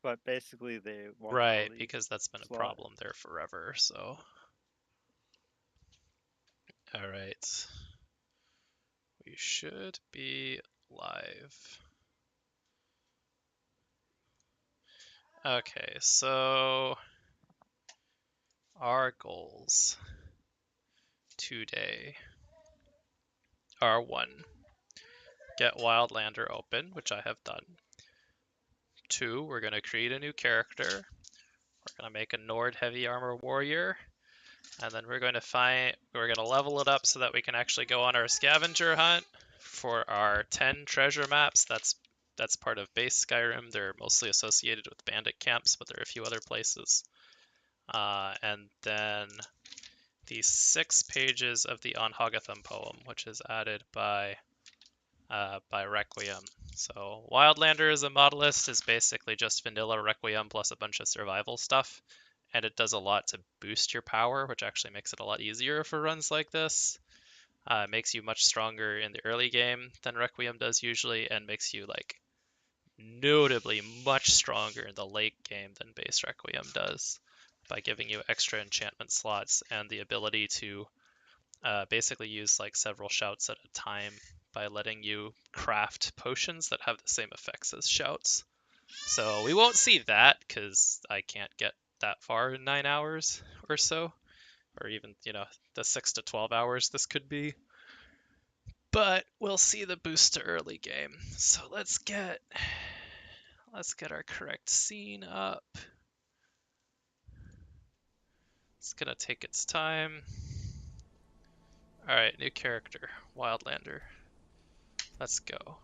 but basically they want all Right, these because that's been a slot. problem there forever, so. Alright. We should be live. Okay, so our goals today are 1. Get Wildlander open, which I have done. 2. We're going to create a new character. We're going to make a Nord heavy armor warrior. And then we're going to level it up so that we can actually go on our scavenger hunt for our 10 treasure maps. That's part of base Skyrim. They're mostly associated with bandit camps, but there are a few other places. And then the 6 pages of the On Hogithum poem, which is added by Requiem. So Wildlander as a modalist is basically just vanilla Requiem plus a bunch of survival stuff, and it does a lot to boost your power, which actually makes it a lot easier for runs like this. It makes you much stronger in the early game than Requiem does usually, and makes you like notably much stronger in the late game than base Requiem does by giving you extra enchantment slots and the ability to basically use like several shouts at a time by letting you craft potions that have the same effects as shouts. So we won't see that because I can't get that far in 9 hours or so, or even, the 6 to 12 hours this could be. But we'll see the boost to early game. So let's get our correct scene up. It's gonna take its time. Alright, new character, Wildlander. Let's go.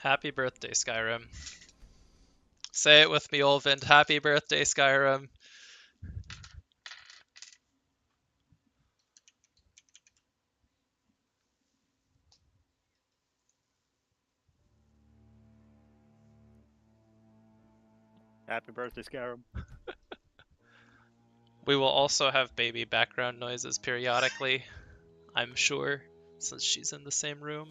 Happy birthday, Skyrim. Say it with me, Olvind. Happy birthday, Skyrim. Happy birthday, Skyrim. We will also have baby background noises periodically, I'm sure, since she's in the same room.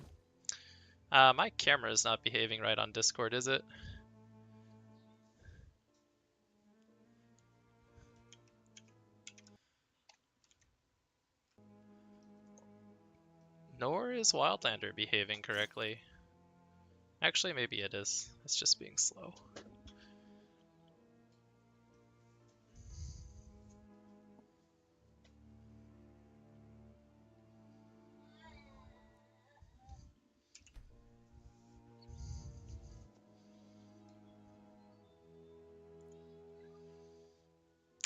My camera is not behaving right on Discord, is it? Nor is Wildlander behaving correctly. Actually, maybe it is. It's just being slow.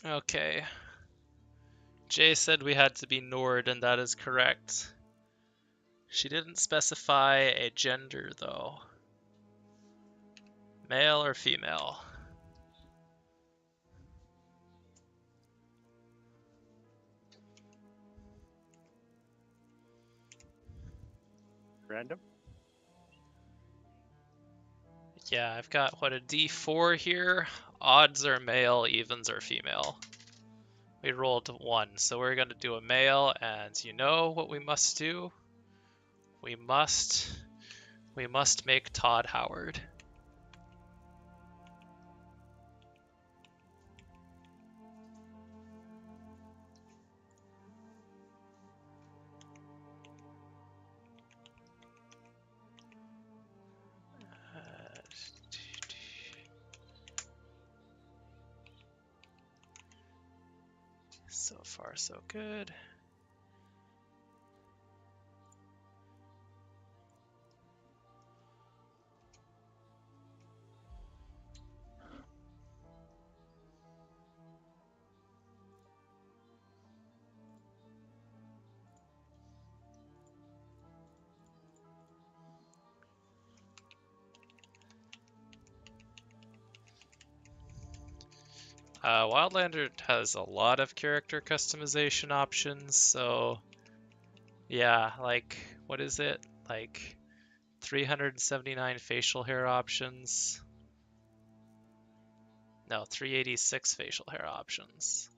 Okay. Jay said we had to be Nord, and that is correct. She didn't specify a gender, though. Male or female? Random. Yeah, I've got, a D4 here. Odds are male, evens are female. We rolled 1, so we're going to do a male, and you know what we must do? We must make Todd Howard. So far, so good. Wildlander has a lot of character customization options, so yeah, like, what is it? Like 379 facial hair options. No, 386 facial hair options.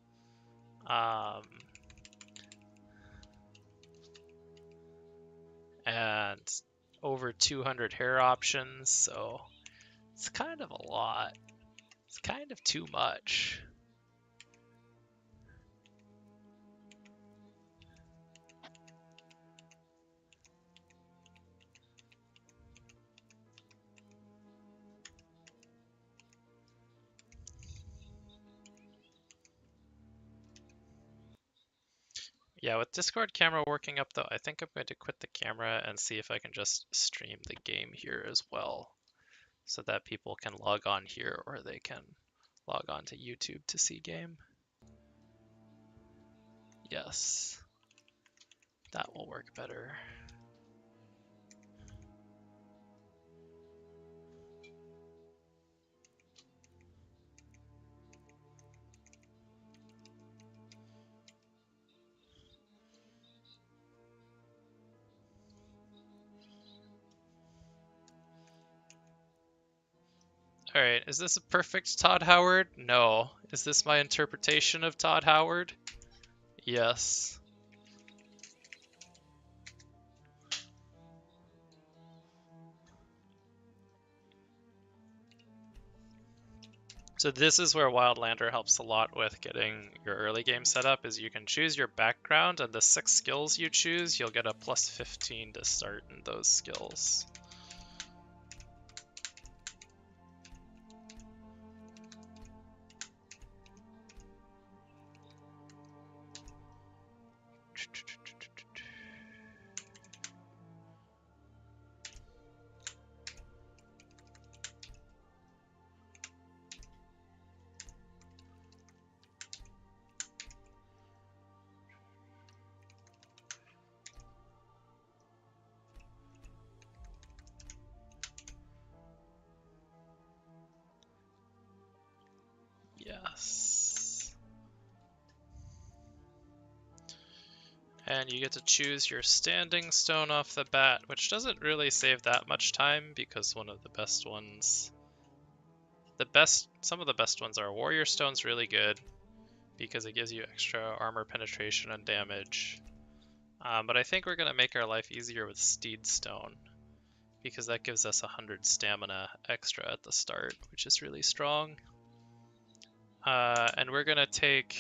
And over 200 hair options, so it's kind of a lot. It's kind of too much. Yeah, with Discord camera working up though, I think I'm going to quit the camera and see if I can just stream the game here as well, so that people can log on here or they can log on to YouTube to see game. Yes, that will work better. Alright, is this a perfect Todd Howard? No. Is this my interpretation of Todd Howard? Yes. So this is where Wildlander helps a lot with getting your early game set up, is you can choose your background, and the 6 skills you choose, you'll get a plus 15 to start in those skills. Yes. And you get to choose your standing stone off the bat, which doesn't really save that much time because one of the best ones, some of the best ones are Warrior Stone's really good because it gives you extra armor penetration and damage. But I think we're going to make our life easier with Steed Stone because that gives us 100 stamina extra at the start, which is really strong. And we're going to take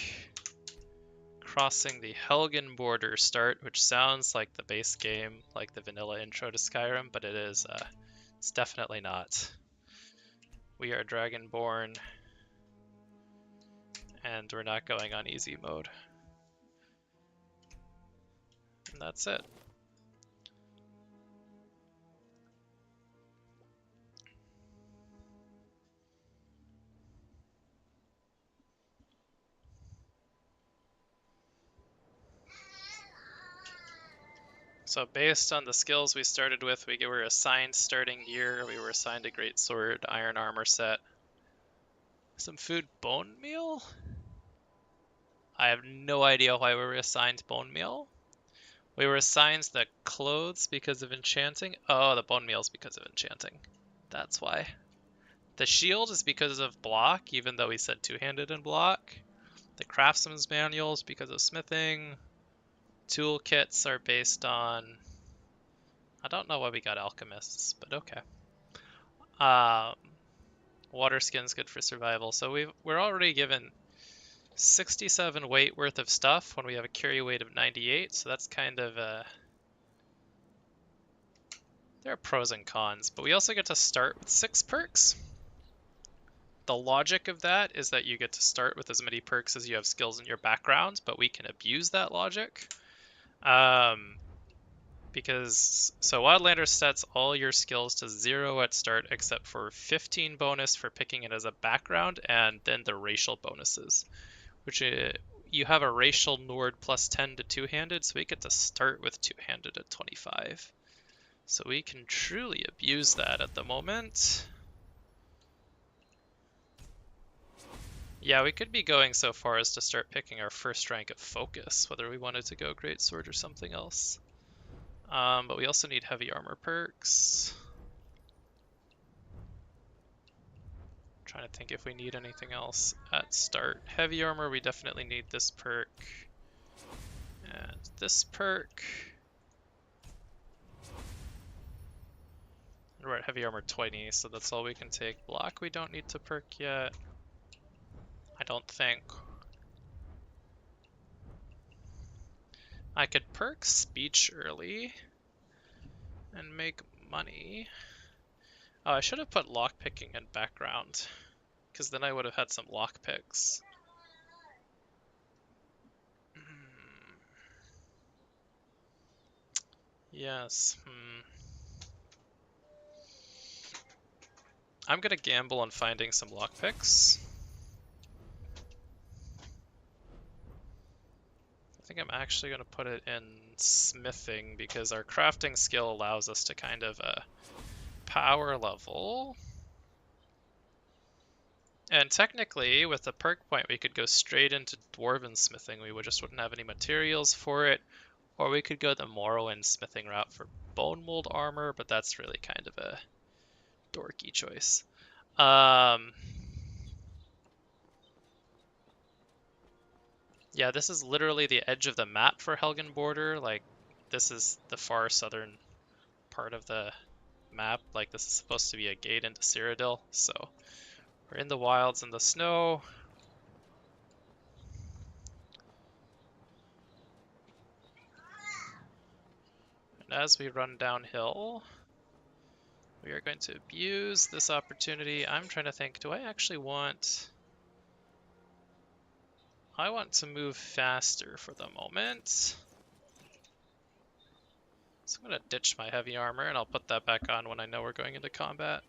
Crossing the Helgen Border start, which sounds like the base game, like the vanilla intro to Skyrim, but it is, it's definitely not. We are Dragonborn, and we're not going on easy mode. And that's it. So based on the skills we started with, we were assigned starting gear, we were assigned a greatsword, iron armor set, some food, bone meal? I have no idea why we were assigned bone meal. We were assigned the clothes because of enchanting. Oh, the bone meal is because of enchanting. That's why. The shield is because of block, even though we said two-handed in block. The craftsman's manual is because of smithing. Toolkits are based on... I don't know why we got alchemists, but okay. Water skin's good for survival. So we're already given 67 weight worth of stuff when we have a carry weight of 98. So that's kind of there are pros and cons, but we also get to start with 6 perks. The logic of that is that you get to start with as many perks as you have skills in your background, but we can abuse that logic. So Wildlander sets all your skills to 0 at start except for 15 bonus for picking it as a background, and then the racial bonuses, which you have a racial Nord plus 10 to two-handed, so we get to start with two-handed at 25. So we can truly abuse that at the moment. Yeah, we could be going so far as to start picking our first rank of focus, whether we wanted to go greatsword or something else. But we also need heavy armor perks. I'm trying to think if we need anything else at start. Heavy armor, we definitely need this perk. And this perk. Alright, heavy armor 20, so that's all we can take. Block we don't need to perk yet. I don't think. I could perk speech early and make money. Oh, I should have put lockpicking in background, because then I would have had some lockpicks. Yes. I'm gonna gamble on finding some lockpicks. I think I'm actually gonna put it in smithing because our crafting skill allows us to kind of power level. And technically, with the perk point, we could go straight into dwarven smithing. We just wouldn't have any materials for it. Or we could go the Morrowind smithing route for bone mold armor, but that's really kind of a dorky choice. Yeah, this is literally the edge of the map for Helgen Border. Like, this is the far southern part of the map. Like, this is supposed to be a gate into Cyrodiil, so we're in the wilds in the snow. And as we run downhill, we are going to abuse this opportunity. I'm trying to think, do I actually want... I want to move faster for the moment. So I'm going to ditch my heavy armor, and I'll put that back on when I know we're going into combat.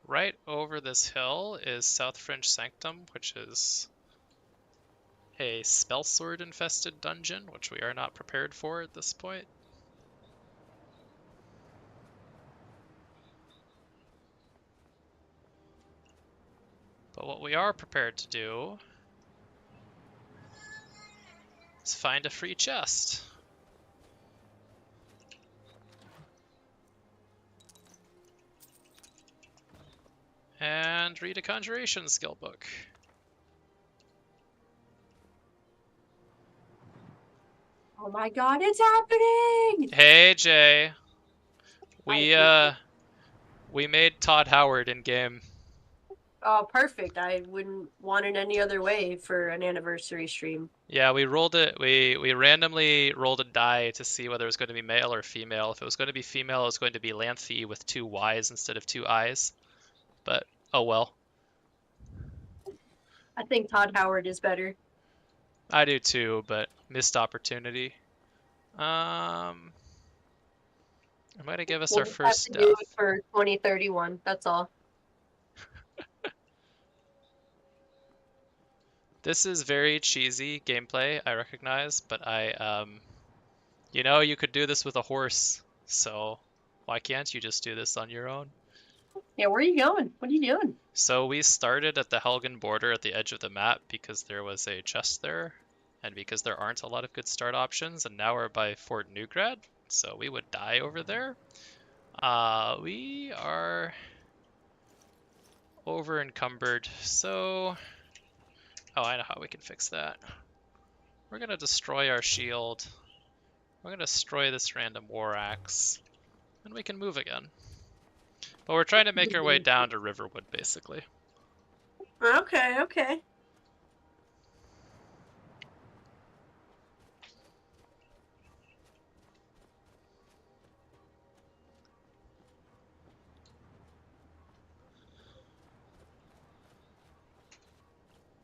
Right over this hill is South Fringe Sanctum, which is a spellsword infested dungeon, which we are not prepared for at this point. But what we are prepared to do is find a free chest. And read a conjuration skill book. Oh my god, it's happening! Hey Jay. We made Todd Howard in game. Oh, perfect. I wouldn't want it any other way for an anniversary stream. Yeah, we rolled it. We randomly rolled a die to see whether it was going to be male or female. If it was going to be female, it was going to be Lanthe with 2 Y's instead of 2 I's. But oh well. I think Todd Howard is better. I do too, but missed opportunity. I'm gonna give us We'll our just first have to do stuff. it for 2031. That's all. This is very cheesy gameplay, I recognize, but you could do this with a horse, so why can't you just do this on your own? Yeah, where are you going? What are you doing? So we started at the Helgen border at the edge of the map because there was a chest there, and because there aren't a lot of good start options, and now we're by Fort Neugrad, so we would die over there. We are over encumbered, so... Oh, I know how we can fix that. We're gonna destroy our shield. We're gonna destroy this random war axe, and we can move again. But we're trying to make our way down to Riverwood, basically. Okay, okay.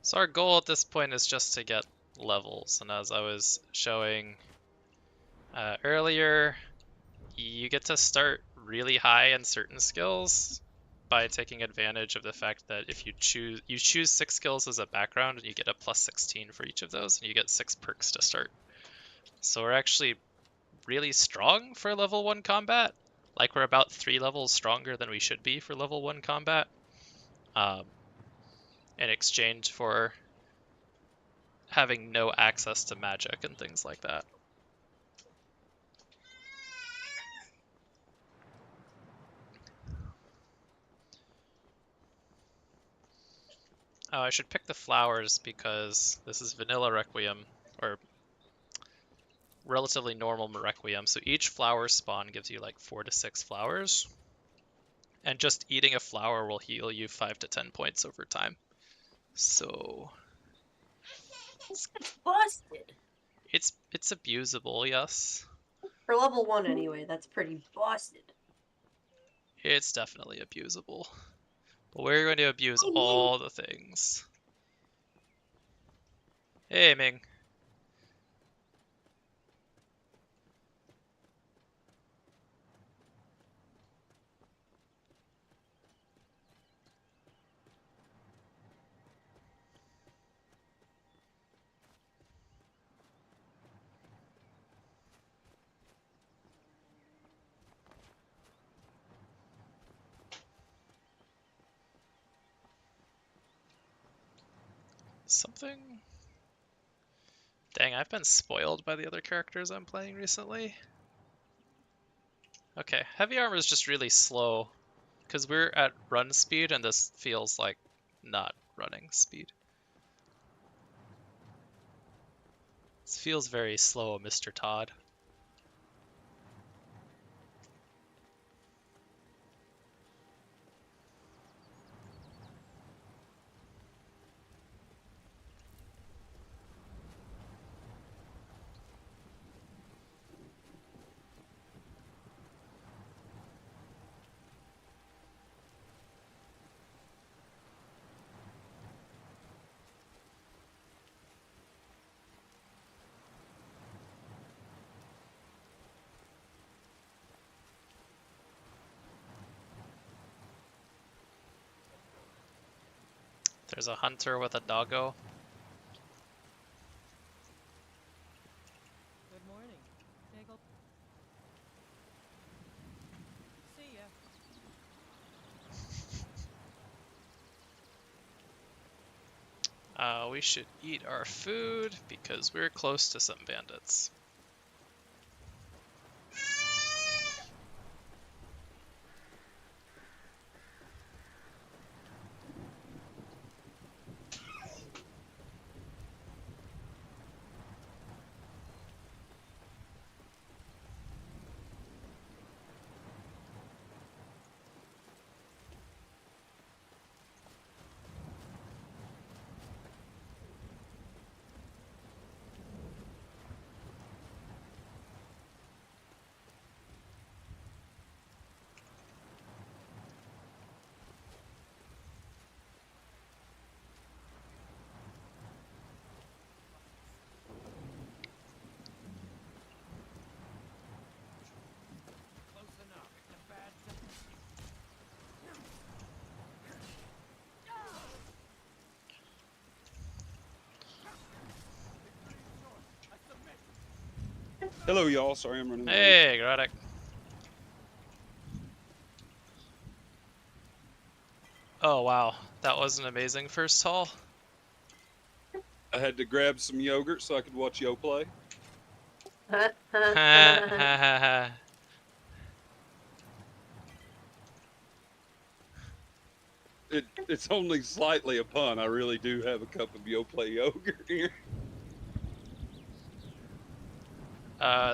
So our goal at this point is just to get levels, and as I was showing earlier, you get to start really high in certain skills by taking advantage of the fact that if you choose 6 skills as a background, and you get a plus 16 for each of those, and you get 6 perks to start. So we're actually really strong for level 1 combat. Like, we're about 3 levels stronger than we should be for level 1 combat. In exchange for having no access to magic and things like that. Oh, I should pick the flowers because this is vanilla Requiem, or relatively normal Requiem. So each flower spawn gives you like 4 to 6 flowers. And just eating a flower will heal you 5 to 10 points over time. So It's busted. it's abusable, yes. For level 1 anyway, that's pretty busted. It's definitely abusable. But we're going to abuse all the things. Hey, Ming. Something? Dang, I've been spoiled by the other characters I'm playing recently. Okay, heavy armor is just really slow because we're at run speed and this feels like not running speed. This feels very slow, Mr. Todd. There's a hunter with a doggo. Good morning. Bagel. See ya. We should eat our food because we're close to some bandits. Close enough. It's a bad Hello, y'all. Sorry I'm running late. Hey, Graddock. Oh wow, that was an amazing first haul. I had to grab some yogurt so I could watch Yo play. It's only slightly a pun. I really do have a cup of Yo play yogurt here.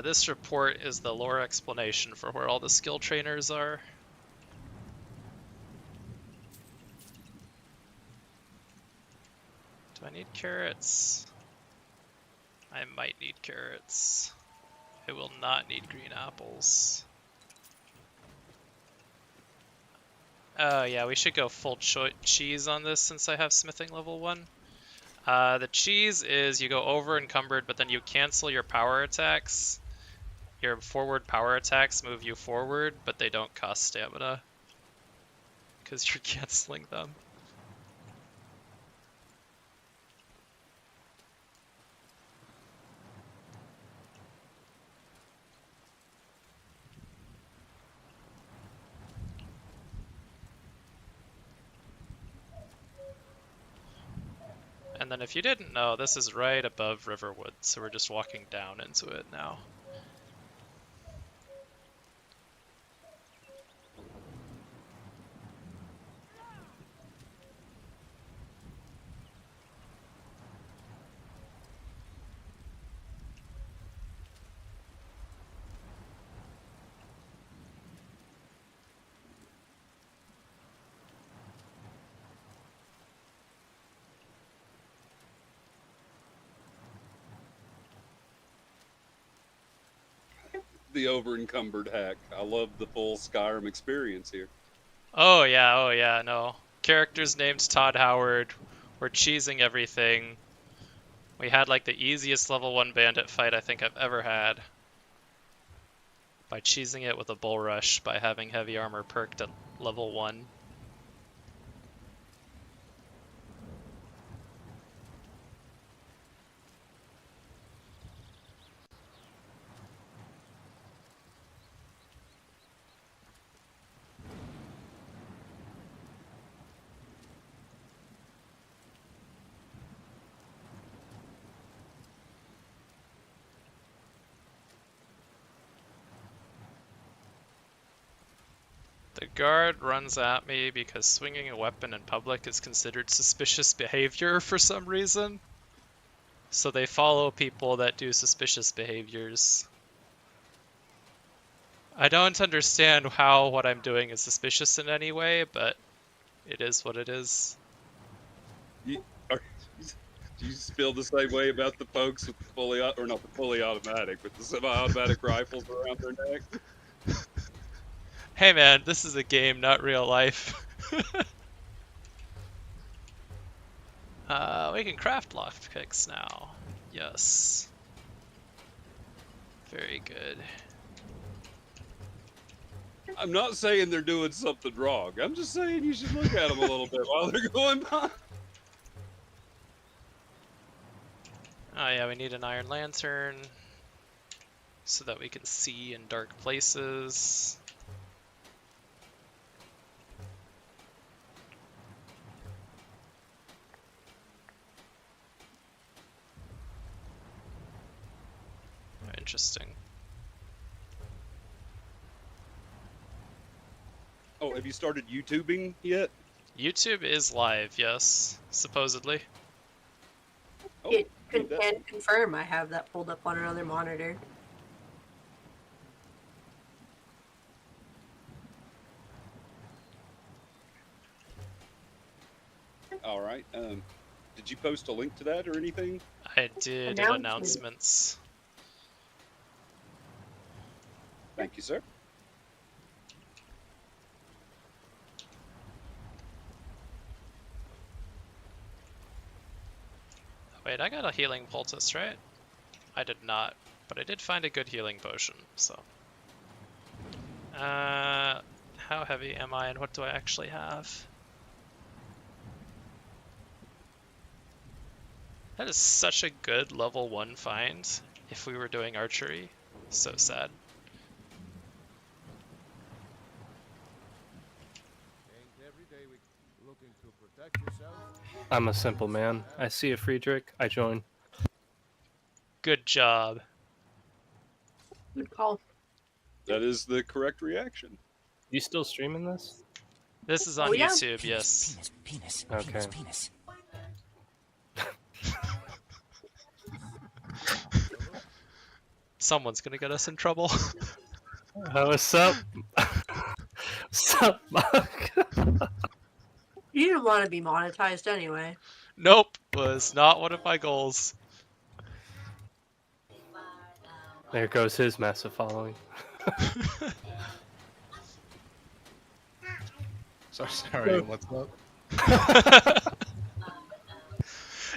This report is the lore explanation for where all the skill trainers are. Do I need carrots? I might need carrots. I will not need green apples. Oh yeah, we should go full cheese on this since I have smithing level 1. The cheese is you go over encumbered, but then you cancel your power attacks. Your forward power attacks move you forward, but they don't cost stamina. Because you're canceling them. And then if you didn't know, this is right above Riverwood, so we're just walking down into it now. the over-encumbered hack. I love the full Skyrim experience here. Oh yeah, no. Characters named Todd Howard. We're cheesing everything. We had like the easiest level 1 bandit fight I think I've ever had. By cheesing it with a bull rush, by having heavy armor perked at level 1. The guard runs at me because swinging a weapon in public is considered suspicious behavior for some reason. So they follow people that do suspicious behaviors. I don't understand how what I'm doing is suspicious in any way, but it is what it is. Do you feel the same way about the folks with the fully, or not the fully automatic, but the semi-automatic rifles around their neck? Hey man, this is a game, not real life. We can craft lockpicks now. Yes. Very good. I'm not saying they're doing something wrong. I'm just saying you should look at them a little bit while they're going by. Oh yeah, we need an iron lantern so that we can see in dark places. Interesting. Oh, have you started YouTubing yet? YouTube is live, yes, supposedly. Oh, It dude, that- can confirm I have that pulled up on another monitor. all right. Did you post a link to that or anything? I did in announcements. Thank you, sir. Wait, I got a healing poultice, right? I did not, but I did find a good healing potion, so. How heavy am I and what do I actually have? That is such a good level 1 find if we were doing archery. So sad. I'm a simple man. I see a Friedrich, I join. Good job. Good call. That is the correct reaction. You still streaming this? This is on Oh, yeah? YouTube, yes. Okay. Someone's gonna get us in trouble. What's up? What's up, Mark? You didn't want to be monetized anyway. Nope, was not one of my goals. There goes his massive following. Sorry, what's up?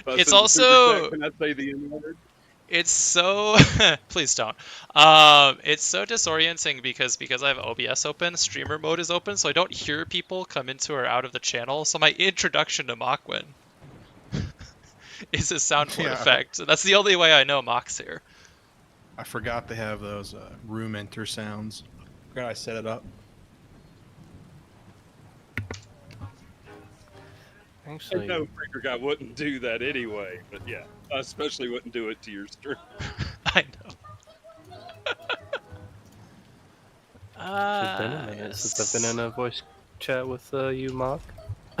It's also- Can I say the N-word? It's so please don't. It's so disorienting because I have OBS open, streamer mode is open, so I don't hear people come into or out of the channel. So my introduction to Mockwin is a soundboard Yeah. effect. And that's the only way I know Mock's here. I forgot they have those room enter sounds. Forgot I set it up. I Actually, know Freaker Guy wouldn't do that anyway, but yeah, I especially wouldn't do it to your stream. I know. it's been a minute since I've been in a voice chat with you, Mock.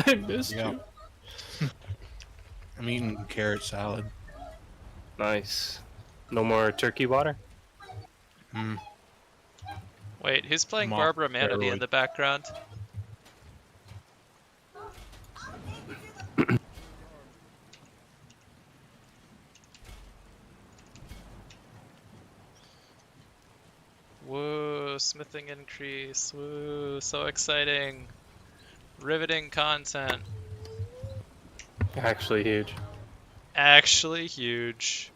I missed Yeah. you. I'm eating carrot salad. Nice. No more turkey water? Mm. Wait, who's playing Mock Barbara Manity in steroid. the background? Woo, smithing increase. Woo, so exciting. Riveting content. Actually huge. Actually huge.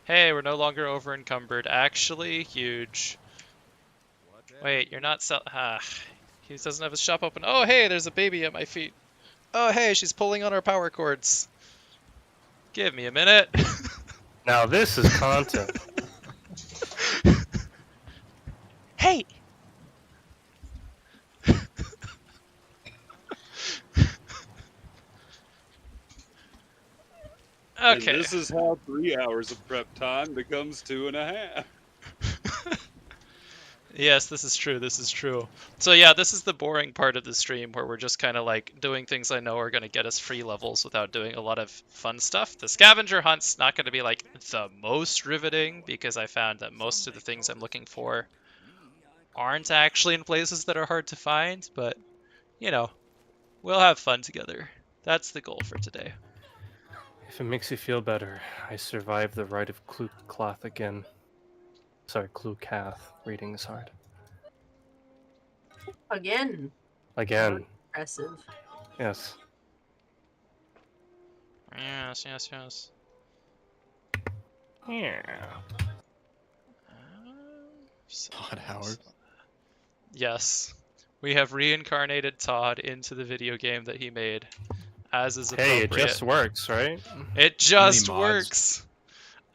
Hey, we're no longer over encumbered. Actually huge. Wait, you're not he doesn't have his shop open. Oh, hey, there's a baby at my feet. Oh, hey, she's pulling on our power cords. Give me a minute. Now this is content. Hey! And Okay. this is how 3 hours of prep time becomes 2.5. Yes, this is true. This is true. So yeah, this is the boring part of the stream where we're just kind of like doing things I know are going to get us free levels without doing a lot of fun stuff. The scavenger hunt's not going to be like the most riveting because I found that most of the things I'm looking for aren't actually in places that are hard to find, but you know, we'll have fun together. That's the goal for today. If it makes you feel better, I survived the rite of Clucath again. Sorry, Clucath. Reading is hard. Again. Again. Impressive. Yes. Yes, yes, yes. Yeah. Todd Howard. Yes. We have reincarnated Todd into the video game that he made, as is appropriate. Hey, it just works, right? It just mods? works.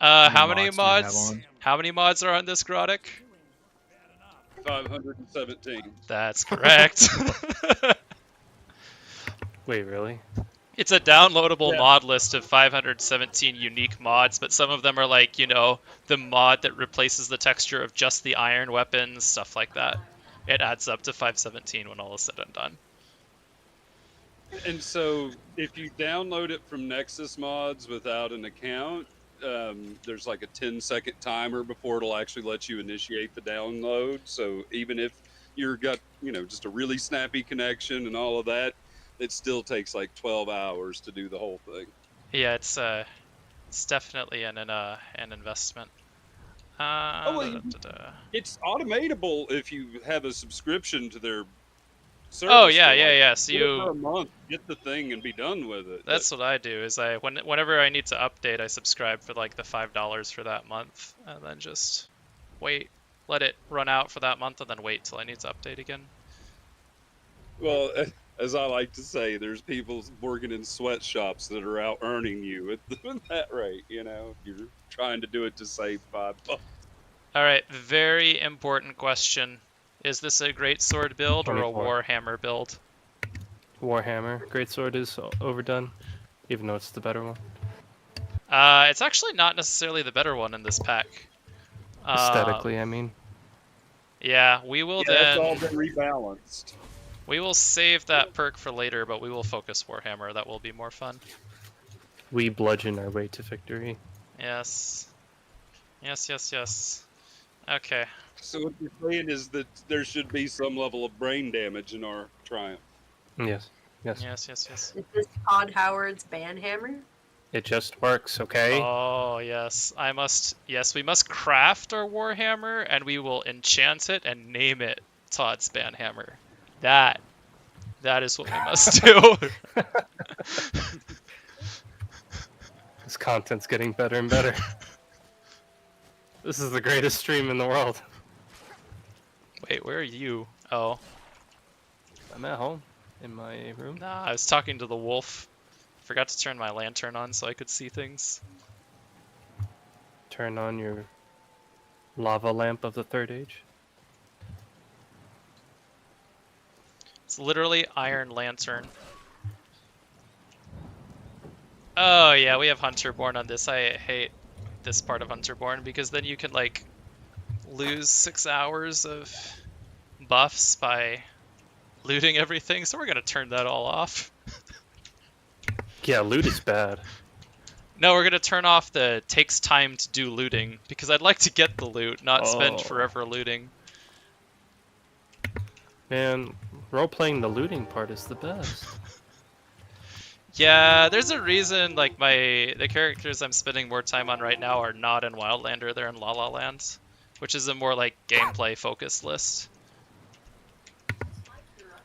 How How many many mods do you have mods? on? How many mods are on this, Grodic? 517. That's correct. Wait, really? It's a downloadable Yeah. mod list of 517 unique mods, but some of them are like, you know, the mod that replaces the texture of just the iron weapons, stuff like that. It adds up to 517 when all is said and done. And so, if you download it from Nexus Mods without an account, there's like a 10-second timer before it'll actually let you initiate the download. So even if you've got, you know, just a really snappy connection and all of that, it still takes like 12 hours to do the whole thing. Yeah, it's definitely an investment. Well, it's automatable if you have a subscription to their service. Oh yeah, for, yeah, like, yeah. So do it for you a month, get the thing and be done with it. That's what I do. Is whenever I need to update, I subscribe for like the $5 for that month, and then just wait, let it run out for that month, and then wait till I need to update again. Well, as I like to say, there's people working in sweatshops that are out earning you at that rate. You know, if you're trying to do it to save $5. All right, very important question: is this a great sword build or a 24. Warhammer build? Warhammer. Greatsword is overdone, even though it's the better one. It's actually not necessarily the better one in this pack. Aesthetically, I mean. Yeah, we will Yeah, it's then. all been rebalanced. We will save that perk for later, but we will focus Warhammer. That will be more fun. We bludgeon our way to victory. Yes. Yes, yes, yes. Okay. So what you're saying is that there should be some level of brain damage in our triumph. Yes. Yes. Yes, yes, yes. Is this Todd Howard's banhammer? It just works, okay? Oh, yes. Yes, we must craft our Warhammer, and we will enchant it and name it Todd's Banhammer. That is what we must do. This content's getting better and better. This is the greatest stream in the world. Wait, where are you? Oh. I'm at home, in my room. Nah, I was talking to the wolf. Forgot to turn my lantern on so I could see things. Turn on your lava lamp of the third age. It's literally Iron Lantern. Oh yeah, we have Hunterborn on this. I hate this part of Hunterborn because then you can like lose 6 hours of buffs by looting everything, so we're gonna turn that all off. Yeah, loot is bad. No, we're gonna turn off the takes time to do looting because I'd like to get the loot, not spend Oh. forever looting. Man, role-playing the looting part is the best. Yeah, there's a reason like the characters I'm spending more time on right now are not in Wildlander, they're in La La Land. which is a more like gameplay focused list.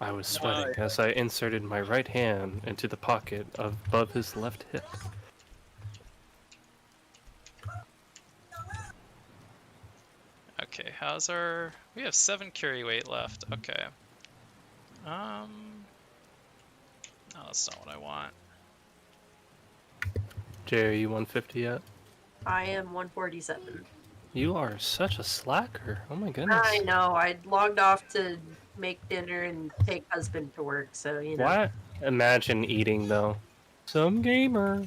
I was sweating as I inserted my right hand into the pocket above his left hip. Okay, how's our... We have 7 carry weight left. Okay. No, that's not what I want. Jay, are you 150 yet? I am 147. You are such a slacker. Oh my goodness. I know. I logged off to make dinner and take husband to work, so you know. Why? Imagine eating though. Some gamer.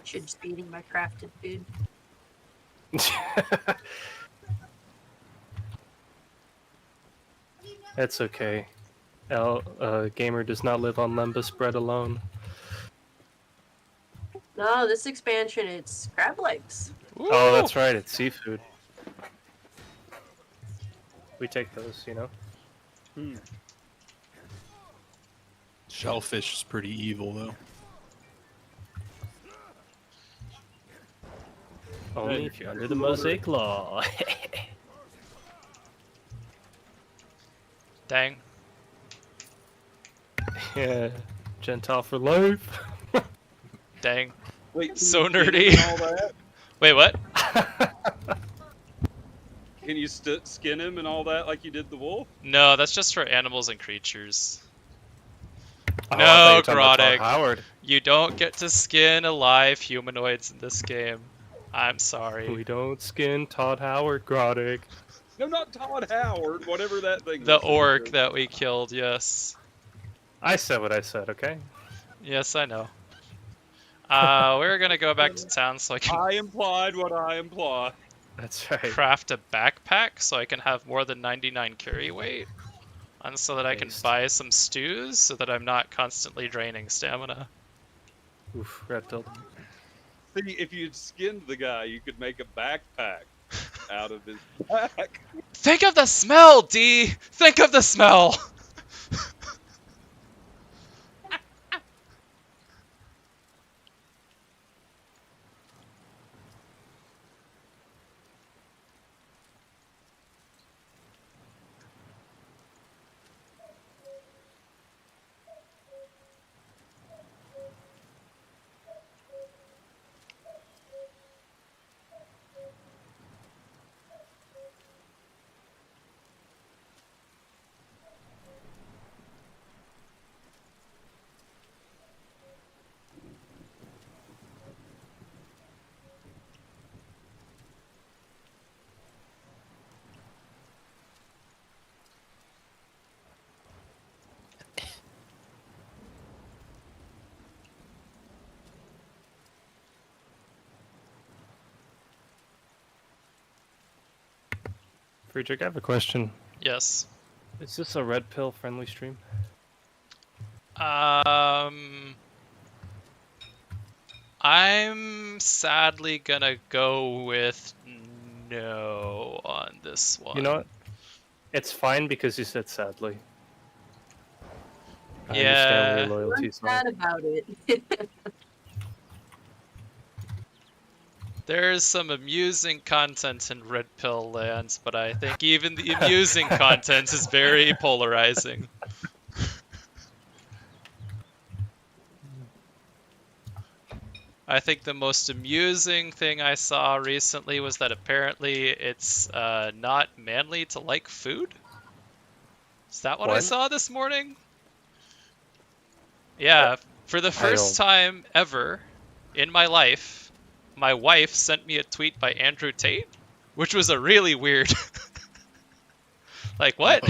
Should just be eating my crafted food. That's okay. Gamer does not live on lembas bread alone. No, this expansion, it's crab legs. Oh, that's right. It's seafood. We take those, you know. Shellfish is pretty evil, though. Only if you're under the mosaic law. Dang. Yeah, Gentile for life. Dang. Wait, So can you nerdy. do all that? Wait, what? Can you skin him and all that like you did the wolf? No, that's just for animals and creatures. Oh, I No, thought you were talking about Grottig. Todd Howard. You don't get to skin alive humanoids in this game. I'm sorry. We don't skin Todd Howard, Grottig. No, not Todd Howard. Whatever that thing. The was. orc that we killed, yes. I said what I said, okay? Yes, I know. We're gonna go back to town so I can I implied what I implied. That's right. craft a backpack so I can have more than 99 carry weight. And so that I can Based. buy some stews so that I'm not constantly draining stamina. Oof, red pill. See, if you'd skinned the guy, you could make a backpack out of his back. Think of the smell, D! Think of the smell! Friedrich, I have a question. Yes. Is this a red pill friendly stream? I'm sadly gonna go with no on this one. You know what? It's fine because you said sadly. I Yeah. understand where your What's loyalties are. sad about it? There's some amusing content in Red Pill Lands, but I think even the amusing content is very polarizing. I think the most amusing thing I saw recently was that apparently it's not manly to like food. Is that what I What? saw this morning? Yeah, for the first time ever in my life, my wife sent me a tweet by Andrew Tate, which was a really weird. Like, what?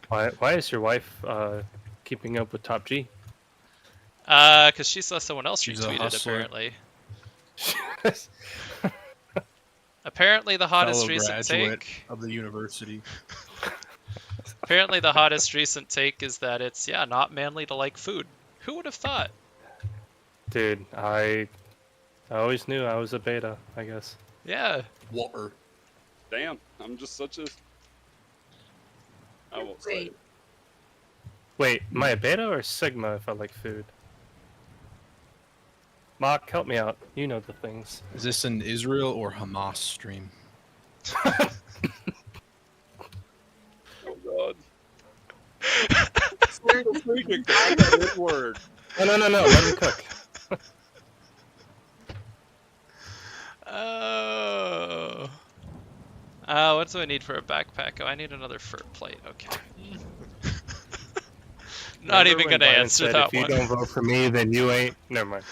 Why is your wife keeping up with Top G? Because she saw someone else She's a retweet it, hustler. apparently. Apparently, the hottest Fellow recent graduate take. of the university. Apparently, the hottest recent take is that it's not manly to like food. Who would have thought? Dude, I always knew I was a beta, I guess. Yeah. Water. Damn, I'm just such a. I won't say. Wait, Wait, am I a beta or sigma if I like food? Mock, help me out. You know the things. Is this an Israel or Hamas stream? Oh God. Sir, this Freaking good word. No. Let him cook. Oh. What do I need for a backpack? Oh, I need another fur plate. Okay. Not Remember even when gonna Biden answer said, that if you one. don't vote for me, then you ain't. Never mind.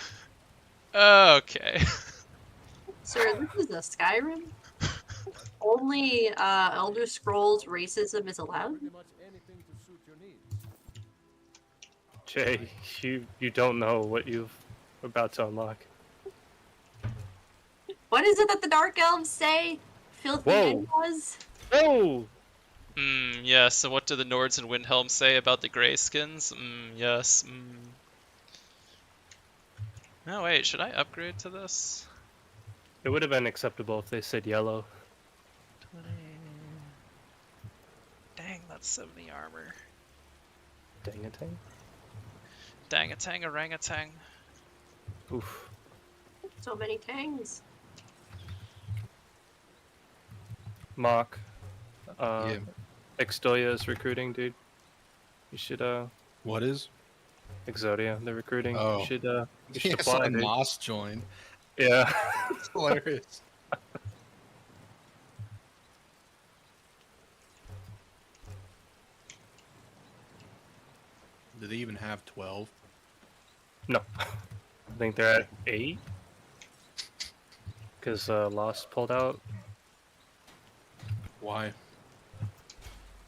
Okay. Sir, this is a Skyrim. Only Elder Scrolls racism is allowed. Pretty much anything to suit your needs. Jay, you don't know what you've about to unlock. What is it that the Dark Elves say? Filthy Whoa. in-laws? Oh! Yes, and what do the Nords and Windhelm say about the Greyskins? Yes. No, wait, should I upgrade to this? It would have been acceptable if they said yellow. 20. Dang, that's 70 armor. Dang it, dang. Dang-a-tang, orangutan. Oof. So many tangs. Mock. Yeah. Exodia is recruiting, dude. You should, What is? Exodia, they're recruiting. Oh. You should Yeah, apply, dude. Moss joined. Yeah. It's hilarious. Do they even have 12? No. I think they're at 8. Because Lost pulled out. Why?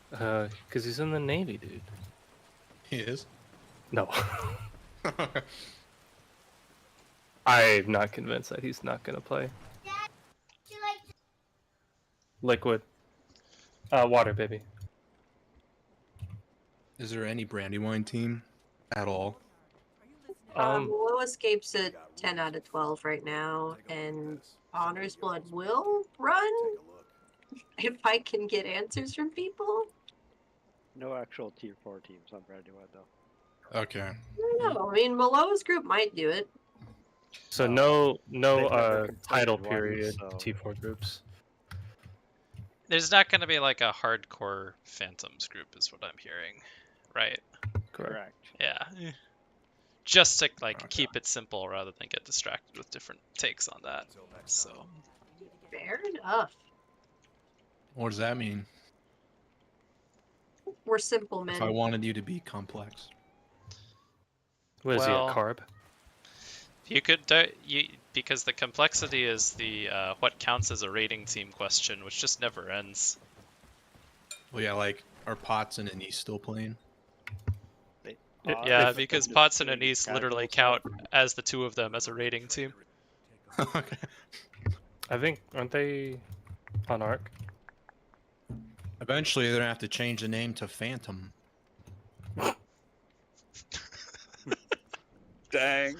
Because he's in the Navy, dude. He is? No. I'm not convinced that he's not gonna play. Liquid. Water, baby. Is there any Brandywine team at all? Low Escape's at 10 out of 12 right now, and Honor's Blood will run if I can get answers from people. No actual tier 4 teams on Brandywine though. Okay. I don't know. I mean, Maloa's group might do it. So Well, no they've never title completed one, period so- T4 groups. There's not gonna be like a hardcore Phantoms group, is what I'm hearing. Right? Correct. Yeah. Just to like Okay. keep it simple rather than get distracted with different takes on that. So Fair enough. What does that mean? We're simple men. If I wanted you to be complex. What is Well- he, a carb? you could because the complexity is the what counts as a rating team question, which just never ends. Well, yeah, like, are Potts and Anise still playing? Yeah, if- because Just Potts and doing Anise casual literally stuff. count as the two of them as a rating team. Okay. I think, aren't they on Arc? Eventually, they're gonna have to change the name to Phantom. Dang.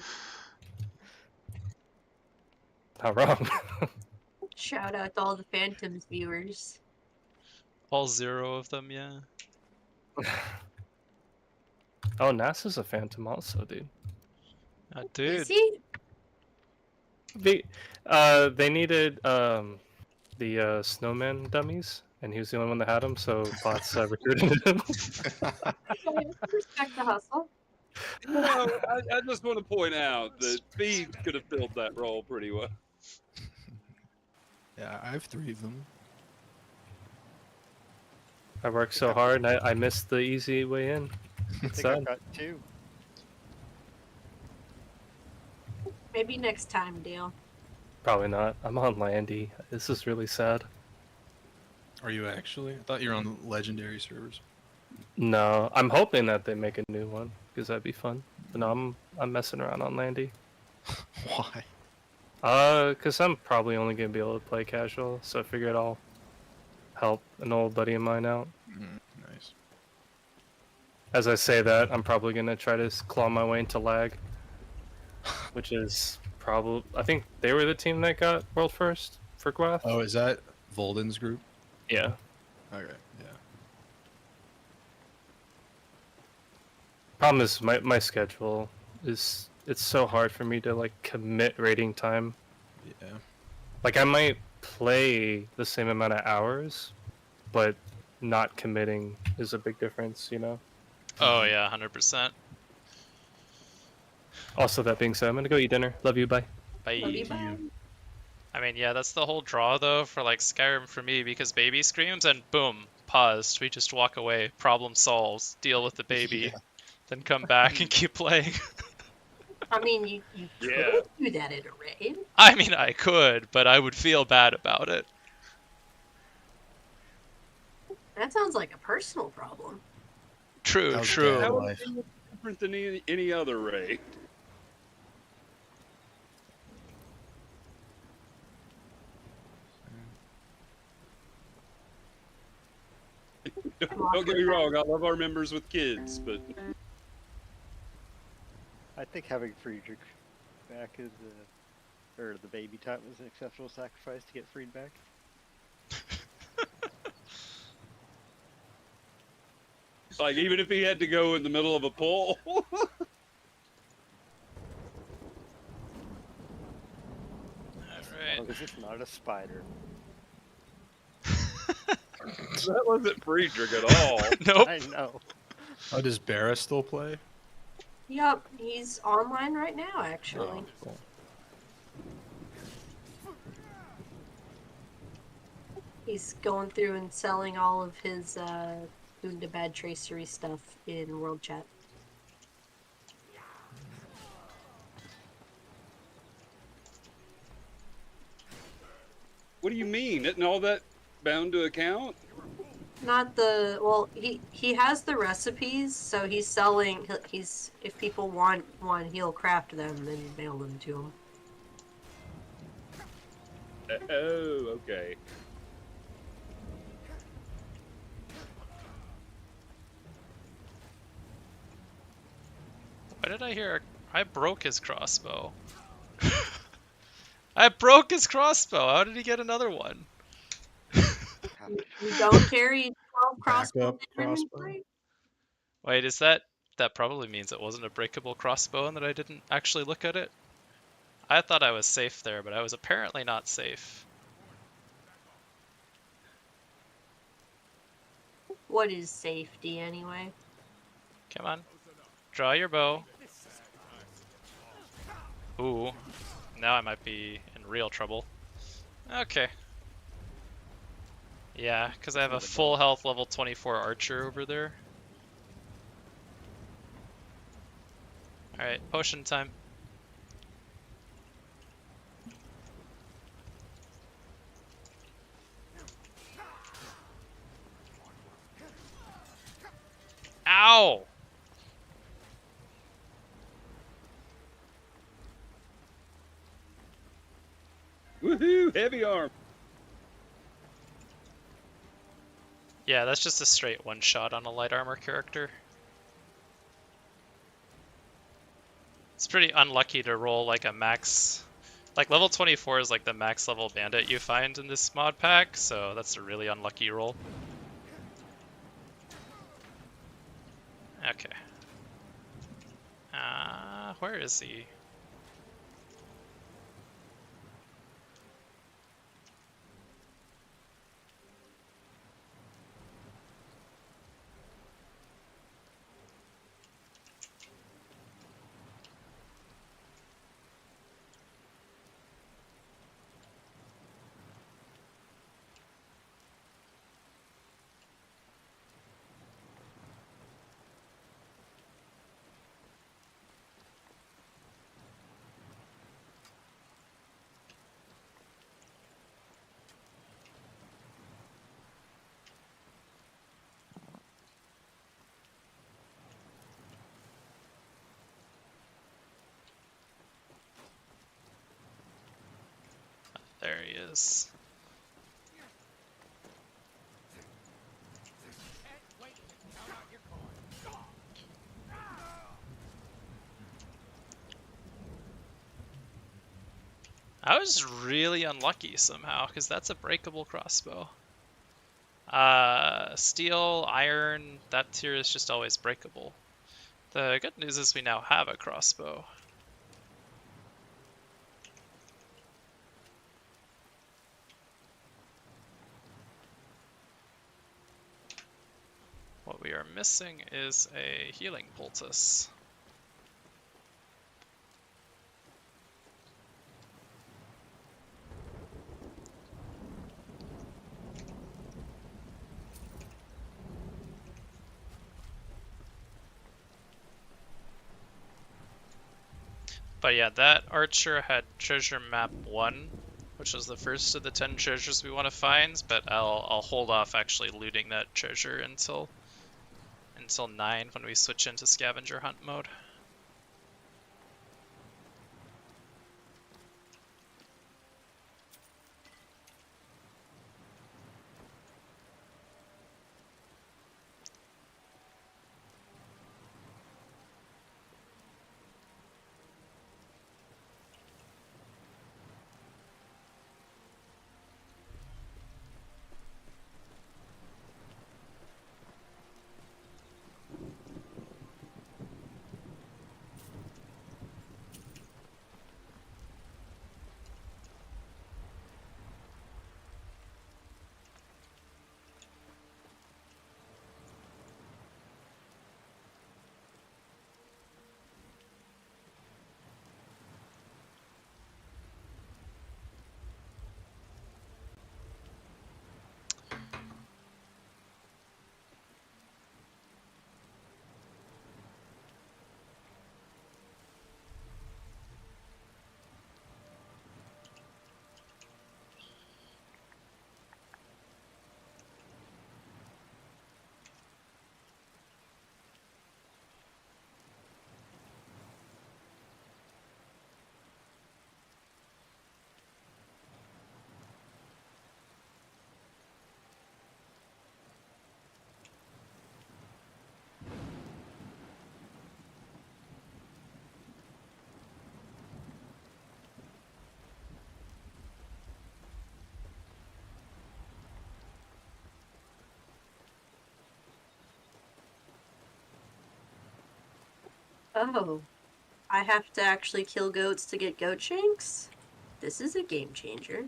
Not wrong. Shout out to all the Phantoms viewers. All 0 of them, yeah. Oh, NASA's a Phantom also, dude. Dude. Is he? They needed the snowman dummies, and he was the only one that had them, so Bots recruited him. Respect the hustle. You know, I just want to point out that Speed could have filled that role pretty well. Yeah, I have 3 of them. I worked so hard, and I missed the easy way in. I It's think I've sad. got 2. Maybe next time, Dale. Probably not. I'm on Landy. This is really sad. Are you actually? I thought you were on the legendary servers. No, I'm hoping that they make a new one because that'd be fun. But no, I'm messing around on Landy. Why? Cause I'm probably only gonna be able to play casual, so I figured I'll help an old buddy of mine out. Nice. As I say that, I'm probably gonna try to claw my way into lag, which is probably. I think they were the team that got world first for Gwath. Oh, is that Volden's group? Yeah. Okay, yeah. Problem is my schedule is it's so hard for me to like commit raiding time. Yeah. Like I might play the same amount of hours, but not committing is a big difference, you know? Oh yeah, 100%. Also, that being said, I'm gonna go eat dinner. Love you, bye. Bye. Love you, To you. bye. I mean, yeah, that's the whole draw though for like Skyrim for me because baby screams and boom, paused. We just walk away, problem solves, deal with the baby, then come back and keep playing. I mean, you could Yeah. do that at a raid. I mean, I could, but I would feel bad about it. That sounds like a personal problem. True, How's true. dad How life? is it different than any other raid? Don't get me wrong, I love our members with kids, but I think having Friedrich back is or the baby time is an exceptional sacrifice to get freed back. like even if he had to go in the middle of a poll. Alright. Oh, this is not a spider. That wasn't Friedrich at all. Nope. I know. Oh, does Barra still play? Yup, he's online right now, actually. Oh, cool. He's going through and selling all of his Boon to Bad Tracery stuff in World Chat. What do you mean? Isn't all that bound to account? Not the well, he has the recipes, so he's selling. He's if people want one, he'll craft them and mail them to them. Oh, okay. Why did I hear? I broke his crossbow. I broke his crossbow. How did he get another one? You don't carry 12 crossbows Backup in your crossbow. inventory? Wait, is that probably means it wasn't a breakable crossbow and that I didn't actually look at it? I thought I was safe there, but I was apparently not safe. What is safety anyway? Come on. Draw your bow. Ooh. Now I might be in real trouble. Okay. Yeah, because I have a full health level 24 archer over there. Alright, potion time. Ow! Woohoo! Heavy arm. Yeah, that's just a straight one shot on a light armor character. It's pretty unlucky to roll like a max. Like level 24 is like the max level bandit you find in this mod pack, so that's a really unlucky roll. Okay. Where is he? There he is. I was really unlucky somehow, because that's a breakable crossbow. Steel, iron, that tier is just always breakable. The good news is we now have a crossbow. we are missing is a healing poultice. But yeah, that archer had treasure map 1, which was the first of the 10 treasures we want to find, but I'll hold off actually looting that treasure until 9 when we switch into scavenger hunt mode. Oh, I have to actually kill goats to get goat shanks? This is a game changer.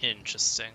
Interesting.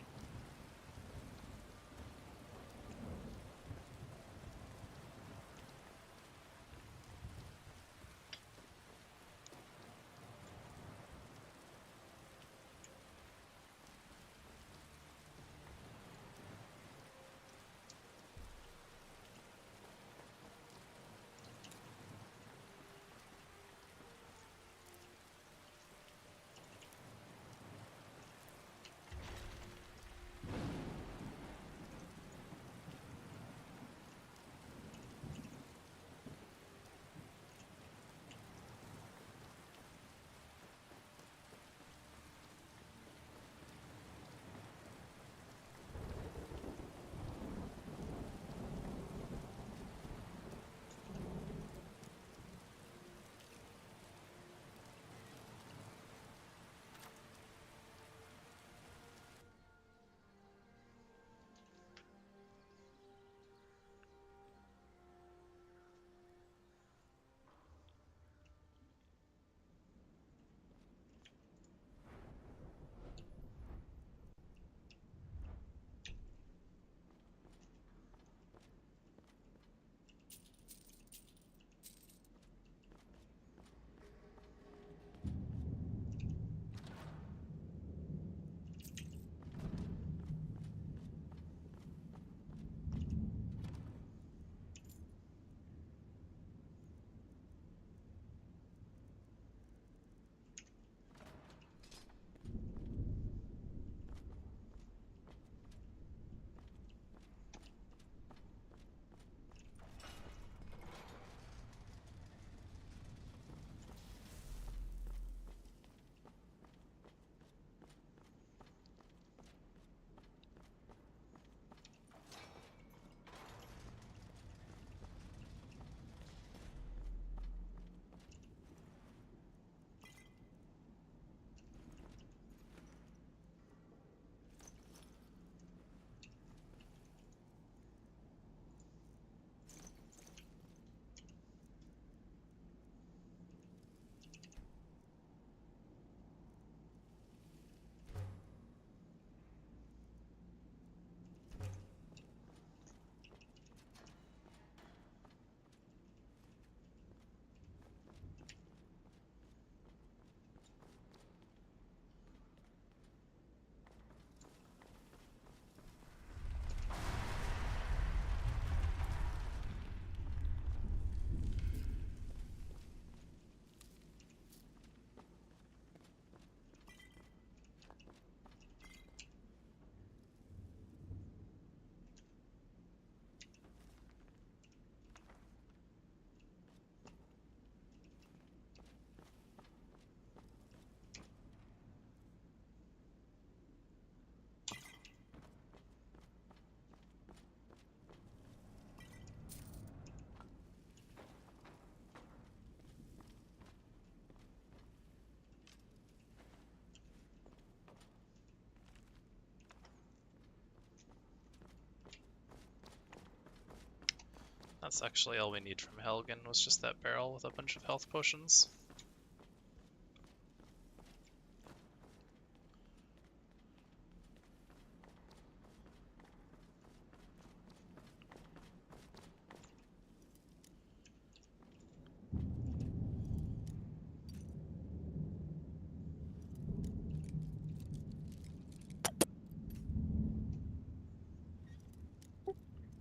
That's actually all we need from Helgen, was just that barrel with a bunch of health potions.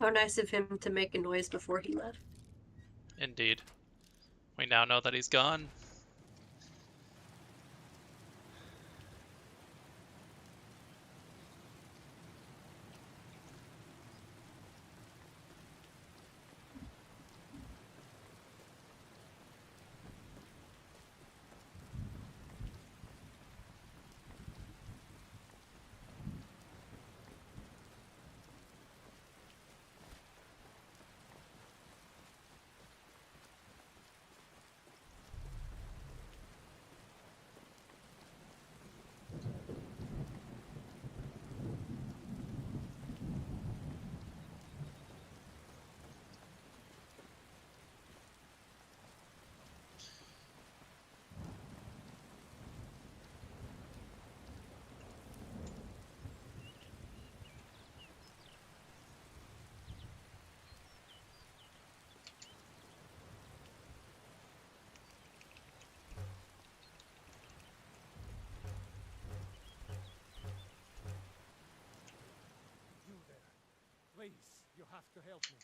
How nice of him to make a noise before he left. Indeed. We now know that he's gone. You there. Please, you have to help me.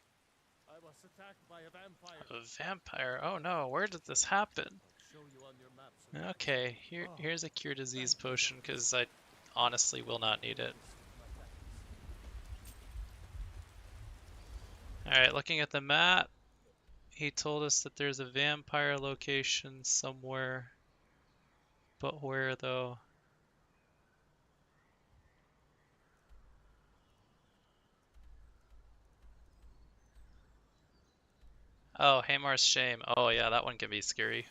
I was attacked by a vampire. A vampire? Oh no, where did this happen? I'll show you on your map so you can Okay, see. Oh, here's a cure disease thank you. potion, because I honestly will not need it. Alright, looking at the map, he told us that there's a vampire location somewhere. But where though? Oh, Hamar's Shame. Oh yeah, that one can be scary.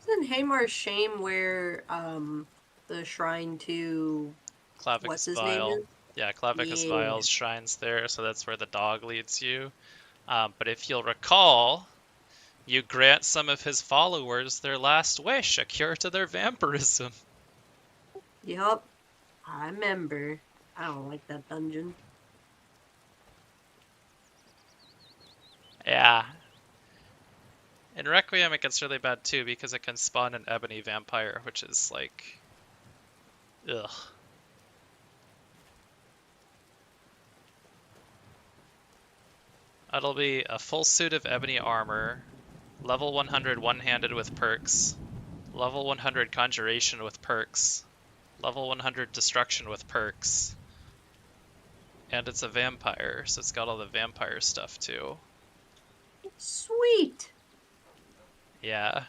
Isn't Hamar's Shame where the shrine to Clavicus what's his Vial. name is? Yeah, Clavicus Yeah. Vial's shrine's there, so that's where the dog leads you. But if you'll recall, you grant some of his followers their last wish, a cure to their vampirism. Yup. I remember. I don't like that dungeon. Yeah. In Requiem it gets really bad too, because it can spawn an ebony vampire, which is like... ugh. It'll be a full suit of ebony armor, level 100 one-handed with perks, level 100 conjuration with perks, level 100 destruction with perks, and it's a vampire, so it's got all the vampire stuff too. Sweet. Yeah.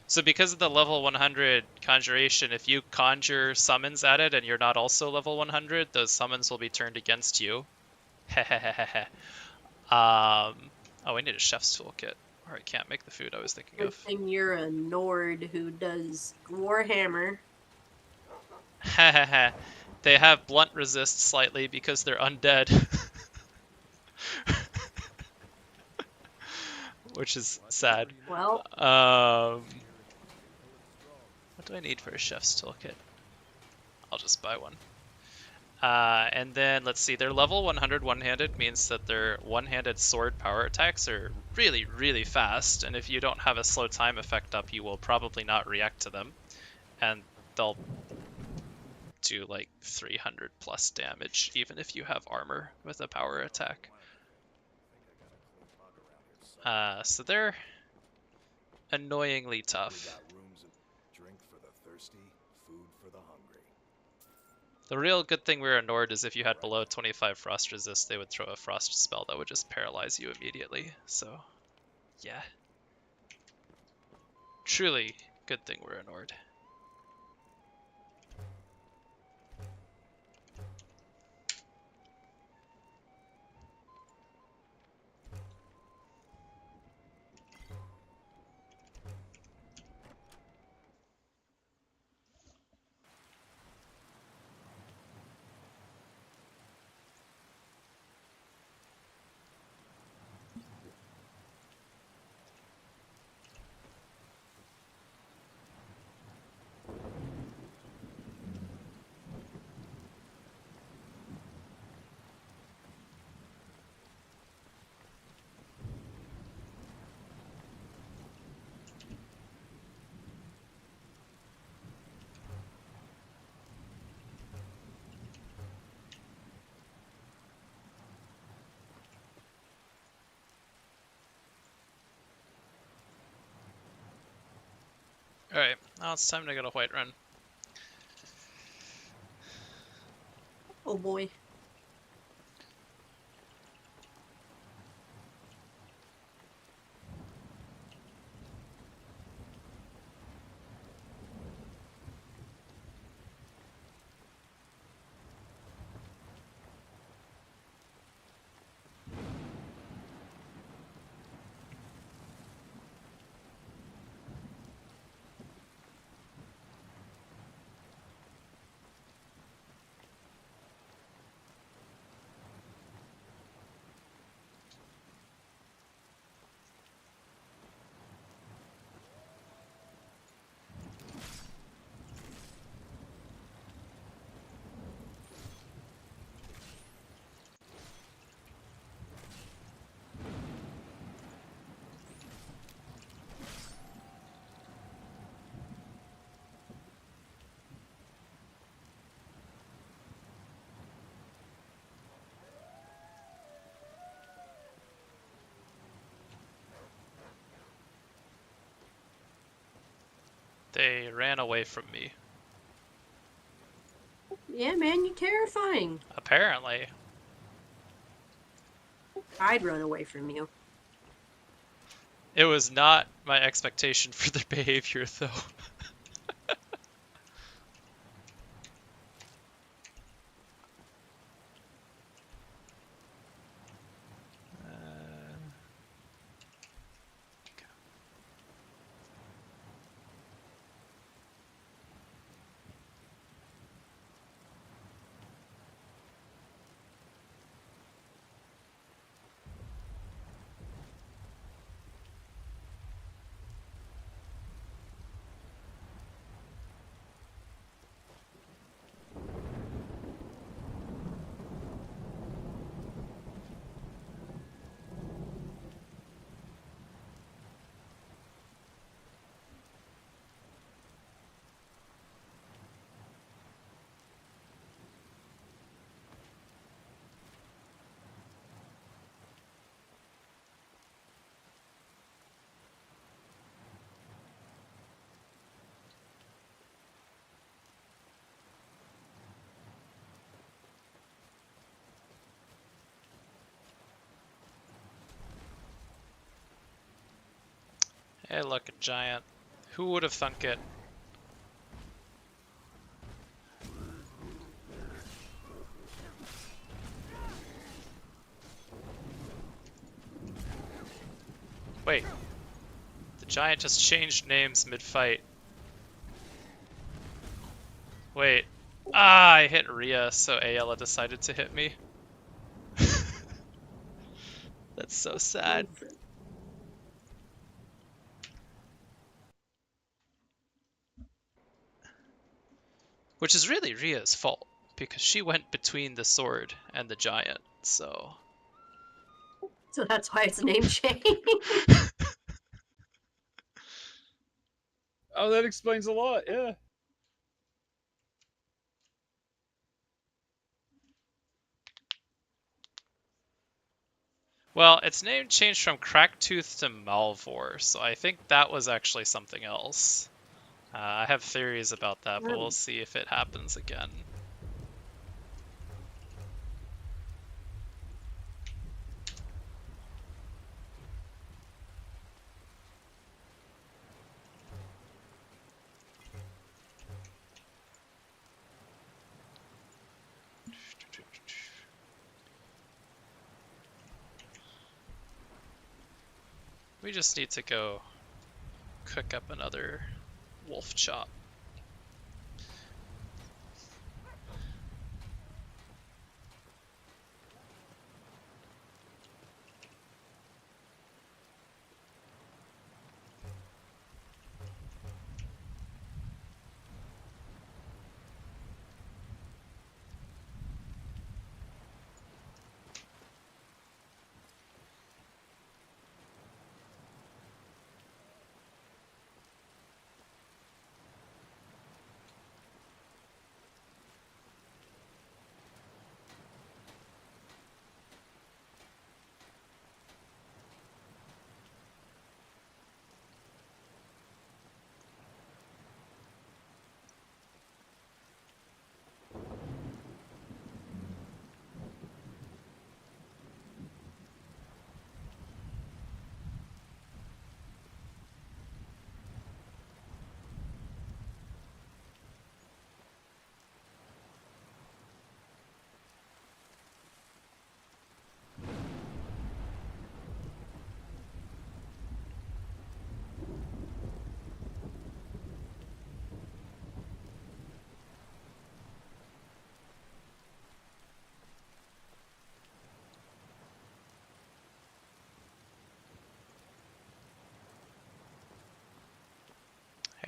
So because of the level 100 conjuration, if you conjure summons at it and you're not also level 100, those summons will be turned against you. Oh, we need a chef's toolkit, or I can't make the food I was thinking Good of. thing you're a Nord who does Warhammer. They have blunt resist slightly because they're undead. Which is sad. Well, What do I need for a chef's toolkit? I'll just buy one. And then, let's see, their level 100 one-handed means that their one-handed sword power attacks are really, really fast, and if you don't have a slow time effect up, you will probably not react to them. And they'll do like 300 plus damage, even if you have armor with a power attack. So they're annoyingly tough. Rooms of drink for the thirsty, food The real good thing we were Nord is if you had below 25 frost resist, they would throw a frost spell that would just paralyze you immediately. So, yeah. Truly good thing we're a Nord. Alright, now it's time to go to Whiterun. Oh boy. They ran away from me. Yeah, man, you're terrifying. Apparently. I'd run away from you. It was not my expectation for their behavior, though. Hey, look, a giant. Who would have thunk it? Wait. The giant just changed names mid-fight. Wait. Ah, I hit Rhea, so Ayala decided to hit me. That's so sad. Which is really Rhea's fault, because she went between the sword and the giant, so... So that's why it's a name change. Oh, that explains a lot. Yeah. Well, its name changed from Cracktooth to Malvor, so I think that was actually something else. I have theories about that, but we'll see if it happens again. We just need to go cook up another wolf chop.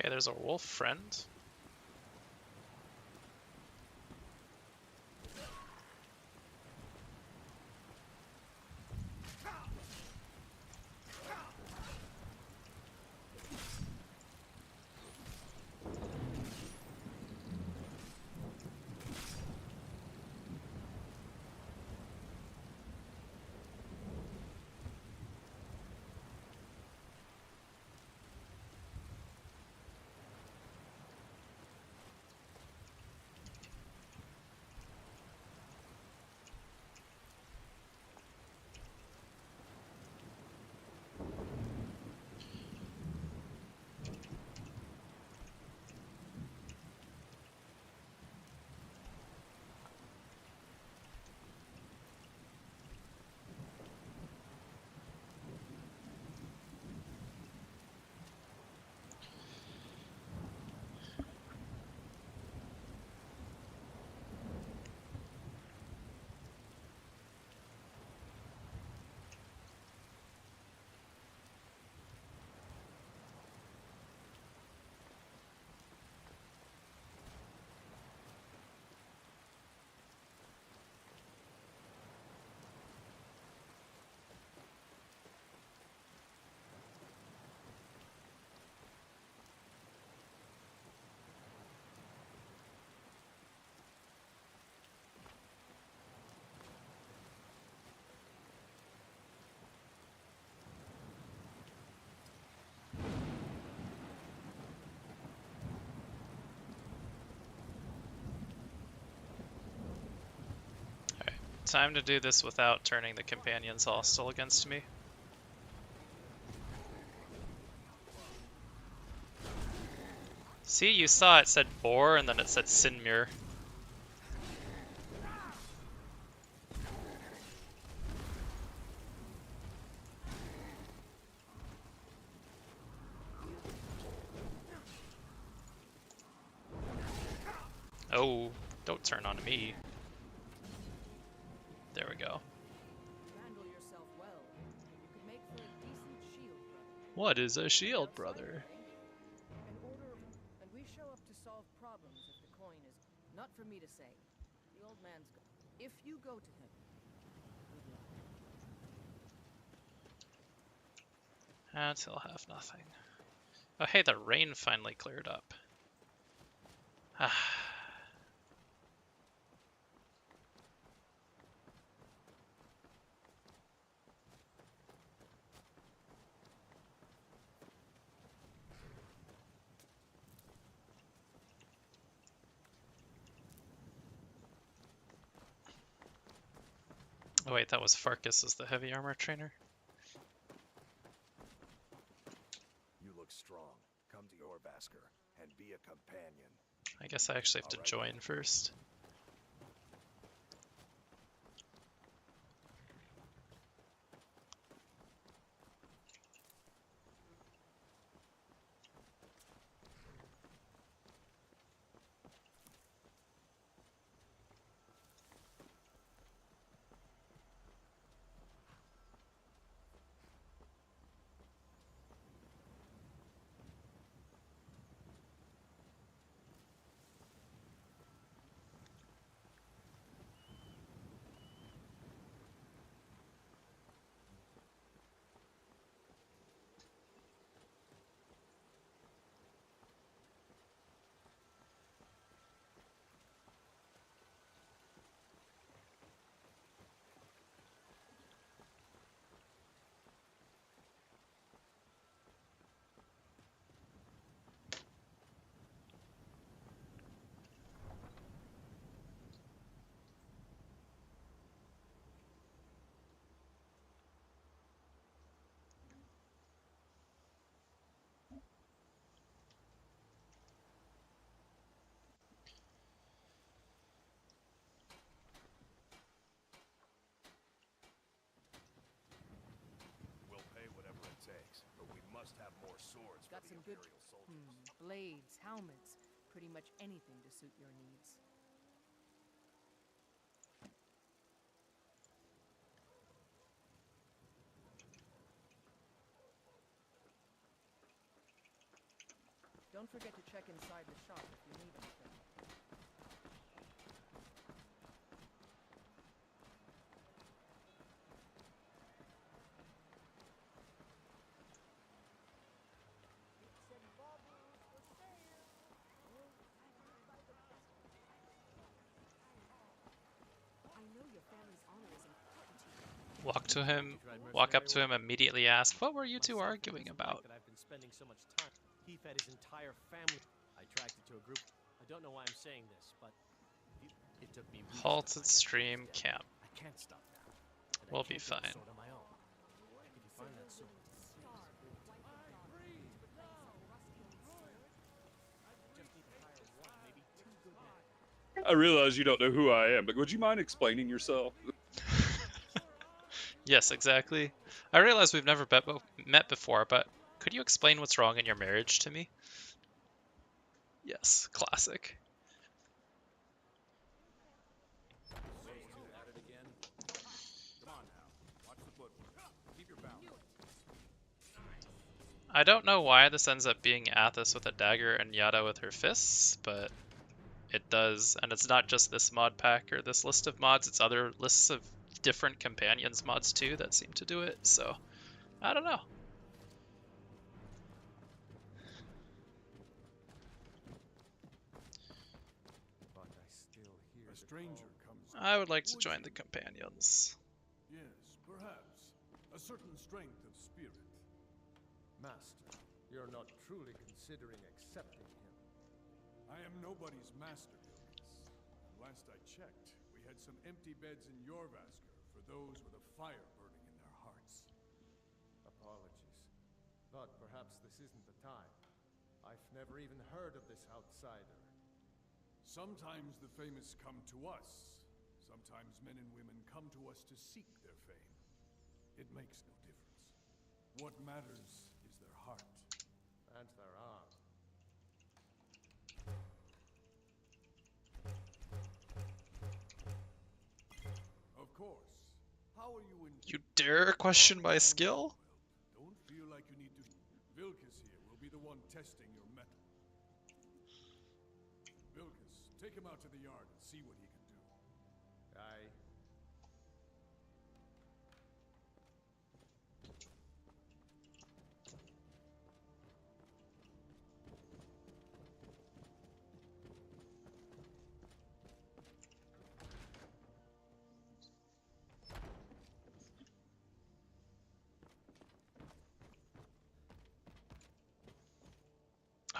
Hey, there's a wolf friend. Time to do this without turning the companions hostile against me. See, you saw it said boar and then it said Sinmir. Oh, don't turn on me. There we go. Handle yourself well. You could make for a decent shield, brother. What is a shield, brother? An order, and we show up to solve problems if the coin is not for me to say. The old man's go. If you go to him, good luck. And he'll have nothing. Oh hey, the rain finally cleared up. Ah. Oh wait, that was Farkas as the heavy armor trainer. You look strong. Come to your Vasker and be a companion. I guess I actually have to join first. swords Got for some the good Imperial soldiers. blades, helmets, pretty much anything to suit your needs. Don't forget to check inside the shop if you need anything. I know your family's honor is important to you. Walk up to him, immediately ask, "What were you two arguing about?" That I've been spending so much time. He fed his entire family. I tracked it to a group. I don't know why I'm saying this, but it took me weeks to Halted find out stream he was dead. camp. I can't stop now. And I We'll be can't get a fine. sword on my own. If you find that sword, please. Just need to hire one, maybe two good men. I realize you don't know who I am, but would you mind explaining yourself? Yes, exactly. I realize we've never met before, but could you explain what's wrong in your marriage to me? Yes, classic. At it again. Come on now. Watch the footwork. Keep your balance. I don't know why this ends up being Athos with a dagger and Yada with her fists, but it does, and it's not just this mod pack or this list of mods, it's other lists of different companions mods too that seem to do it, so I don't know. But I still hear A the stranger call. comes. I would like to join the companions. Yes, perhaps. A certain strength of spirit. Master, you're not truly considering accepting him. I am nobody's master, Gilgas. And last I checked, we had some empty beds in Jorvasker for those with a fire burning in their hearts. Apologies. But perhaps this isn't the time. I've never even heard of this outsider. Sometimes the famous come to us. Sometimes men and women come to us to seek their fame. It makes no difference. What matters is their heart. And their arm. Of course. How are you in... You dare question my skill? Don't feel like you need to... Vilkas here will be the one testing your mettle. Vilkas, take him out to the yard and see what he can do. Aye.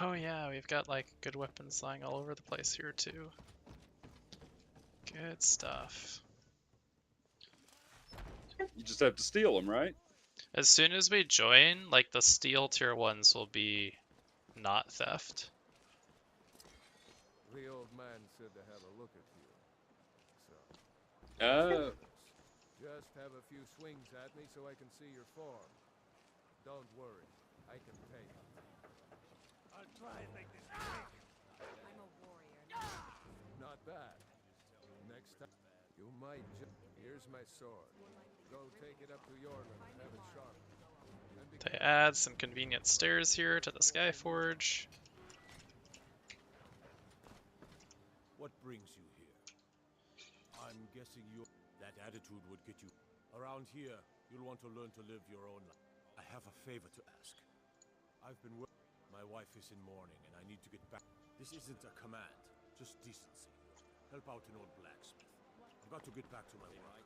Oh yeah, we've got like good weapons lying all over the place here too. Good stuff. You just have to steal them, right? As soon as we join, like the steel tier ones will be not theft. The old man said to have a look at you. So, just have a few swings at me so I can see your form. Don't worry, I can take it. I'll try and make this quick. I'm a warrior. Not bad. Next time, you might here's my sword. Go take it up to Yorland and have it sharpened. And be They add some convenient stairs here to the Skyforge. What brings you here? I'm guessing that attitude would get you. Around here, you'll want to learn to live your own life. I have a favor to ask. I've been My wife is in mourning, and I need to get back. This isn't a command, just decency. Help out an old blacksmith. I've got to get back to my work.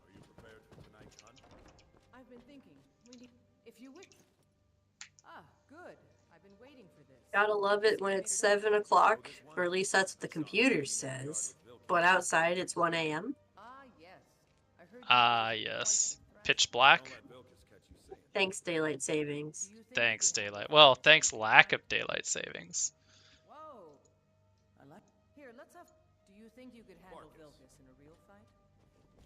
Are you prepared for tonight's hunt? I've been thinking. If you wish. Good. I've been waiting for this. Gotta love it when it's 7 o'clock, or at least that's what the computer says. But outside it's 1 a.m. Ah, yes. I heard Ah, yes. Pitch black. Thanks, daylight savings. Thanks, daylight. Well, thanks lack of daylight savings. Whoa. I like. Here, let's have. Do you think you could handle Vilcus in a real fight?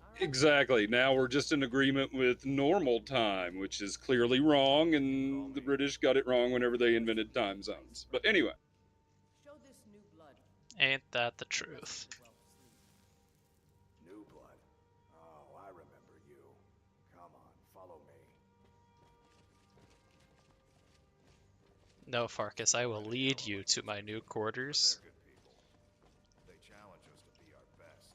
All right. Exactly. Now we're just in agreement with normal time, which is clearly wrong, and the British got it wrong whenever they invented time zones. But anyway. Show this new blood. Ain't that the truth? New blood. Oh, I remember you. Come on, follow me. No, Farkas, I will lead you to my new quarters. They're good people. They challenge us to be our best.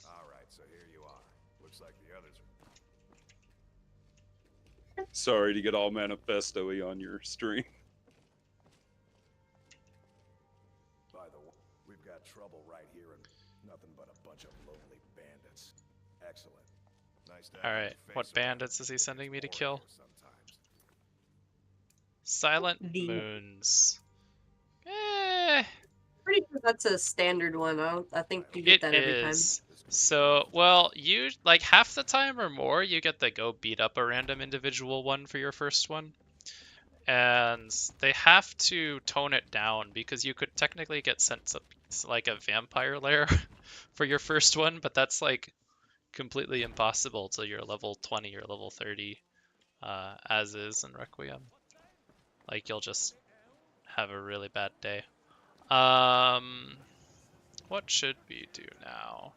All right, so here you are. Looks like the others are. Sorry to get all manifesto-y on your stream. By the way, we've got trouble right here and nothing but a bunch of lonely bandits. Excellent. Nice to have Alright, you what face around. bandits is he sending me to Boring kill? here sometimes. Silent The- Moons. Eh, Pretty sure that's a standard one. I think you get it that every time. is. So, well, you, like, half the time or more, you get the go beat up a random individual one for your first one. And they have to tone it down because you could technically get sent to, like, a vampire lair for your first one, but that's, like, completely impossible till you're level 20 or level 30, as is in Requiem. Like, you'll just have a really bad day. What should we do now?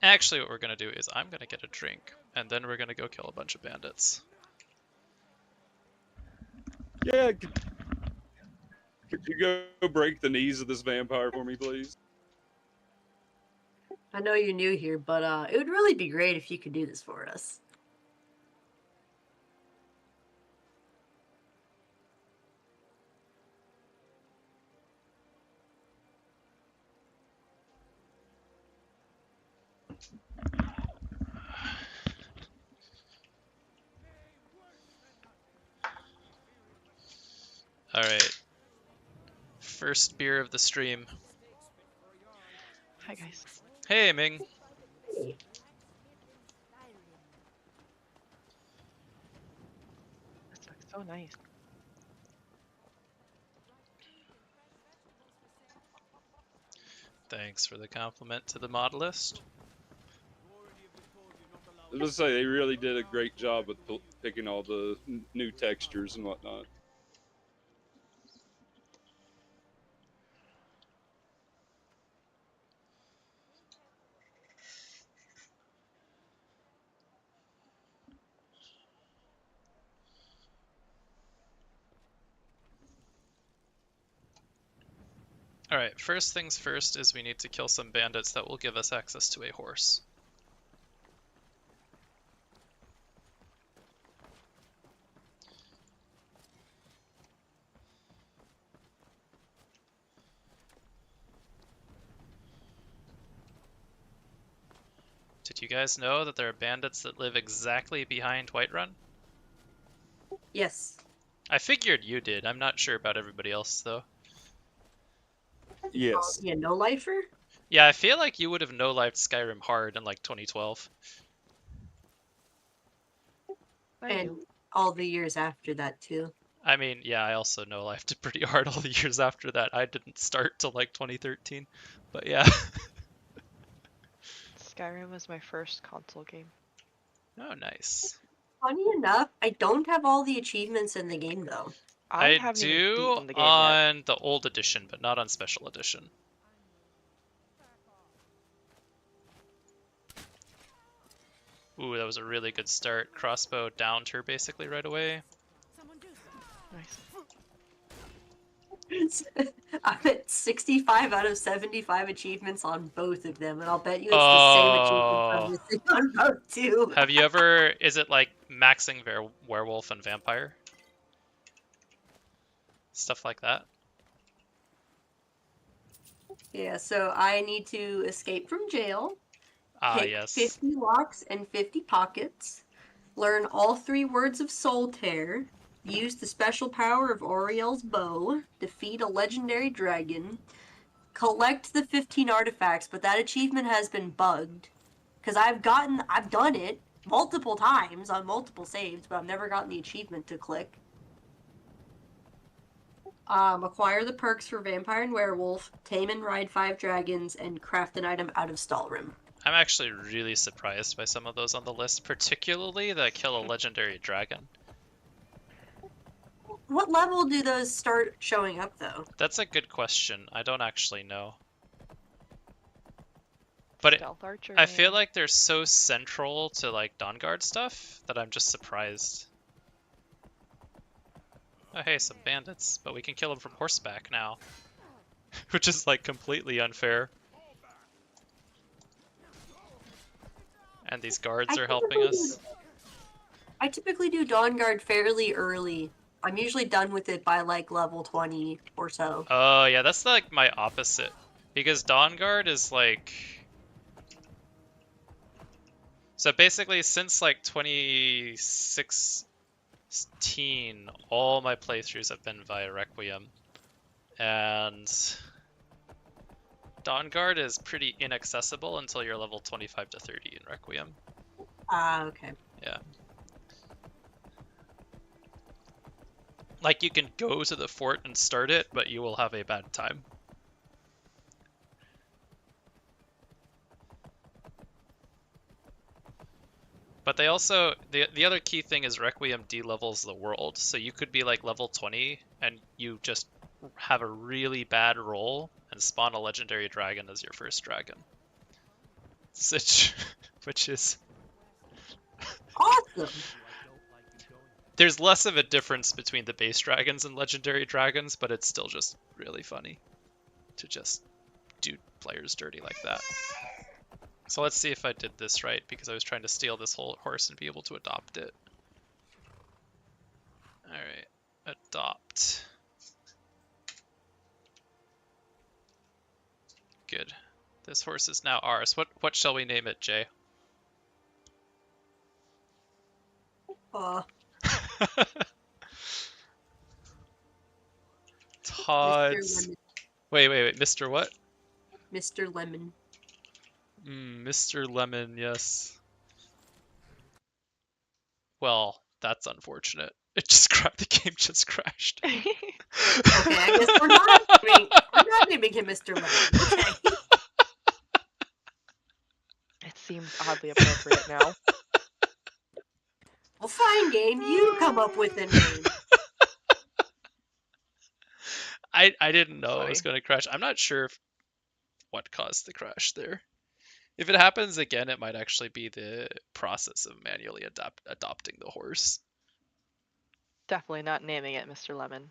Actually, what we're gonna do is I'm gonna get a drink, and then we're gonna go kill a bunch of bandits. Yeah, could you go break the knees of this vampire for me, please? I know you're new here, but it would really be great if you could do this for us. Alright. First beer of the stream. Hi guys. Hey, Ming. This looks so nice. Thanks for the compliment to the modelist. I was gonna say, they really did a great job with picking all the new textures and whatnot. Alright, first things first is we need to kill some bandits that will give us access to a horse. Did you guys know that there are bandits that live exactly behind Whiterun? Yes. I figured you did. I'm not sure about everybody else, though. Yes. Yeah, no lifer? Yeah, I feel like you would have no-lifed Skyrim hard in, like, 2012. And all the years after that, too. I mean, yeah, I also no-lifed it pretty hard all the years after that. I didn't start till, like, 2013. But, yeah. Skyrim was my first console game. Oh, nice. Funny enough, I don't have all the achievements in the game, though. I haven't even do beaten the game yet. on the old edition, but not on special edition. Ooh, that was a really good start. Crossbow downed her basically right away. Nice. I'm at 65 out of 75 achievements on both of them, and I'll bet you it's the same achievements I'm missing on both, too. Have you ever... Is it like maxing werewolf and vampire? Stuff like that? Yeah, so I need to escape from jail, Ah, pick yes. 50 locks and 50 pockets, learn all 3 words of Soul Tear, use the special power of Oriel's bow, defeat a legendary dragon, collect the 15 artifacts, but that achievement has been bugged. Because I've done it multiple times on multiple saves, but I've never gotten the achievement to click. Acquire the perks for Vampire and Werewolf, tame and ride 5 dragons, and craft an item out of Stalrim. I'm actually really surprised by some of those on the list, particularly the kill a legendary dragon. What level do those start showing up, though? That's a good question. I don't actually know. But Stealth archer, I feel maybe? like they're so central to like Dawnguard stuff that I'm just surprised. Oh hey, some bandits, but we can kill them from horseback now. Which is like completely unfair. And these guards are helping us. I typically do Dawnguard fairly early. I'm usually done with it by like level 20 or so. Oh yeah, that's like my opposite. Because Dawnguard is like... So basically since like 2016, all my playthroughs have been via Requiem. And Dawnguard is pretty inaccessible until you're level 25 to 30 in Requiem. Ah, okay. Yeah. Like, you can go to the fort and start it, but you will have a bad time. But they also... The other key thing is Requiem de-levels the world. So you could be like level 20 and you just have a really bad roll and spawn a legendary dragon as your first dragon. Which is... Awesome! There's less of a difference between the base dragons and legendary dragons, but it's still just really funny to just do players dirty like that. So let's see if I did this right, because I was trying to steal this whole horse and be able to adopt it. Alright, adopt. Good. This horse is now ours. What shall we name it, Jay? Todd's... Wait, Mr. what? Mr. Lemon. Mr. Lemon, yes. Well, that's unfortunate. It just the game just crashed. Okay, I guess we're not naming him Mr. Lemon. Okay. It seems oddly appropriate now. Well, fine, game. You come up with a name. I didn't know it was going to crash. I'm not sure what caused the crash there. If it happens again, it might actually be the process of manually adopting the horse. Definitely not naming it Mr. Lemon.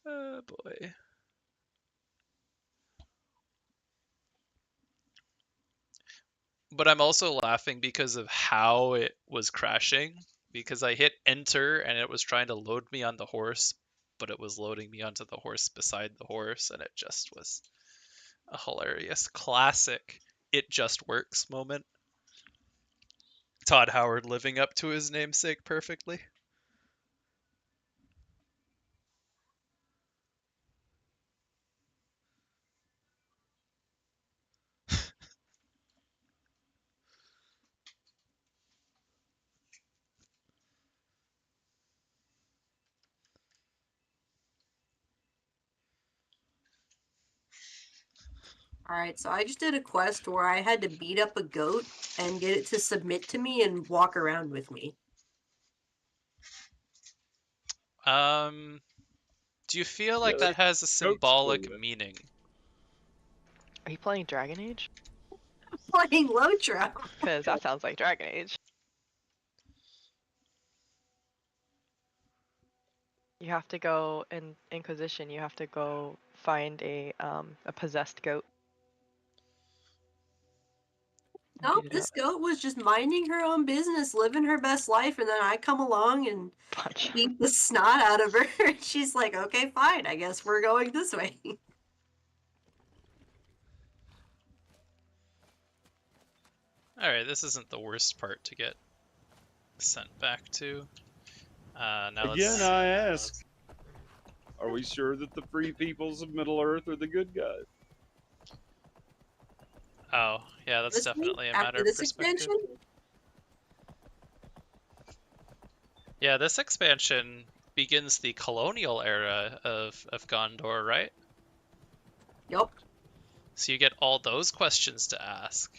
Oh boy. But I'm also laughing because of how it was crashing. Because I hit enter and it was trying to load me on the horse, but it was loading me onto the horse beside the horse, and it just was a hilarious, classic "it just works" moment. Todd Howard living up to his namesake perfectly. Alright, so I just did a quest where I had to beat up a goat and get it to submit to me and walk around with me. Do you feel like that has a symbolic meaning? Are you playing Dragon Age? I'm playing Lotro. Because that sounds like Dragon Age. You have to go in Inquisition. You have to go find a possessed goat. No, this goat was just minding her own business, living her best life, and then I come along and beat the snot out of her. And she's like, okay, fine, I guess we're going this way. Alright, this isn't the worst part to get sent back to. Now Again, let's... I ask, are we sure that the free peoples of Middle Earth are the good guys? Oh, yeah, that's This week, definitely a after matter of this perspective. expansion? Yeah, this expansion begins the colonial era of Gondor, right? Yup. So you get all those questions to ask.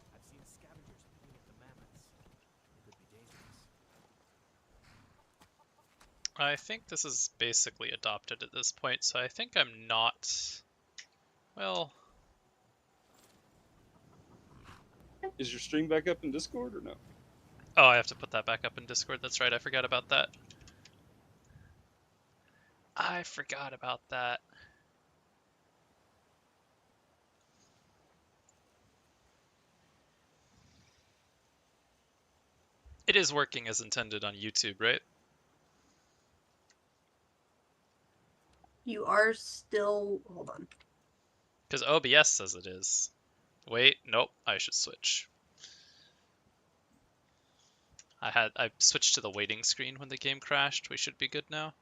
I've seen scavengers picking at the mammoths. They could be dangerous. I think this is basically adopted at this point, so I think I'm not... Well... Is your stream back up in Discord or no? Oh, I have to put that back up in Discord. That's right, I forgot about that. I forgot about that. It is working as intended on YouTube, right? You are still. Hold on. Because OBS says it is. Wait, nope, I should switch. I switched to the waiting screen when the game crashed. We should be good now.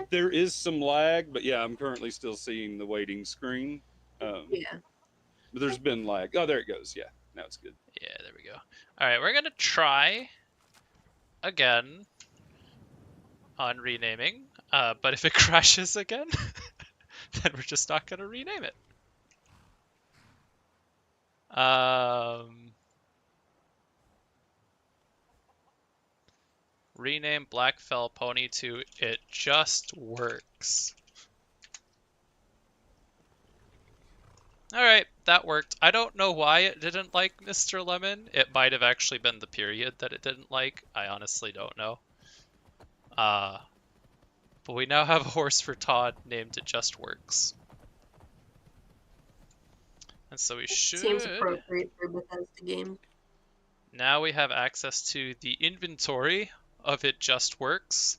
There is some lag, but yeah, I'm currently still seeing the waiting screen. Yeah. But there's been lag. Oh, there it goes. Yeah, now it's good. Yeah, there we go. Alright, we're gonna try again on renaming, but if it crashes again, then we're just not gonna rename it. Rename Blackfell Pony to It Just Works. Alright, that worked. I don't know why it didn't like Mr. Lemon. It might have actually been the period that it didn't like. I honestly don't know. But we now have a horse for Todd named It Just Works. And so we should... Seems appropriate for a Bethesda game. Now we have access to the inventory of It Just Works.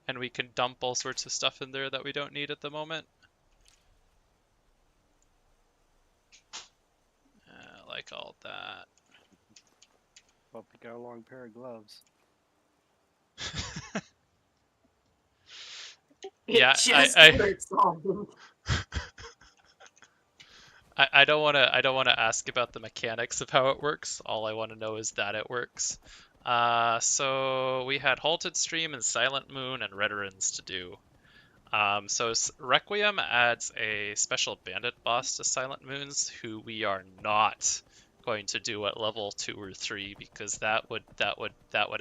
And we can dump all sorts of stuff in there that we don't need at the moment. Like all that. Well, we got a long pair of gloves. Yeah, I don't want to ask about the mechanics of how it works. All I want to know is that it works. So we had Halted Stream and Silent Moon and Redderins to do. So Requiem adds a special bandit boss to Silent Moons, who we are not going to do at level 2 or 3 because that would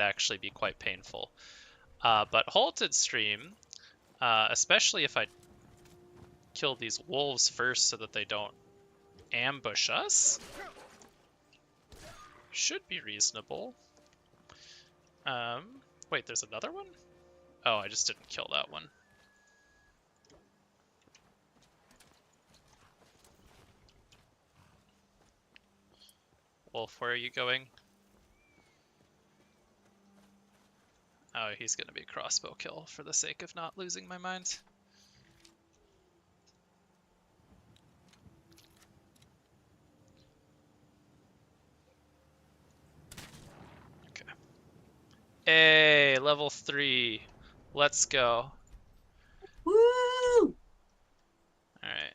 actually be quite painful. But Halted Stream, especially if I kill these wolves first so that they don't ambush us, should be reasonable. Wait, there's another one? Oh, I just didn't kill that one. Wolf, where are you going? Oh, he's gonna be a crossbow kill for the sake of not losing my mind. Okay. Hey, level 3. Let's go. Woo! Alright.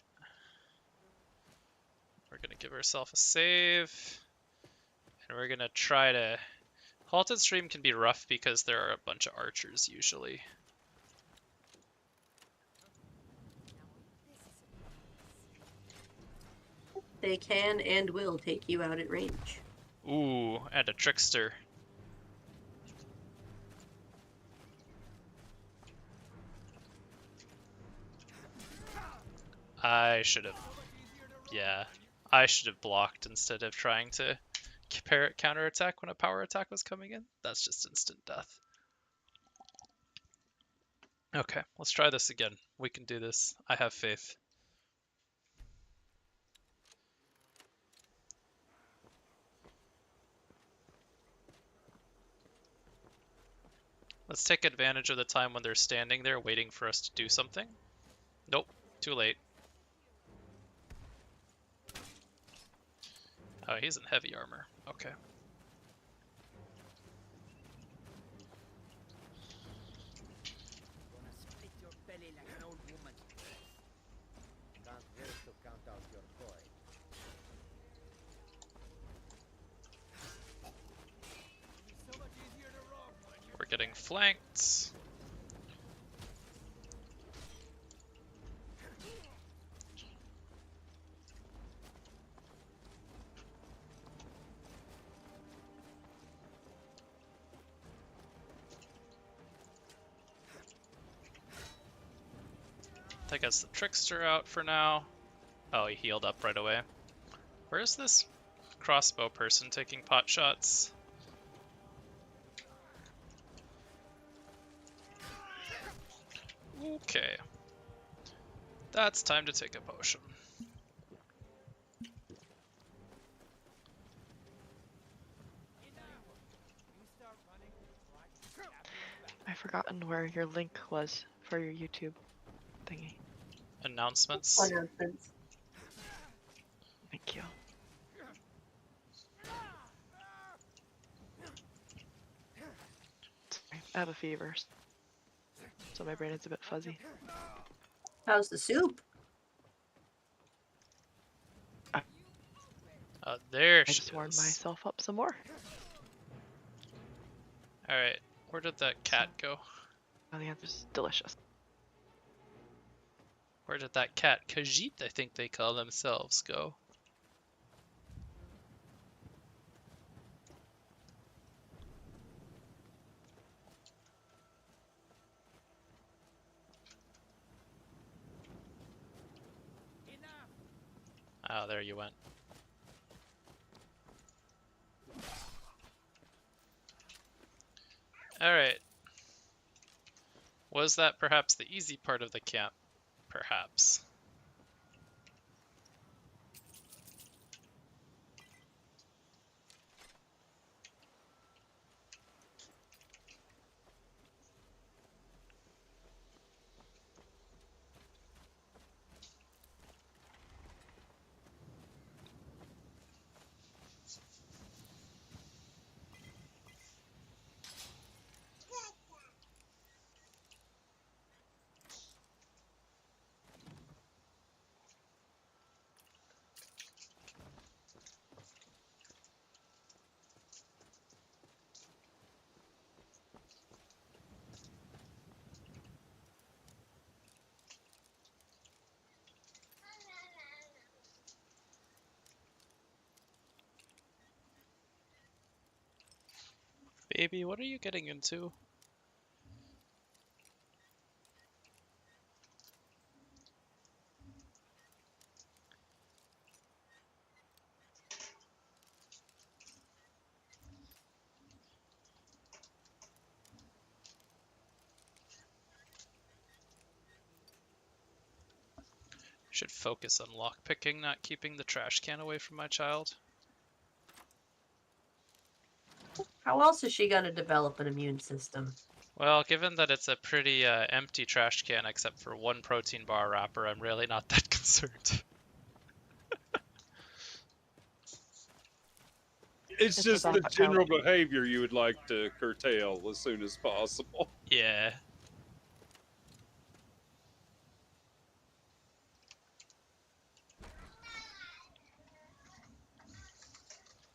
We're gonna give ourselves a save. And we're gonna try to... Halted Stream can be rough because there are a bunch of archers usually. They can and will take you out at range. Ooh, and a trickster. I should have. Yeah, I should have blocked instead of trying to counterattack when a power attack was coming in. That's just instant death. Okay, let's try this again. We can do this. I have faith. Let's take advantage of the time when they're standing there waiting for us to do something. Nope, too late. Oh, he's in heavy armor. Okay. Gonna split your belly like an old woman. Can't wait to count out your coin. So much easier to rob when you're We're getting flanked. That gets the trickster out for now. Oh, he healed up right away. Where's this crossbow person taking pot shots? Okay. That's time to take a potion. I've forgotten where your link was for your YouTube thingy. Announcements. Announcements. Thank you. Sorry, I have a fever, so my brain is a bit fuzzy. How's the soup? There I she just warmed is. myself up some more. Alright, where did that cat go? Oh, the answer's delicious. Where did that cat, Khajiit, I think they call themselves, go? Oh, there you went. Alright. Was that perhaps the easy part of the camp? Perhaps. Baby, what are you getting into? Should focus on lockpicking, not keeping the trash can away from my child. How else is she gonna develop an immune system? Well, given that it's a pretty empty trash can except for one protein bar wrapper, I'm really not that concerned. It's It's just about the how- general behavior you would like to curtail as soon as possible. Yeah.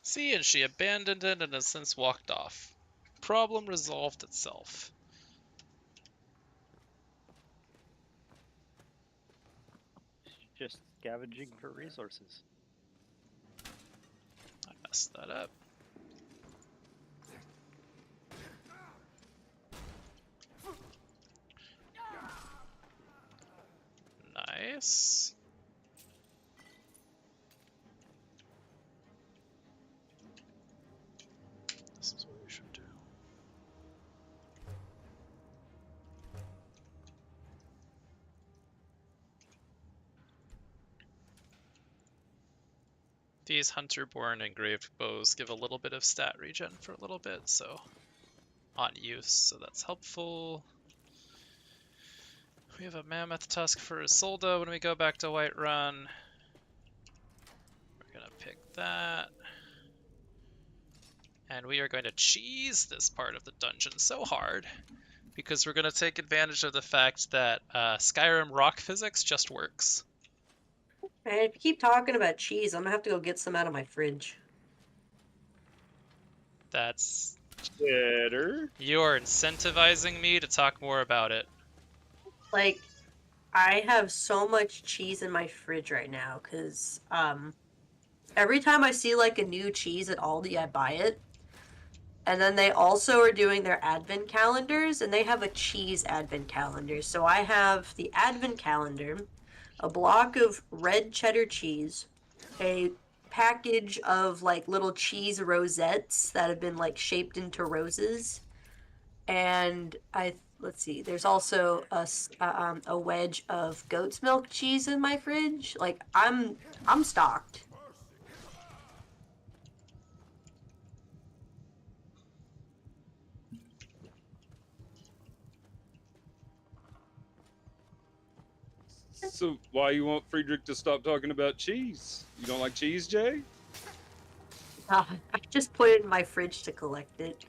See, and she abandoned it and has since walked off. Problem resolved itself. Just scavenging for resources. I messed that up. Nice. These Hunter-born engraved bows give a little bit of stat regen for a little bit, so on use, so that's helpful. We have a Mammoth Tusk for Isolde when we go back to Whiterun. We're gonna pick that. And we are going to cheese this part of the dungeon so hard because we're going to take advantage of the fact that Skyrim rock physics just works. Man, if you keep talking about cheese, I'm gonna have to go get some out of my fridge. That's... Cheddar. You're incentivizing me to talk more about it. Like, I have so much cheese in my fridge right now, because, every time I see, like, a new cheese at Aldi, I buy it. And then they also are doing their advent calendars, and they have a cheese advent calendar. So I have the advent calendar, a block of red cheddar cheese, a package of like little cheese rosettes that have been like shaped into roses, and let's see, there's also a wedge of goat's milk cheese in my fridge. Like I'm stocked. So why you want Friedrich to stop talking about cheese? You don't like cheese, Jay? I just put it in my fridge to collect it.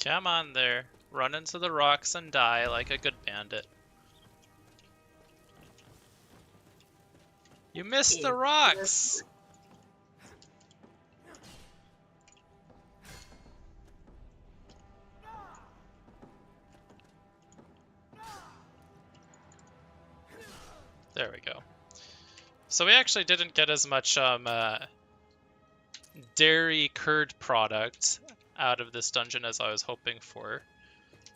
Come on there. Run into the rocks and die like a good bandit. You missed the rocks! There we go. So we actually didn't get as much dairy curd product out of this dungeon as I was hoping for.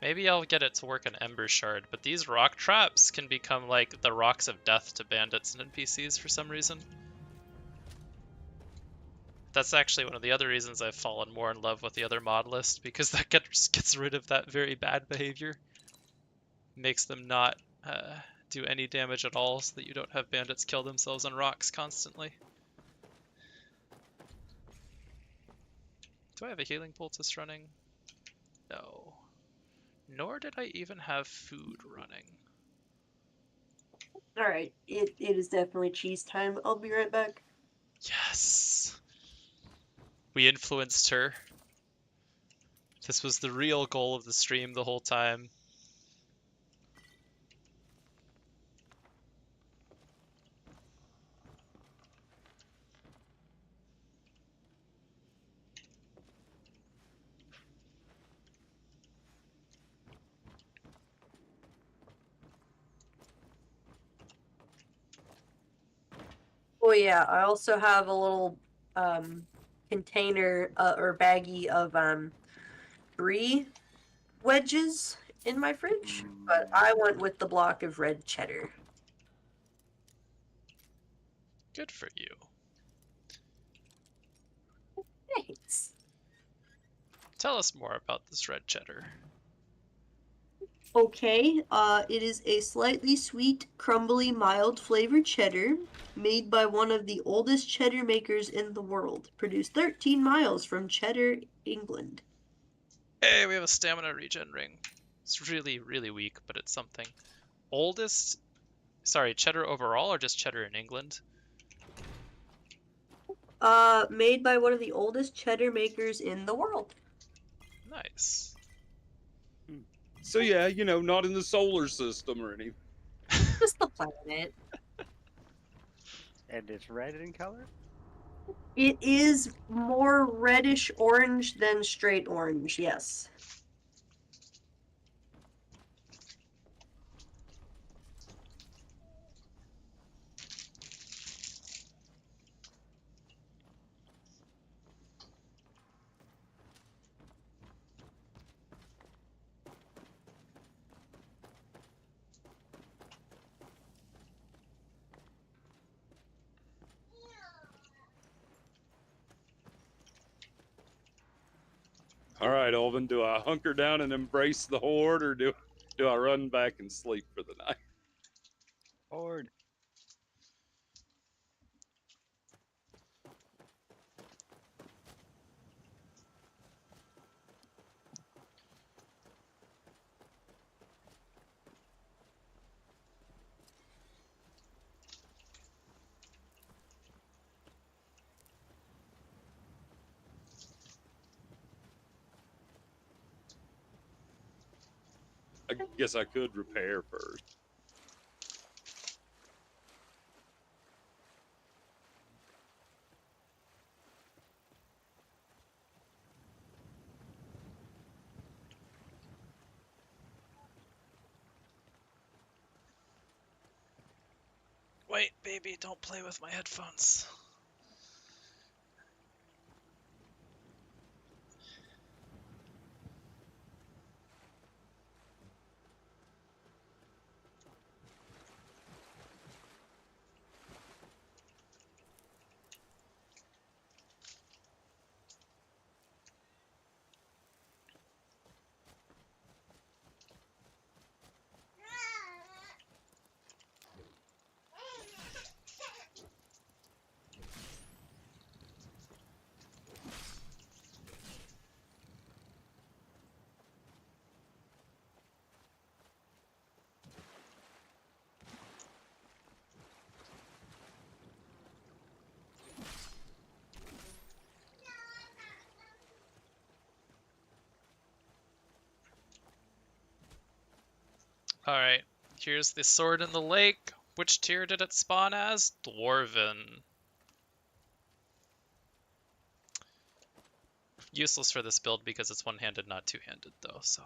Maybe I'll get it to work in Ember Shard, but these rock traps can become like the rocks of death to bandits and NPCs for some reason. That's actually one of the other reasons I've fallen more in love with the other mod list, because that gets rid of that very bad behavior. Makes them not do any damage at all, so that you don't have bandits kill themselves on rocks constantly. Do I have a healing poultice running? No. Nor did I even have food running. Alright, it is definitely cheese time. I'll be right back. Yes! We influenced her. This was the real goal of the stream the whole time. Oh yeah, I also have a little container or baggie of brie wedges in my fridge, but I went with the block of red cheddar. Good for you. Thanks. Tell us more about this red cheddar. Okay, it is a slightly sweet, crumbly, mild flavored cheddar made by one of the oldest cheddar makers in the world, produced 13 miles from Cheddar, England. Hey, we have a stamina regen ring. It's really, really weak, but it's something. Oldest? Sorry, cheddar overall or just cheddar in England? Made by one of the oldest cheddar makers in the world. Nice. So yeah, you know, not in the solar system or anything. Just the planet. And it's red in color? It is more reddish orange than straight orange, yes. All right, Olvin, do I hunker down and embrace the horde, or do I run back and sleep for the night? Horde. I guess I could repair first. Wait, baby, don't play with my headphones. Alright, here's the sword in the lake. Which tier did it spawn as? Dwarven. Useless for this build because it's one-handed, not two-handed though, so.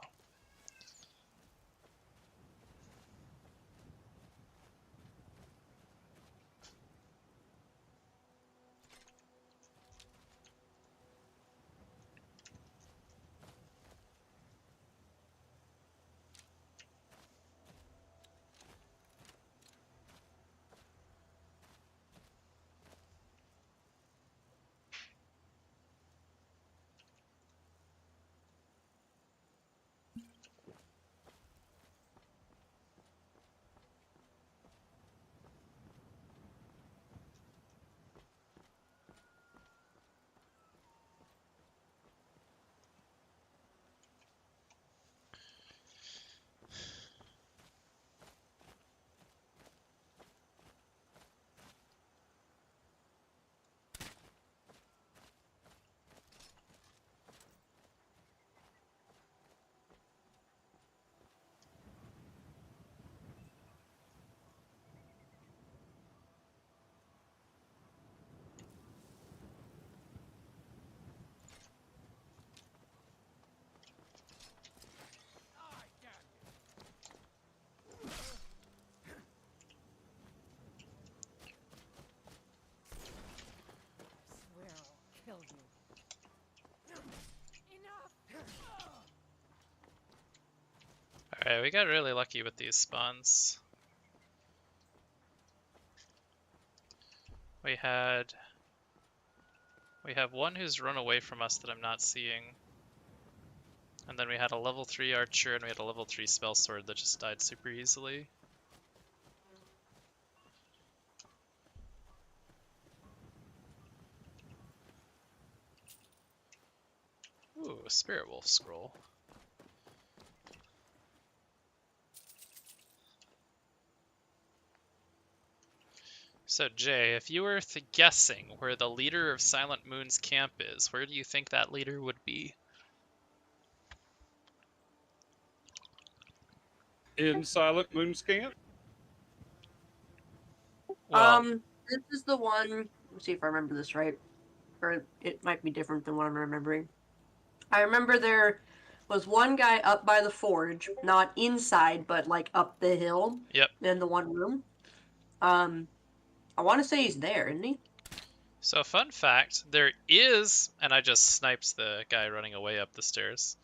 Swear I'll kill you. Enough! Alright, we got really lucky with these spawns. We have one who's run away from us that I'm not seeing. And then we had a level 3 archer and we had a level 3 spell sword that just died super easily. Ooh, a Spirit Wolf scroll. So Jay, if you were guessing where the leader of Silent Moon's camp is, where do you think that leader would be? In Silent Moon's camp? Well, This is the one. Let's see if I remember this right, or it might be different than what I'm remembering. I remember there was one guy up by the forge, not inside, but like up the hill. Yep. In the one room. I want to say he's there, isn't he? So fun fact, there is, and I just sniped the guy running away up the stairs.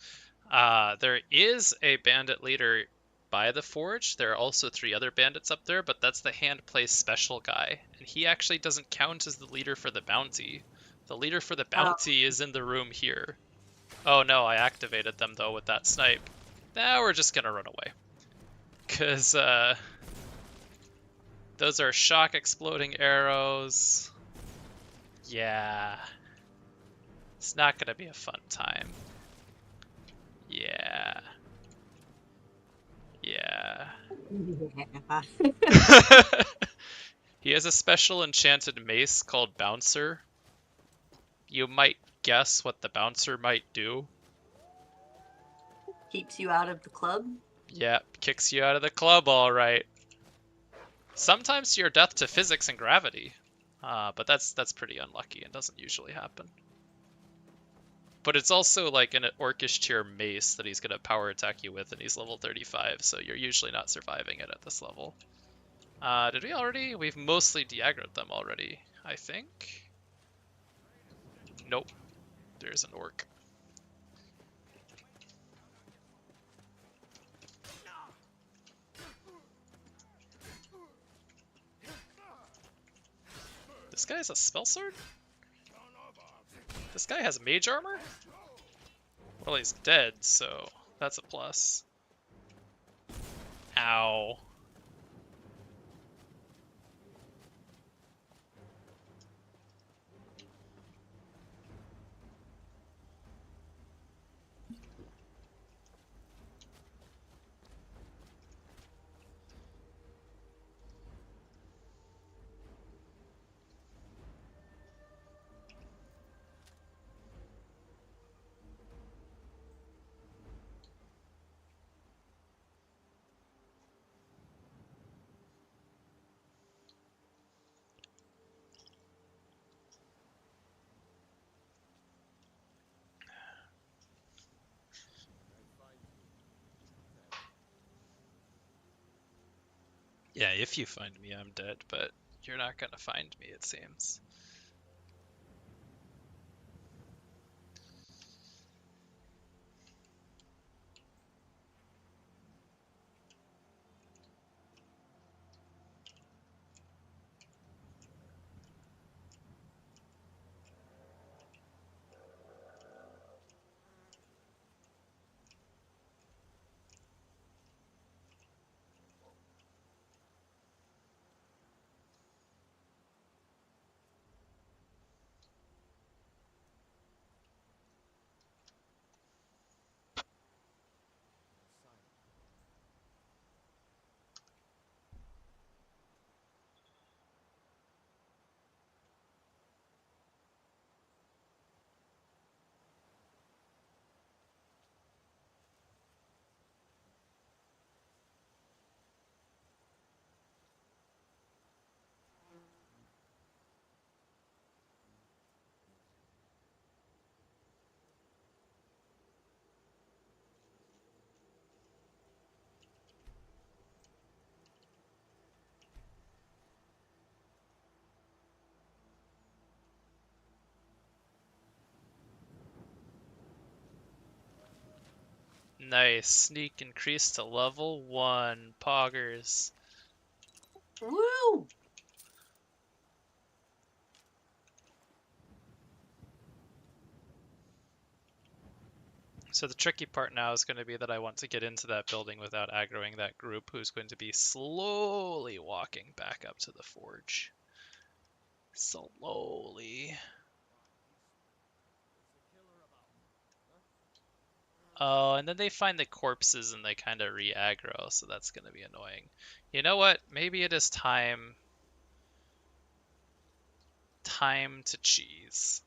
There is a bandit leader by the forge. There are also 3 other bandits up there, but that's the hand-placed special guy. And he actually doesn't count as the leader for the bounty. The leader for the bounty is in the room here. Oh no, I activated them though with that snipe. Now we're just gonna run away. Cause those are shock exploding arrows. Yeah. It's not gonna be a fun time. Yeah. Yeah. He has a special enchanted mace called Bouncer. You might guess what the Bouncer might do. Keeps you out of the club? Yep, kicks you out of the club, all right. Sometimes you're death to physics and gravity, but that's pretty unlucky and doesn't usually happen. But it's also like an orcish tier mace that he's gonna power attack you with, and he's level 35, so you're usually not surviving it at this level. Did we already? We've mostly de-aggroed them already, I think. Nope. There's an orc. This guy has a spell sword? This guy has mage armor? Well, he's dead, so that's a plus. Ow. Yeah, if you find me, I'm dead, but you're not gonna find me, it seems. Nice. Sneak increased to level 1. Poggers. Woo! So the tricky part now is going to be that I want to get into that building without aggroing that group who's going to be slowly walking back up to the forge. Slowly. Oh, and then they find the corpses and they kind of re-aggro, so that's going to be annoying. You know what? Maybe it is time to cheese.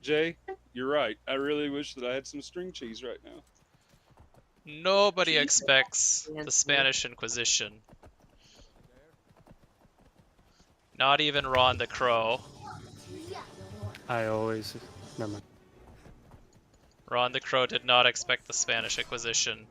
Jay, you're right. I really wish that I had some string cheese right now. Nobody expects the Spanish Inquisition. Not even Ron the Crow. I always... Never mind. Ron the Crow did not expect the Spanish Inquisition.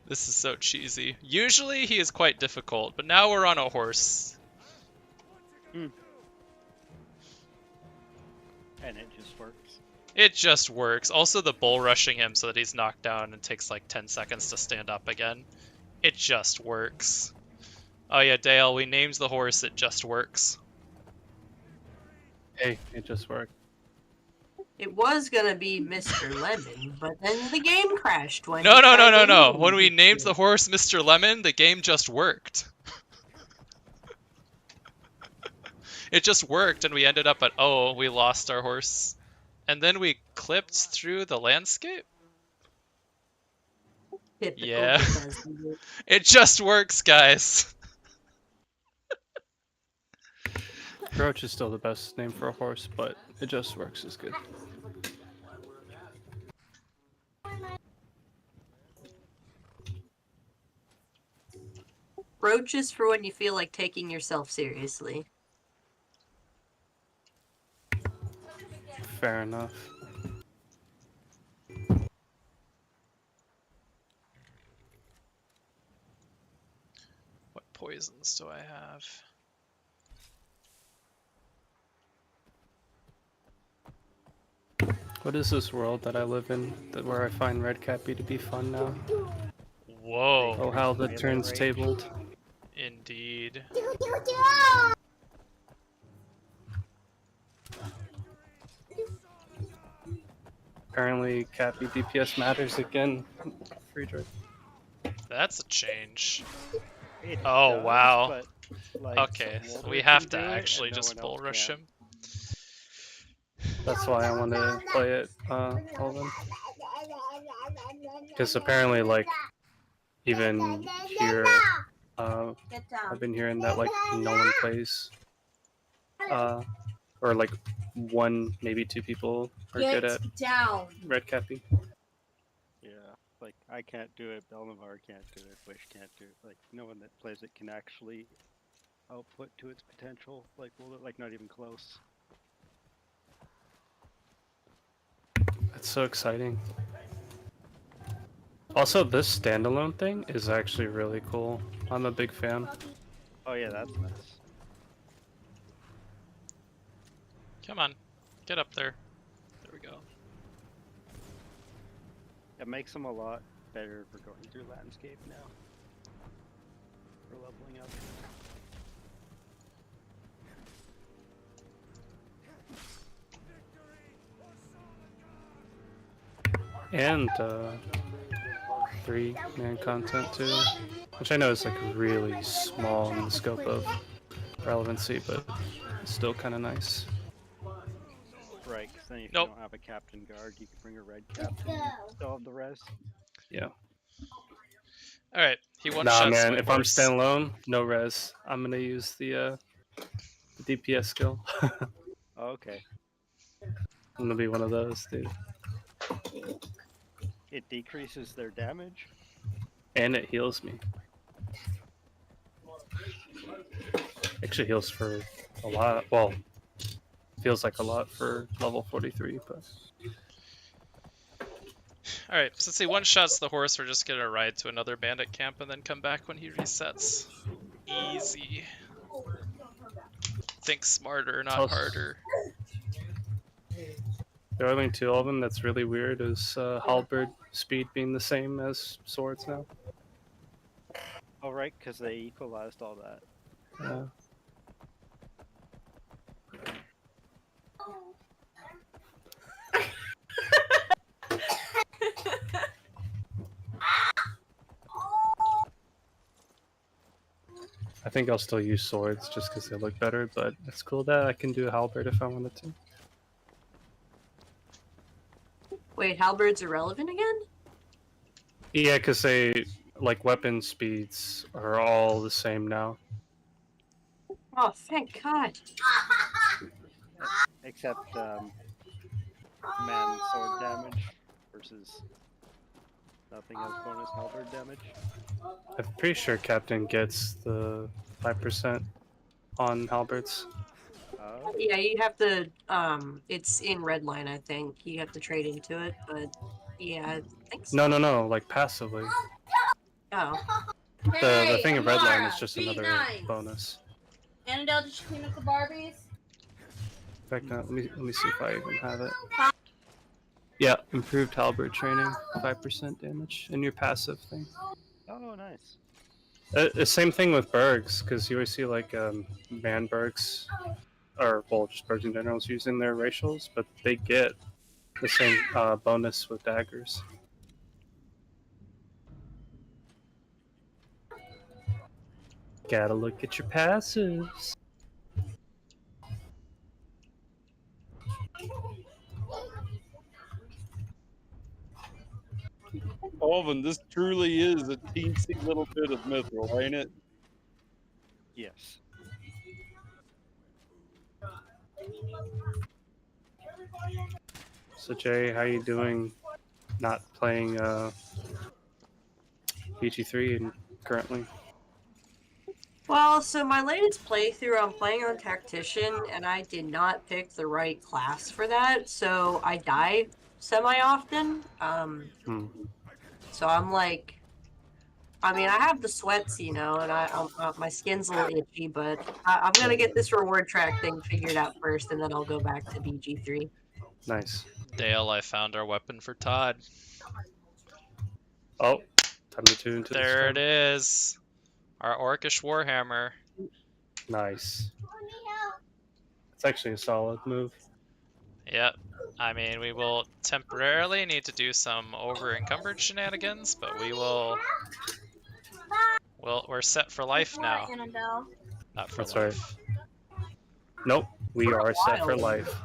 This is so cheesy. Usually he is quite difficult, but now we're on a horse. And it just works. It just works. Also the bull rushing him so that he's knocked down and takes like 10 seconds to stand up again. It just works. Oh yeah, Dale, we named the horse It Just Works. Hey, it just worked. It was gonna be Mr. Lemon, but then the game crashed when No. When we named the horse Mr. Lemon, the game just worked. It just worked, and we ended up at, oh, we lost our horse. And then we clipped through the landscape? Typical Yeah. Bethesda. It just works, guys. Roach is still the best name for a horse, but it just works is good. Roaches for when you feel like taking yourself seriously. Fair enough. What poisons do I have? What is this world that I live in where I find Red Cappy to be fun now? Whoa. Oh, how the turns tabled. Indeed. Apparently, Cappy DPS matters again. Friedrich. That's a change. It Oh, does, wow. but, like, Okay, Walter we have can to do it, actually and no just one bull else rush can. him. That's why I want to play it, Alvin. Because apparently, like, even here, I've been hearing that, like, no one plays. Or, like, one, maybe two people are good at Red Cappy. Yeah, like, I can't do it, Belnavar can't do it, Wish can't do it. Like, no one that plays it can actually output to its potential. Like, well, like, not even close. That's so exciting. Also, this standalone thing is actually really cool. I'm a big fan. Oh yeah, that's nice. Come on, get up there. There we go. It makes them a lot better for going through landscape now. For leveling up. And 3-man content too, which I know is like really small in the scope of relevancy, but it's still kind of nice. Right, because then if Nope. you don't have a captain guard, you can bring a red captain and still have the res. Yeah. Alright, he one Nah, shots man. my If horse. I'm standalone, no res. I'm gonna use the DPS skill. Oh, okay. I'm gonna be one of those, dude. It decreases their damage. And it heals me. Actually heals for a lot. Well, feels like a lot for level 43, but Alright, since he one shots the horse, we're just gonna ride to another bandit camp and then come back when he resets. Easy. Think smarter, not harder. there are only two of them. That's really weird. Is halberd speed being the same as swords now? Oh, right, because they equalized all that. Yeah. I think I'll still use swords just because they look better, but it's cool that I can do a halberd if I wanted to. Wait, halberds irrelevant again? Yeah, because they, like, weapon speeds are all the same now. Oh, thank God. Except man sword damage versus nothing else bonus halberd damage. I'm pretty sure Captain gets the 5% on halberds. Yeah, you have to, it's in Redline, I think. You have to trade into it, but yeah, I think so. No, like passively. Oh. The thing of Redline is just another bonus. Annabelle, did you clean up the Barbies? In fact, let me see if I even have it. Yeah, improved halberd training, 5% damage in your passive thing. Oh, nice. The same thing with Bergs, because you always see like man Bergs, or well, just Bergs in general, using their racials, but they get the same bonus with daggers. Gotta look at your passives. Alvin, this truly is a teensy little bit of mithril, ain't it? Yes. So Jay, how you doing? Not playing BG3 currently? Well, so my latest playthrough, I'm playing on Tactician, and I did not pick the right class for that, so I die semi-often. So I'm like, I mean, I have the sweats, you know, and my skin's a little itchy, but I'm gonna get this reward track thing figured out first, and then I'll go back to BG3. Nice. Dale, I found our weapon for Todd. Oh, time to tune into There the it is. Our Orcish Warhammer. Nice. It's actually a solid move. Yep. I mean, we will temporarily need to do some over-encumbered shenanigans, but we will... Well, we're set for life now. Not for That's life. right. Nope, we are set for life.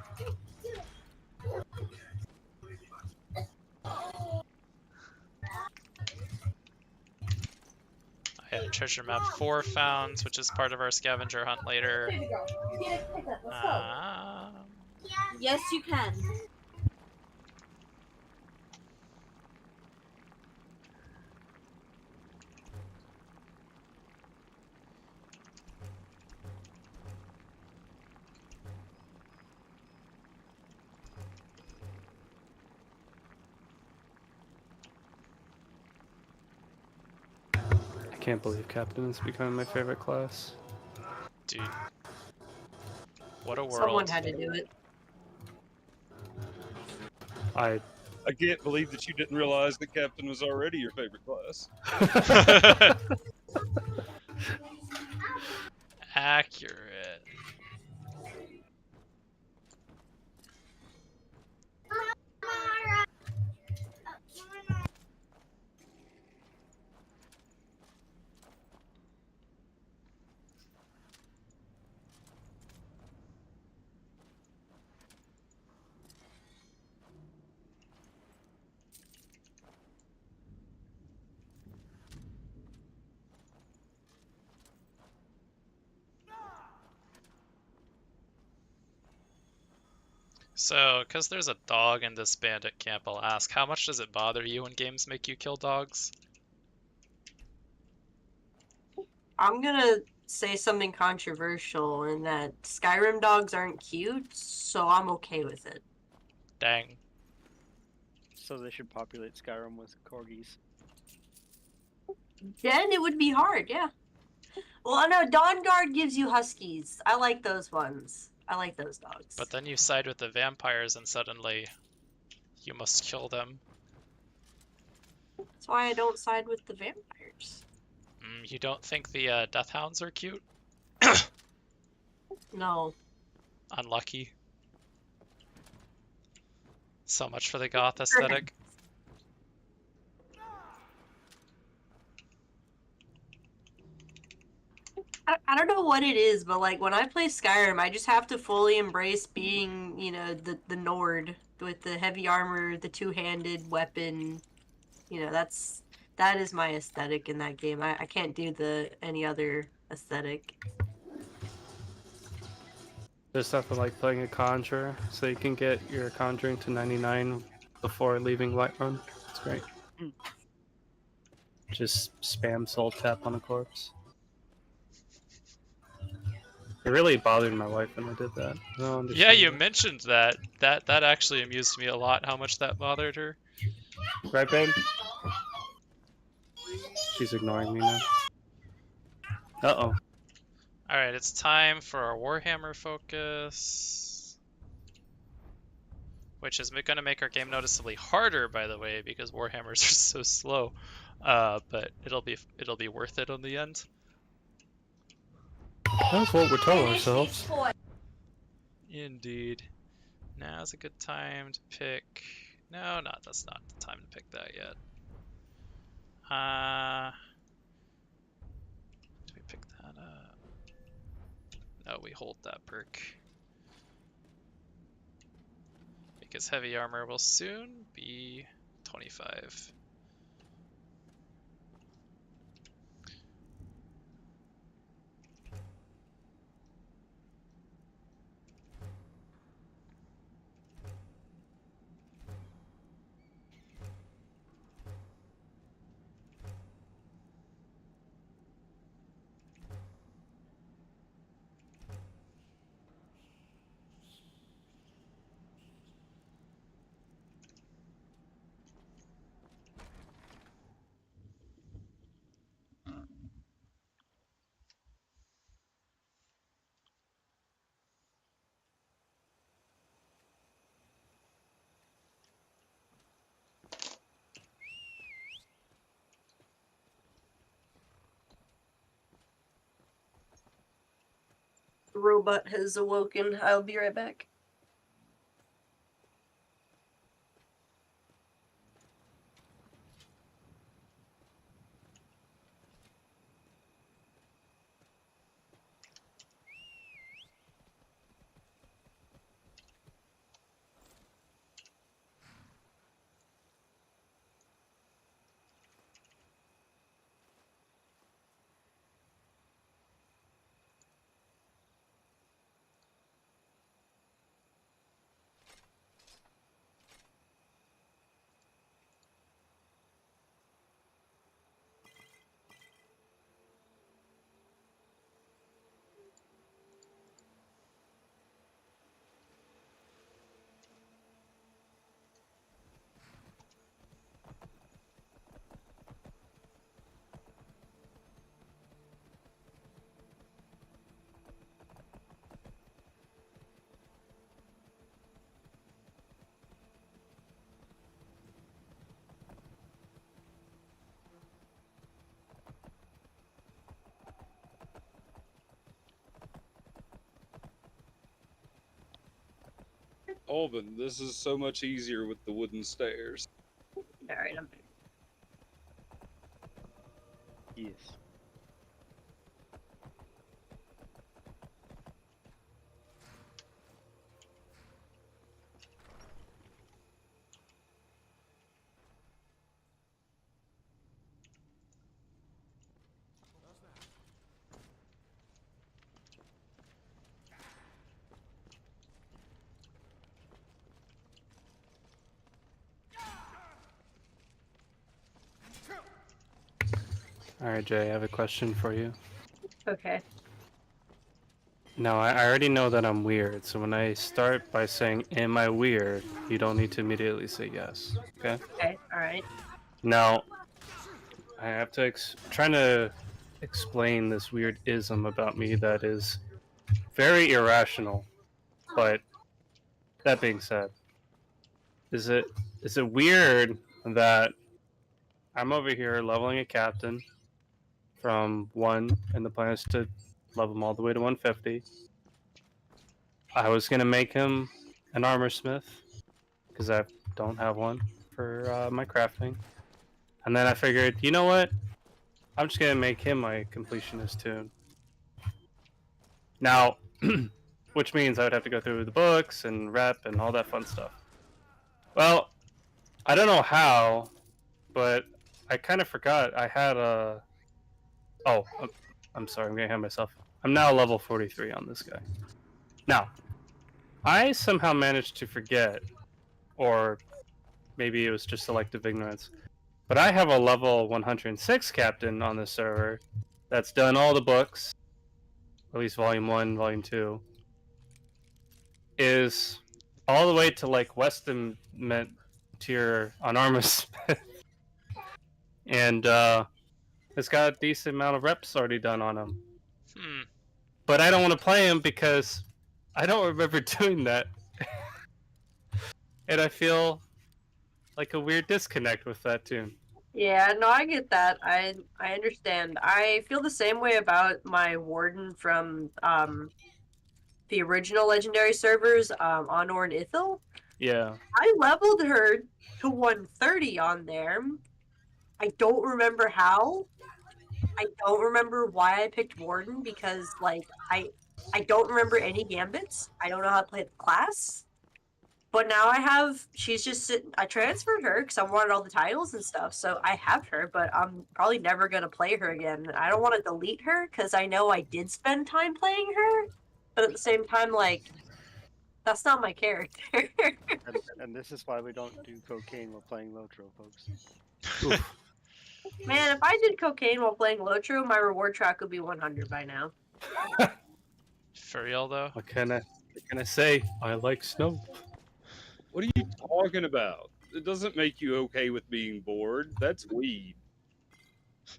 I had treasure map 4 found, which is part of our scavenger hunt later. Here we go. Get it, pick up. Let's go. Yes, you can. I can't believe Captain is becoming my favorite class. Dude. What a world. Someone had to do it. I can't believe that you didn't realize that Captain was already your favorite class. Accurate. So, because there's a dog in this bandit camp, I'll ask, how much does it bother you when games make you kill dogs? I'm gonna say something controversial in that Skyrim dogs aren't cute, so I'm okay with it. Dang. So they should populate Skyrim with corgis. Then it would be hard, yeah. Well, no, Dawn Guard gives you huskies. I like those ones. I like those dogs. But then you side with the vampires and suddenly you must kill them. That's why I don't side with the vampires. You don't think the death hounds are cute? No. Unlucky. So much for the goth aesthetic. I don't know what it is, but like when I play Skyrim, I just have to fully embrace being, you know, the Nord with the heavy armor, the two-handed weapon. You know, that is my aesthetic in that game. I can't do any other aesthetic. There's something like playing a conjurer, so you can get your conjuring to 99 before leaving Whiterun. It's great. Just spam soul tap on a corpse. It really bothered my wife when I did that. Yeah, you mentioned that. That actually amused me a lot, how much that bothered her. Right, babe? She's ignoring me now. Uh-oh. Alright, it's time for our Warhammer focus. Which is going to make our game noticeably harder, by the way, because Warhammers are so slow. But it'll be worth it on the end. That's what we tell ourselves. Indeed. Now's a good time to pick... No, that's not the time to pick that yet. Do we pick that up? No, we hold that perk. Because heavy armor will soon be 25. The robot has awoken. I'll be right back. Alvin, this is so much easier with the wooden stairs. Alright, I'm back. Yes. Alright, Jay, I have a question for you. Okay. Now, I already know that I'm weird, so when I start by saying, am I weird, you don't need to immediately say yes, okay? Okay, alright. Now, I have to trying to explain this weird ism about me that is very irrational, but that being said, is it weird that I'm over here leveling a captain from 1 and the plan is to level him all the way to 150. I was going to make him an armor smith because I don't have one for my crafting. And then I figured, you know what? I'm just going to make him my completionist tune. Now, which means I would have to go through the books and rep and all that fun stuff. Well, I don't know how, but I kind of forgot I had a... Oh, I'm sorry, I'm going to hand myself. I'm now level 43 on this guy. Now, I somehow managed to forget, or maybe it was just selective ignorance, but I have a level 106 captain on this server that's done all the books, at least volume 1, volume 2, is all the way to like Weston tier on armor smith, and it's got a decent amount of reps already done on him. But I don't want to play him because I don't remember doing that. And I feel like a weird disconnect with that tune. Yeah, no, I get that. I understand. I feel the same way about my warden from the original legendary servers, Honor and Ithil. Yeah. I leveled her to 130 on there. I don't remember how. I don't remember why I picked warden because like I don't remember any gambits. I don't know how to play the class. But now she's just sitting. I transferred her because I wanted all the titles and stuff. So I have her, but I'm probably never gonna play her again. I don't want to delete her because I know I did spend time playing her, but at the same time, like, that's not my character. And this is why we don't do cocaine while playing Lotro, folks. Man, if I did cocaine while playing Lotro, my reward track would be 100 by now. For real though. What can I say? I like snow. What are you talking about? It doesn't make you okay with being bored. That's weed.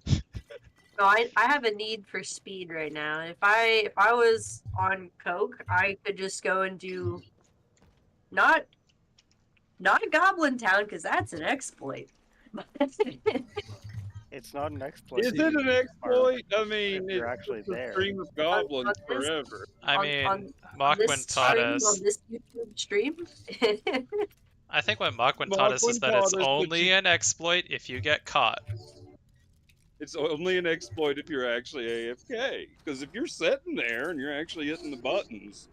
No, I have a need for speed right now. If I was on coke, I could just go and do not a Goblin Town because that's an exploit. It's not an exploit. Is it an exploit? I mean, you're actually there. Stream of goblins forever. I mean, Mokwin taught us. On this YouTube stream. I think what Mokwin taught us is that it's only an exploit if you get caught. It's only an exploit if you're actually AFK. Because if you're sitting there and you're actually hitting the buttons.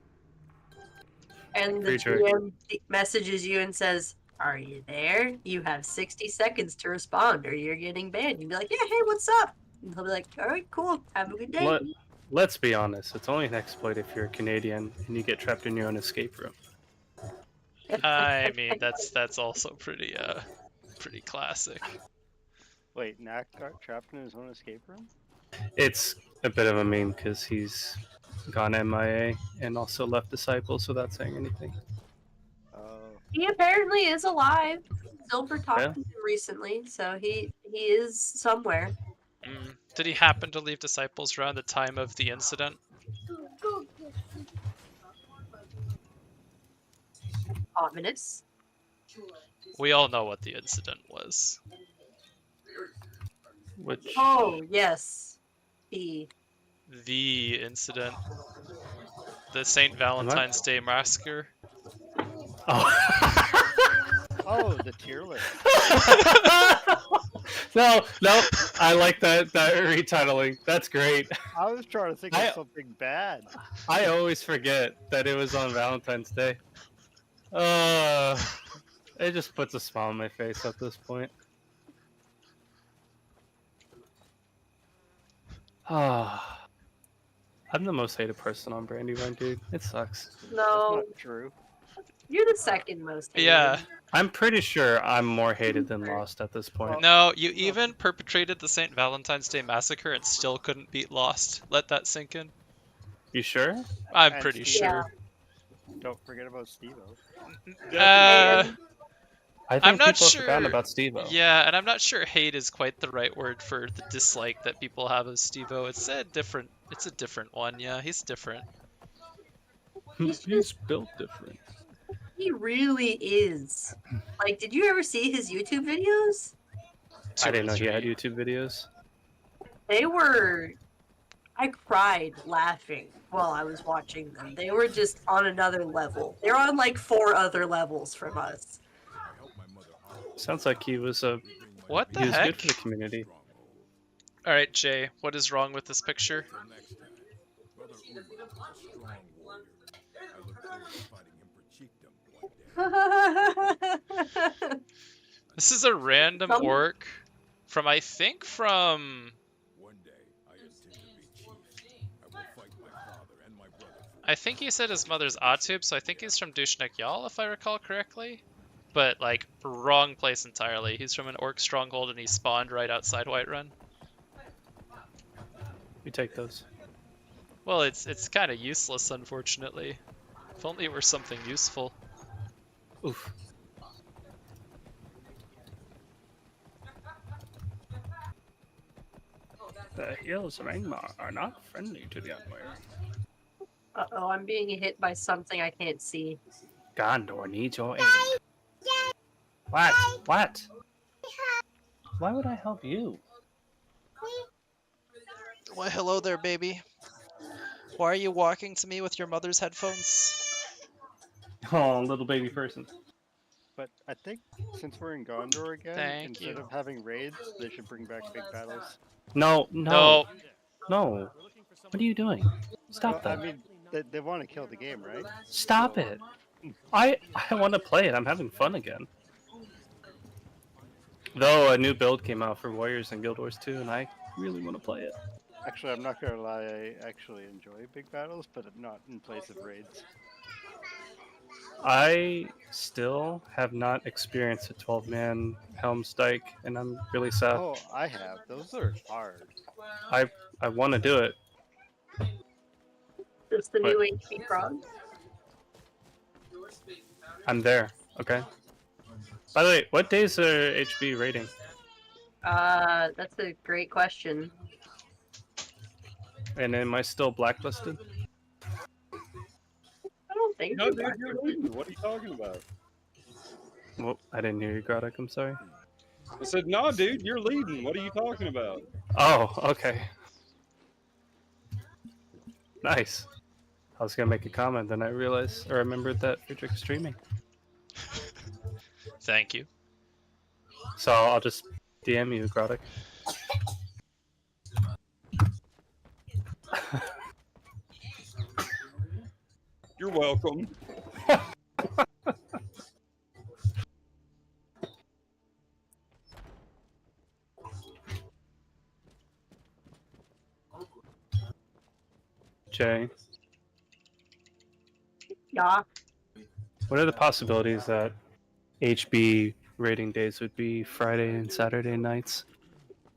And the GM messages you and says, "Are you there? You have 60 seconds to respond or you're getting banned." You'd be like, "Yeah, hey, what's up?" And he'll be like, "All right, cool. Have a good day." Let's be honest. It's only an exploit if you're a Canadian and you get trapped in your own escape room. I mean, that's also pretty classic. Wait, Knack got trapped in his own escape room? It's a bit of a meme because he's gone MIA and also left Disciples without saying anything. He apparently is alive. Silver talked to him recently, so he is somewhere. Did he happen to leave Disciples around the time of the incident? Ominous. We all know what the incident was. Which? Oh, yes. The incident. The St. Valentine's Day massacre. Oh. Oh, the tier list. No, I like that retitling. That's great. I was trying to think of something bad. I always forget that it was on Valentine's Day. It just puts a smile on my face at this point. I'm the most hated person on Brandywine, dude. It sucks. No. That's not true. You're the second most hated. Yeah. I'm pretty sure I'm more hated than Lost at this point. No, you even perpetrated the St. Valentine's Day massacre and still couldn't beat Lost. Let that sink in. You sure? I'm pretty sure. Don't forget about Steve-O. I think I'm not people sure. have forgotten about Steve-O. Yeah, and I'm not sure hate is quite the right word for the dislike that people have of Steve-O. It's a different one. Yeah, he's different. He's built different. He really is. Like, did you ever see his YouTube videos? I didn't know he had YouTube videos. They were... I cried laughing while I was watching them. They were just on another level. They're on like 4 other levels from us. Sounds like he was a... What the he was heck? good for the community. Alright, Jay, what is wrong with this picture? This is a random orc from, I think, from... I think he said his mother's Atub, so I think he's from Dushnek Yal, if I recall correctly. But, like, wrong place entirely. He's from an orc stronghold and he spawned right outside Whiterun. We take those. Well, it's kind of useless, unfortunately. If only it were something useful. Oof. The hills of Angmar are not friendly to the unwary. Uh-oh, I'm being hit by something I can't see. Gondor needs your aid. What? What? Why would I help you? Why, hello there, baby. Why are you walking to me with your mother's headphones? Oh, little baby person. But I think since we're in Gondor again, instead of having raids, they should bring back big battles. No. What are you doing? Stop well, that. I mean, they want to kill the game, right? Stop it. I want to play it. I'm having fun again. Though a new build came out for Warriors and Guild Wars 2, and I really want to play it. Actually, I'm not gonna lie. I actually enjoy big battles, but not in place of raids. I still have not experienced a 12-man Helm's Dike, and I'm really sad. Oh, I have. Those are hard. I want to do it. It's the But- new HP frog. I'm there. Okay. By the way, what days are HB rating? That's a great question. And am I still blacklisted? I don't think No, so. dude, you're leading. What are you talking about? Well, I didn't hear you, Grodek. I'm sorry. I said, no, dude, you're leading. What are you talking about? Oh, okay. Nice. I was gonna make a comment, then I realized or remembered that Friedrich is streaming. Thank you. So I'll just DM you, Grodek. You're welcome. Jay, Yeah. what are the possibilities that HB rating days would be Friday and Saturday nights?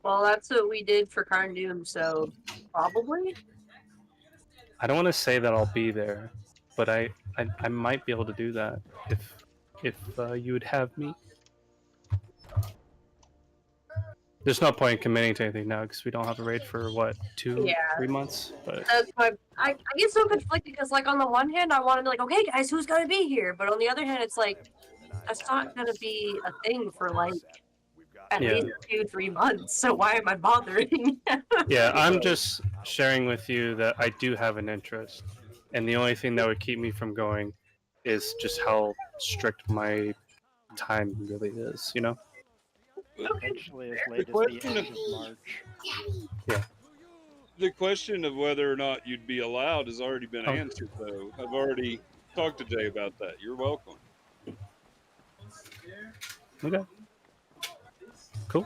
Well, that's what we did for Karn Doom, so probably. I don't want to say that I'll be there, but I might be able to do that if you would have me. There's no point in committing to anything now because we don't have a raid for what 3 months. But That's why I get so conflicted because, like, on the one hand, I want to be like, okay, guys, who's gonna be here? But on the other hand, it's like that's not gonna be a thing for like at Yeah. least 2-3 months. So why am I bothering? yeah, I'm just sharing with you that I do have an interest, and the only thing that would keep me from going is just how strict my time really is. You know. Potentially as late as the question end of March. Yeah. The question of whether or not you'd be allowed has already been answered, though. I've already talked to Jay about that. You're welcome. Okay. Cool.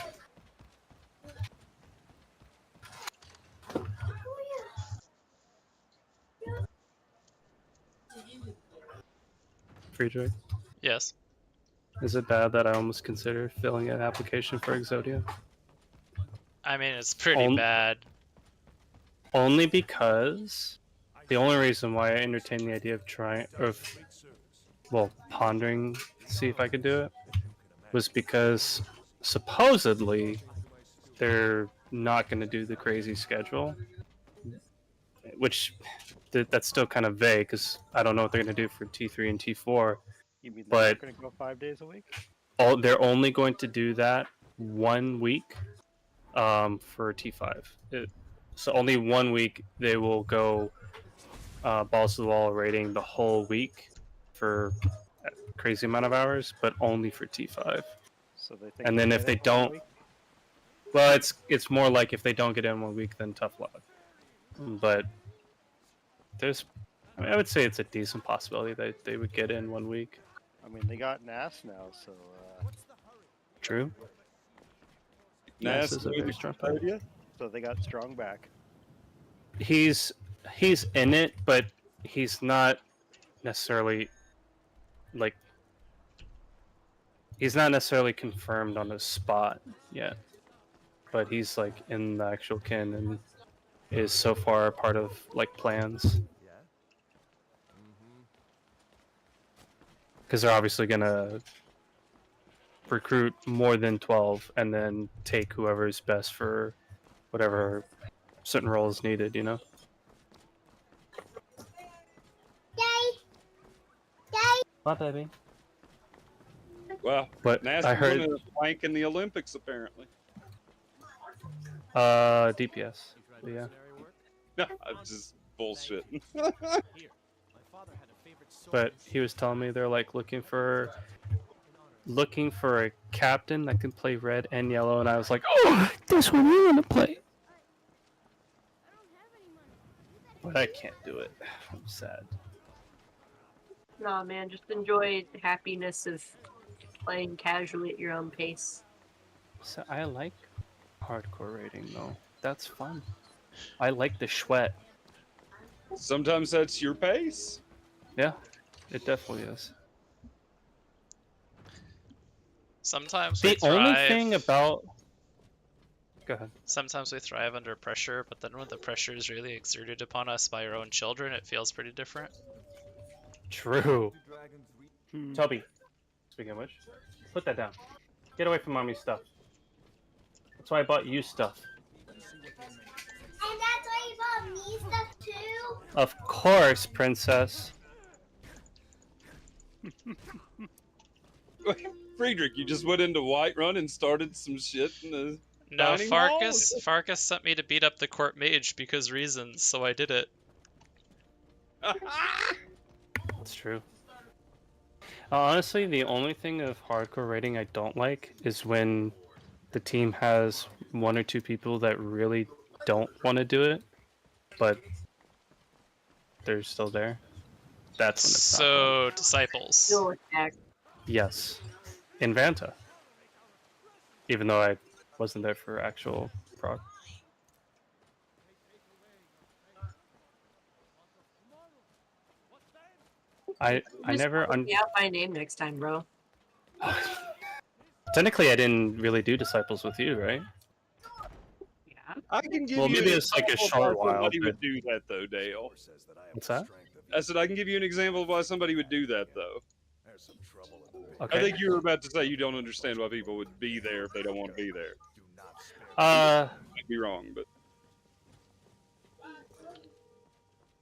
Friedrich, Yes. is it bad that I almost considered filling an application for Exodia? I mean, it's pretty bad. Only because the only reason why I entertained the idea of pondering, see if I could do it, was because supposedly they're not going to do the crazy schedule, which that's still kind of vague because I don't know what they're going to do for T3 and T4. You mean they're But not going to go 5 days a week? they're only going to do that 1 week for T5. So only 1 week they will go balls to the wall rating the whole week for a crazy amount of hours, but only for T5. So they think And then they'll if get they it one don't, week? well, it's more like if they don't get in 1 week, then tough luck. But I would say it's a decent possibility that they would get in 1 week. I mean, they got Nass now, so. True. Nass is a very strong player. So they got Strong back. He's in it, but he's not necessarily confirmed on his spot yet. But he's like in the actual kin and is so far a part of like plans. Because they're obviously gonna recruit more than 12 and then take whoever's best for whatever certain role is needed, you know? What, baby? Well, But Nass I is heard going to flank in the Olympics, apparently. DPS. Yeah. No, I'm just bullshit. But he was telling me they're like looking for a captain that can play red and yellow, and I was like, oh, that's what we want to play. But I can't do it. I'm sad. Nah, man, just enjoy the happiness of playing casually at your own pace. So I like hardcore raiding though. That's fun. I like the sweat. Sometimes that's your pace. Yeah, it definitely is. Sometimes we The only thing thrive. about... Go ahead. Sometimes we thrive under pressure, but then when the pressure is really exerted upon us by our own children, it feels pretty different. True. Hmm. Toby, speaking of which, put that down. Get away from mommy's stuff. That's why I bought you stuff. And that's why you bought me stuff too? Of course, princess. Friedrich, you just went into Whiterun and started some shit in the No, dining hall? Farkas sent me to beat up the court mage because reasons, so I did it. That's true. Honestly, the only thing of hardcore raiding I don't like is when the team has one or two people that really don't want to do it, but they're still there. That's when it's not fun. So, disciples. Still attack. Yes. In Vanta. Even though I wasn't there for actual prog. I never... Just me out by name next time, bro. Technically, I didn't really do disciples with you, right? Yeah. I can give Well, you maybe an it's like a example of short why while, somebody but- would do that, though, Dale. What's that? I said I can give you an example of why somebody would do that, though. Okay. I think you were about to say you don't understand why people would be there if they don't want to be there. Might be wrong, but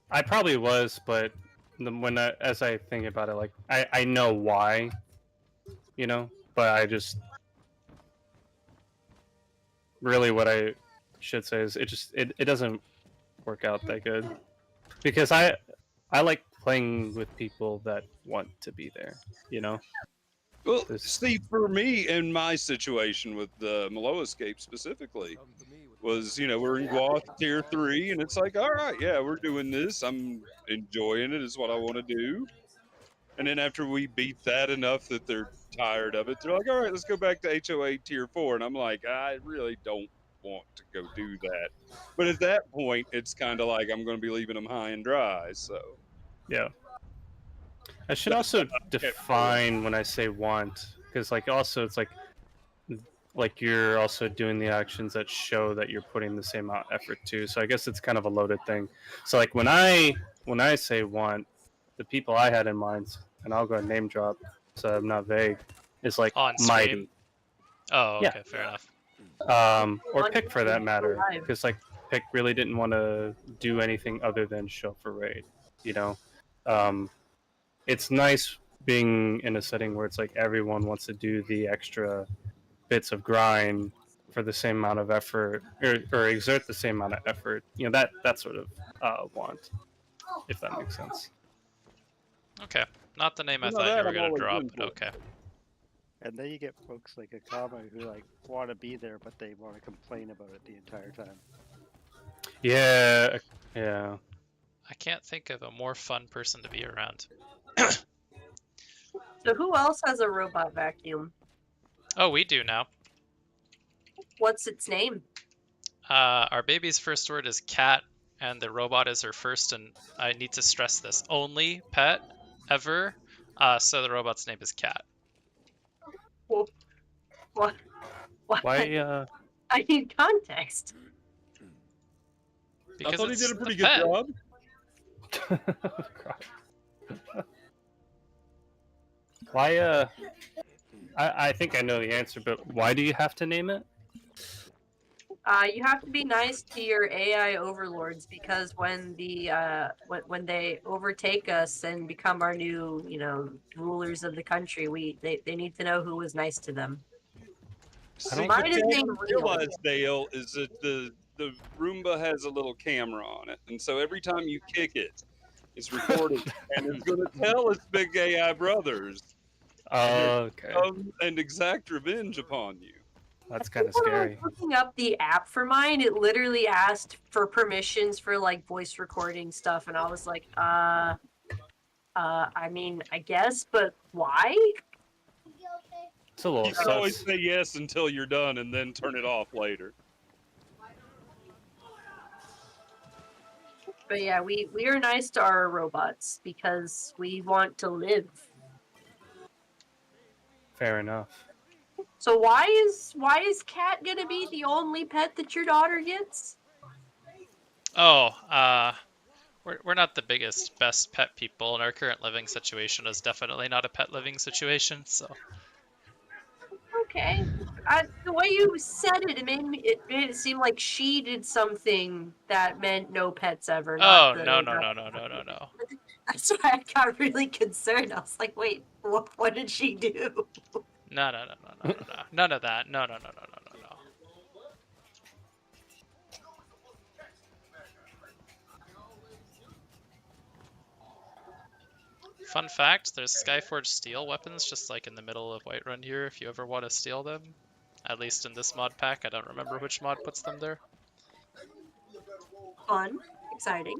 I probably was, but as I think about it, like I know why, you know, but I just really what I should say is it doesn't work out that good because I like playing with people that want to be there, you know. well, see, for me in my situation with the Malo Escape specifically, was we're in Guath Tier 3, and it's like, all right, yeah, we're doing this. I'm enjoying it. Is what I want to do. And then after we beat that enough that they're tired of it, they're like, all right, let's go back to HOA Tier 4. And I'm like, I really don't want to go do that. But at that point, it's kind of like I'm going to be leaving them high and dry. So yeah. I should also define when I say want, because also it's like you're also doing the actions that show that you're putting the same amount of effort too. So I guess it's kind of a loaded thing. So like when I say want, the people I had in mind, and I'll go and name drop, so I'm not vague, is like On Mighty. stream? Oh, okay, Yeah. fair enough. Or Pick for that matter, because like Pick really didn't want to do anything other than show up for raid, you know. It's nice being in a setting where it's like everyone wants to do the extra bits of grind for the same amount of effort, or exert the same amount of effort. You know, that sort of want, if that makes sense. Okay. Not the name I No, thought you that were I'm going to always drop, in but for. okay. And then you get folks like Akama who like want to be there, but they want to complain about it the entire time. Yeah. I can't think of a more fun person to be around. So who else has a robot vacuum? Oh, we do now. What's its name? Our baby's first word is cat, and the robot is her first, and I need to stress this, only pet ever. So the robot's name is Cat. Well, what? Why? I need context. Because I thought he it's did a pretty the good pet. job. Why? I think I know the answer, but why do you have to name it? You have to be nice to your AI overlords because when when they overtake us and become our new, rulers of the country, they need to know who was nice to them. See, Mine what is you named haven't realized, Dale, is that the Roomba has a little camera on it, and so every time you kick it, it's recorded, and it's going to tell its big AI brothers. Okay. And exact revenge upon you. That's kind of When I was scary. looking up the app for mine, it literally asked for permissions for like voice recording stuff, and I was like, I mean, I guess, but why? It's a little You can always sus. say yes until you're done and then turn it off later. But yeah, we are nice to our robots because we want to live. Fair enough. So why is Cat gonna be the only pet that your daughter gets? Oh, we're not the biggest, best pet people, and our current living situation is definitely not a pet living situation, so. Okay. The way you said it, it made it seem like she did something that meant no pets ever, not Oh, the. no, no, no, no, no, no, no. That's why I got really concerned. I was like, wait, what did she do? No, no, no, no, no, no, no. None of that. No, no, no, no, no, no, no. Fun fact, there's Skyforged steel weapons just like in the middle of Whiterun here if you ever want to steal them. At least in this mod pack, I don't remember which mod puts them there. Fun, exciting.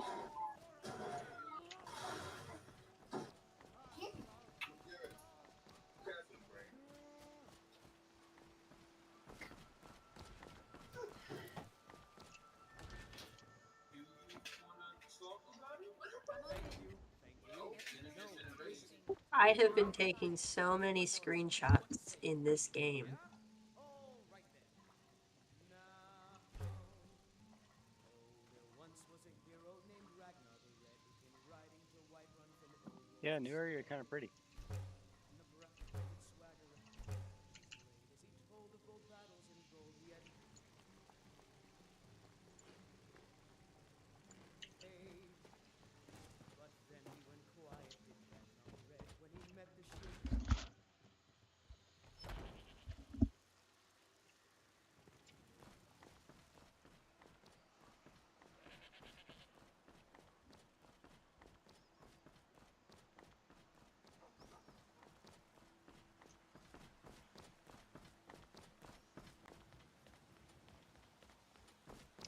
I have been taking so many screenshots in this game. Yeah, new area are kind of pretty.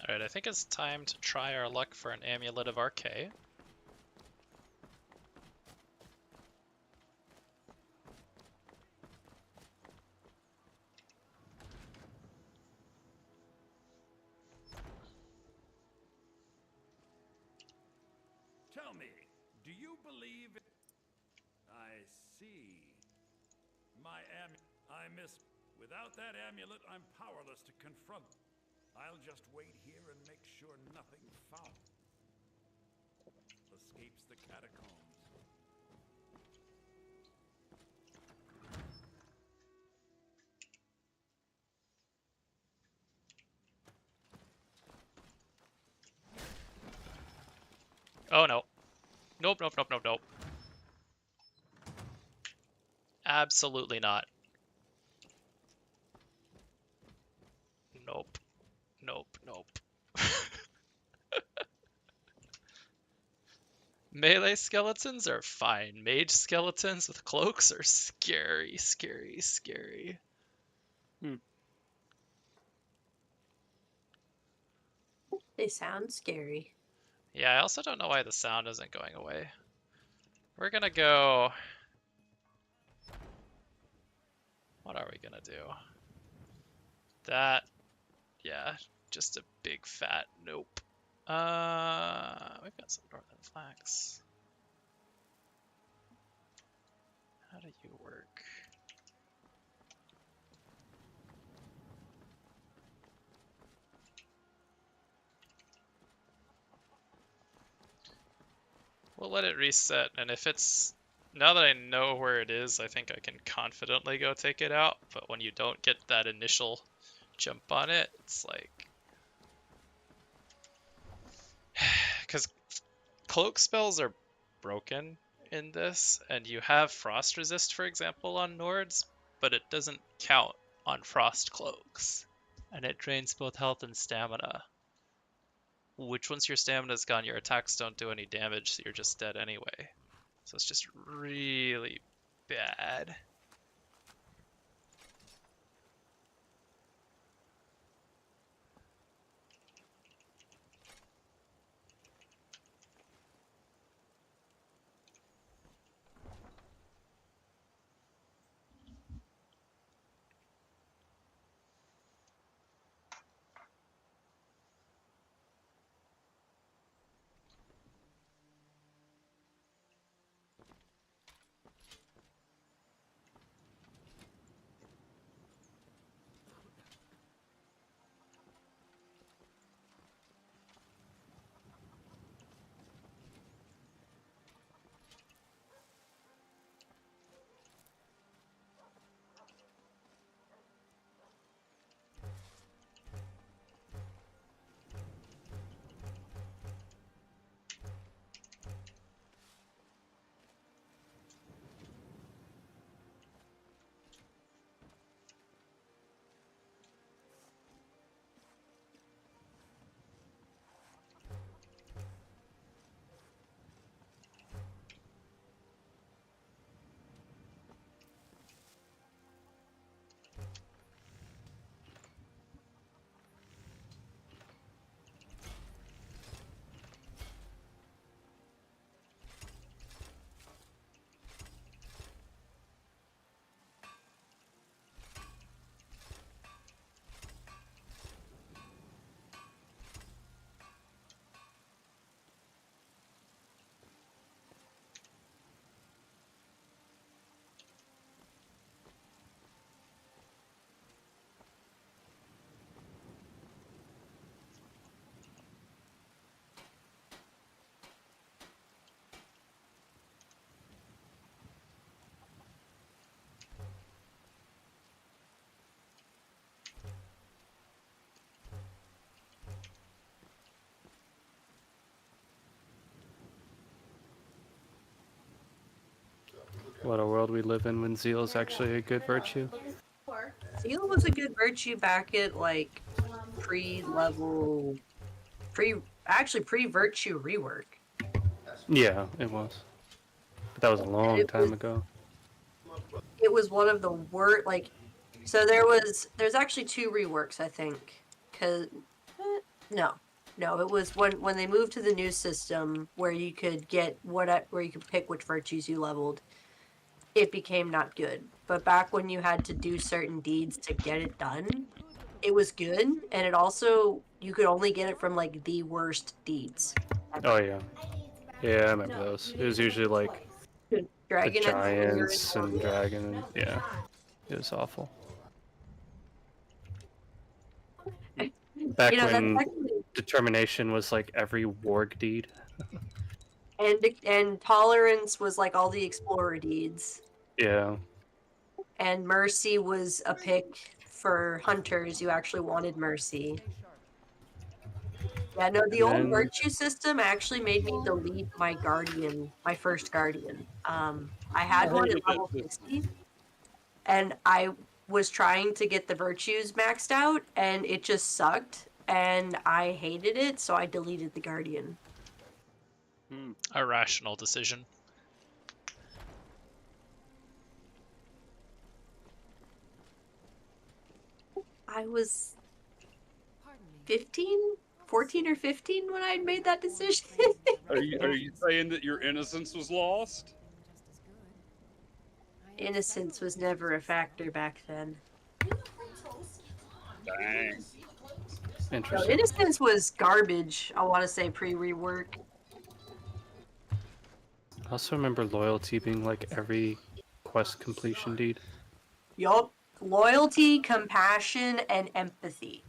Alright, I think it's time to try our luck for an Amulet of Archay. Tell me, do you believe it? I see. I miss. Without that amulet, I'm powerless to confront. I'll just wait here and make sure nothing foul escapes the catacombs. Oh no. Nope, nope, nope, nope, nope. Absolutely not. Nope. Nope, nope. Melee skeletons are fine. Mage skeletons with cloaks are scary, scary, scary. They sound scary. Yeah, I also don't know why the sound isn't going away. We're gonna go... What are we gonna do? That... Yeah, just a big fat nope. We've got some northern flax. How do you work? We'll let it reset, and if it's... Now that I know where it is, I think I can confidently go take it out, but when you don't get that initial jump on it, it's like... Because cloak spells are broken in this, and you have frost resist, for example, on Nords, but it doesn't count on frost cloaks, and it drains both health and stamina. Which once your stamina's gone, your attacks don't do any damage, so you're just dead anyway. So it's just really bad. What a world we live in when zeal is actually a good virtue. Zeal was a good virtue back at like pre-level, pre-virtue rework. Yeah, it was. But that was a long time ago. It was one of the worst. Like, so there's actually 2 reworks, I think. No, it was when they moved to the new system where you could get where you could pick which virtues you leveled. It became not good. But back when you had to do certain deeds to get it done, it was good, and it also you could only get it from like the worst deeds. Oh yeah. Yeah, I remember those. It was usually like Dragon the and giants and dragon and yeah. It was awful. Back when determination was like every warg deed. and tolerance was like all the explorer deeds. Yeah. And mercy was a pick for hunters who actually wanted mercy. Yeah, no, the old virtue system actually made me delete my guardian, my first guardian. I had one at level 60, and I was trying to get the virtues maxed out, and it just sucked, and I hated it, so I deleted the guardian. A rational decision. I was 14 or 15 when I made that decision. Are you saying that your innocence was lost? Innocence was never a factor back then. Dang. No, innocence was garbage, I want to say, pre-rework. I also remember loyalty being like every quest completion deed. Yup. Loyalty, compassion, and empathy.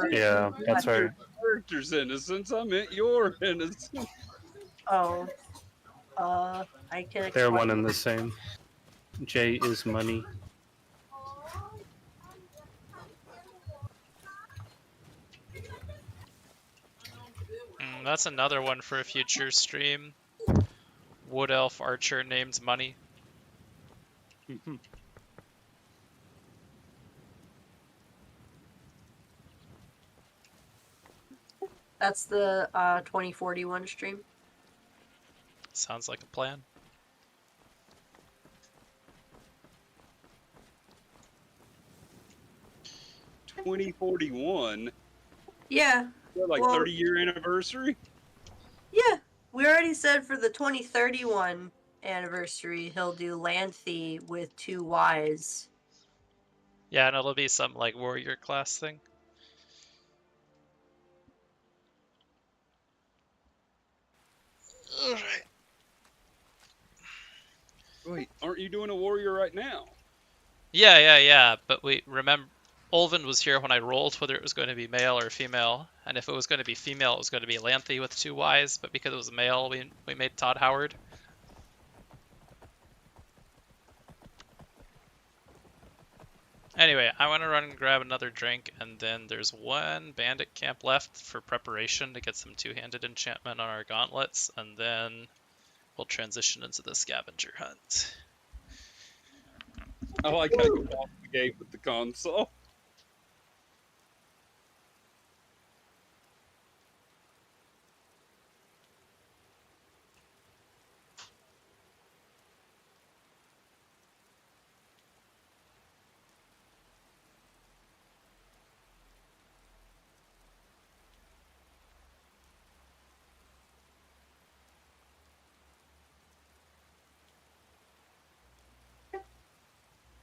Yeah, that's right. Character's innocence. I meant your innocence. Oh. I can explain. They're one and the same. J is money. That's another one for a future stream. Wood Elf Archer named Money. That's the 2041 stream. Sounds like a plan. $2041. Yeah. Like well, 30-year anniversary? Yeah. We already said for the 2031 anniversary, he'll do Lanthe with 2 Ys. Yeah, and it'll be some like warrior class thing. Alright. Wait, aren't you doing a warrior right now? Yeah. But we remember Olvin was here when I rolled whether it was going to be male or female, and if it was going to be female, it was going to be Lanthe with 2 Ys. But because it was male, we made Todd Howard. Anyway, I want to run and grab another drink, and then there's one bandit camp left for preparation to get some 2-handed enchantment on our gauntlets, and then we'll transition into the scavenger hunt. I like how you off the gate with the console.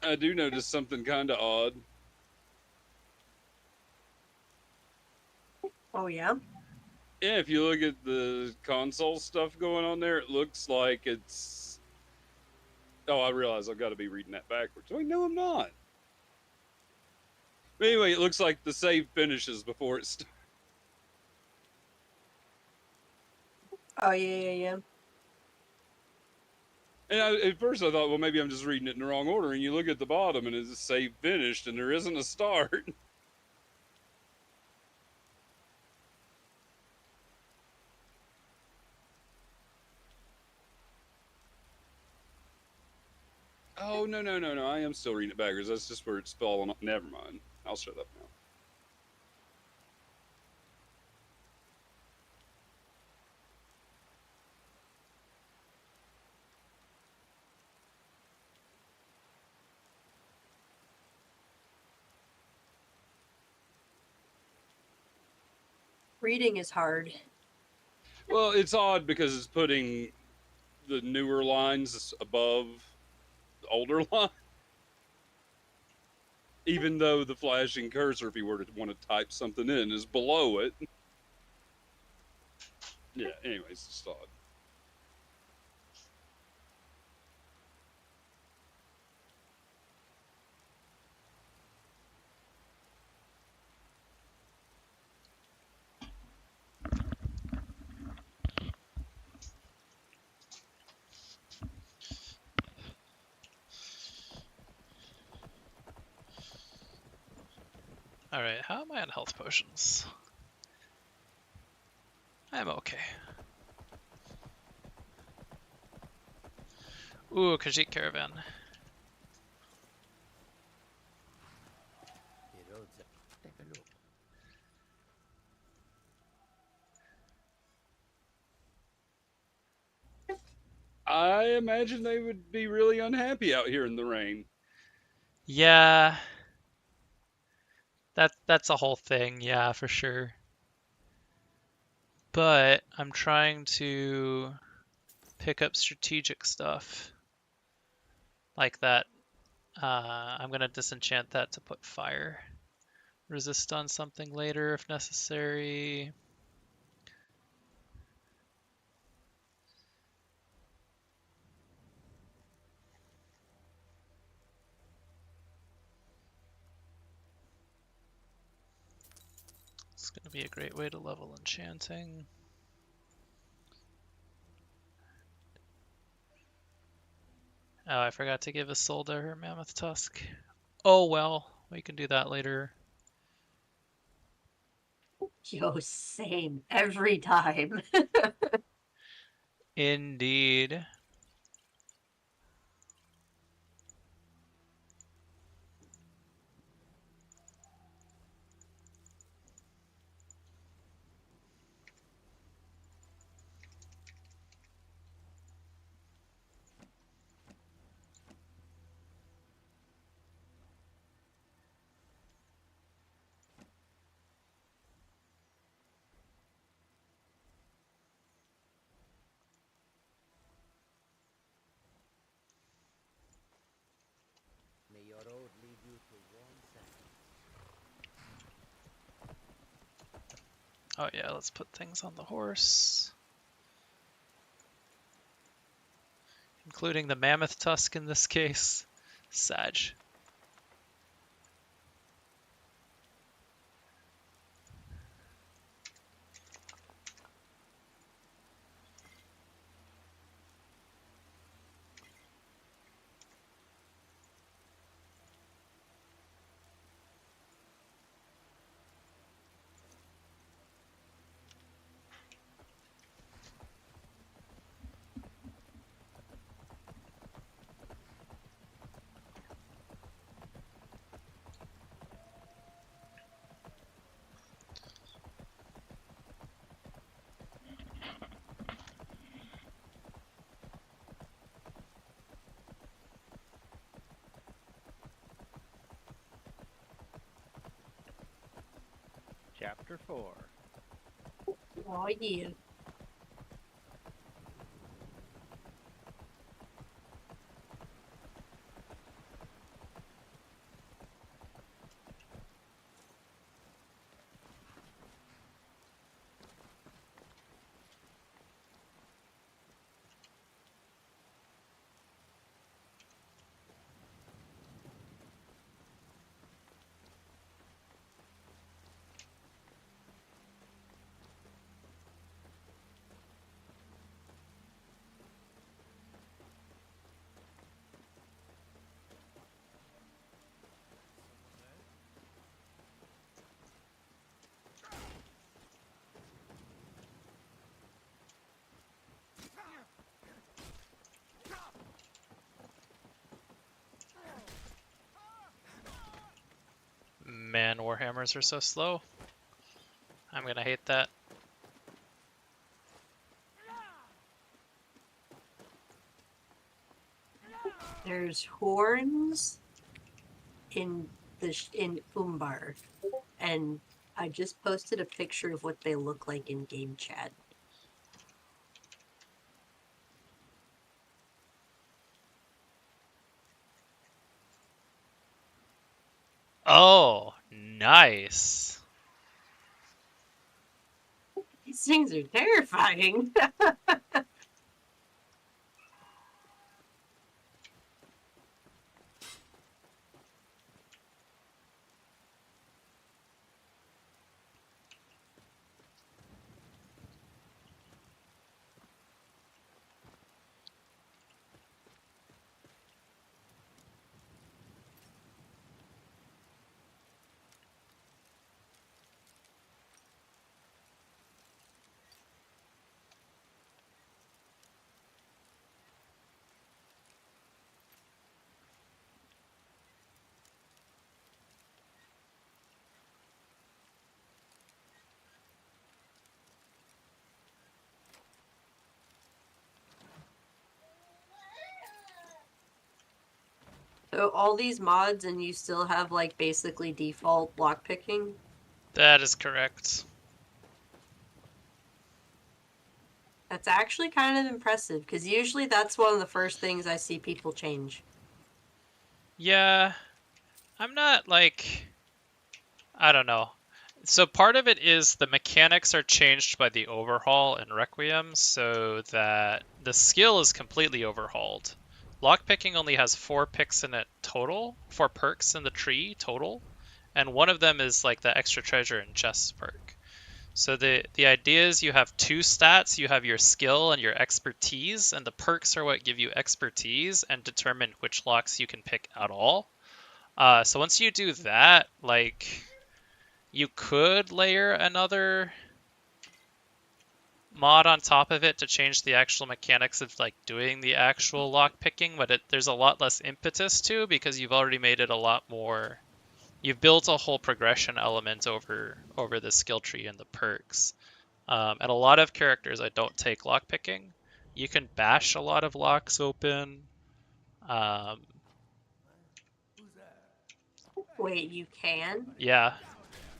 I do notice something kind of odd. Oh, yeah? Yeah, if you look at the console stuff going on there, it looks like it's... Oh, I realize I've got to be reading that backwards. Wait, no, I'm not. But anyway, it looks like the save finishes before it starts. Oh, yeah. And at first I thought, well, maybe I'm just reading it in the wrong order. And you look at the bottom and it's save finished and there isn't a start. Oh, no. I am still reading it backwards. That's just where it's falling. Never mind. I'll shut up now. Reading is hard. Well, it's odd because it's putting the newer lines above the older line. Even though the flashing cursor, if you were to want to type something in, is below it. Yeah, anyways, it's odd. Alright, how am I on health potions? I'm okay. Ooh, Khajiit Caravan. The roads are... Take a look. I imagine they would be really unhappy out here in the rain. Yeah. That's a whole thing, yeah, for sure. But I'm trying to pick up strategic stuff. Like that. I'm gonna disenchant that to put fire resist on something later if necessary. It's gonna be a great way to level enchanting. Oh, I forgot to give Isolde her mammoth tusk. Oh well, we can do that later. Yo, same. Every time. Indeed. May your road lead you to warm sands. Oh yeah, let's put things on the horse. Including the mammoth tusk in this case. Sag. Chapter 4. Oh, yeah. Man, Warhammers are so slow. I'm gonna hate that. There's horns in in Umbar, and I just posted a picture of what they look like in game chat. Oh, nice. These things are terrifying. So all these mods and you still have like basically default lockpicking? That is correct. That's actually kind of impressive, because usually that's one of the first things I see people change. Yeah, I'm not like... I don't know. So part of it is the mechanics are changed by the overhaul in Requiem, so that the skill is completely overhauled. Lockpicking only has 4 picks in it total, 4 perks in the tree total, and one of them is like the extra treasure and chests perk. So the idea is you have 2 stats, you have your skill and your expertise, and the perks are what give you expertise and determine which locks you can pick at all. So once you do that, like, you could layer another mod on top of it to change the actual mechanics of like doing the actual lock picking, but there's a lot less impetus to, because you've already made it a lot more. You've built a whole progression element over the skill tree and the perks. And a lot of characters I don't take lock picking. You can bash a lot of locks open. Wait, you can? Yeah,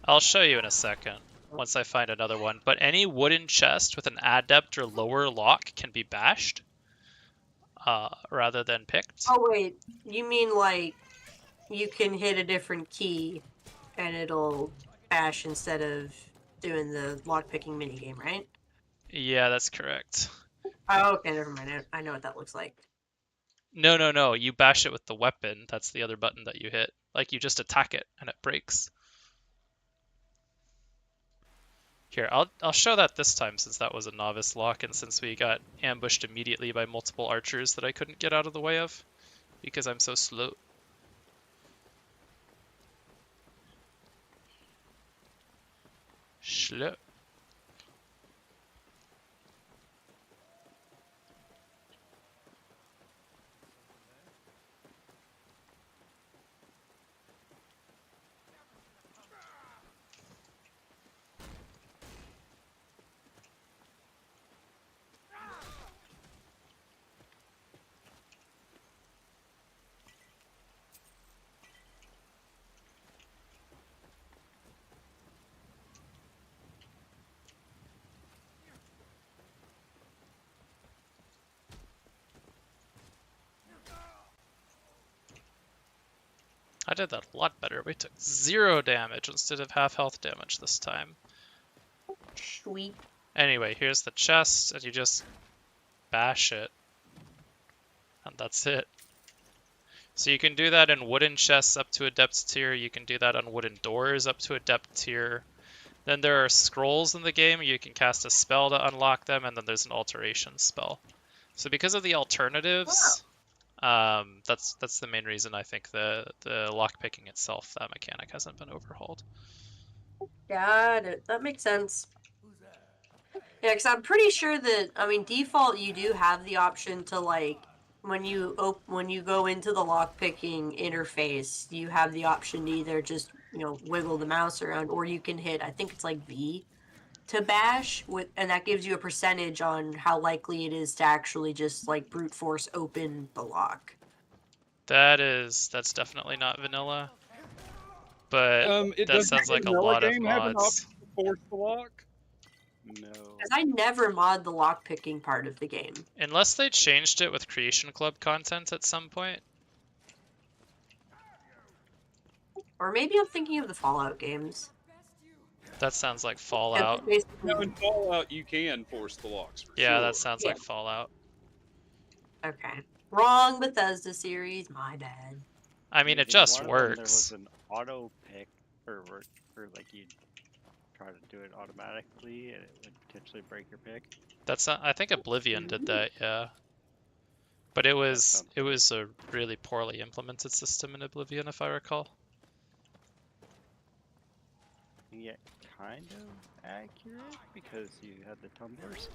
I'll show you in a second once I find another one. But any wooden chest with an adept or lower lock can be bashed rather than picked. Oh wait, you mean like you can hit a different key and it'll bash instead of doing the lockpicking minigame, right? Yeah, that's correct. Oh, okay, never mind. I know what that looks like. No. You bash it with the weapon. That's the other button that you hit. Like, you just attack it and it breaks. Here, I'll show that this time, since that was a novice lock, and since we got ambushed immediately by multiple archers that I couldn't get out of the way of, because I'm so slow. Slow. I did that a lot better. We took 0 damage instead of half health damage this time. Sweet. Anyway, here's the chest, and you just bash it. And that's it. So you can do that in wooden chests up to adept tier, you can do that on wooden doors up to adept tier. Then there are scrolls in the game, you can cast a spell to unlock them, and then there's an alteration spell. So because of the alternatives, that's the main reason I think the lockpicking itself, that mechanic, hasn't been overhauled. Got it. That makes sense. Yeah, because I'm pretty sure that, I mean, default you do have the option to, like, when you go into the lockpicking interface, you have the option to either just wiggle the mouse around, or you can hit, I think it's like V to bash, and that gives you a percentage on how likely it is to actually just like brute force open the lock. That's definitely not vanilla. But that sounds like a lot of mods. Force the lock? No. Because I never mod the lockpicking part of the game. Unless they changed it with Creation Club content at some point. Or maybe I'm thinking of the Fallout games. That sounds like Fallout. No, in Fallout you can force the locks for Yeah, sure. that sounds like Fallout. Okay. Wrong Bethesda series, my bad. I mean, it In just one of them, works. there was an auto pick, or like you'd try to do it automatically, and it would potentially break your pick. That's not, I think Oblivion did that, yeah. But it was a really poorly implemented system in Oblivion, if I recall. Yeah, kind of accurate because you had the tumblers.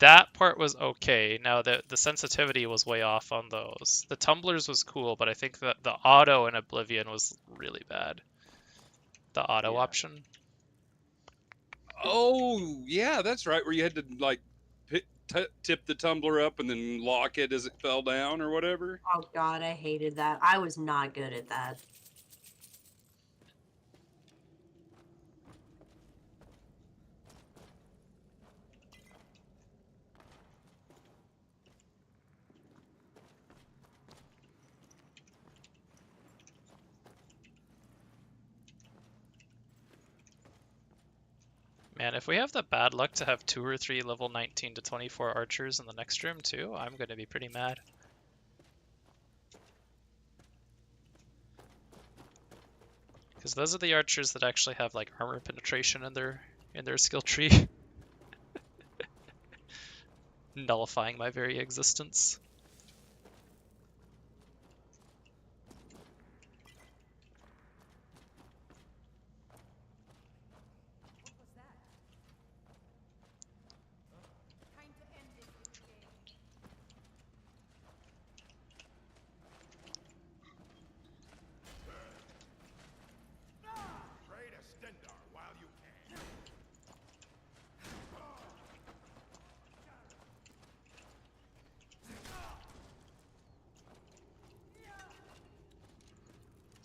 That part was okay. Now the sensitivity was way off on those. The tumblers was cool, but I think that the auto in Oblivion was really bad. The auto option. Oh, yeah, that's right. Where you had to like tip the tumbler up and then lock it as it fell down or whatever. Oh god, I hated that. I was not good at that. Man, if we have the bad luck to have 2 or 3 level 19 to 24 archers in the next room too, I'm going to be pretty mad. Because those are the archers that actually have like armor penetration in their skill tree. Nullifying my very existence.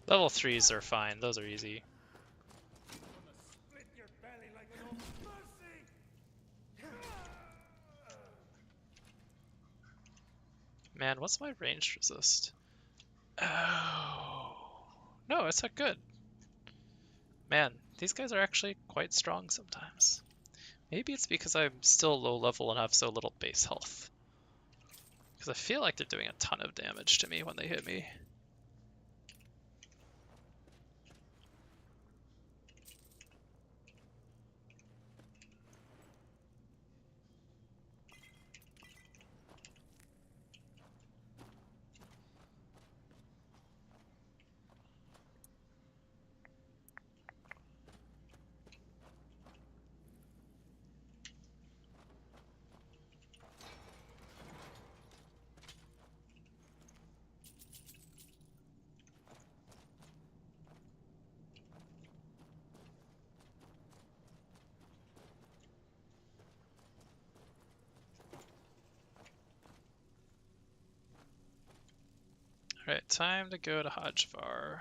Level 3s are fine, those are easy. Man, what's my range resist? Oh, no, it's not good. Man, these guys are actually quite strong sometimes. Maybe it's because I'm still low level and have so little base health. Because I feel like they're doing a ton of damage to me when they hit me. Alright, time to go to Hajvar.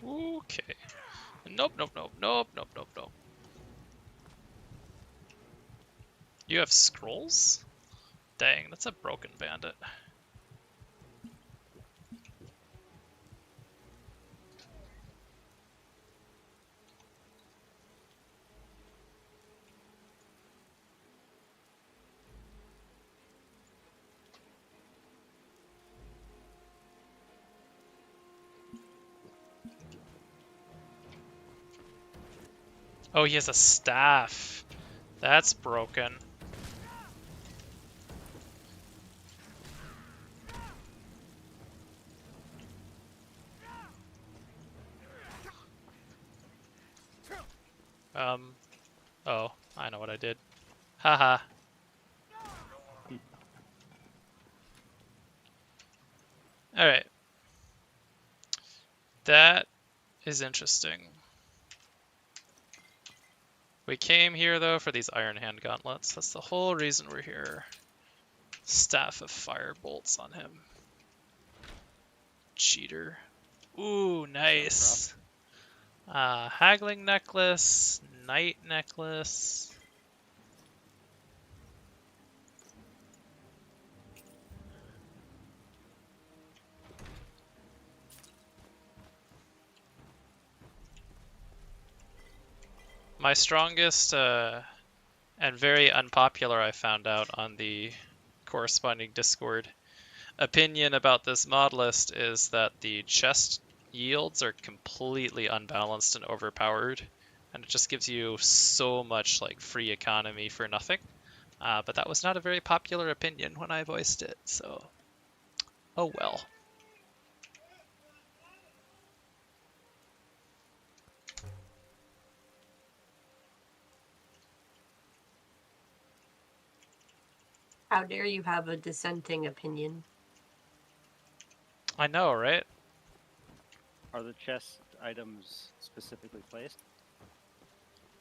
Okay. Nope, nope, nope, nope, nope, nope, nope. You have scrolls? Dang, that's a broken bandit. Oh, he has a staff. That's broken. Oh, I know what I did. Haha. Alright. That is interesting. We came here, though, for these Iron Hand gauntlets. That's the whole reason we're here. Staff of Fire bolts on him. Cheater. Ooh, nice. Haggling necklace, knight necklace. My strongest and very unpopular, I found out on the corresponding Discord, opinion about this mod list is that the chest yields are completely unbalanced and overpowered, and it just gives you so much like free economy for nothing. But that was not a very popular opinion when I voiced it, so oh well. How dare you have a dissenting opinion? I know, right? Are the chest items specifically placed?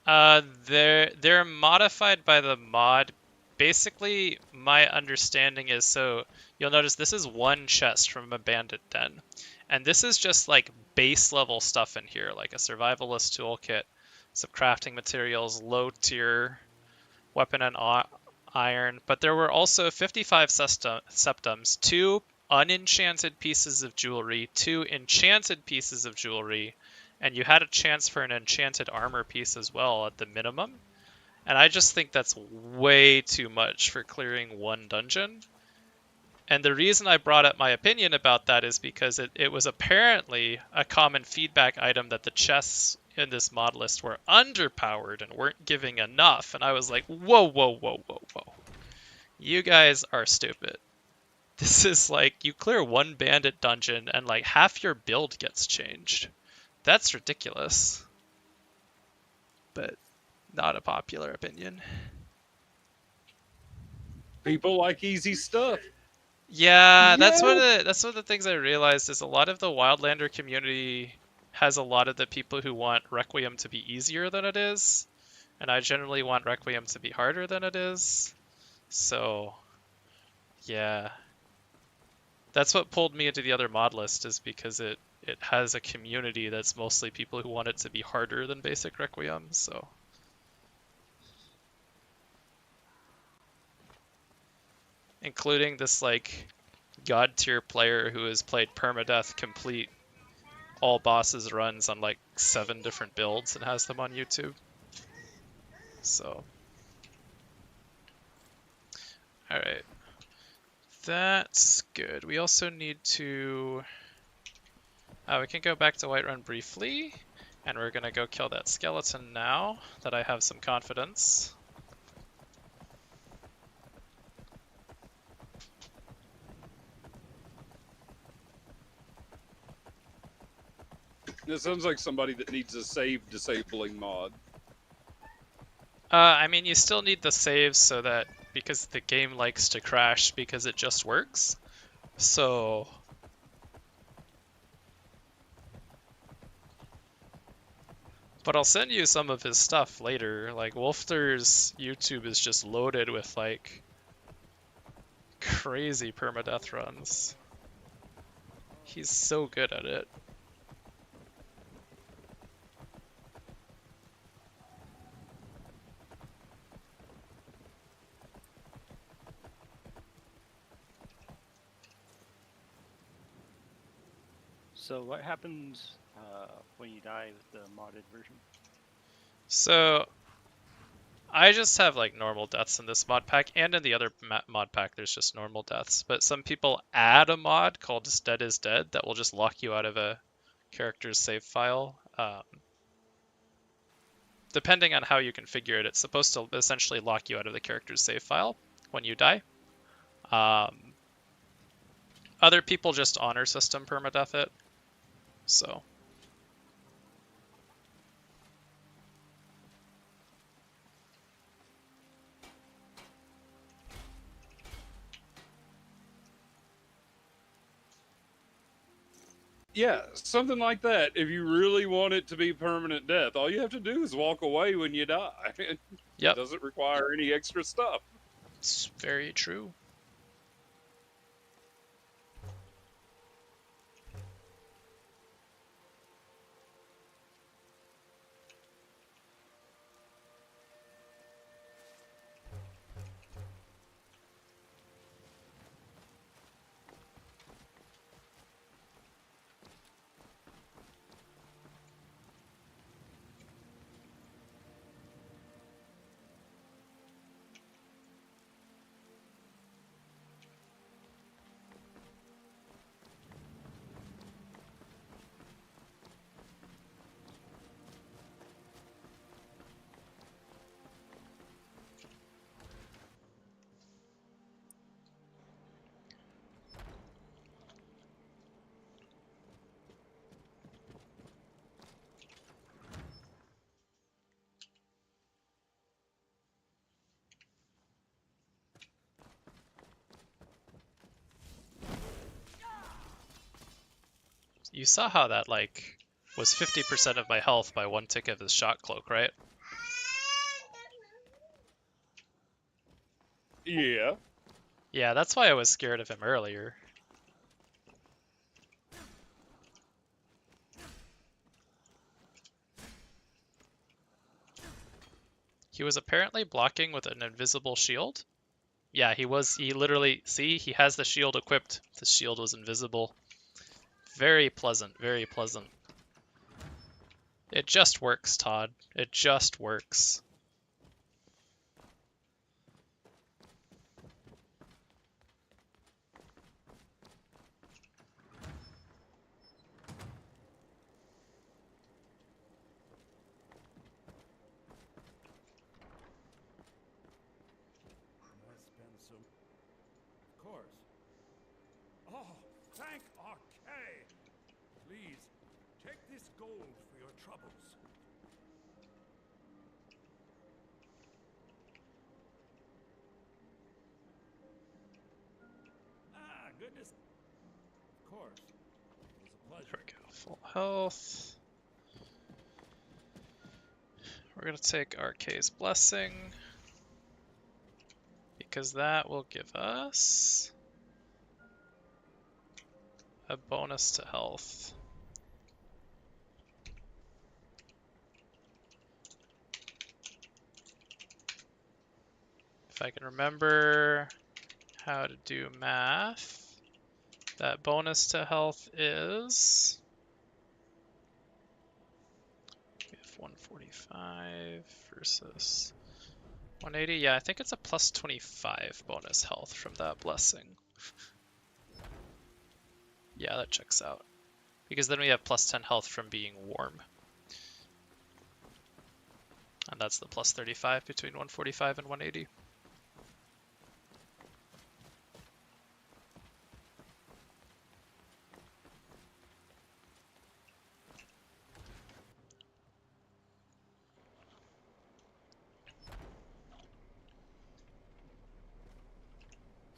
They're modified by the mod. Basically, my understanding is, so you'll notice this is one chest from a bandit den, and this is just like base level stuff in here, like a survivalist toolkit, some crafting materials, low tier weapon and iron. But there were also 55 septums, 2 unenchanted pieces of jewelry, 2 enchanted pieces of jewelry, and you had a chance for an enchanted armor piece as well at the minimum. And I just think that's way too much for clearing one dungeon. And the reason I brought up my opinion about that is because it was apparently a common feedback item that the chests in this mod list were underpowered and weren't giving enough. And I was like, whoa, whoa, whoa, whoa, whoa. You guys are stupid. This is like, you clear one bandit dungeon and like half your build gets changed. That's ridiculous. But not a popular opinion. People like easy stuff. Yeah, that's one of the things I realized is a lot of the Wildlander community has a lot of the people who want Requiem to be easier than it is, and I generally want Requiem to be harder than it is. So, yeah. That's what pulled me into the other mod list, is because it has a community that's mostly people who want it to be harder than basic Requiem, so. Including this like god tier player who has played permadeath complete all bosses runs on like 7 different builds and has them on YouTube. So, all right, that's good. We also need to. We can go back to Whiterun briefly, and we're gonna go kill that skeleton now that I have some confidence. It sounds like somebody that needs a save disabling mod. I mean, you still need the saves so that, because the game likes to crash because it just works. So, but I'll send you some of his stuff later. Like, Wolfter's YouTube is just loaded with like crazy permadeath runs. He's so good at it. So what happens when you die with the modded version? So, I just have like normal deaths in this mod pack, and in the other mod pack there's just normal deaths. But some people add a mod called Dead is Dead that will just lock you out of a character's save file. depending on how you configure it, it's supposed to essentially lock you out of the character's save file when you die. Other people just honor system permadeath it, so. Yeah, something like that. If you really want it to be permanent death, all you have to do is walk away when you die. Yep. It doesn't require any extra stuff. It's very true. You saw how that, like, was 50% of my health by one tick of his shot cloak, right? Yeah. Yeah, that's why I was scared of him earlier. He was apparently blocking with an invisible shield. Yeah, he literally, see, he has the shield equipped. The shield was invisible. Very pleasant, very pleasant. It just works, Todd. It just works. Of course. Oh, thank Arcade! Please, take this gold for your troubles. Ah, goodness. Of course. It was a pleasure. There we go. Full health. We're going to take RK's Blessing, because that will give us a bonus to health. If I can remember how to do math, that bonus to health is... We have 145 versus 180. Yeah, I think it's a plus 25 bonus health from that blessing. Yeah, that checks out. Because then we have plus 10 health from being warm. And that's the plus 35 between 145 and 180.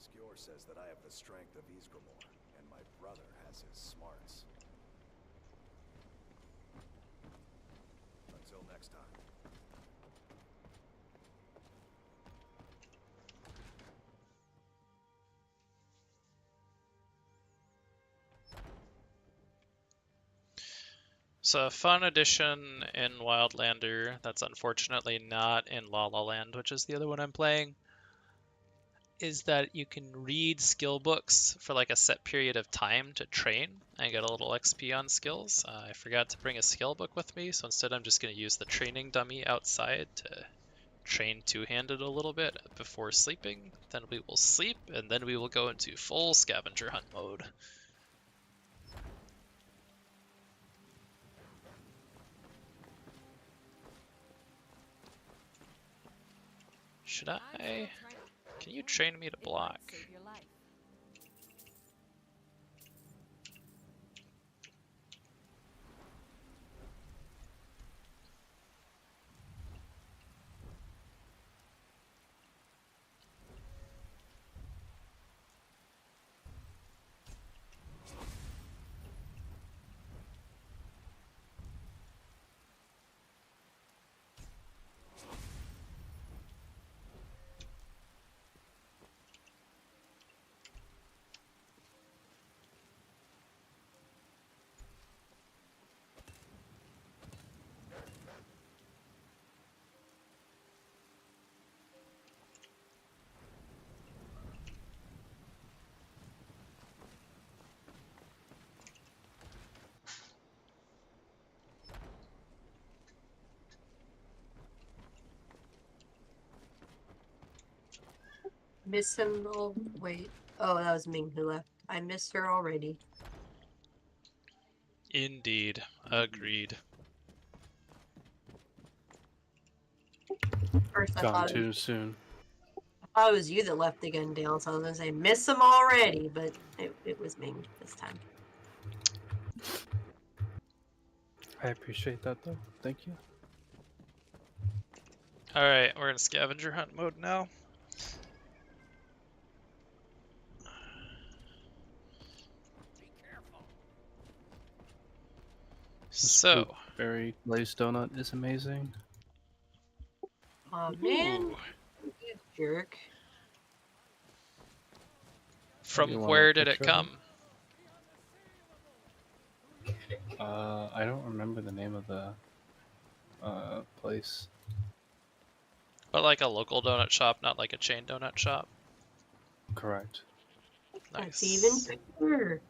Skior says that I have the strength of Ysgramor, and my brother has his smarts. Until next time. So a fun addition in Wildlander that's unfortunately not in La La Land, which is the other one I'm playing, is that you can read skill books for like a set period of time to train and get a little XP on skills. I forgot to bring a skill book with me, so instead I'm just going to use the training dummy outside to train two-handed a little bit before sleeping. Then we will sleep, and then we will go into full scavenger hunt mode. Should I? Can you train me to block? Miss him. Oh, wait. Oh, that was Ming who left. I missed her already. Indeed. Agreed. First, I Gone thought too soon. it was you that left again, Dale. So I was gonna say miss him already, but it was Ming this time. I appreciate that though. Thank you. Alright, we're in scavenger hunt mode now. So, blueberry glazed donut is amazing. Oh man, ooh. you jerk. From You want where a did it picture of come? I don't remember the name of the place. But like a local donut shop, not like a chain donut shop. Correct. That's even better.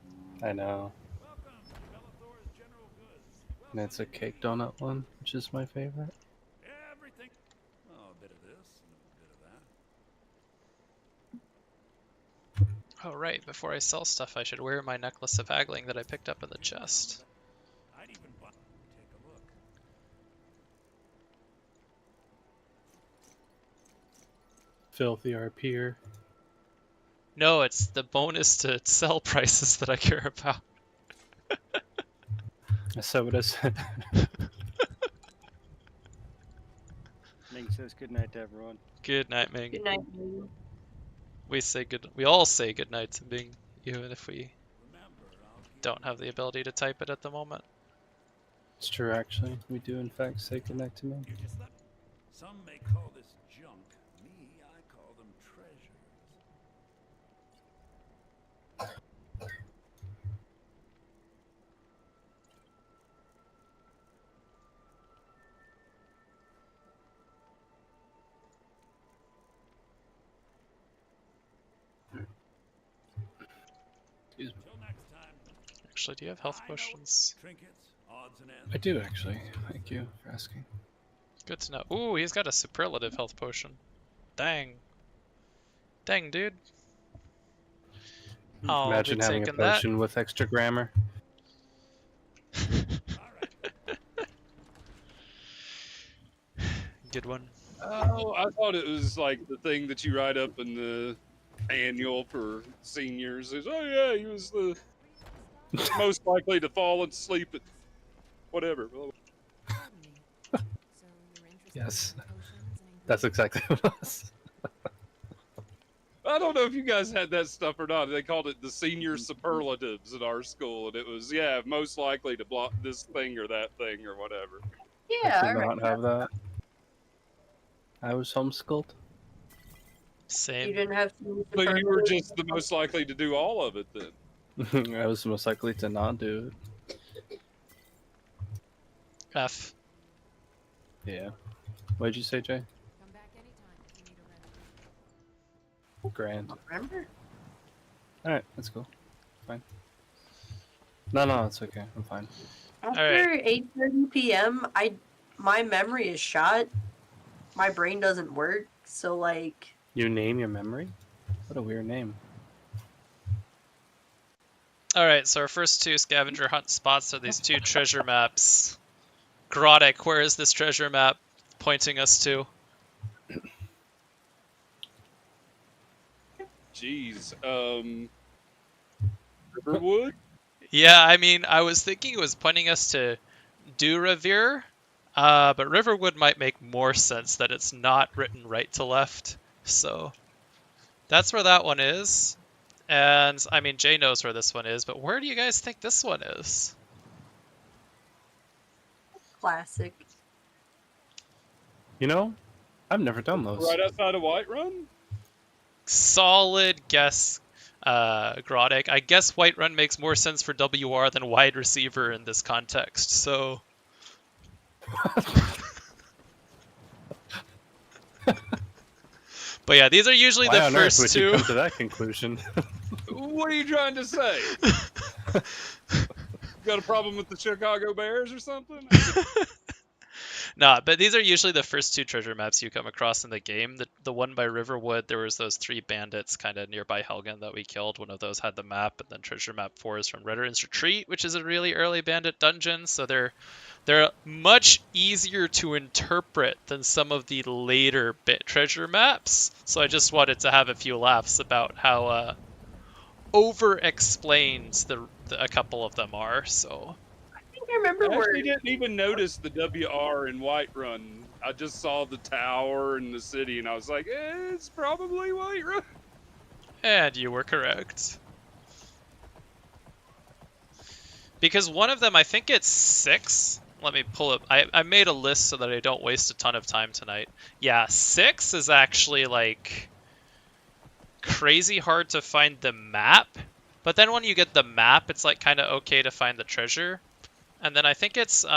I know. And it's a cake donut one, which is my favorite. Everything. Oh, a bit of this and a bit of that. Oh right, before I sell stuff I should wear my necklace of haggling that I picked up in the chest. I'd even buy. Take a look. Filthy RPer. No, it's the bonus to sell prices that I care about. So what I said. Ming says good night to everyone. Good night, Ming. Good night, Ming. We all say good night to Ming, even if we don't have the ability to type it at the moment. It's true, actually. We do, in fact, say goodnight to me. Some may call this junk. Me, I call them treasures. Excuse me. Actually, do you have health potions? Trinkets, odds and ends. I do, actually. Thank you for asking. Good to know. Ooh, he's got a superlative health potion. Dang. Dang, dude. I'll Imagine be having a taking that. potion with extra grammar. Good one. Oh, I thought it was like the thing that you write up in the annual for seniors. Is, oh yeah, he was the most likely to fall asleep at whatever. Yes. That's exactly what it was. I don't know if you guys had that stuff or not. They called it the senior superlatives at our school, and it was, yeah, most likely to block this thing or that thing or whatever. Yeah, I did not have that. I was homeschooled. Same. You didn't have to. So you were just the most likely to do all of it then. I was most likely to not do it. F. Yeah. What did you say, Jay? Come back anytime if you need a remedy. Grand. Remember? Alright, that's cool. Fine. No, it's okay. I'm fine. After 8:30 p.m., my memory is shot. My brain doesn't work, so like. You name your memory? What a weird name. Alright, so our first two scavenger hunt spots are these two treasure maps. Grodic, where is this treasure map pointing us to? Jeez. Riverwood? Yeah, I mean, I was thinking it was pointing us to Duravir, but Riverwood might make more sense that it's not written right to left. So that's where that one is. And I mean, Jay knows where this one is, but where do you guys think this one is? Classic. You know, I've never done those. Right outside of Whiterun? Solid guess, Groddick. I guess Whiterun makes more sense for WR than wide receiver in this context, so... But yeah, these are usually Why the on earth first would two. you come to that conclusion? What are you trying to say? Got a problem with the Chicago Bears or something? Nah, but these are usually the first two treasure maps you come across in the game. The one by Riverwood, there was those 3 bandits kind of nearby Helgen that we killed. One of those had the map, and then treasure map 4 is from Red Ruin's Retreat, which is a really early bandit dungeon. So they're much easier to interpret than some of the later bit treasure maps. So I just wanted to have a few laughs about how over-explained a couple of them are. So. I remember I where actually didn't even notice the WR in Whiterun. I just saw the tower and the city, and I was like, it's probably Whiterun. And you were correct. Because one of them, I think it's 6. Let me pull up. I made a list so that I don't waste a ton of time tonight. Yeah, 6 is actually, like, crazy hard to find the map. But then when you get the map, it's, like, kind of okay to find the treasure. And then I think it's 10,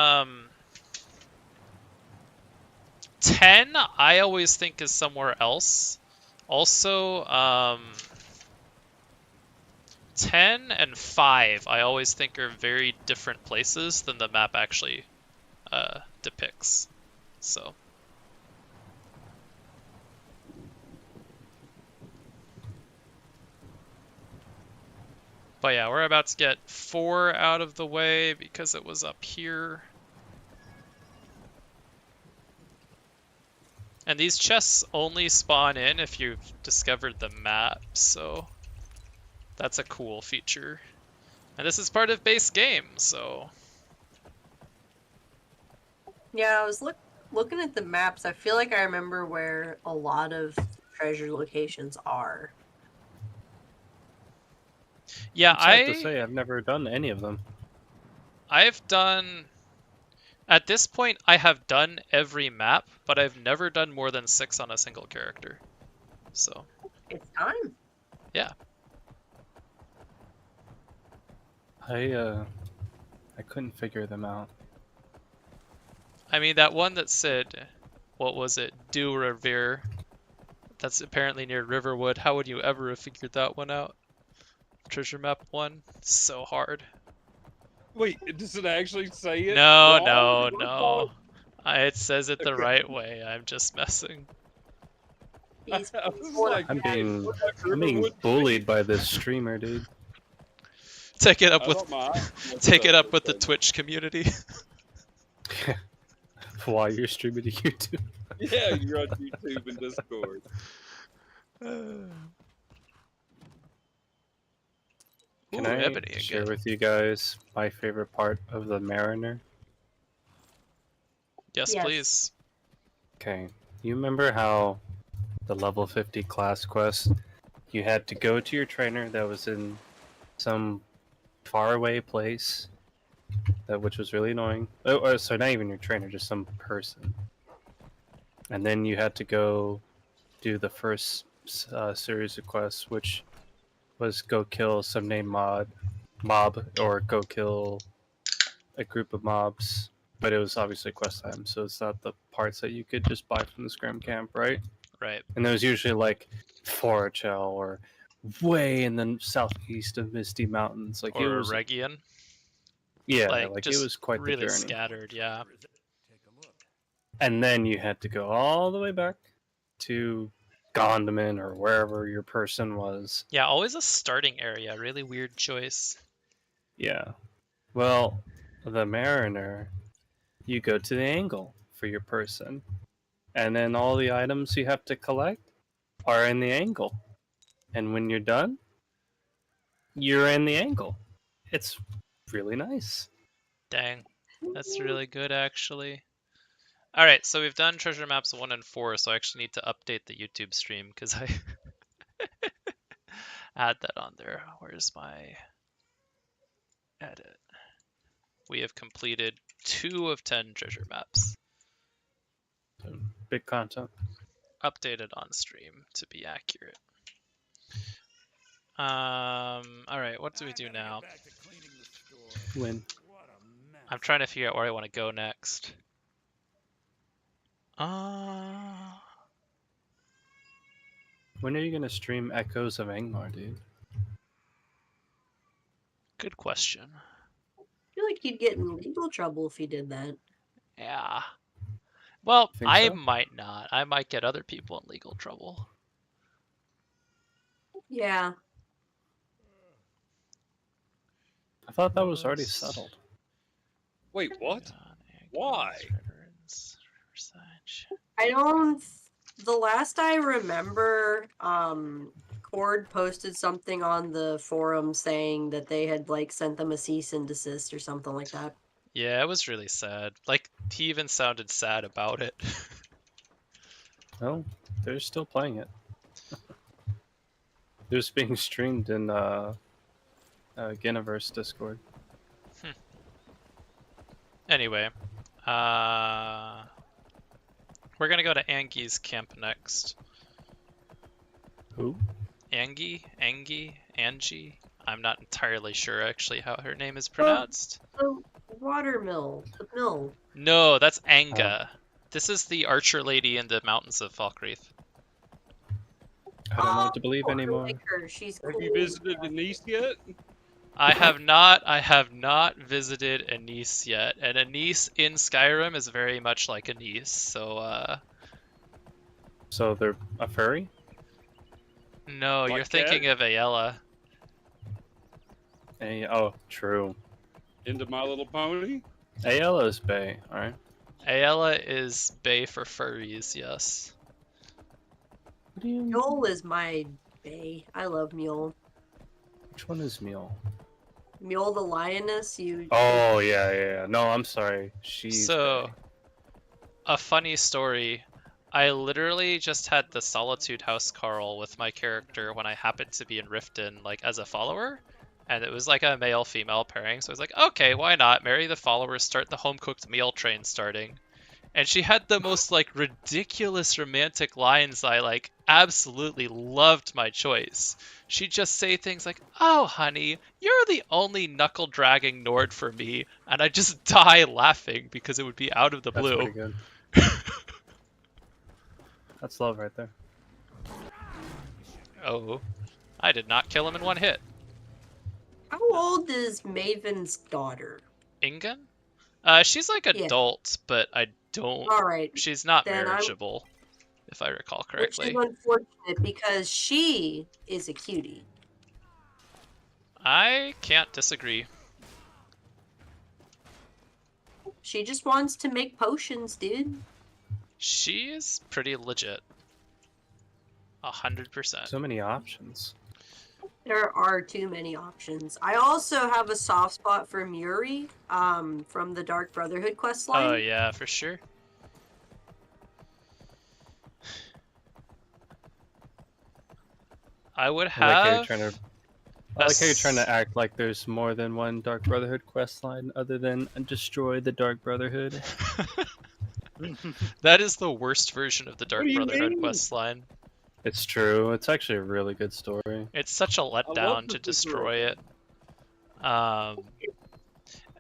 I always think is somewhere else. Also, 10 and 5 I always think are very different places than the map actually depicts. So. But yeah, we're about to get 4 out of the way because it was up here. And these chests only spawn in if you've discovered the map, so that's a cool feature. And this is part of base game, so... Yeah, I was looking at the maps. I feel like I remember where a lot of treasure locations are. Yeah, It's hard to say. I've never done any of them. I've done... At this point, I have done every map, but I've never done more than 6 on a single character. So... It's time. Yeah. I couldn't figure them out. I mean, that one that said, what was it, Duravir, that's apparently near Riverwood. How would you ever have figured that one out? Treasure map 1, so hard. Wait, does it actually say it? No, wrong? no. It says it the right way. I'm just messing. I was like, I'm being bullied by this streamer, dude. Take it up with the Twitch community. While you're streaming to YouTube. Yeah, you're on YouTube and Discord. Can I share with you guys my favorite part of the Mariner? Yes, please. Okay, you remember how the level 50 class quest, you had to go to your trainer that was in some faraway place, which was really annoying. Oh, so not even your trainer, just some person. And then you had to go do the first series of quests, which was go kill some named mob, or go kill a group of mobs. But it was obviously quest time, so it's not the parts that you could just buy from the scrim camp, right? Right. And there was usually like Forachel or way in the southeast of Misty Mountains, like or it was Requiem. Yeah, like it was quite really the journey. Scattered, yeah. And then you had to go all the way back to Gondaman or wherever your person was. Yeah, always a starting area. Really weird choice. Yeah. Well, the Mariner, you go to the angle for your person. And then all the items you have to collect are in the angle. and when you're done, you're in the angle. It's really nice. Dang, that's really good actually. All right, so we've done treasure maps 1 and 4, so I actually need to update the YouTube stream because I add that on there. Where's my edit? We have completed 2 of 10 treasure maps. Big content. Updated on stream to be accurate. All right, what do we do now? Win. I'm trying to figure out where I want to go next. When are you gonna stream Echoes of Angmar, dude? Good question. I feel like you'd get in legal trouble if you did that. Yeah. Well, Think I so? might not. I might get other people in legal trouble. Yeah. I thought that was already settled. Wait, what? Why? I don't. The last I remember, Cord posted something on the forum saying that they had like sent them a cease and desist or something like that. Yeah, it was really sad. Like, he even sounded sad about it. No, they're still playing it. It was being streamed in Geniverse Discord. Anyway, we're gonna go to Angie's camp next. Who? Angie? Angie? I'm not entirely sure actually how her name is pronounced. The water mill. The mill. No, that's Anga. This is the archer lady in the mountains of Falkreath. I don't know what to believe anymore. Like her. She's Have cool. you visited Denise yet? I have not visited Anise yet, and Anise in Skyrim is very much like Anise, so So they're a furry? no, Like you're thinking of Ayala. Oh, true. Into My Little Pony? Ayala is Bay, alright. Ayala is Bay for furries, yes. What do you... Mule is my bae. I love Mule. Which one is Mule? Mule the lioness. Oh, yeah. No, I'm sorry. She's So, Bay. a funny story. I literally just had the Solitude House Carl with my character when I happened to be in Riften, like, as a follower. And it was like a male-female pairing, so I was like, okay, why not? Marry the followers, start the home-cooked meal train starting. And she had the most, like, ridiculous romantic lines. I, like, absolutely loved my choice. She'd just say things like, oh, honey, you're the only knuckle-dragging Nord for me. And I'd just die laughing because it would be out of the blue. That's pretty good. That's love right there. Oh, I did not kill him in one hit. How old is Maven's daughter? Ingen? She's like adult, but I don't... All right. She's not Then marriageable, if I recall Which correctly. is unfortunate because she is a cutie. I can't disagree. She just wants to make potions, dude. She is pretty legit. 100%. So many options. There are too many options. I also have a soft spot for Muri, from the Dark Brotherhood questline. Oh yeah, for sure. I would have... I like how you're trying to act like there's more than one Dark Brotherhood questline other than destroy the Dark Brotherhood. That is the worst version of the Dark Brotherhood questline. It's true. It's actually a really good story. It's such a letdown to destroy it.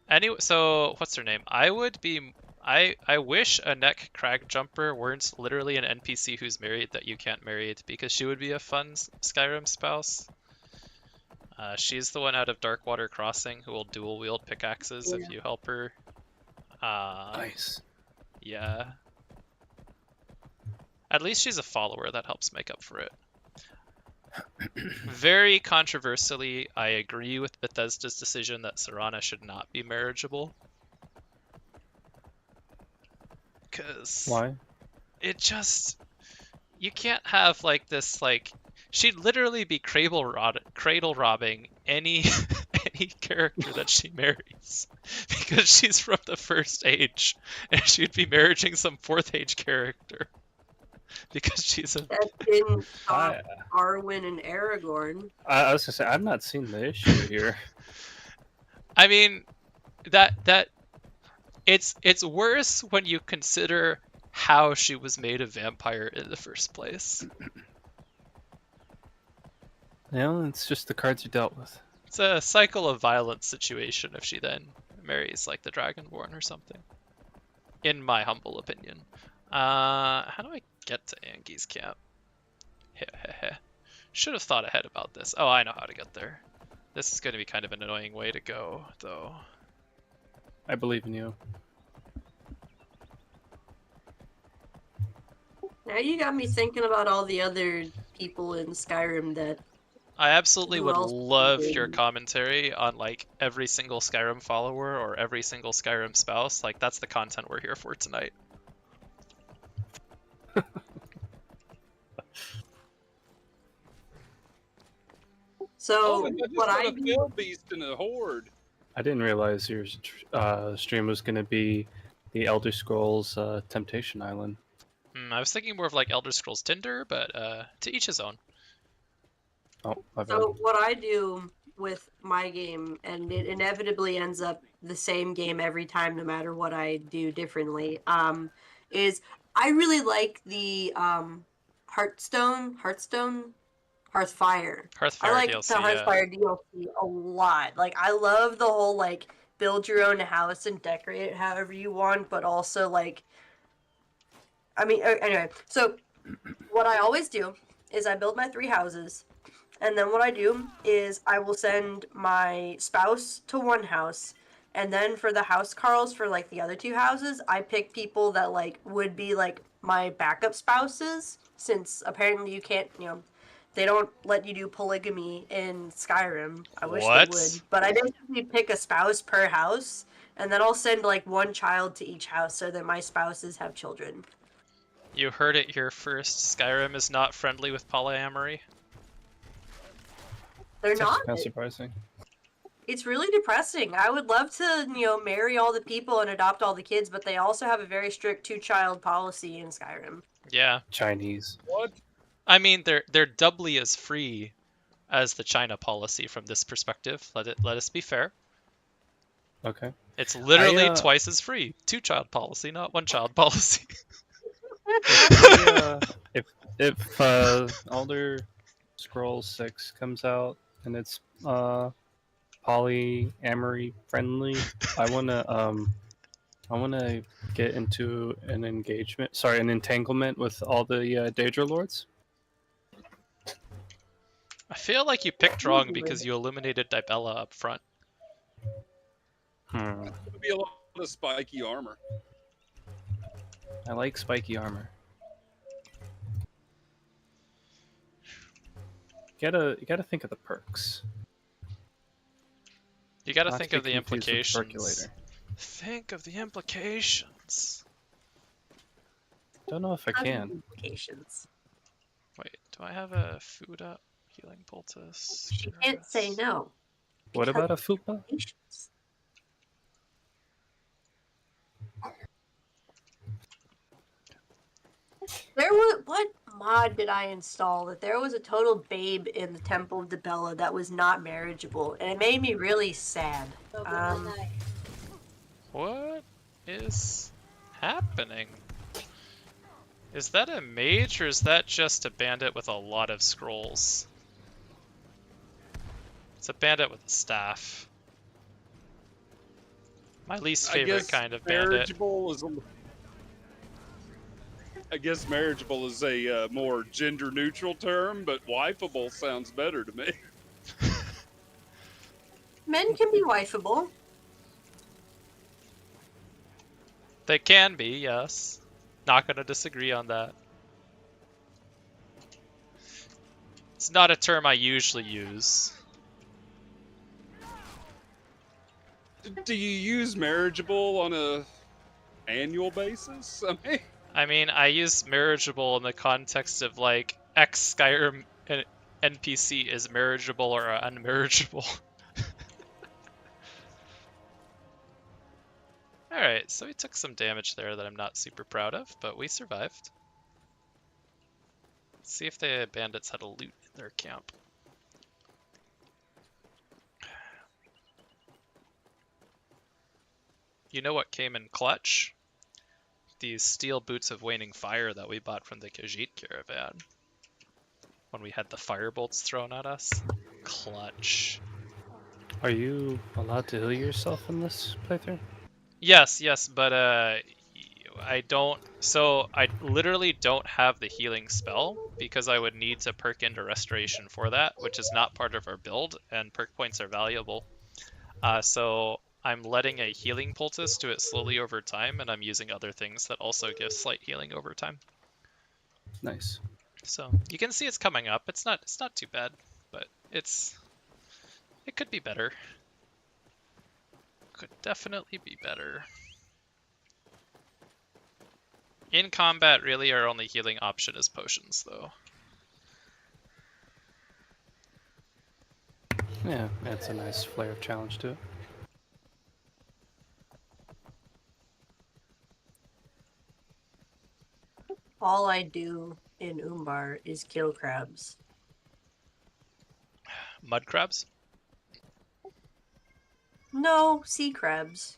Anyway, so what's her name? I wish a neck crag jumper weren't literally an NPC who's married that you can't marry it, because she would be a fun Skyrim spouse. She's the one out of Darkwater Crossing who will dual wield pickaxes if you help her. Nice. Yeah. At least she's a follower, that helps make up for it. Very controversially, I agree with Bethesda's decision that Serana should not be marriageable. Because... Why? It just... You can't have, like, this, like, she'd literally be cradle robbing any any character that she marries because she's from the first age, and she'd be marrying some fourth age character because she's a. That didn't stop Arwen and Aragorn. I was gonna say I've not seen the issue here. I mean, that it's worse when you consider how she was made a vampire in the first place. No, it's just the cards you dealt with. It's a cycle of violence situation if she then marries like the Dragonborn or something. In my humble opinion. How do I get to Angie's camp? Should have thought ahead about this. Oh, I know how to get there. This is going to be kind of an annoying way to go, though. I believe in you. Now you got me thinking about all the other people in Skyrim that. I absolutely Who would else love would- your commentary on like every single Skyrim follower or every single Skyrim spouse. Like that's the content we're here for tonight. So I just what got I a do, fell beast and a horde. I didn't realize your stream was gonna be the Elder Scrolls Temptation Island. I was thinking more of like Elder Scrolls Tinder, but to each his own. Oh, my bad. so what I do with my game, and it inevitably ends up the same game every time, no matter what I do differently. Is I really like the Hearthfire. I like DLC, the Hearthfire DLC a lot. Like I love the whole like build your own house and decorate it however you want, but also like I mean anyway, so what I always do is I build my 3 houses, and then what I do is I will send my spouse to one house, and then for the house carls for like the other 2 houses, I pick people that like would be like my backup spouses, since apparently you can't, they don't let you do polygamy in Skyrim. I wish What? they would. But I basically pick a spouse per house, and then I'll send like 1 child to each house so that my spouses have children. You heard it here first. Skyrim is not friendly with polyamory. They're That's not. kind of surprising. It's really depressing. I would love to, marry all the people and adopt all the kids, but they also have a very strict 2-child policy in Skyrim. Yeah. Chinese. What? I mean, they're doubly as free as the China policy from this perspective. Let us be fair. Okay. It's literally I, twice as free. 2-child policy, not 1-child policy. If Elder Scrolls 6 comes out and it's polyamory friendly, I wanna get into an entanglement with all the Daedra Lords. I feel like you picked wrong because you eliminated Dibella up front. Hmm. It'll be a lot of spiky armor. I like spiky armor. You gotta think of the perks. You gotta Not think to of be the confused with implications. percolator. Think of the implications. Don't know if I can. Implications. Wait, do I have a food up? Healing poultice. She can't say no. What about a fupa? What mod did I install that there was a total babe in the Temple of Dibella that was not marriageable, and it made me really sad. What is happening? Is that a mage or is that just a bandit with a lot of scrolls? It's a bandit with a staff. My least favorite kind of bandit. Marriageable is I guess marriageable is a more gender neutral term, but wifeable sounds better to me. Men can be wifeable. They can be, yes. Not gonna disagree on that. It's not a term I usually use. Do you use marriageable on a annual basis? I mean, I use marriageable in the context of like X Skyrim NPC is marriageable or unmarriageable. Alright, so we took some damage there that I'm not super proud of, but we survived. Let's see if the bandits had a loot in their camp. You know what came in clutch? These steel boots of waning fire that we bought from the Khajiit caravan. When we had the firebolt thrown at us. Clutch. Are you allowed to heal yourself in this playthrough? Yes, but I don't. So I literally don't have the healing spell because I would need to perk into restoration for that, which is not part of our build, and perk points are valuable. So I'm letting a healing poultice do it slowly over time, and I'm using other things that also give slight healing over time. Nice. So you can see it's coming up. It's not too bad, but it could be better. Could definitely be better. In combat, really, our only healing option is potions, though. Yeah, adds a nice flair of challenge to it. All I do in Umbar is kill crabs. Mud crabs? No, sea crabs.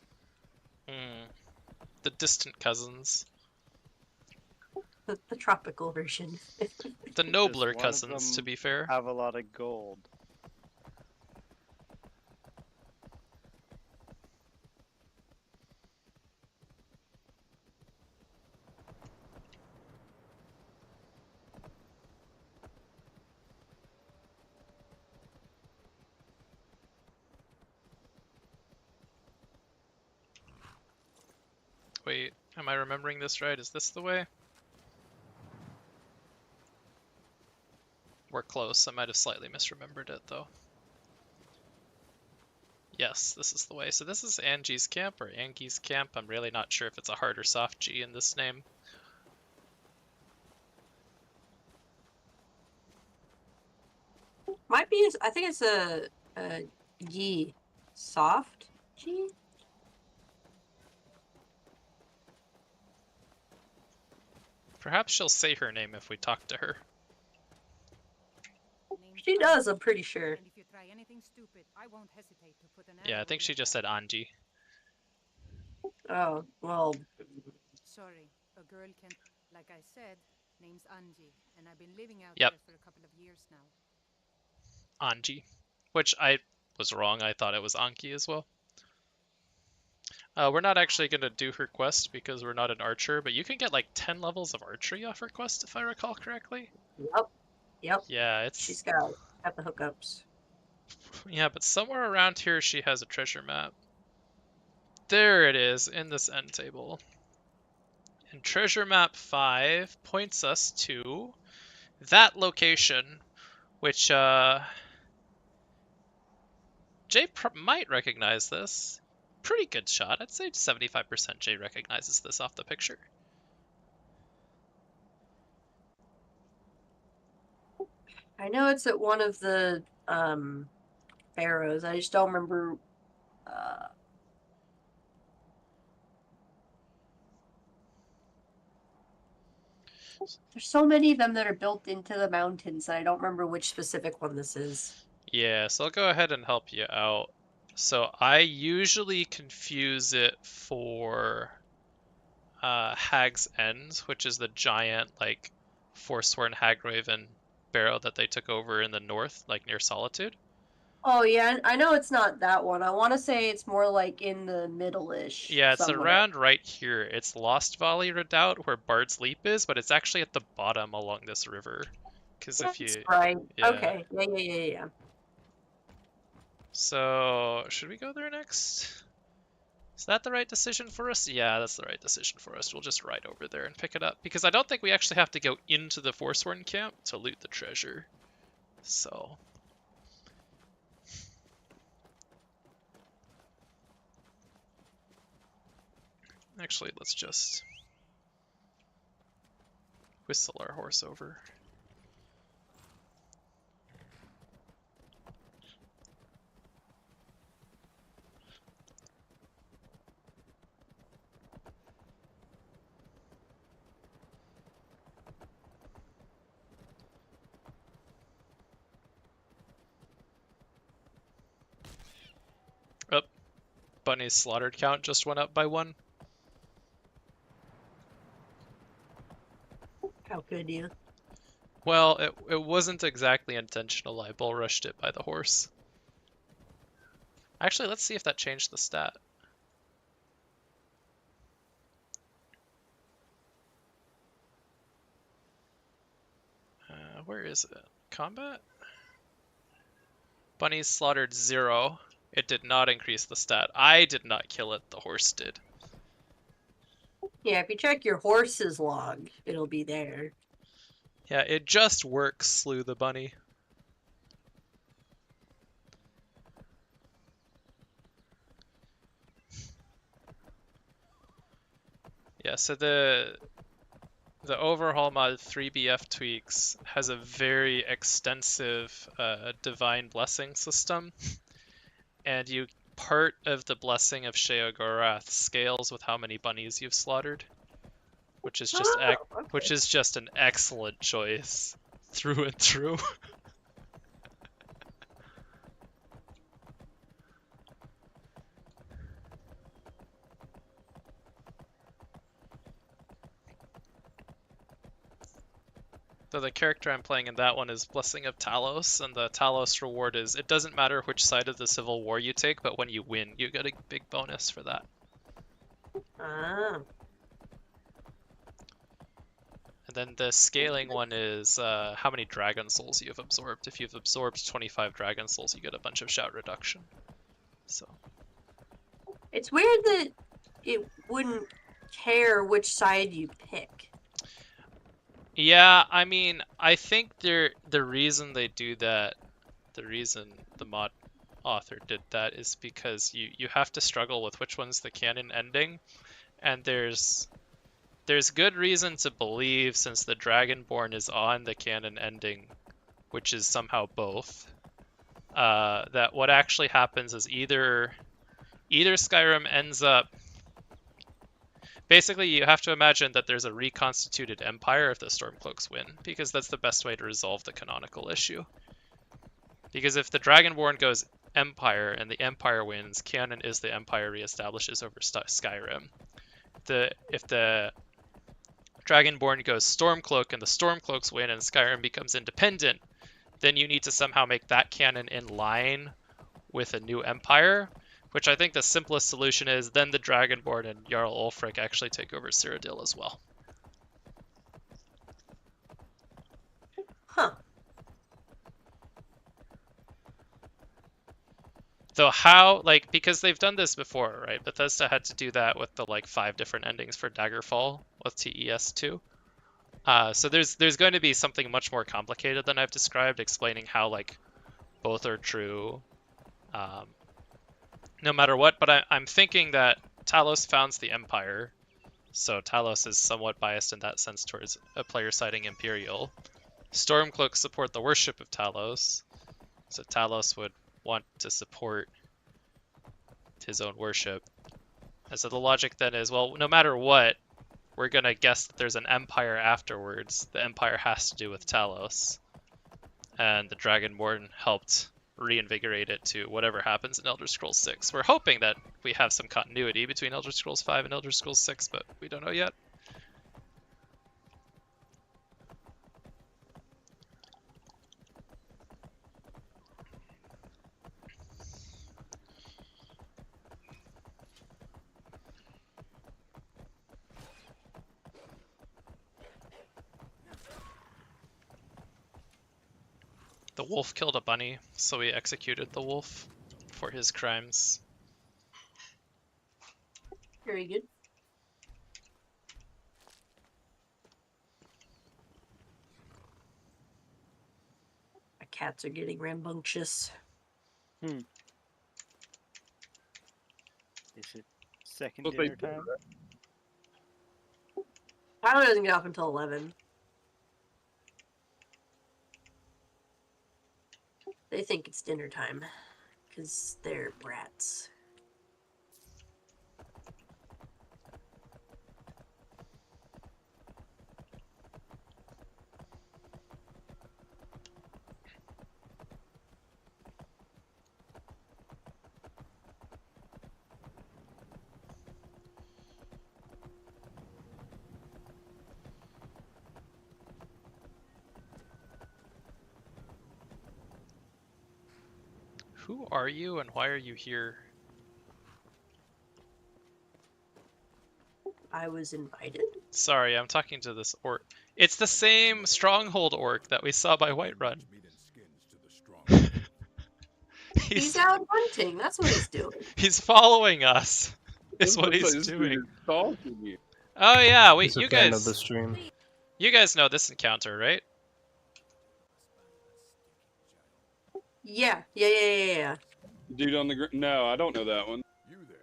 The distant cousins. The tropical version. The nobler Does one of cousins, to them be fair. have a lot of gold? Wait, am I remembering this right? Is this the way? We're close. I might have slightly misremembered it, though. Yes, this is the way. So this is Angie's camp, or Angie's camp. I'm really not sure if it's a hard or soft G in this name. Might be. I think it's a G. Soft G. Perhaps she'll say her name if we talk to her. She does, I'm pretty sure. And if you try anything stupid, I won't hesitate to put an Yeah, I think she just said Anji. Oh, well. Sorry, a girl can. Like I said, name's Anji, and I've been living out Yep. there for a couple of years now. Anji. Which I was wrong. I thought it was Anki as well. We're not actually going to do her quest because we're not an archer, but you can get like 10 levels of archery off her quest if I recall correctly. Yep. Yeah, She's got the hookups. Yeah, but somewhere around here she has a treasure map. There it is, in this end table. And treasure map 5 points us to that location, which Jay might recognize this. Pretty good shot. I'd say 75% Jay recognizes this off the picture. I know it's at one of the pharaohs. I just don't remember. There's so many of them that are built into the mountains, and I don't remember which specific one this is. Yeah, so I'll go ahead and help you out. So I usually confuse it for Hag's End, which is the giant, like, Forsworn Hagraven barrow that they took over in the north, like near Solitude. Oh yeah, I know it's not that one. I want to say it's more like in the middle-ish. Yeah, it's somewhere. around right here. It's Lost Valley Redoubt where Bard's Leap is, but it's actually at the bottom along this river. Because if you... Right. Yeah. Okay. Yeah. So, should we go there next? Is that the right decision for us? Yeah, that's the right decision for us. We'll just ride over there and pick it up. Because I don't think we actually have to go into the Forsworn camp to loot the treasure. So... Actually, let's just whistle our horse over. bunny's slaughtered count just went up by 1. How could you? Well, it wasn't exactly intentional. I bull rushed it by the horse. Actually, let's see if that changed the stat. Where is it? Combat? Bunnies slaughtered 0. It did not increase the stat. I did not kill it, the horse did. Yeah, if you check your horse's log, it'll be there. Yeah, it just works slew the bunny. Yeah, so the overhaul mod 3BF tweaks has a very extensive divine blessing system, and part of the blessing of Sheogorath scales with how many bunnies you've slaughtered, which is just which is just an excellent choice through and through. So the character I'm playing in that one is Blessing of Talos, and the Talos reward is, it doesn't matter which side of the Civil War you take, but when you win, you get a big bonus for that. Ah. And then the scaling one is how many Dragon Souls you have absorbed. If you've absorbed 25 Dragon Souls, you get a bunch of shout reduction. So It's weird that it wouldn't care which side you pick. yeah, I mean, I think the reason they do that, the reason the mod author did that is because you have to struggle with which one's the canon ending, and there's good reason to believe, since the Dragonborn is on the canon ending, which is somehow both, that what actually happens is either Skyrim ends up... Basically, you have to imagine that there's a reconstituted empire if the Stormcloaks win, because that's the best way to resolve the canonical issue. Because if the Dragonborn goes Empire and the Empire wins, canon is the Empire reestablishes over Skyrim. If the Dragonborn goes Stormcloak and the Stormcloaks win and Skyrim becomes independent, then you need to somehow make that canon in line with a new empire, which I think the simplest solution is then the Dragonborn and Jarl Ulfric actually take over Cyrodiil as well. Huh. Though how, like, because they've done this before, right? Bethesda had to do that with the, 5 different endings for Daggerfall with TES2. So there's going to be something much more complicated than I've described, explaining how, both are true, no matter what. But I'm thinking that Talos founds the Empire, so Talos is somewhat biased in that sense towards a player siding Imperial. Stormcloaks support the worship of Talos, so Talos would want to support his own worship. And so the logic then is, well, no matter what, we're going to guess that there's an empire afterwards. The empire has to do with Talos. And the Dragonborn helped reinvigorate it to whatever happens in Elder Scrolls 6. We're hoping that we have some continuity between Elder Scrolls 5 and Elder Scrolls 6, but we don't know yet. The wolf killed a bunny, so we executed the wolf for his crimes. Very good. My cats are getting rambunctious. Is it second dinner time? Tyler doesn't get off until 11. They think it's dinner time, because they're brats. Who are you and why are you here? I was invited. Sorry, I'm talking to this orc. It's the same stronghold orc that we saw by Whiterun. He's out hunting. That's what he's doing. He's following us. Is what he's doing. Oh yeah, wait, He's a you fan guys. of the stream. You guys know this encounter, right? Yeah. Dude on the ground. No, I don't know that one. You there,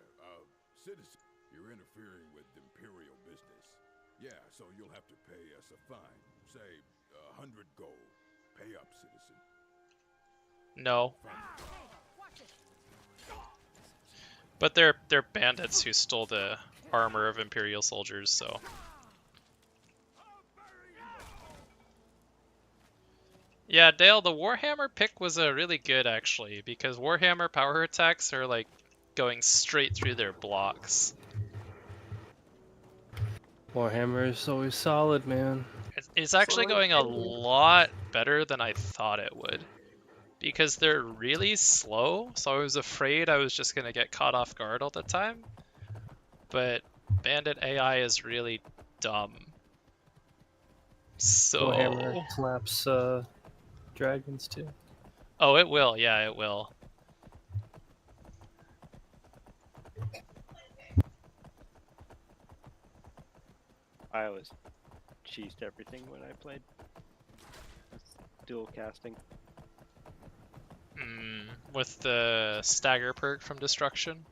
citizen. You're interfering with imperial business. Yeah, so you'll have to pay us a fine. Say, 100 gold. Pay up, citizen. No. But they're bandits who stole the armor of Imperial soldiers, so. Yeah, Dale, the Warhammer pick was really good actually, because Warhammer power attacks are like going straight through their blocks. Warhammer is always solid, man. It's actually going a lot better than I thought it would. Because they're really slow, so I was afraid I was just going to get caught off guard all the time. But Bandit AI is really dumb. So... Warhammer slaps dragons too. Oh, it will. Yeah, it will. I always cheesed everything when I played. Dual casting. With the stagger perk from Destruction?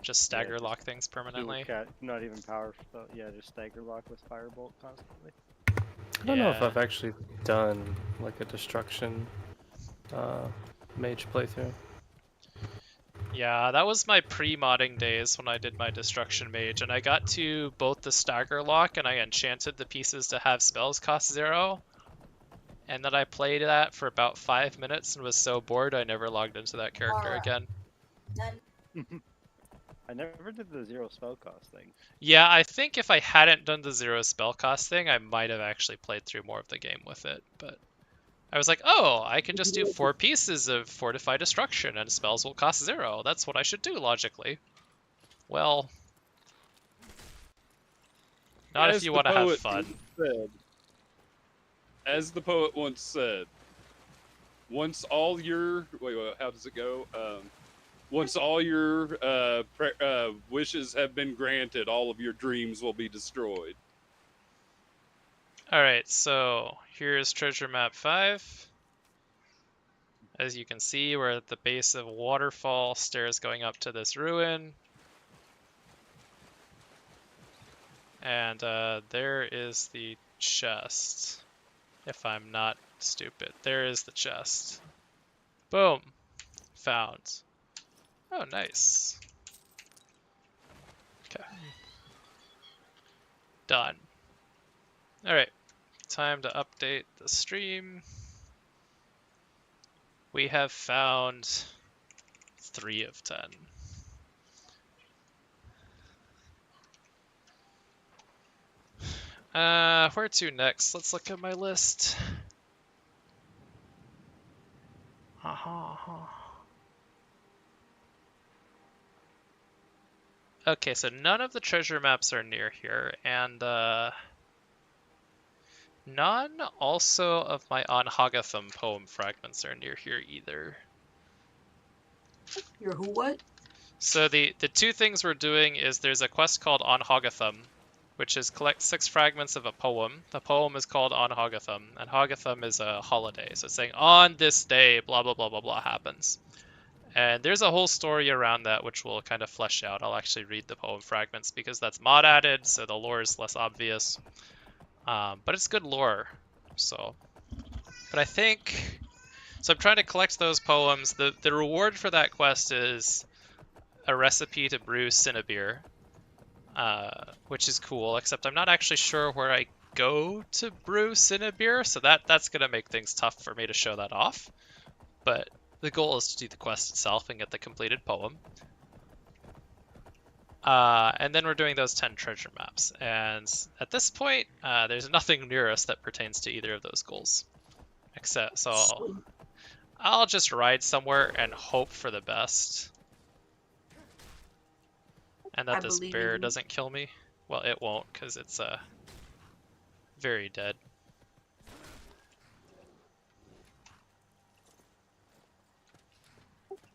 Just stagger lock things permanently? Not even power, yeah, just stagger lock with firebolt constantly. I don't know if I've actually done like a destruction mage playthrough. Yeah, that was my pre-modding days when I did my destruction mage, and I got to both the stagger lock and I enchanted the pieces to have spells cost 0. And then I played that for about 5 minutes and was so bored I never logged into that character again. I never did the 0 spell cost thing. Yeah, I think if I hadn't done the 0 spell cost thing, I might have actually played through more of the game with it. But I was like, oh, I can just do 4 pieces of Fortify Destruction and spells will cost 0. That's what I should do, logically. Well, not if you want to have fun. As the poet once said, once all your... Wait, how does it go? Once all your wishes have been granted, all of your dreams will be destroyed. Alright, so here's Treasure Map 5. As you can see, we're at the base of a waterfall, stairs going up to this ruin. And there is the chest. If I'm not stupid. There is the chest. Boom. Found. Oh, nice. Okay. Done. Alright. Time to update the stream. We have found 3 of 10. Where to next? Let's look at my list. Okay, so none of the treasure maps are near here, and none also of my On Hogithum poem fragments are near here either. Your who what? So the 2 things we're doing is there's a quest called On Hogithum, which is collect 6 fragments of a poem. The poem is called On Hogithum, and Hogithum is a holiday. So it's saying, on this day, blah, blah, blah, blah, blah happens. And there's a whole story around that, which we'll kind of flesh out. I'll actually read the poem fragments, because that's mod added, so the lore is less obvious. But it's good lore, so. But I think, so I'm trying to collect those poems. The reward for that quest is a recipe to brew Cinnabir. Which is cool, except I'm not actually sure where I go to brew Cinnabir, so that's going to make things tough for me to show that off. But the goal is to do the quest itself and get the completed poem. And then we're doing those 10 treasure maps, and at this point, there's nothing near us that pertains to either of those goals. Except, so I'll just ride somewhere and hope for the best. And that I this believe bear in you. doesn't kill me. Well, it won't, because it's very dead.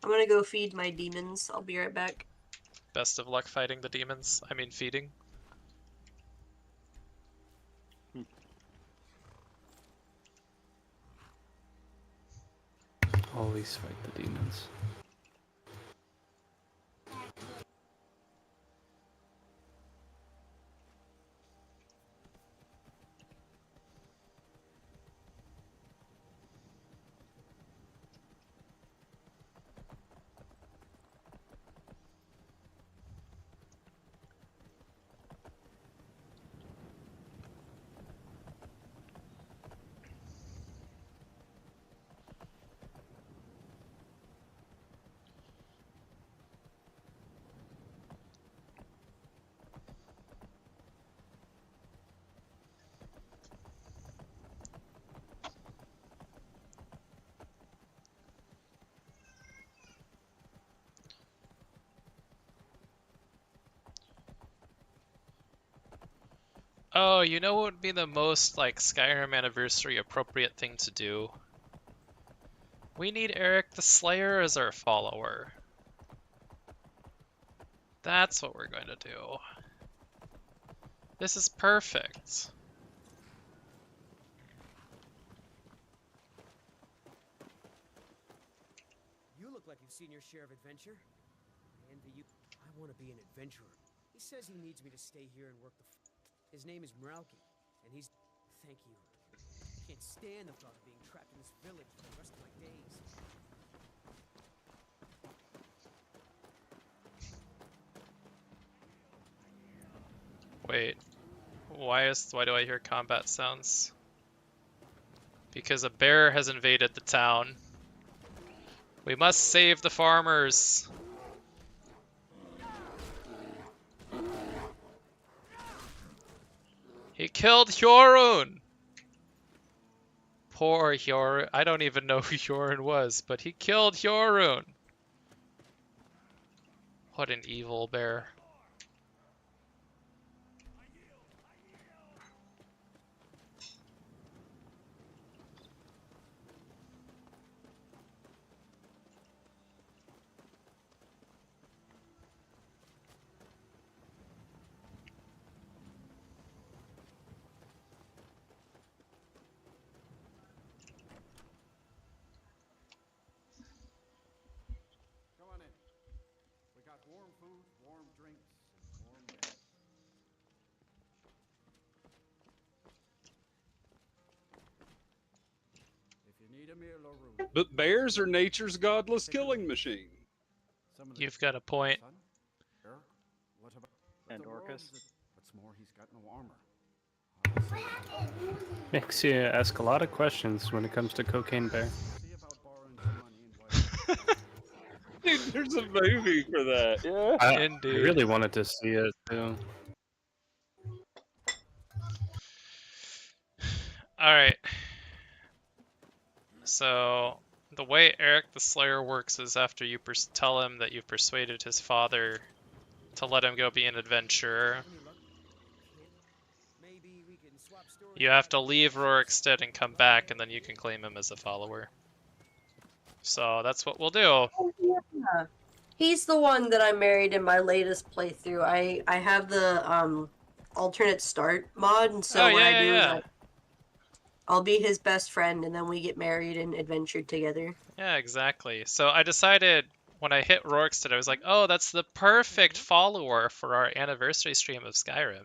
I'm gonna go feed my demons. I'll be right back. Best of luck fighting the demons. I mean, feeding. Always fight the demons. Oh, you know what would be the most, like, Skyrim anniversary appropriate thing to do? We need Eric the Slayer as our follower. That's what we're going to do. This is perfect. You look like you've seen your share of adventure. I envy you. I want to be an adventurer. He says he needs me to stay here and work the. His name is Meralki, and he's. Thank you. I can't stand the thought of being trapped in this village for the rest of my days. Wait, why do I hear combat sounds? Because a bear has invaded the town. We must save the farmers. He killed Hjorun! Poor Hjorun. I don't even know who Hjorun was, but he killed Hjorun! What an evil bear. Come on in. We got warm food, warm drinks, and warm beds. If you need a meal or room. But bears are nature's godless killing machine. You've got a point. Eric, what about And the world Orcus. is what's more, he's got no armor. Makes you ask a lot of questions when it comes to Cocaine Bear. See about borrowing some money and Dude, there's a movie for that. Yeah. I really wanted to see it too. Alright. So, the way Eric the Slayer works is after you tell him that you've persuaded his father to let him go be an adventurer, you have to leave Rorikstead and come back, and then you can claim him as a follower. So that's what we'll do. Oh, yeah. He's the one that I married in my latest playthrough. I have the alternate start mod, and so what I do is I'll be his best friend, and then we get married and adventure together. Yeah, exactly. So I decided when I hit Rorikstead, I was like, oh, that's the perfect follower for our anniversary stream of Skyrim.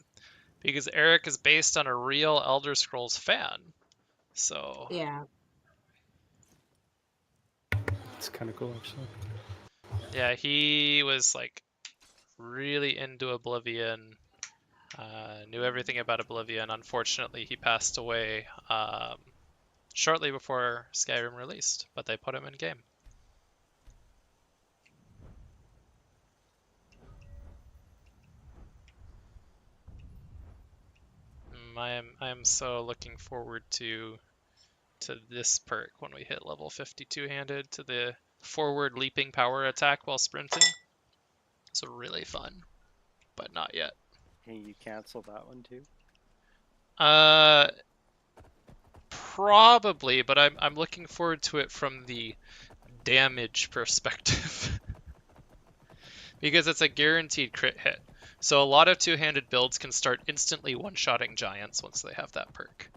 Because Eric is based on a real Elder Scrolls fan. So... yeah. It's kind of cool, actually. Yeah, he was, like, really into Oblivion. Knew everything about Oblivion. Unfortunately, he passed away shortly before Skyrim released, but they put him in game. I am so looking forward to to this perk when we hit level 52 handed, to the forward leaping power attack while sprinting. It's really fun, but not yet. Can you cancel that one too? Probably, but I'm looking forward to it from the damage perspective. Because it's a guaranteed crit hit. So a lot of two-handed builds can start instantly one-shotting giants once they have that perk.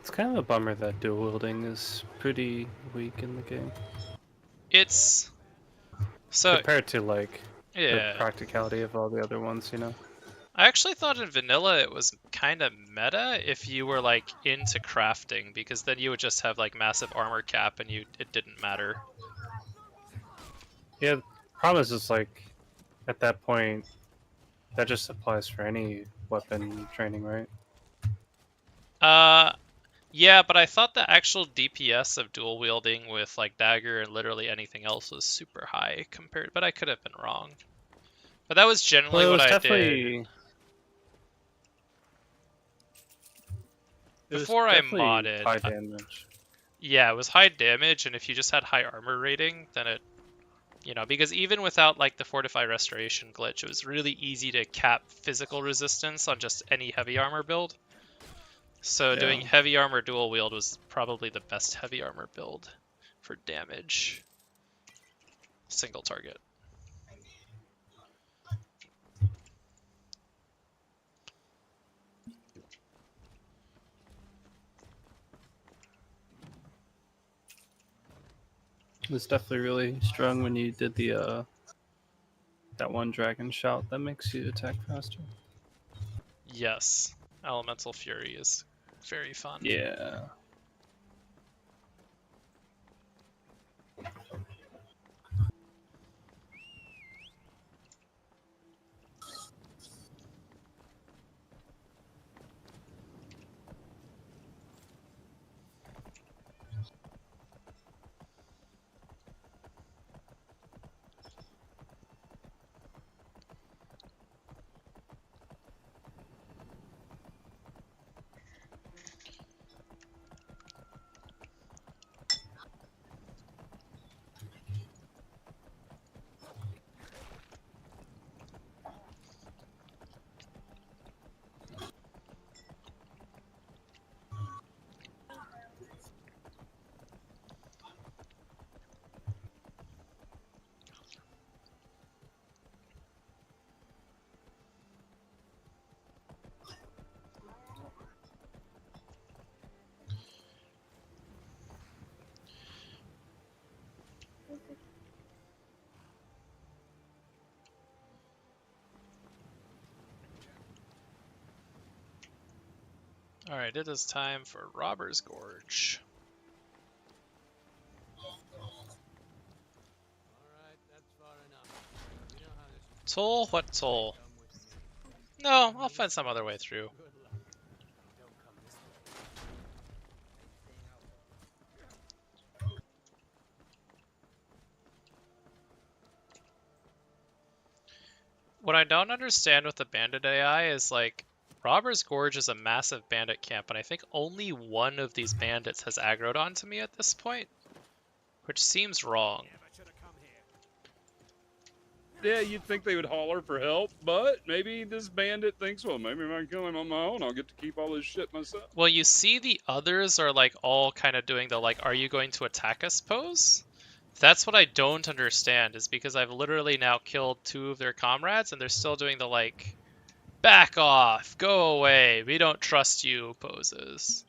It's kind of a bummer that dual wielding is pretty weak in the game. It's so compared to like yeah, the practicality of all the other ones, you know. I actually thought in vanilla it was kind of meta if you were like into crafting, because then you would just have like massive armor cap and it didn't matter. Yeah, the problem is just like at that point that just applies for any weapon training, right? Yeah, but I thought the actual DPS of dual wielding with like dagger and literally anything else was super high compared, but I could have been wrong. But that was generally what I did. Before I modded, high damage. Yeah, it was high damage, and if you just had high armor rating, then it, because even without like the Fortify Restoration glitch, it was really easy to cap physical resistance on just any heavy armor build. So doing heavy armor dual wield was probably the best heavy armor build for damage. Single target. It was definitely really strong when you did the that one dragon shout that makes you attack faster. Yes, Elemental Fury is very fun. Yeah. Alright, it is time for Robber's Gorge. Toll? What toll? No, I'll find some other way through. What I don't understand with the bandit AI is like, Robber's Gorge is a massive bandit camp, and I think only one of these bandits has aggroed onto me at this point, which seems wrong. Yeah, you'd think they would holler for help, but maybe this bandit thinks, well, maybe if I kill him on my own, I'll get to keep all this shit myself. Well, you see the others are like all kind of doing the like, are you going to attack us pose? That's what I don't understand, is because I've literally now killed 2 of their comrades, and they're still doing the like, back off, go away, we don't trust you poses.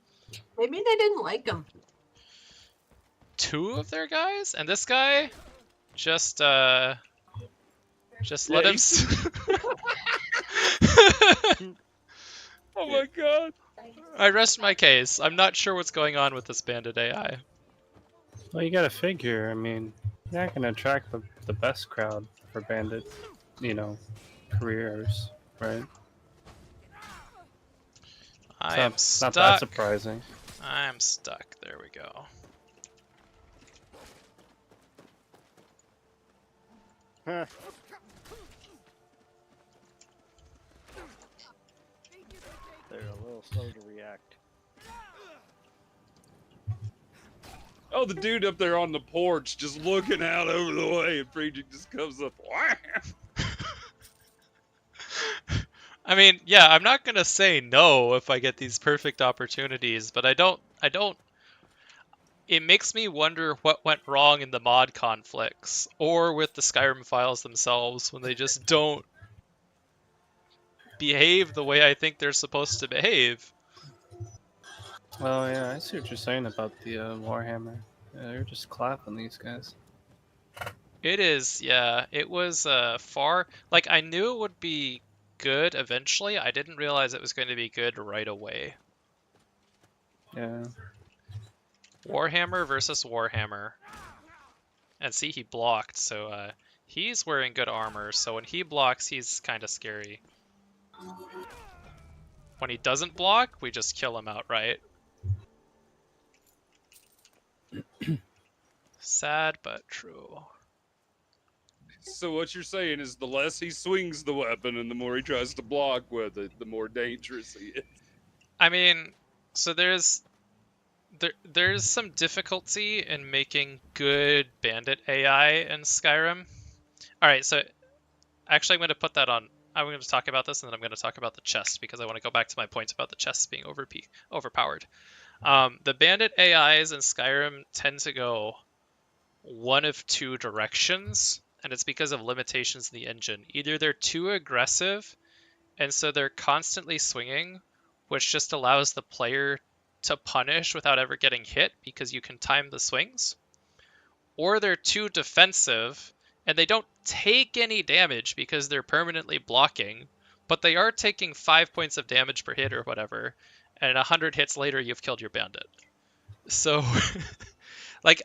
Maybe they didn't like him. 2 of their guys? And this guy? Just let him... Oh my god. I rest my case. I'm not sure what's going on with this bandit AI. Well, you gotta figure, I mean, you're not gonna attract the best crowd for bandit, careers, right? I am stuck. Not that surprising. I'm stuck. There we go. They're a little slow to react. Oh, the dude up there on the porch just looking out over the way, and Preaching just comes up. I mean, yeah, I'm not gonna say no if I get these perfect opportunities, but I don't. It makes me wonder what went wrong in the mod conflicts or with the Skyrim files themselves when they just don't behave the way I think they're supposed to behave. Oh yeah, I see what you're saying about the Warhammer. Yeah, they're just clapping these guys. It is, yeah. It was far. Like, I knew it would be good eventually. I didn't realize it was going to be good right away. Yeah. Warhammer versus Warhammer. And see, he blocked, so he's wearing good armor, so when he blocks, he's kind of scary. When he doesn't block, we just kill him outright. Sad but true. So what you're saying is the less he swings the weapon and the more he tries to block with it, the more dangerous he is. I mean, so there's some difficulty in making good bandit AI in Skyrim. Alright, so actually I'm going to put that on. I'm going to talk about this and then I'm going to talk about the chest because I want to go back to my point about the chests being overpowered. The bandit AIs in Skyrim tend to go one of two directions, and it's because of limitations in the engine. Either they're too aggressive, and so they're constantly swinging, which just allows the player to punish without ever getting hit because you can time the swings, or they're too defensive, and they don't take any damage because they're permanently blocking, but they are taking 5 points of damage per hit or whatever, and 100 hits later you've killed your bandit. So like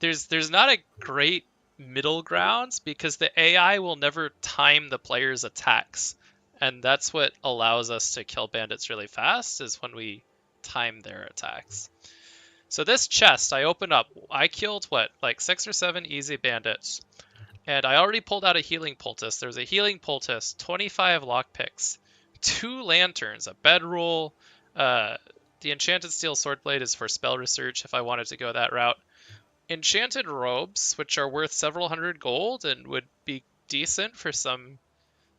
there's not a great middle ground because the AI will never time the player's attacks, and that's what allows us to kill bandits really fast is when we time their attacks. So this chest I opened up, I killed like 6 or 7 easy bandits, and I already pulled out a healing poultice. There's a healing poultice, 25 lockpicks, 2 lanterns, a bedroll. The enchanted steel swordblade is for spell research if I wanted to go that route. Enchanted robes, which are worth several hundred gold and would be decent for some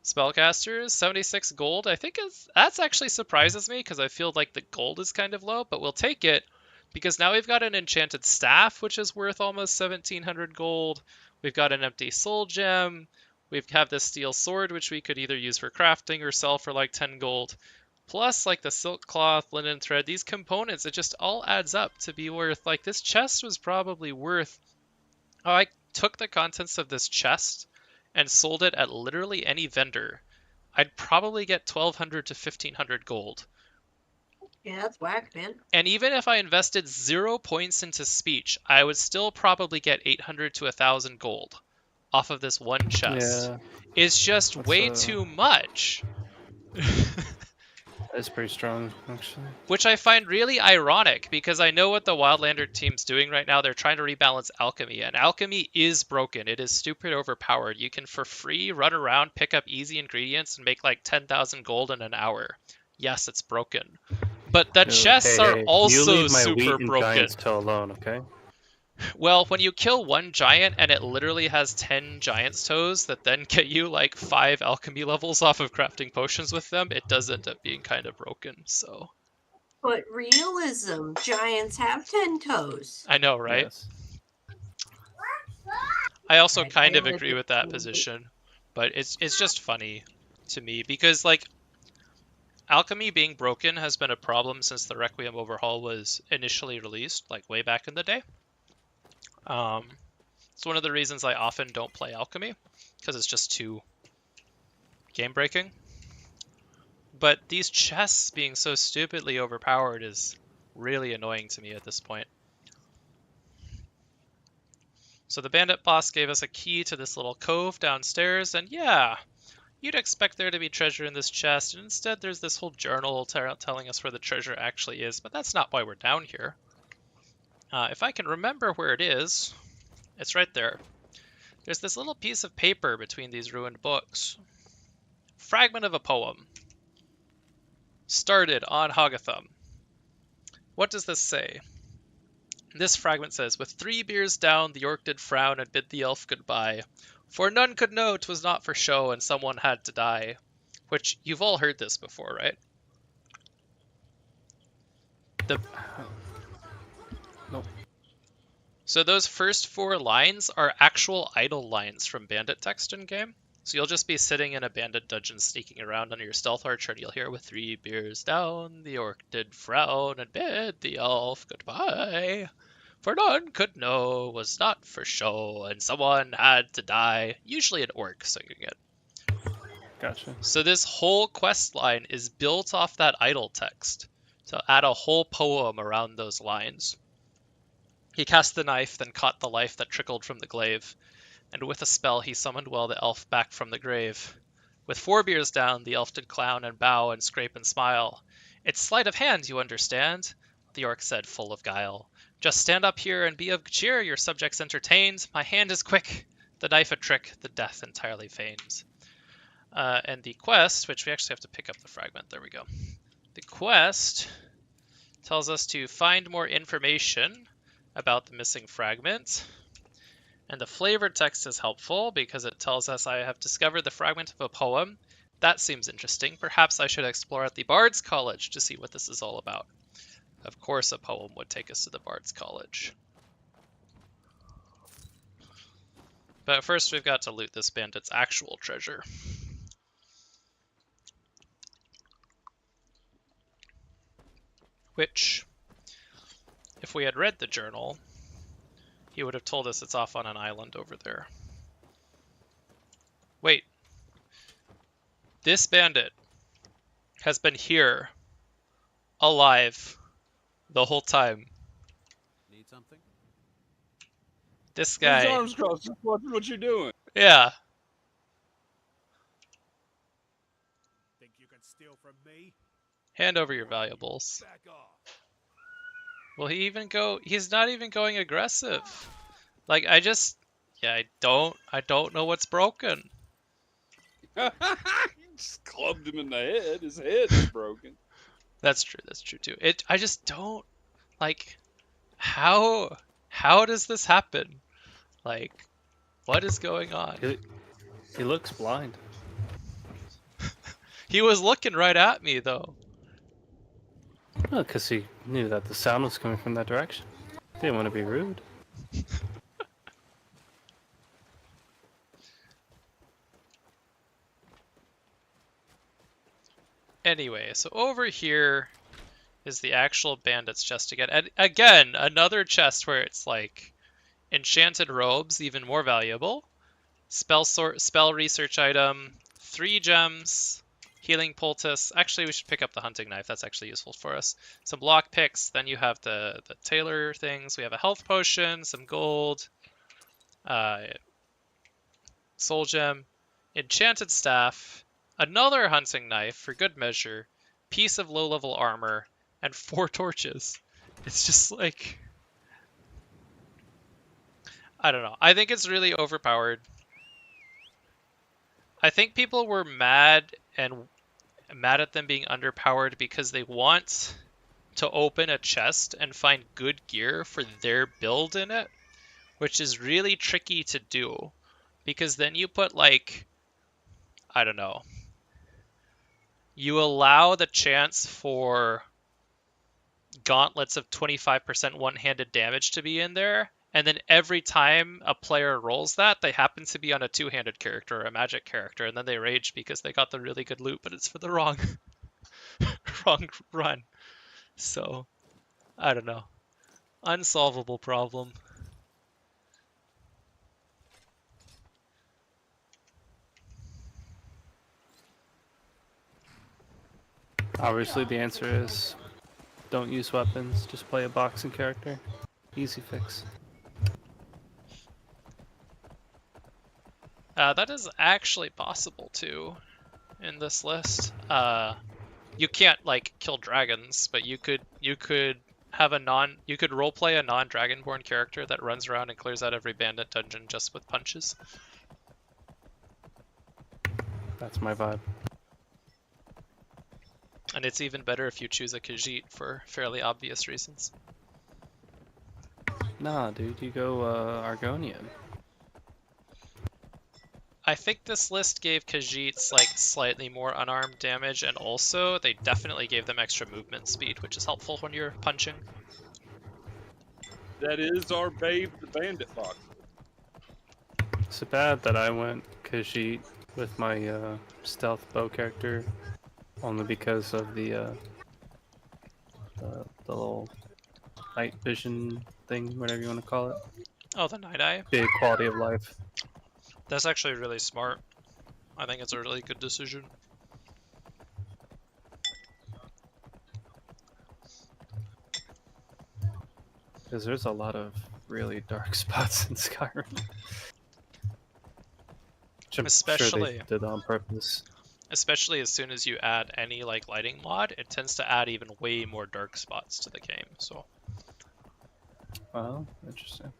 spellcasters. 76 gold, I think that's actually surprises me because I feel like the gold is kind of low, but we'll take it because now we've got an enchanted staff, which is worth almost 1700 gold. We've got an empty soul gem. We have this steel sword, which we could either use for crafting or sell for like 10 gold. Plus, like the silk cloth, linen thread, these components, it just all adds up to be worth, like this chest was probably worth, I took the contents of this chest and sold it at literally any vendor. I'd probably get 1200 to 1500 gold. Yeah, that's whack, man. And even if I invested 0 points into speech, I would still probably get 800 to 1000 gold off of this one chest. Yeah, it's just way too much. That's pretty strong, actually. Which I find really ironic because I know what the Wildlander team's doing right now. They're trying to rebalance alchemy, and alchemy is broken. It is stupid overpowered. You can for free run around, pick up easy ingredients, and make like 10,000 gold in an hour. Yes, it's broken. But the chests are also you leave my super wheat and broken. giant's toe alone, okay? Well, when you kill one giant and it literally has 10 giant's toes that then get you like 5 alchemy levels off of crafting potions with them, it does end up being kind of broken, so. But realism, giants have 10 toes. I know, right? Yes. I also kind of agree with that position, but it's just funny to me because like alchemy being broken has been a problem since the Requiem overhaul was initially released, like way back in the day. It's one of the reasons I often don't play alchemy, because it's just too game breaking. But these chests being so stupidly overpowered is really annoying to me at this point. So the bandit boss gave us a key to this little cove downstairs, and yeah, you'd expect there to be treasure in this chest, and instead there's this whole journal telling us where the treasure actually is, but that's not why we're down here. If I can remember where it is, it's right there. There's this little piece of paper between these ruined books. Fragment of a poem. Started on Hogithum. What does this say? This fragment says, "With 3 beers down, the orc did frown and bid the elf goodbye. For none could know 'twas not for show, and someone had to die." Which, you've all heard this before, right? Nope. So those first 4 lines are actual idle lines from bandit text in game. So you'll just be sitting in a bandit dungeon sneaking around under your stealth archer and you'll hear, "With 3 beers down, the orc did frown and bid the elf goodbye. For none could know, was not for show, and someone had to die." Usually an orc singing it. Gotcha. So this whole quest line is built off that idle text. So add a whole poem around those lines. He cast the knife, then caught the life that trickled from the glaive, and with a spell he summoned well the elf back from the grave. With 4 beers down, the elf did clown and bow and scrape and smile. "It's sleight of hand, you understand," the orc said, full of guile. "Just stand up here and be of cheer, your subjects entertained. My hand is quick, the knife a trick, the death entirely feigned." And the quest, which we actually have to pick up the fragment, there we go. The quest tells us to find more information about the missing fragment. And the flavored text is helpful because it tells us I have discovered the fragment of a poem. That seems interesting. Perhaps I should explore at the Bard's College to see what this is all about. Of course a poem would take us to the Bard's College. But first we've got to loot this bandit's actual treasure. Which, if we had read the journal, he would have told us it's off on an island over there. Wait. This bandit has been here, alive, the whole time. Need something? This His guy... arms crossed, just watching what you're doing. Yeah. Think you can steal from me? Hand over your valuables. Back off. Will he even go? He's not even going aggressive. Like, I just... Yeah, I don't know what's broken. You just clubbed him in the head. His head is broken. That's true too. I just don't... Like, how does this happen? Like, what is going on? He looks blind. He was looking right at me, though. Well, because he knew that the sound was coming from that direction. Didn't want to be rude. Anyway, so over here is the actual bandit's chest again. And again, another chest where it's like enchanted robes, even more valuable. Spell research item, 3 gems, healing poultice. Actually, we should pick up the hunting knife. That's actually useful for us. Some block picks. Then you have the tailor things. We have a health potion, some gold, soul gem, enchanted staff, another hunting knife for good measure, piece of low-level armor, and 4 torches. It's just like... I don't know. I think it's really overpowered. I think people were mad at them being underpowered because they want to open a chest and find good gear for their build in it, which is really tricky to do because then you put like, I don't know, you allow the chance for gauntlets of 25% one-handed damage to be in there, and then every time a player rolls that, they happen to be on a two-handed character or a magic character, and then they rage because they got the really good loot, but it's for the wrong run. So, I don't know. Unsolvable problem. Obviously, the answer is don't use weapons, just play a boxing character. Easy fix. That is actually possible too in this list. You can't like kill dragons, but you could have you could roleplay a non-dragonborn character that runs around and clears out every bandit dungeon just with punches. That's my vibe. And it's even better if you choose a Khajiit for fairly obvious reasons. Nah, dude, you go Argonian. I think this list gave Khajiits like slightly more unarmed damage, and also they definitely gave them extra movement speed, which is helpful when you're punching. That is our babe, the bandit box. It's bad that I went Khajiit with my stealth bow character, only because of the little night vision thing, whatever you want to call it. Oh, the night eye? Big quality of life. That's actually really smart. I think it's a really good decision. Because there's a lot of really dark spots in Skyrim. Which I'm sure they did on purpose. Especially as soon as you add any like lighting mod, it tends to add even way more dark spots to the game. So. Oh, interesting.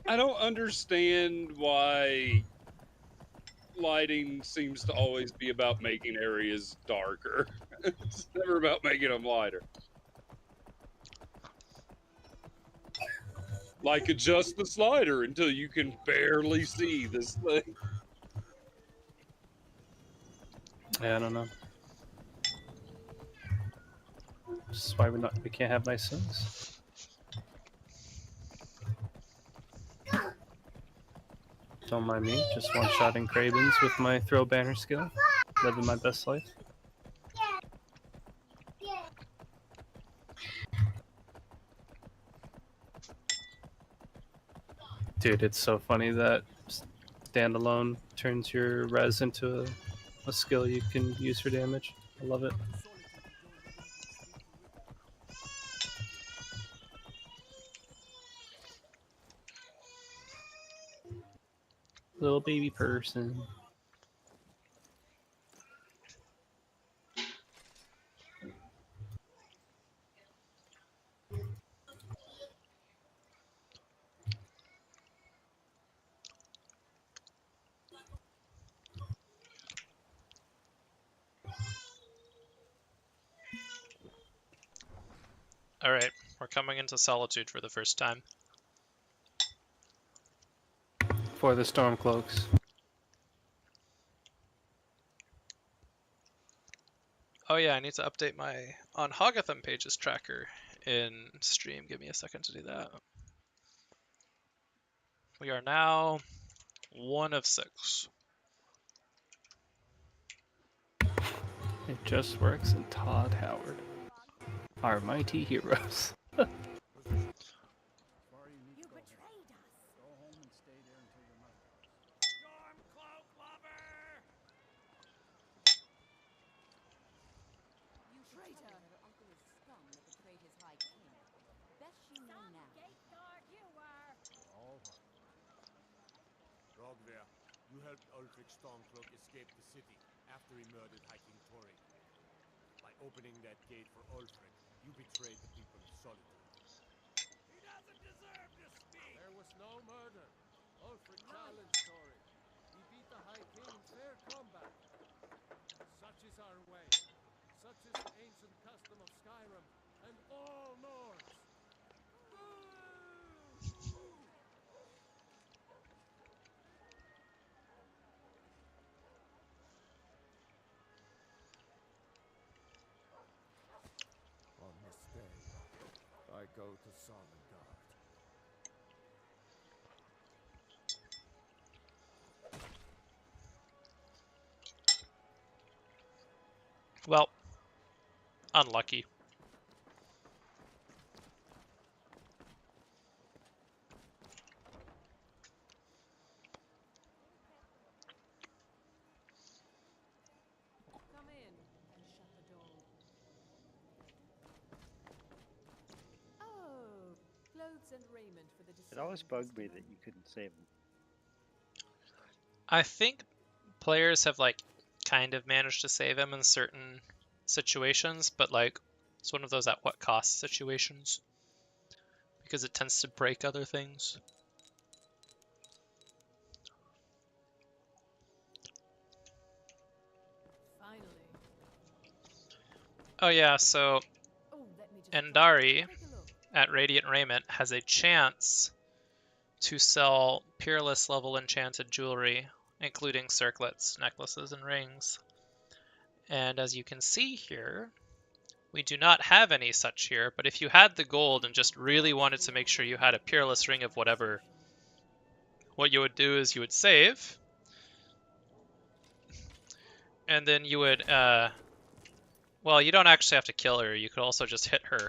I don't understand why lighting seems to always be about making areas darker. It's never about making them lighter. Like, adjust the slider until you can barely see this thing. Yeah, I don't know. This is why we can't have nice things. Don't mind me, just one-shotting Cravens with my throw banner skill. Living my best life. Dude, it's so funny that standalone turns your res into a skill you can use for damage. I love it. Little baby person. Alright, we're coming into Solitude for the first time. For the Stormcloaks. Oh yeah, I need to update my on Hogithum pages tracker in stream. Give me a second to do that. We are now 1 of 6. It just works in Todd Howard. Our mighty heroes. You betrayed us. Go home and stay there until your mother comes. Stormcloak lover! You traitor! Her uncle is scum that betrayed his high king. Best you know now. Gateguard you were! All right. Rogver, you helped Ulfric Stormcloak escape the city after he murdered High King Tori. By opening that gate for Ulfric, you betrayed the people of Solitude. He doesn't deserve to speak! There was no murder. Ulfric challenged Tori. He beat the High King in fair combat. Such is our way. Such is the ancient custom of Skyrim and all Nords. On this day, I go to Sovngarde. Well, unlucky. Come in and shut the door. Oh, clothes and raiment for the It always discerning bugged me customer. that you couldn't save them. I think players have like kind of managed to save him in certain situations, but like It's one of those at what cost situations, because it tends to break other things. Finally. Oh yeah, so Oh, let me just Endari take a look. at Radiant Raiment has a chance to sell Peerless level enchanted jewelry, including circlets, necklaces, and rings. And as you can see here, we do not have any such here, but if you had the gold and just really wanted to make sure you had a Peerless ring of whatever, what you would do is you would save, and then you would, well, you don't actually have to kill her, you could also just hit her,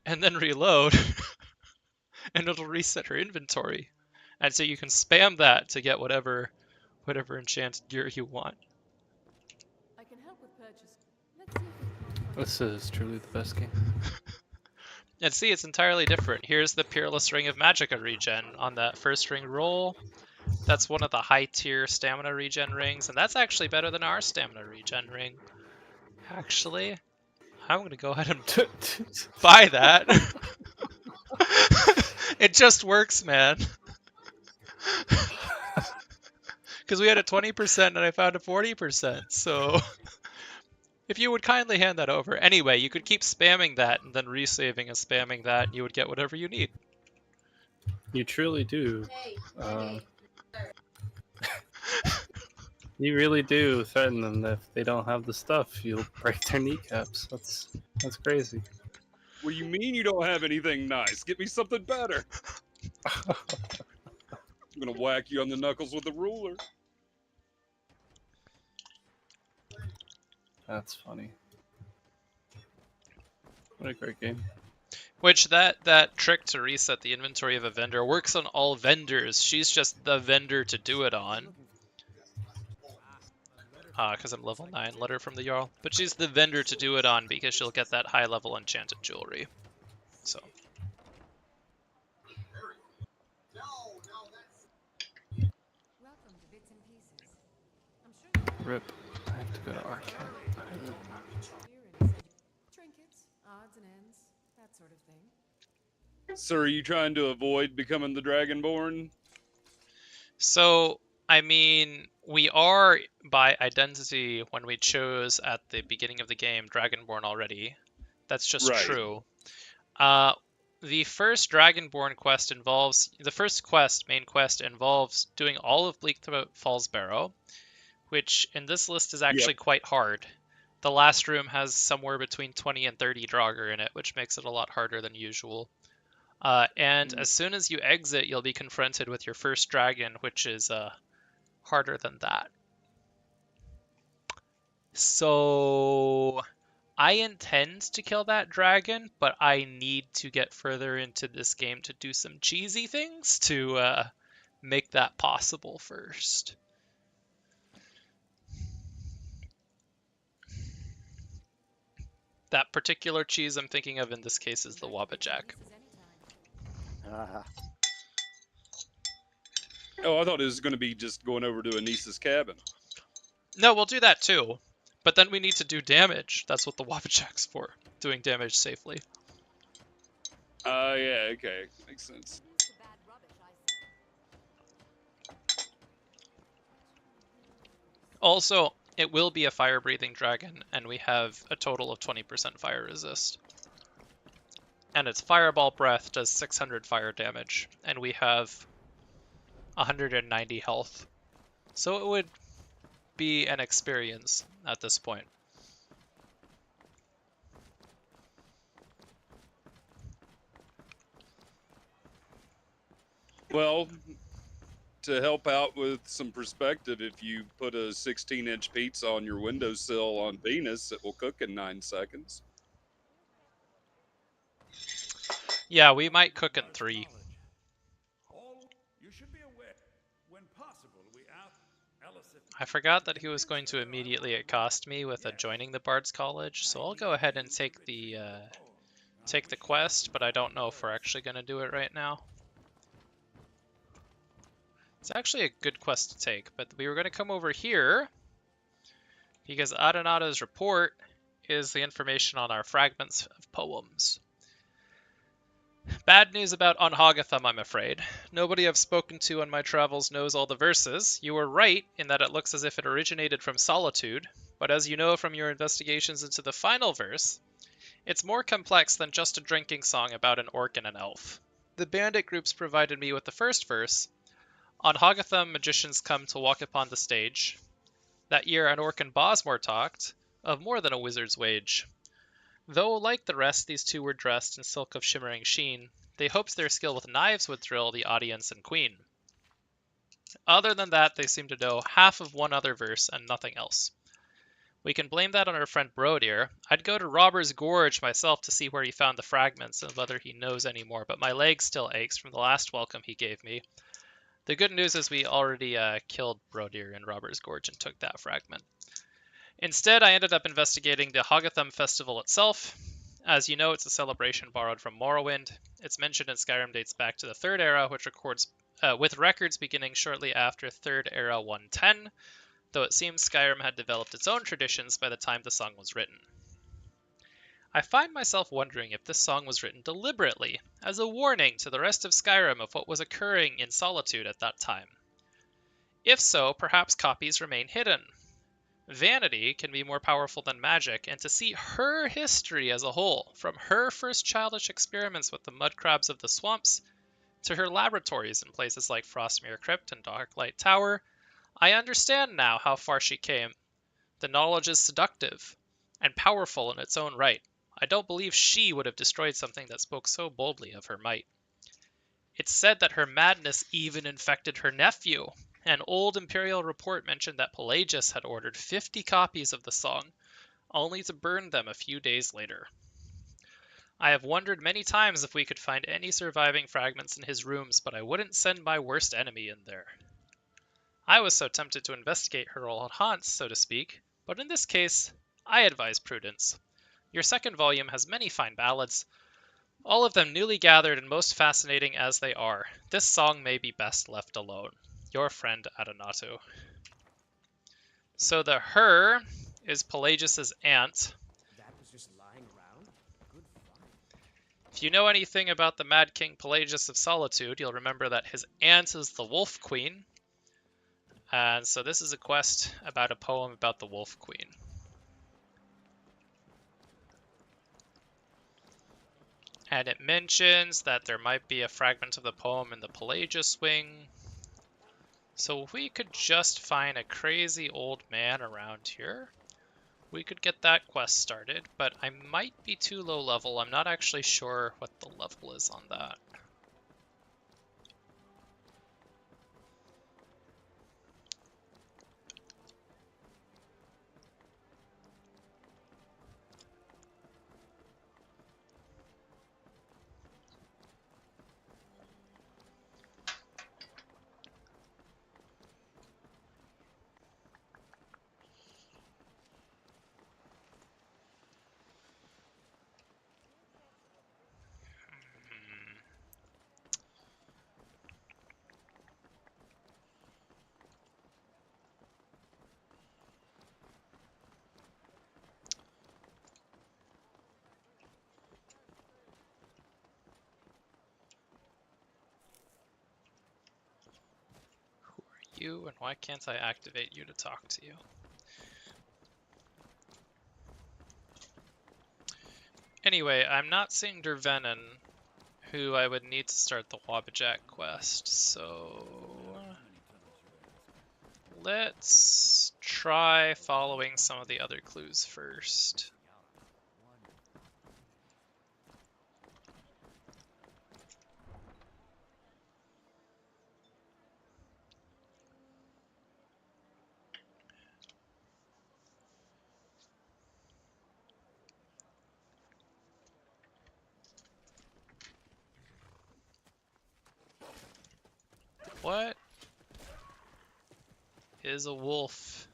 and then reload, and it'll reset her inventory. And so you can spam that to get whatever enchanted gear you want. I can help with purchase. Let's see if This is truly the best game. And see, it's entirely different. Here's the Peerless Ring of Magicka regen on that first ring roll. That's one of the high tier stamina regen rings, and that's actually better than our stamina regen ring. Actually, I'm gonna go ahead and buy that. It just works, man. Because we had a 20% and I found a 40%, so if you would kindly hand that over. Anyway, you could keep spamming that and then resaving and spamming that, and you would get whatever you need. You truly do. You really do threaten them that if they don't have the stuff, you'll break their kneecaps. That's crazy. What do you mean you don't have anything nice? Get me something better. I'm gonna whack you on the knuckles with a ruler. That's funny. What a great game. Which that trick to reset the inventory of a vendor works on all vendors. She's just the vendor to do it on. Because I'm level 9, letter from the Jarl. But she's the vendor to do it on because she'll get that high level enchanted jewelry. So. Rip. I have to go to Arcade. trinkets, odds and ends, that sort of thing. So are you trying to avoid becoming the Dragonborn? So, I mean, we are by identity when we chose at the beginning of the game Dragonborn already. That's just true. The first Dragonborn quest involves, main quest involves doing all of Bleakthroat Falls Barrow, which in this list is actually quite hard. The last room has somewhere between 20 and 30 Draugr in it, which makes it a lot harder than usual. And as soon as you exit, you'll be confronted with your first dragon, which is harder than that. So I intend to kill that dragon, but I need to get further into this game to do some cheesy things to make that possible first. That particular cheese I'm thinking of in this case is the Wabbajack. Oh, I thought it was going to be just going over to Anissa's cabin. No, we'll do that too. But then we need to do damage. That's what the Wabbajack's for. Doing damage safely. Yeah, okay. Makes sense. Also, it will be a fire-breathing dragon, and we have a total of 20% fire resist. And its Fireball Breath does 600 fire damage, and we have 190 health. So it would be an experience at this point. Well, to help out with some perspective, if you put a 16-inch pizza on your windowsill on Venus, it will cook in 9 seconds. Yeah, we might cook in 3. I forgot that he was going to immediately accost me with a joining the Bard's College, so I'll go ahead and take the quest, but I don't know if we're actually going to do it right now. It's actually a good quest to take, but we were going to come over here because Adenada's report is the information on our fragments of poems. Bad news about On Hogithum, I'm afraid. Nobody I've spoken to on my travels knows all the verses. You were right in that it looks as if it originated from Solitude, but as you know from your investigations into the final verse, it's more complex than just a drinking song about an orc and an elf. The bandit groups provided me with the first verse. On Hogithum, magicians come to walk upon the stage. That year an orc in Bosmore talked of more than a wizard's wage. Though, like the rest, these two were dressed in silk of shimmering sheen, they hoped their skill with knives would thrill the audience and queen. Other than that, they seemed to know half of one other verse and nothing else. We can blame that on our friend Brodir. I'd go to Robber's Gorge myself to see where he found the fragments and whether he knows any more, but my leg still aches from the last welcome he gave me. The good news is we already killed Brodir in Robber's Gorge and took that fragment. Instead, I ended up investigating the Hogithum festival itself. As you know, it's a celebration borrowed from Morrowind. Its mention in Skyrim dates back to the Third Era, which records with records beginning shortly after Third Era 110, though it seems Skyrim had developed its own traditions by the time the song was written. I find myself wondering if this song was written deliberately, as a warning to the rest of Skyrim of what was occurring in Solitude at that time. If so, perhaps copies remain hidden. Vanity can be more powerful than magic, and to see her history as a whole, from her first childish experiments with the mud crabs of the swamps, to her laboratories in places like Frostmere Crypt and Darklight Tower, I understand now how far she came. The knowledge is seductive, and powerful in its own right. I don't believe she would have destroyed something that spoke so boldly of her might. It's said that her madness even infected her nephew. An old imperial report mentioned that Pelagius had ordered 50 copies of the song, only to burn them a few days later. I have wondered many times if we could find any surviving fragments in his rooms, but I wouldn't send my worst enemy in there. I was so tempted to investigate her old haunts, so to speak, but in this case, I advise prudence. Your second volume has many fine ballads, all of them newly gathered and most fascinating as they are. This song may be best left alone. Your friend Adonato. So the her is Pelagius's aunt. That was just lying around? Good find. If you know anything about the Mad King Pelagius of Solitude, you'll remember that his aunt is the Wolf Queen. And so this is a quest about a poem about the Wolf Queen. And it mentions that there might be a fragment of the poem in the Pelagius wing. So if we could just find a crazy old man around here, we could get that quest started, but I might be too low level. I'm not actually sure what the level is on that. You, and why can't I activate you to talk to you? Anyway, I'm not seeing Dervenin, who I would need to start the Wabbajack quest, so let's try following some of the other clues first. What is a wolf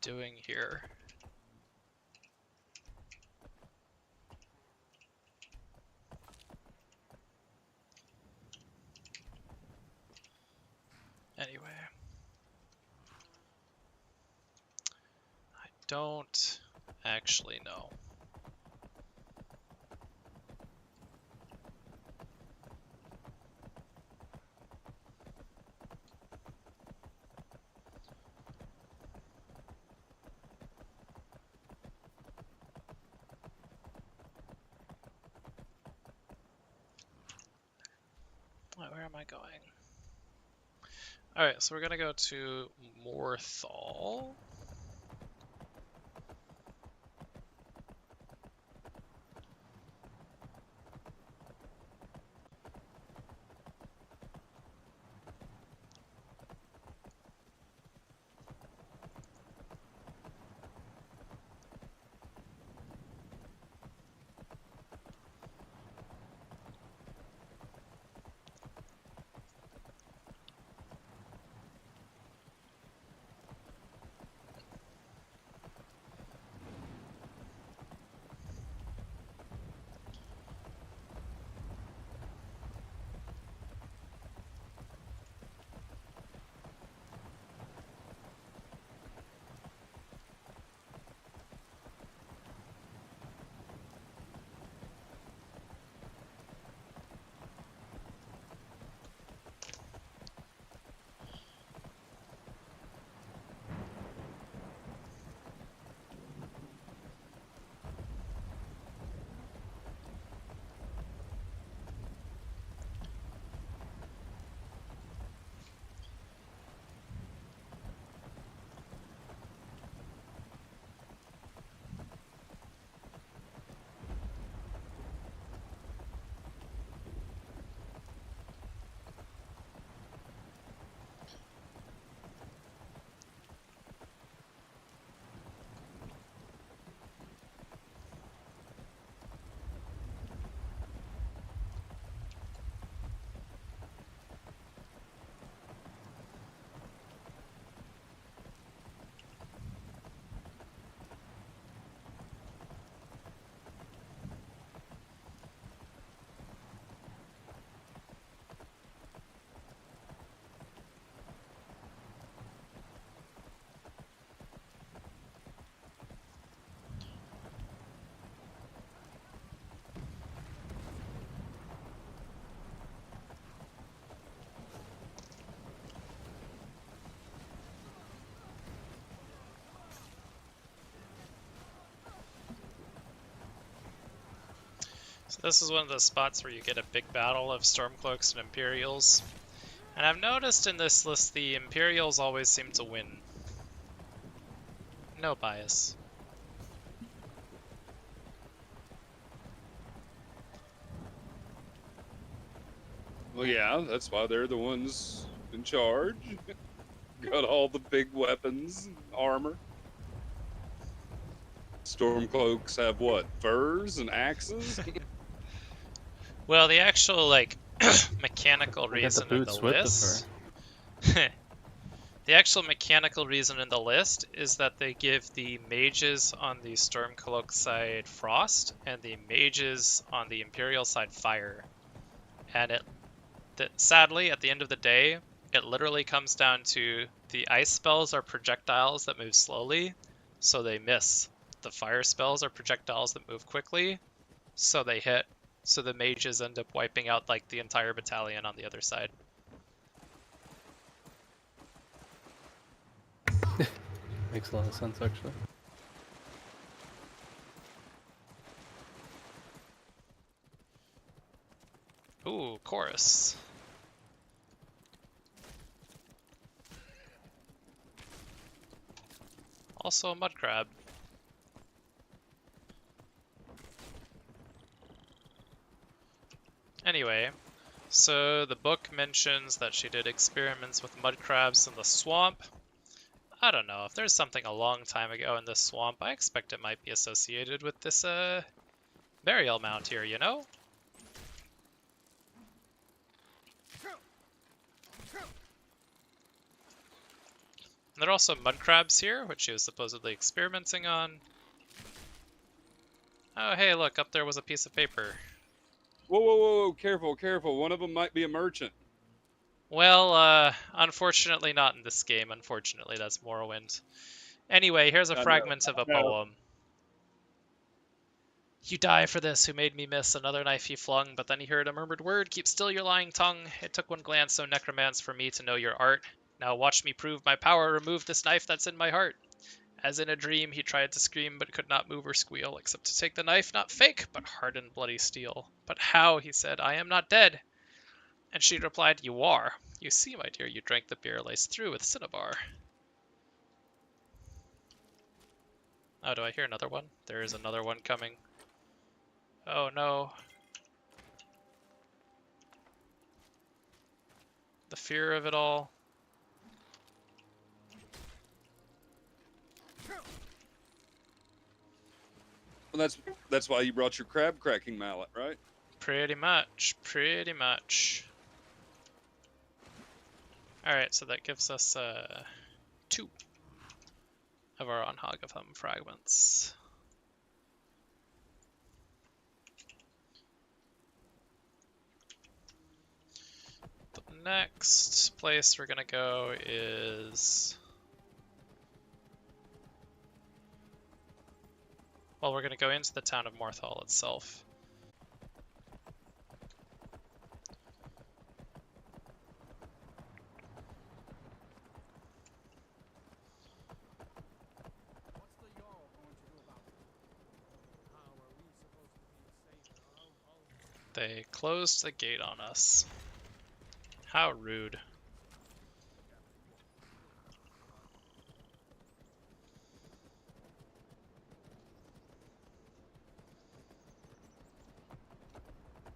doing here? Anyway, I don't actually know. Where am I going? Alright, so we're gonna go to Morthal. So this is one of the spots where you get a big battle of Stormcloaks and Imperials. And I've noticed in this list the Imperials always seem to win. No bias. Well, yeah, that's why they're the ones in charge. Got all the big weapons, armor. Stormcloaks have what? Furs and axes? Well, the actual, like, mechanical They got the reason in the boots with the list... The actual mechanical reason in the list is that they give the mages on the Stormcloak side frost, and the mages on the Imperial side fire. And sadly, at the end of the day, it literally comes down to the ice spells are projectiles that move slowly, so they miss. The fire spells are projectiles that move quickly, so they hit. So the mages end up wiping out like the entire battalion on the other side. Makes a lot of sense, actually. Ooh, chorus. Also a mud crab. Anyway, so the book mentions that she did experiments with mud crabs in the swamp. I don't know, if there's something a long time ago in this swamp, I expect it might be associated with this, burial mound here, you know? And there are also mud crabs here, which she was supposedly experimenting on. Oh, hey, look, up there was a piece of paper. Whoa, whoa, whoa, careful, careful. One of them might be a merchant. Well, unfortunately not in this game. Unfortunately, that's Morrowind. Anyway, here's a fragment of a poem. You die for this, who made me miss. Another knife he flung, but then he heard a murmured word. Keep still your lying tongue. It took one glance, so necromance, for me to know your art. Now watch me prove my power. Remove this knife that's in my heart. As in a dream, he tried to scream, but could not move or squeal, except to take the knife, not fake, but hardened bloody steel. But how, he said, I am not dead. And she replied, you are. You see, my dear, you drank the beer laced through with cinnabar. Oh, do I hear another one? There is another one coming. Oh no. The fear of it all. Well, that's why you brought your crab cracking mallet, right? Pretty much, pretty much. Alright, so that gives us 2 of our on Hogithum fragments. The next place we're gonna go is... well, we're gonna go into the town of Morthal itself. What's the Jarl going to do about it? How are we supposed to be safe in our own home? They closed the gate on us. How rude.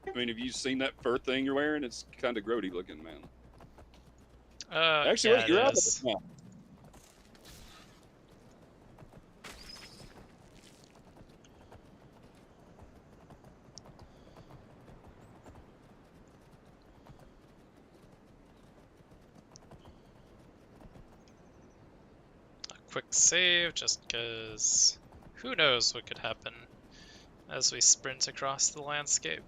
I mean, have you seen that fur thing you're wearing? It's kind of grody looking, man. Actually, yeah, wait, you're out of is. it now. A quick save, just because who knows what could happen as we sprint across the landscape.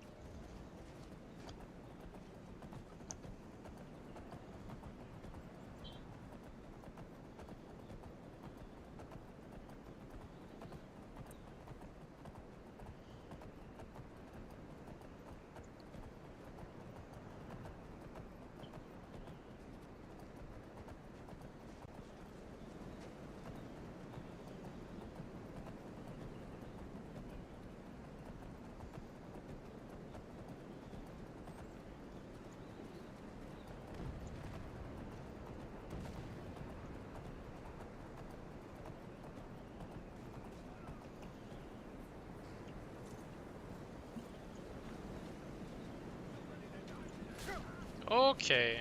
Okay.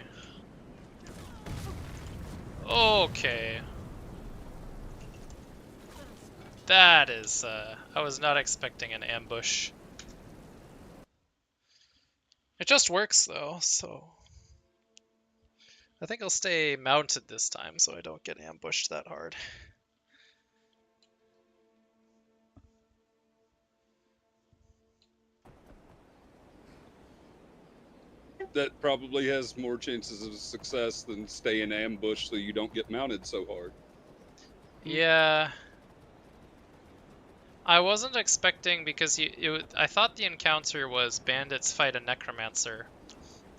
Okay. That is, I was not expecting an ambush. It just works though, so... I think I'll stay mounted this time so I don't get ambushed that hard. That probably has more chances of success than staying ambushed so you don't get mounted so hard. Yeah. I wasn't expecting, because I thought the encounter was bandits fight a necromancer.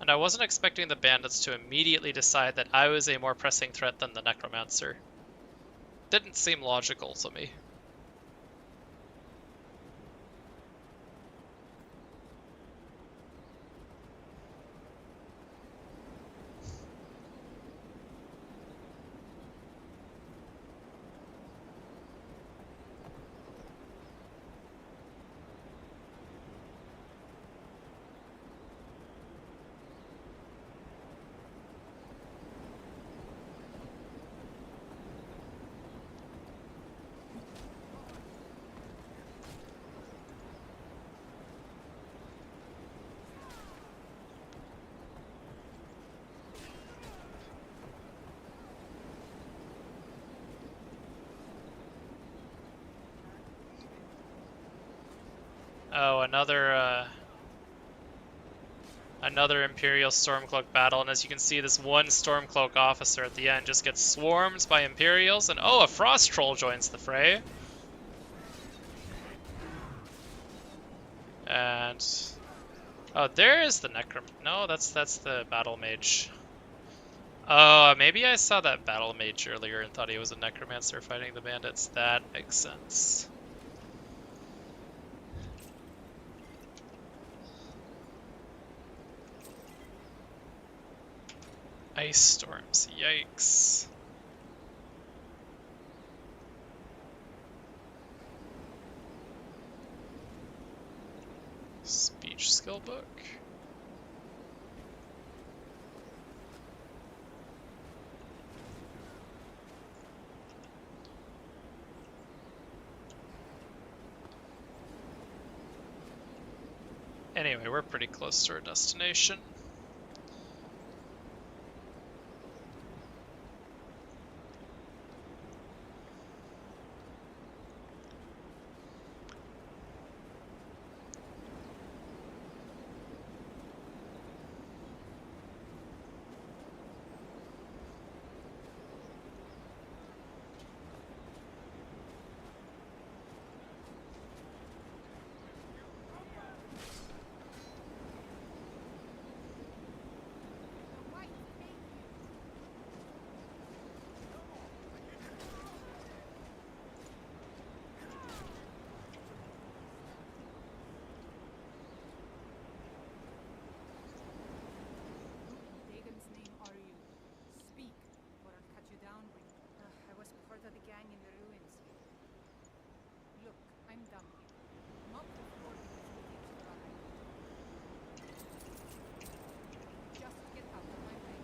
And I wasn't expecting the bandits to immediately decide that I was a more pressing threat than the necromancer. Didn't seem logical to me. Oh, another Imperial Stormcloak battle, and as you can see, this one Stormcloak officer at the end just gets swarmed by Imperials, and oh, a Frost Troll joins the fray. And oh, there is the necrom. No, that's the battle mage. Oh, maybe I saw that battle mage earlier and thought he was a necromancer fighting the bandits. That makes sense. Ice storms, yikes. Speech skill book. Anyway, we're pretty close to our destination. Dagon's name are you? Speak, or I'll cut you down when... I was part of the gang in the ruins here. Look, I'm done here. Not before because we reached the right. Just get out of my way.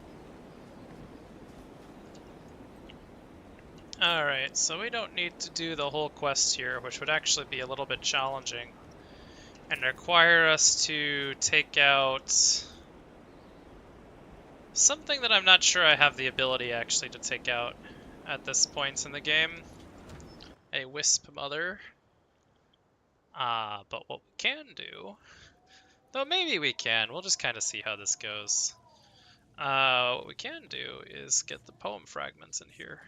Alright, so we don't need to do the whole quest here, which would actually be a little bit challenging and require us to take out something that I'm not sure I have the ability actually to take out at this point in the game. A wisp mother. But what we can do, though maybe we can, we'll just kind of see how this goes. What we can do is get the poem fragments in here.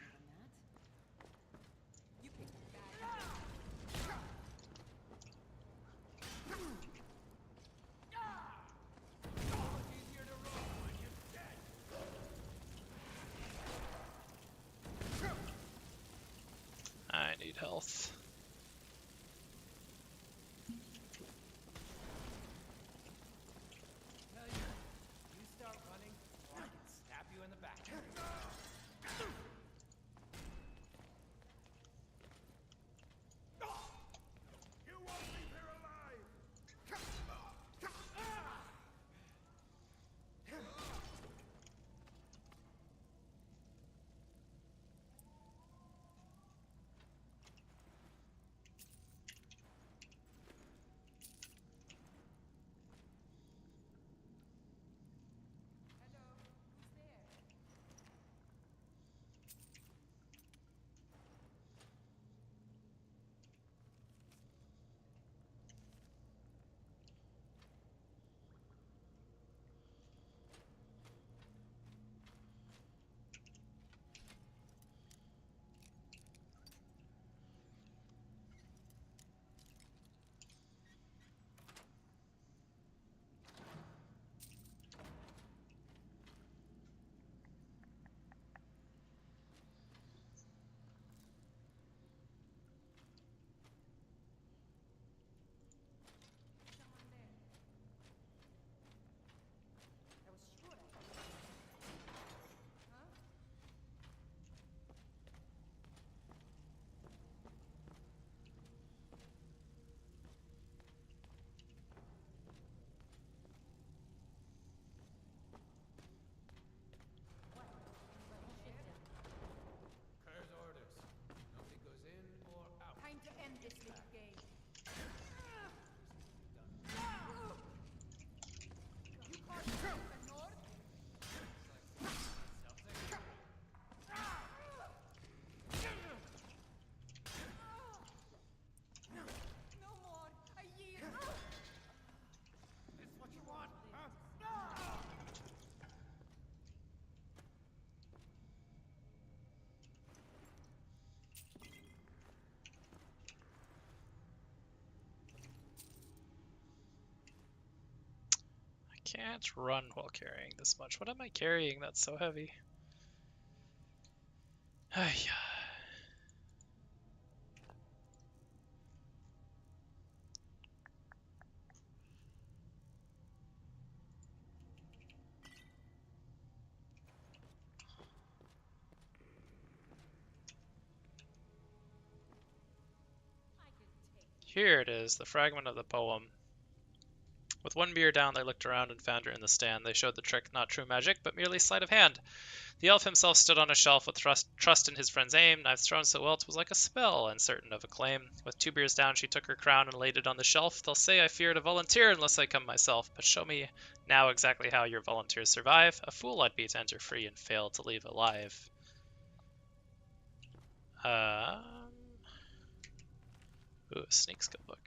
I need health. You start running, or I can stab you in the back. can't run while carrying this much. What am I carrying that's so heavy? Ay. Here it is, the fragment of the poem. With one beer down, they looked around and found her in the stand. They showed the trick, not true magic, but merely sleight of hand. The elf himself stood on a shelf with trust in his friend's aim. Knives thrown so well it was like a spell, uncertain of acclaim. With 2 beers down, she took her crown and laid it on the shelf. They'll say I fear to volunteer unless I come myself, but show me now exactly how your volunteers survive. A fool I'd be to enter free and fail to leave alive. Ooh, a sneak skill book.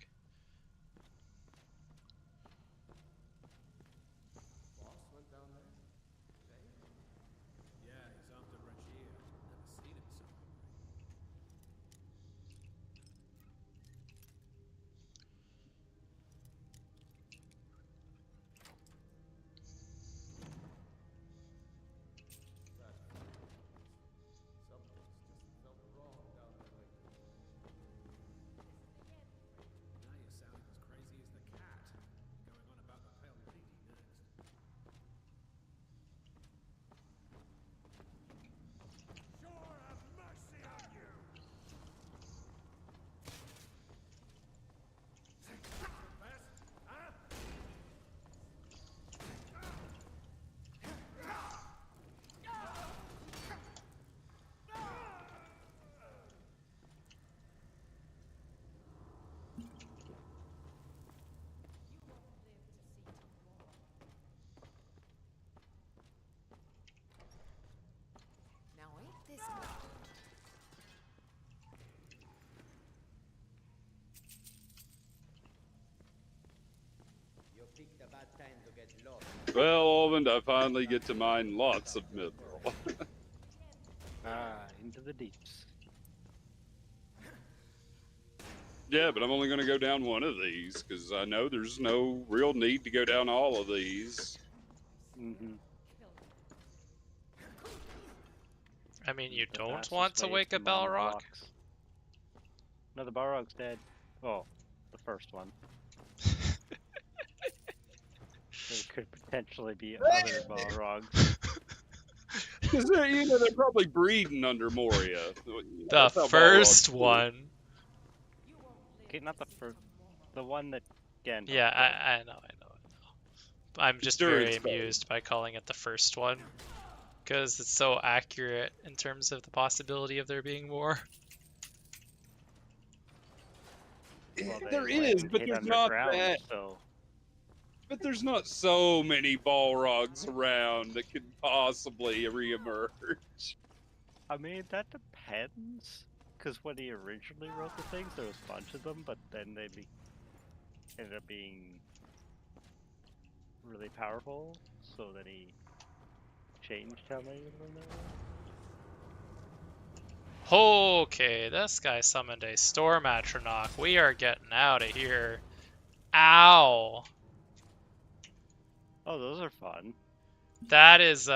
Boss went down there today? Yeah, he's off to Requiem. Never seen him so hungry. Something's just felt wrong down there lately. Now you're sounding as crazy as the cat. Going on about the Pale Lady next. Sure have mercy on you! Best, huh? Now ain't this You picked a bad time to get lost. Well, Almond, I finally get to mine lots of mithril. Into the deeps. Yeah, but I'm only going to go down one of these because I know there's no real need to go down all of these. Mm-hmm. I mean, you The don't fastest want to way wake a mine Balrog? blocks. No, the Balrog's dead. Oh, the first one. There could potentially be other Balrogs. Because they're probably breeding under Moria. The That's how first Balrogs breed. one. Okay, not the first. The one that Gandalf. Yeah, I know. I'm just Durin very spell. amused by calling it the first one. Because it's so accurate in terms of the possibility of there being more. Well, There they is, went but hid there's not underground, that. so But there's not so many Balrogs around that could possibly reemerge. I mean that depends. Because when he originally wrote the things, there was a bunch of them, but then they ended up being really powerful, so then he changed how many of them there were. Okay, this guy summoned a storm atronach. We are getting out of here. Ow! Oh, those are fun. That is,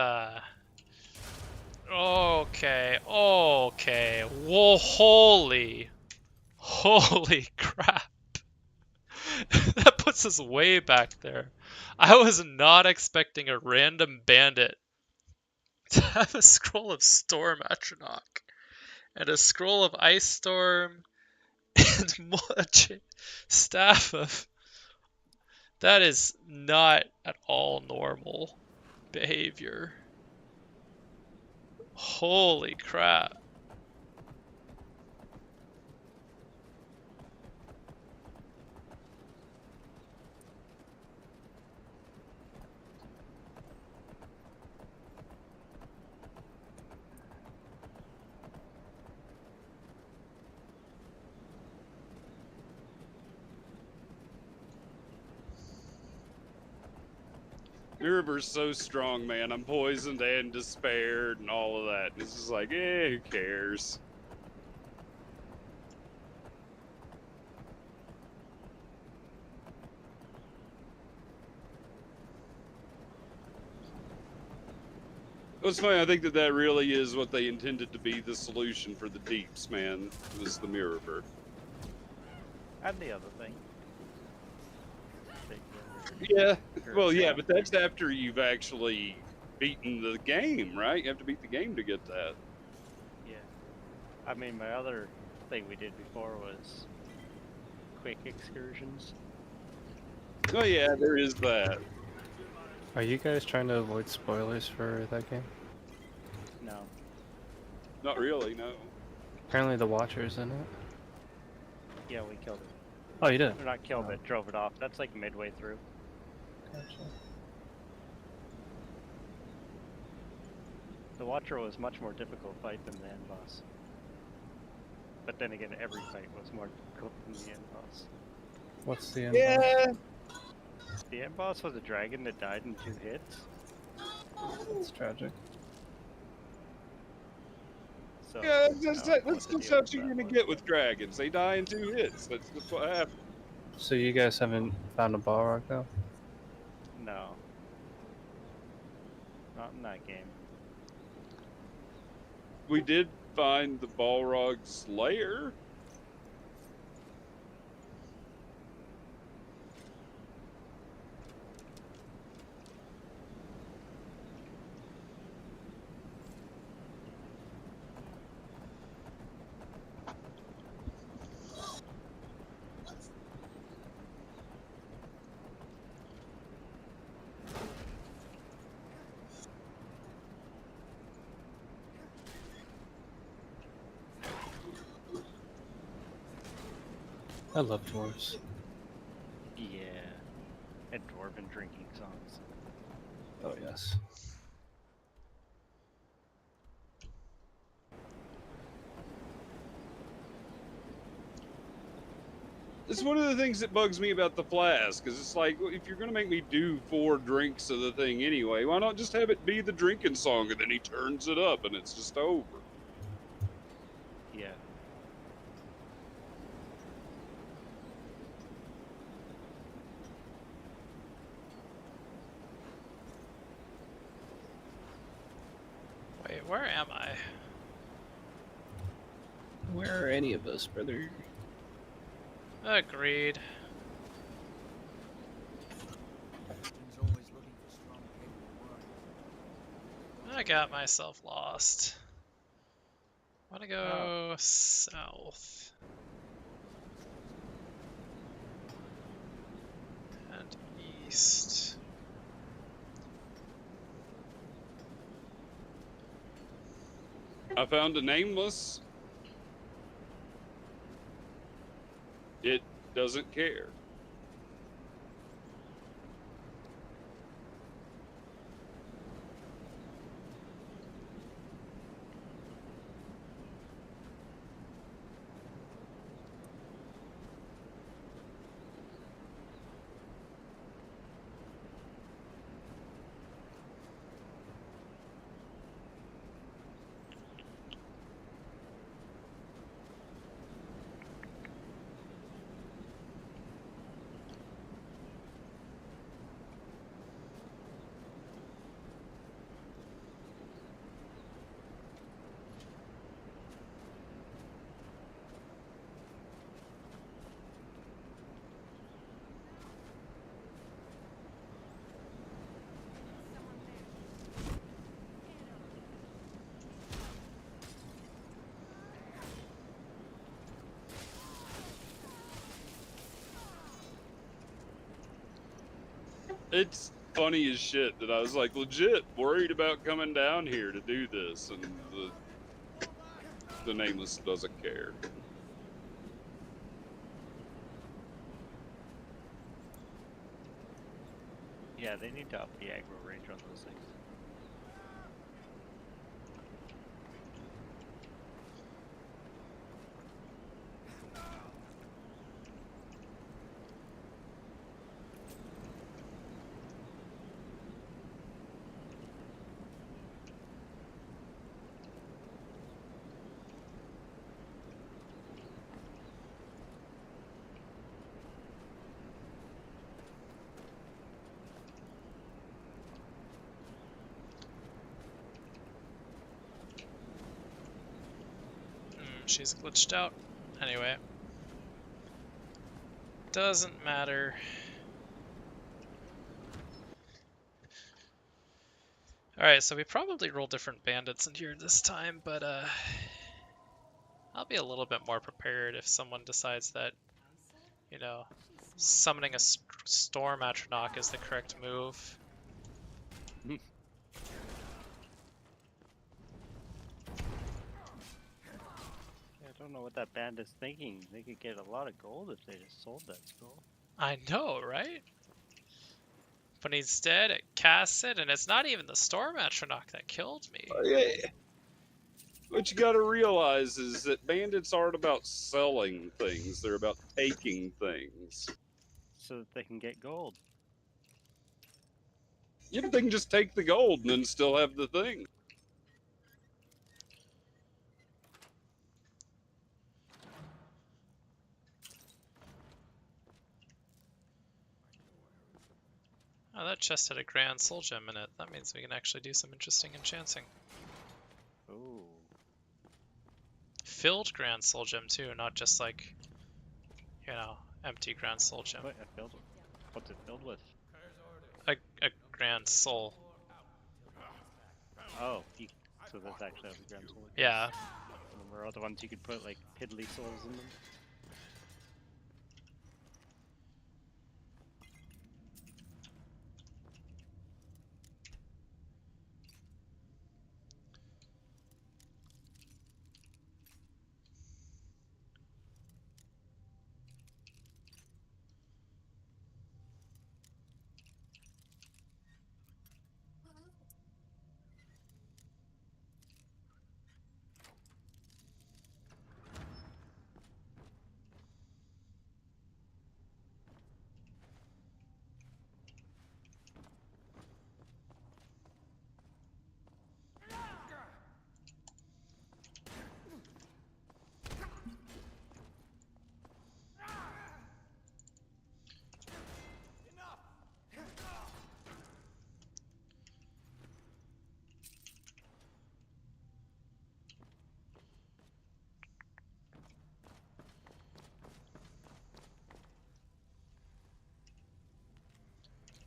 okay. Whoa, holy crap. That puts us way back there. I was not expecting a random bandit to have a scroll of Storm Atronach and a scroll of Ice Storm and Staff of... That is not at all normal behavior. Holy crap. River's so strong, man. I'm poisoned and despaired and all of that. It's just like, who cares? It's funny. I think that really is what they intended to be the solution for the deeps, man. Was the mirror. And the other thing. Yeah. Well, yeah, but that's after you've actually beaten the game, right? You have to beat the game to get that. Yeah. I mean, my other thing we did before was quick excursions. Oh yeah, there is that. Are you guys trying to avoid spoilers for that game? No. Not really, no. Apparently the Watcher's in it. Yeah, we killed it. Oh, you did? Or not killed Oh. it, drove it off. That's like midway through. Gotcha. The Watcher was much more difficult fight than the end boss. But then again, every fight was more difficult than the end boss. What's the end boss? The end boss was a dragon that died in 2 hits. That's tragic. So, Yeah, that's just how you're gonna get with dragons. They die in 2 hits. That's what happens. So you guys haven't found a Balrog though? No. Not in that game. We did find the Balrog's lair. I love dwarves. Yeah. And dwarven drinking songs. Oh yes. It's one of the things that bugs me about the flask, because it's like, if you're going to make me do 4 drinks of the thing anyway, why not just have it be the drinking song, and then he turns it up, and it's just over? Yeah. Wait, where am I? Where are any of us, brother? Agreed. I got myself lost. I want to go south. And east. I found a nameless. It doesn't care. It's funny as shit that I was like legit worried about coming down here to do this, and the nameless doesn't care. Yeah, they need to up the aggro range on those things. she's glitched out. Anyway. Doesn't matter. Alright, so we probably roll different bandits in here this time, but I'll be a little bit more prepared if someone decides that, you know, summoning a storm Atronach is the correct move. I don't know what that bandit's thinking. They could get a lot of gold if they just sold that skull. I know, right? But instead it casts it, and it's not even the storm Atronach that killed me. Yeah. What you gotta realize is that bandits aren't about selling things, they're about taking things. So that they can get gold. Yeah, but they can just take the gold and then still have the thing. Oh, that chest had a grand soul gem in it. That means we can actually do some interesting enchanting. Ooh. Filled grand soul gem too, not just like, you know, empty grand soul gem. Wait, what's it filled with? A grand soul. Oh, so that's actually a grand soul. Yeah. There were other ones you could put like piddly souls in them.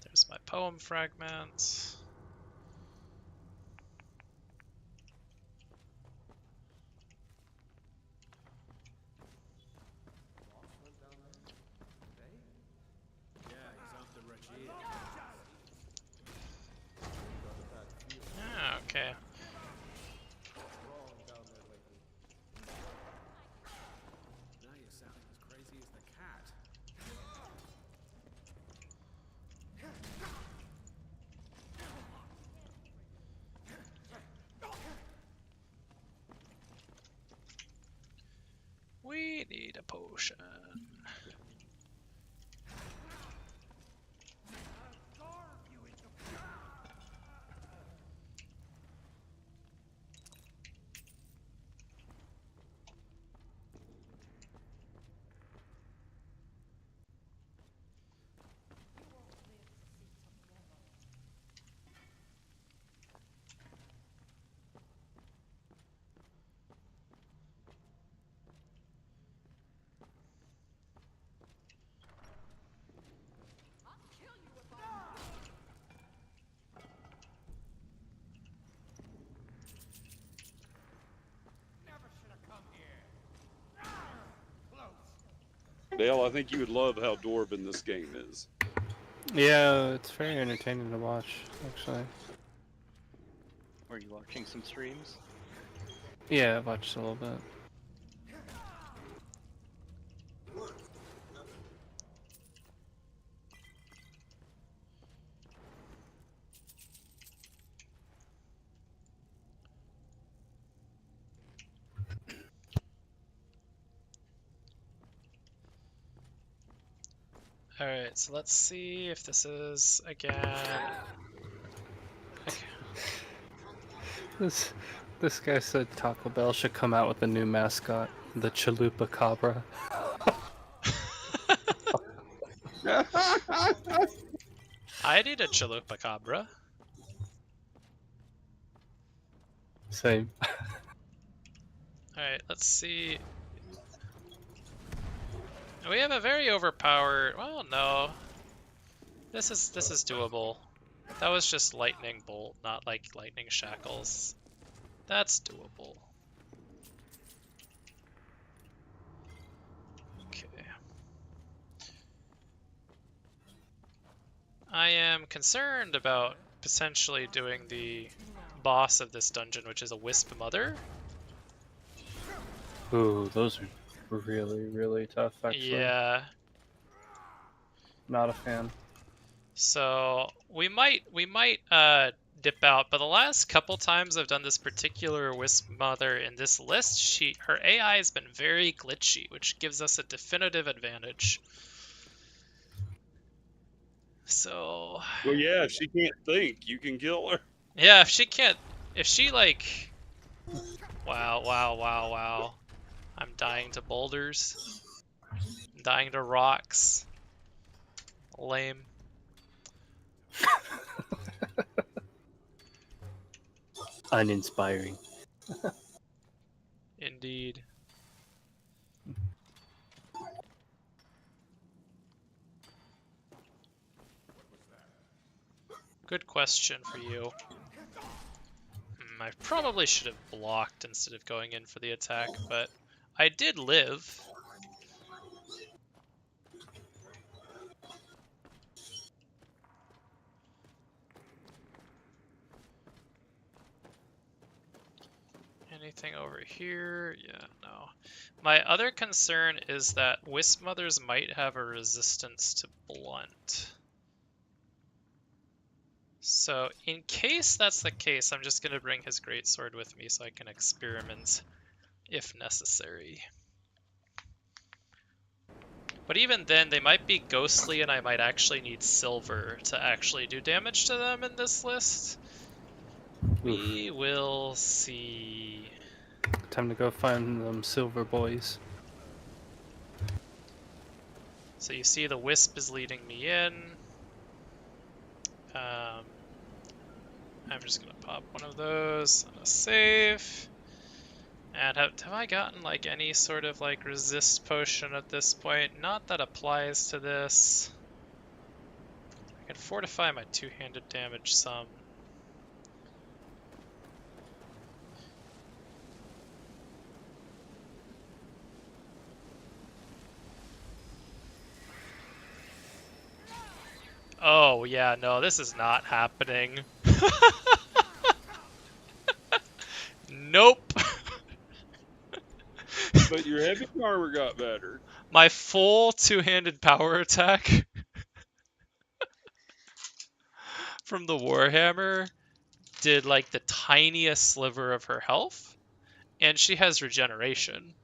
There's my poem fragment. Ah, okay. Now you're sounding as crazy as the cat. We need a potion. Dale, I think you would love how dwarven this game is. Yeah, it's very entertaining to watch, actually. Were you watching some streams? Yeah, I've watched a little bit. Alright, so let's see if this is again. Okay. This guy said Taco Bell should come out with a new mascot, the Chalupa Cabra. I need a chalupa cabra. Same. Alright, let's see. We have a very overpowered... Well, no. This is doable. That was just lightning bolt, not like lightning shackles. That's doable. Okay. I am concerned about potentially doing the boss of this dungeon, which is a Wisp Mother. Ooh, those are really, really tough, actually. Yeah. Not a fan. So we might dip out, but the last couple times I've done this particular Wisp Mother in this list, her AI has been very glitchy, which gives us a definitive advantage. So... Well, yeah, if she can't think, you can kill her. Yeah, if she like... Wow. I'm dying to boulders. I'm dying to rocks. Lame. Uninspiring. Indeed. Good question for you. I probably should have blocked instead of going in for the attack, but I did live. Anything over here? Yeah, no. My other concern is that Wisp Mothers might have a resistance to blunt. So, in case that's the case, I'm just going to bring his greatsword with me so I can experiment if necessary. But even then, they might be ghostly and I might actually need silver to actually do damage to them in this list. We will see. Time to go find them silver boys. So you see the Wisp is leading me in. I'm just gonna pop one of those on a save. And have I gotten like any sort of like resist potion at this point? Not that applies to this. I can fortify my two-handed damage some. Oh yeah, no, this is not happening. Nope. But your heavy armor got better. My full two-handed power attack from the Warhammer did like the tiniest sliver of her health, and she has regeneration.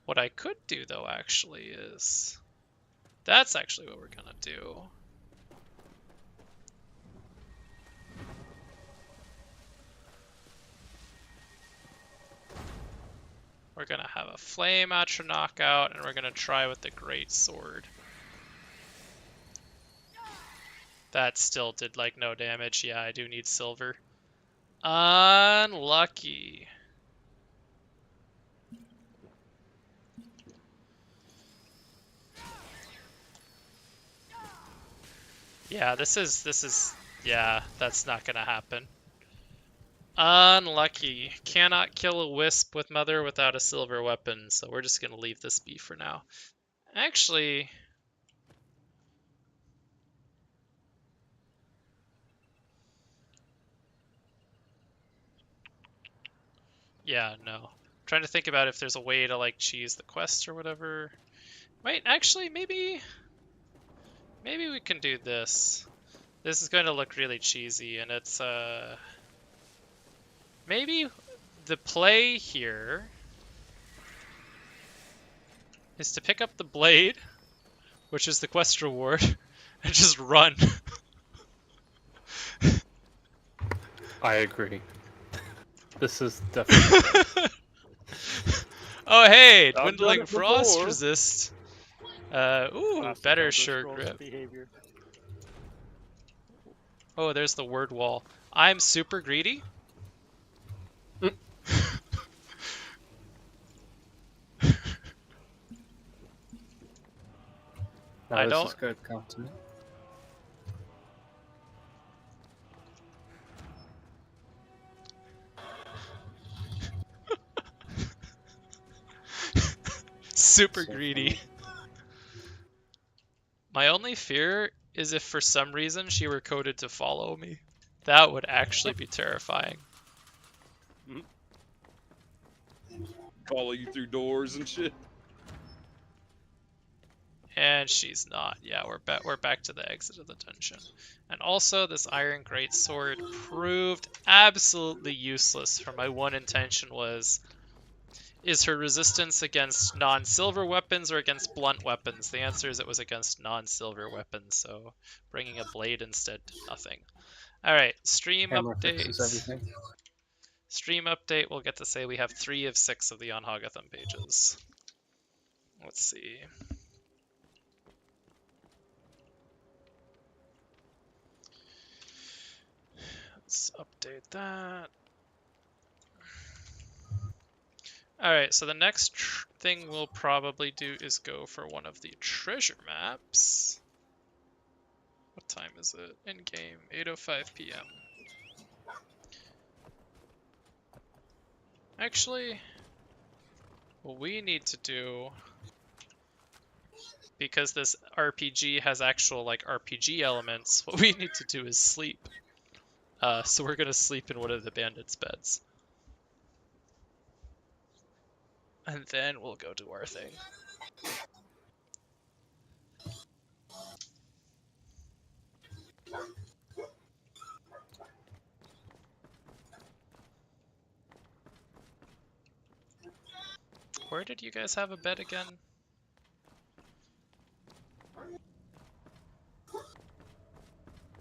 What I could do though actually is, that's actually what we're gonna do. We're gonna have a flame Atra knockout, and we're gonna try with the great sword. That still did like no damage. Yeah, I do need silver. Unlucky. Yeah, this is yeah, that's not gonna happen. Unlucky. Cannot kill a Wisp with Mother without a silver weapon, so we're just gonna leave this be for now. Actually, yeah, no. I'm trying to think about if there's a way to like cheese the quest or whatever. Wait, actually, maybe we can do this. This is going to look really cheesy, and it's maybe the play here is to pick up the blade, which is the quest reward, and just run. I agree. This is definitely... Oh hey, I've done dwindling it frost before. resist. Ooh, better sure grip. Behavior. Oh, there's the word wall. I'm super greedy. No, I this don't. is good content. Super So greedy. funny. My only fear is if for some reason she were coded to follow me. That would actually be terrifying. Follow you through doors and shit. And she's not. Yeah, we're back to the exit of the dungeon. And also, this iron greatsword proved absolutely useless. For my one intention was, is her resistance against non-silver weapons or against blunt weapons? The answer is it was against non-silver weapons, so bringing a blade instead did nothing. Alright, stream Hammer fixes update. everything. Stream update, we'll get to say we have 3 of 6 of the on Hogithum pages. Let's see. Let's update that. Alright, so the next thing we'll probably do is go for one of the treasure maps. What time is it? In game, 8:05 p.m. Actually, what we need to do, because this RPG has actual like RPG elements, what we need to do is sleep. So we're gonna sleep in one of the bandits' beds. And then we'll go do our thing. Where did you guys have a bed again?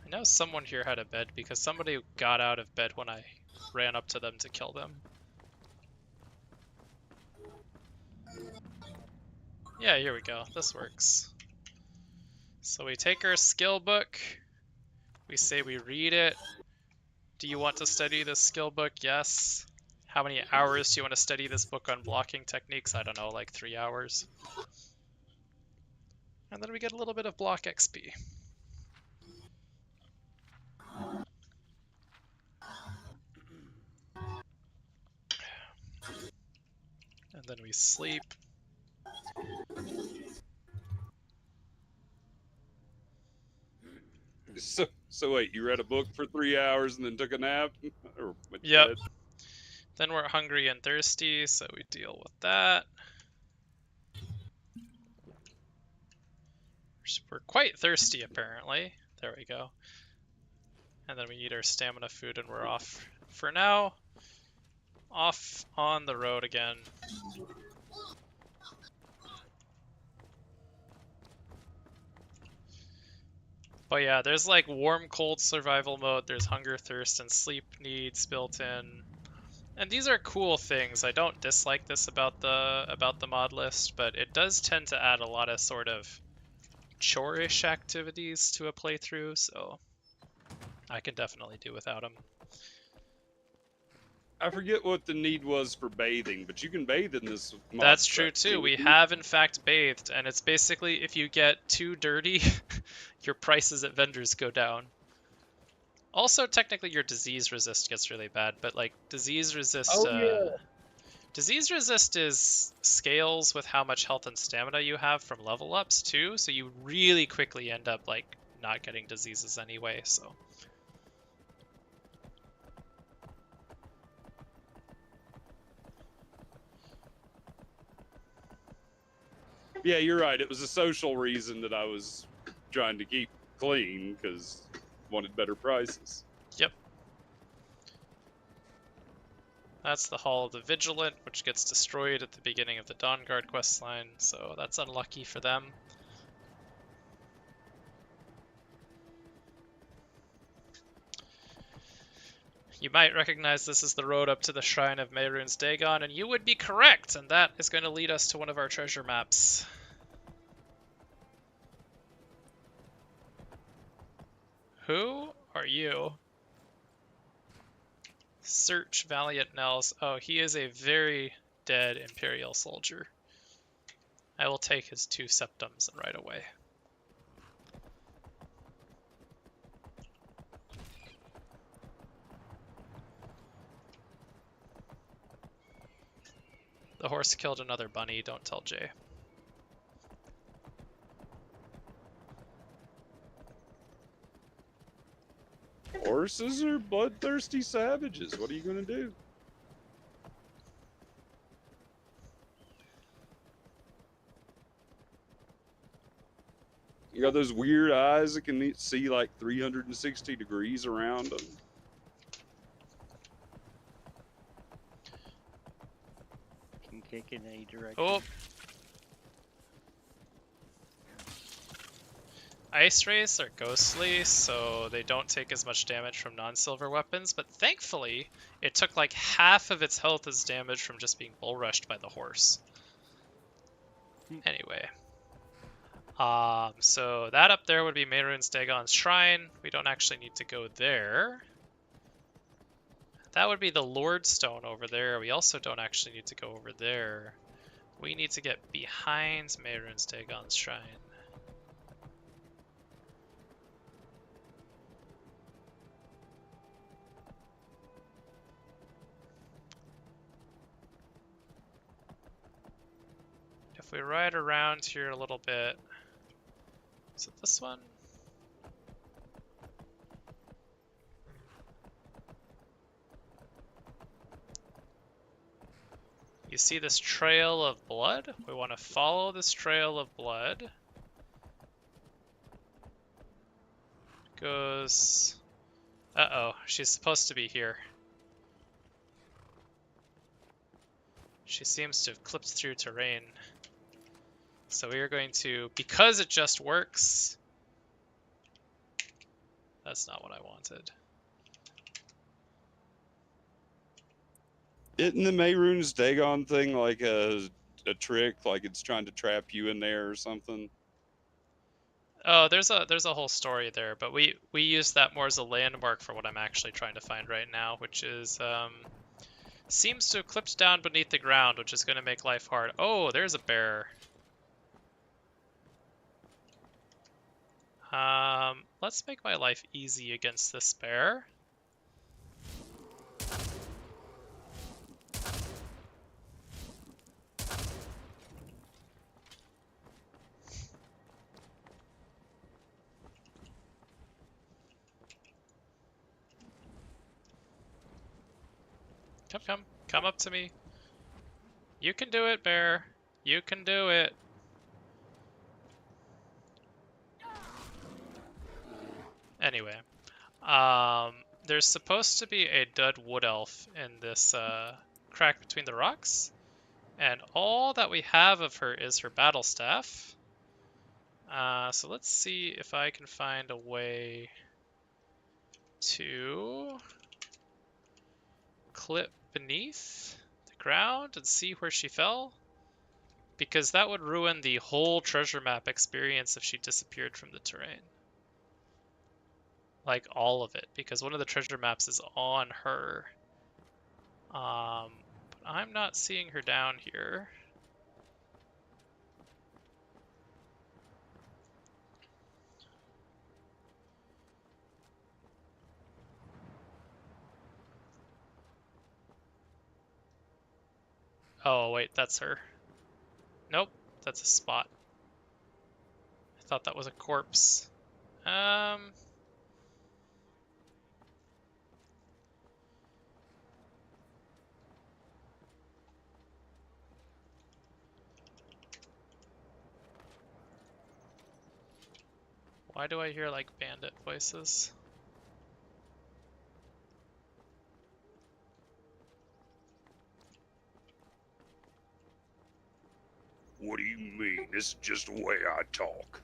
I know someone here had a bed because somebody got out of bed when I ran up to them to kill them. Yeah, here we go. This works. So we take our skill book. We say we read it. Do you want to study this skill book? Yes. How many hours do you want to study this book on blocking techniques? I don't know, like 3 hours. And then we get a little bit of block XP. And then we sleep. So wait, you read a book for 3 hours and then took a nap? Or Yep. Then we're hungry and thirsty, so we deal with that. We're quite thirsty, apparently. There we go. And then we eat our stamina food and we're off for now. Off on the road again. But yeah, there's like warm, cold survival mode, there's hunger, thirst, and sleep needs built in. And these are cool things. I don't dislike this about the mod list, but it does tend to add a lot of sort of chore-ish activities to a playthrough, so I can definitely do without them. I forget what the need was for bathing, but you can bathe in this mod. That's true too. We have in fact bathed, and it's basically if you get too dirty, your prices at vendors go down. Also, technically, your disease resist gets really bad, but like disease resist. Disease resist is scales with how much health and stamina you have from level ups too, so you really quickly end up like not getting diseases anyway. So. Yeah, you're right. It was a social reason that I was trying to keep clean because wanted better prices. Yep. That's the Hall of the Vigilant, which gets destroyed at the beginning of the Dawnguard questline, so that's unlucky for them. You might recognize this as the road up to the Shrine of Mehrunes Dagon, and you would be correct, and that is going to lead us to one of our treasure maps. Who are you? Search Valiant Nels. Oh, he is a very dead Imperial soldier. I will take his 2 septums and right away. The horse killed another bunny, don't tell Jay. Horses are bloodthirsty savages. What are you going to do? You got those weird eyes that can see like 360 degrees around them. Can kick in any direction. Oh. Ice Rays are ghostly, so they don't take as much damage from non-silver weapons, but thankfully, it took like half of its health as damage from just being bull rushed by the horse. Anyway. So that up there would be Mehrunes Dagon's Shrine. We don't actually need to go there. That would be the Lord Stone over there. We also don't actually need to go over there. We need to get behind Mehrunes Dagon's Shrine. If we ride around here a little bit, is it this one? You see this trail of blood? We want to follow this trail of blood. Goes... Uh-oh, she's supposed to be here. She seems to have clipped through terrain. So we are going to, because it just works... That's not what I wanted. Isn't the Mehrunes Dagon thing like a trick, like it's trying to trap you in there or something? Oh, there's a whole story there, but we use that more as a landmark for what I'm actually trying to find right now, which is seems to have clipped down beneath the ground, which is going to make life hard. Oh, there's a bear. Let's make my life easy against this bear. Come up to me. You can do it, bear. You can do it. Anyway, there's supposed to be a dead wood elf in this crack between the rocks, and all that we have of her is her battle staff. So let's see if I can find a way to clip beneath the ground and see where she fell, because that would ruin the whole treasure map experience if she disappeared from the terrain. Like all of it, because one of the treasure maps is on her. But I'm not seeing her down here. Oh, wait, that's her. Nope, that's a spot. I thought that was a corpse. Why do I hear like bandit voices? What do you mean? This is just the way I talk.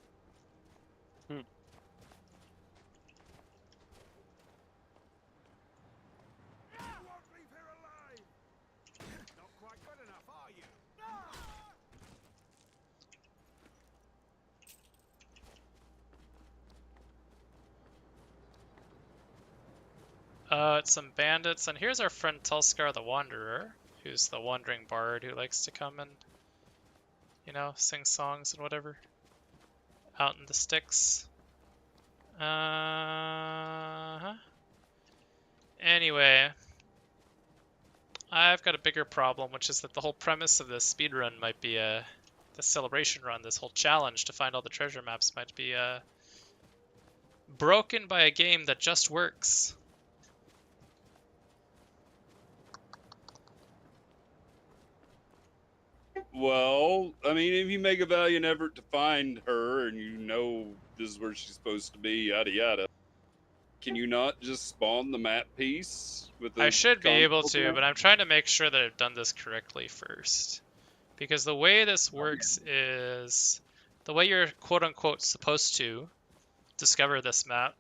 It's some bandits, and here's our friend Tulskar the Wanderer, who's the wandering bard who likes to come and, you know, sing songs and whatever. Out in the sticks. Anyway, I've got a bigger problem, which is that the whole premise of this speedrun might be the celebration run, this whole challenge to find all the treasure maps might be broken by a game that just works. Well, I mean, if you make a valiant effort to find her and you know this is where she's supposed to be, yada yada, can you not just spawn the map piece with the I should be able console to, but I'm trying to make sure that I've done this correctly first. Because the way this works is, the way you're quote-unquote supposed to discover this map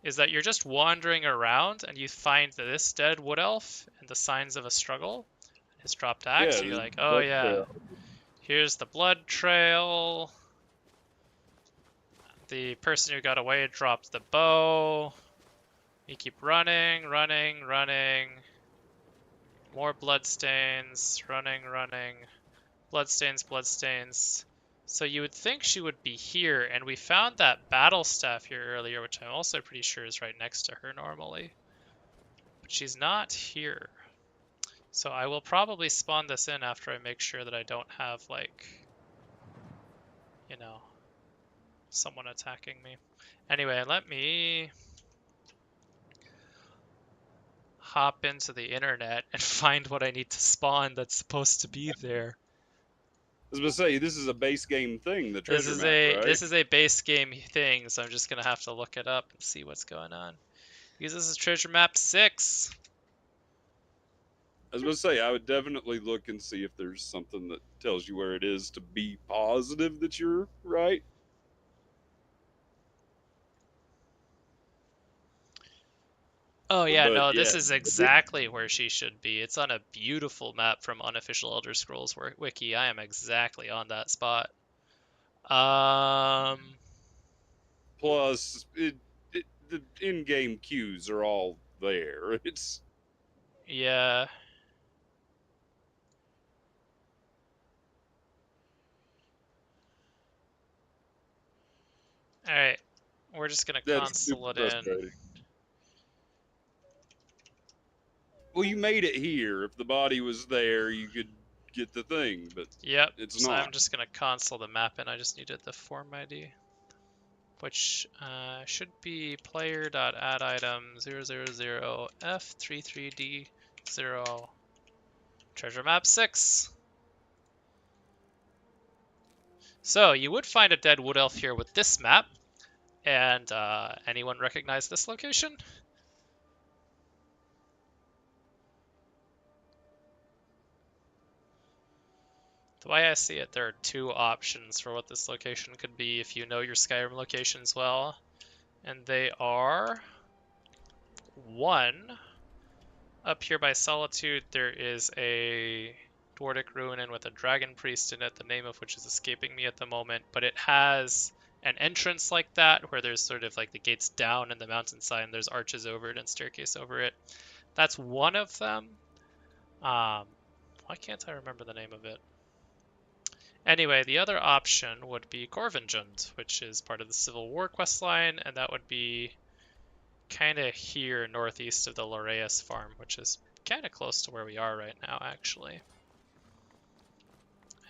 is that you're just wandering around and you find this dead wood elf and the signs of a struggle, his dropped axe, Yeah, and you're the like, oh blood yeah, trail. here's the blood trail. The person who got away dropped the bow. You keep running, running, running. More bloodstains, running, running. Bloodstains, bloodstains. So you would think she would be here, and we found that battle staff here earlier, which I'm also pretty sure is right next to her normally. But she's not here. So I will probably spawn this in after I make sure that I don't have, like, you know, someone attacking me. Anyway, let me hop into the internet and find what I need to spawn that's supposed to be there. I was gonna say, this is a base game thing, the treasure map, right? This is a base game thing, so I'm just gonna have to look it up and see what's going on. Because this is treasure map 6. I was gonna say, I would definitely look and see if there's something that tells you where it is to be positive that you're right. Oh yeah, But, no, yeah. this is exactly where she should be. It's on a beautiful map from Unofficial Elder Scrolls Wiki. I am exactly on that spot. Plus, the in-game cues are all there. It's Yeah. Alright, we're just gonna console it in. Well, you made it here. If the body was there, you could get the thing, but Yep, it's so not. I'm just gonna console the map in. I just needed the form ID, which should be player.add-item 000 F33D0 treasure map 6. So you would find a dead wood elf here with this map, and anyone recognize this location? The way I see it, there are two options for what this location could be if you know your Skyrim locations well. And they are, 1, up here by Solitude, there is a Dwardic ruin with a dragon priest in it, the name of which is escaping me at the moment, but it has an entrance like that, where there's sort of like the gates down in the mountainside, and there's arches over it and staircase over it. That's one of them. Why can't I remember the name of it? Anyway, the other option would be Corvingent, which is part of the Civil War questline, and that would be kind of here northeast of the Loreas farm, which is kind of close to where we are right now, actually.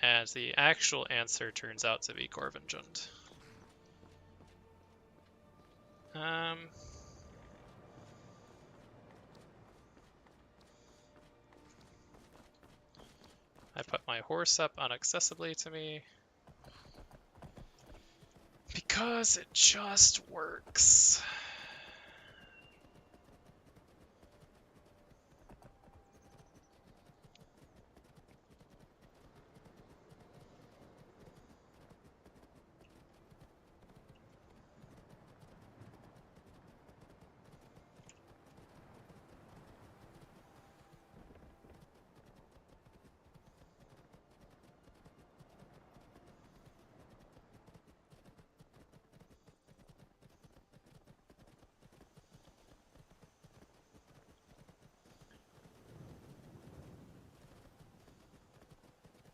And the actual answer turns out to be Corvingent. I put my horse up inaccessibly to me because it just works.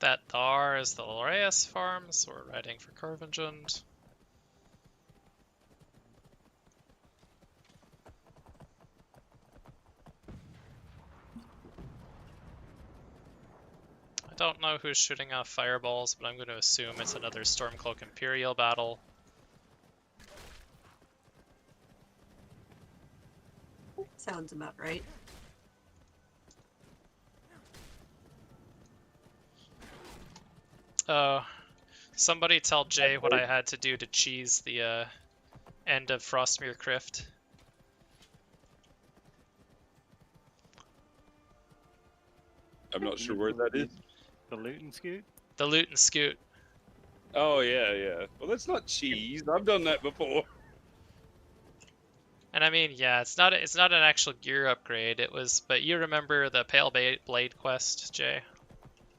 That Thar is the Loreas farm, so we're riding for Corvingent. don't know who's shooting off fireballs, but I'm going to assume it's another Stormcloak Imperial battle. Sounds about right. Oh, somebody tell Jay what I had to do to cheese the end of Frostmere Crypt. I'm not sure where that is. The loot and scoot? The loot and scoot. Oh, yeah. Well, that's not cheese. I've done that before. And I mean, yeah, it's not an actual gear upgrade. It was, but you remember the Pale Blade quest, Jay?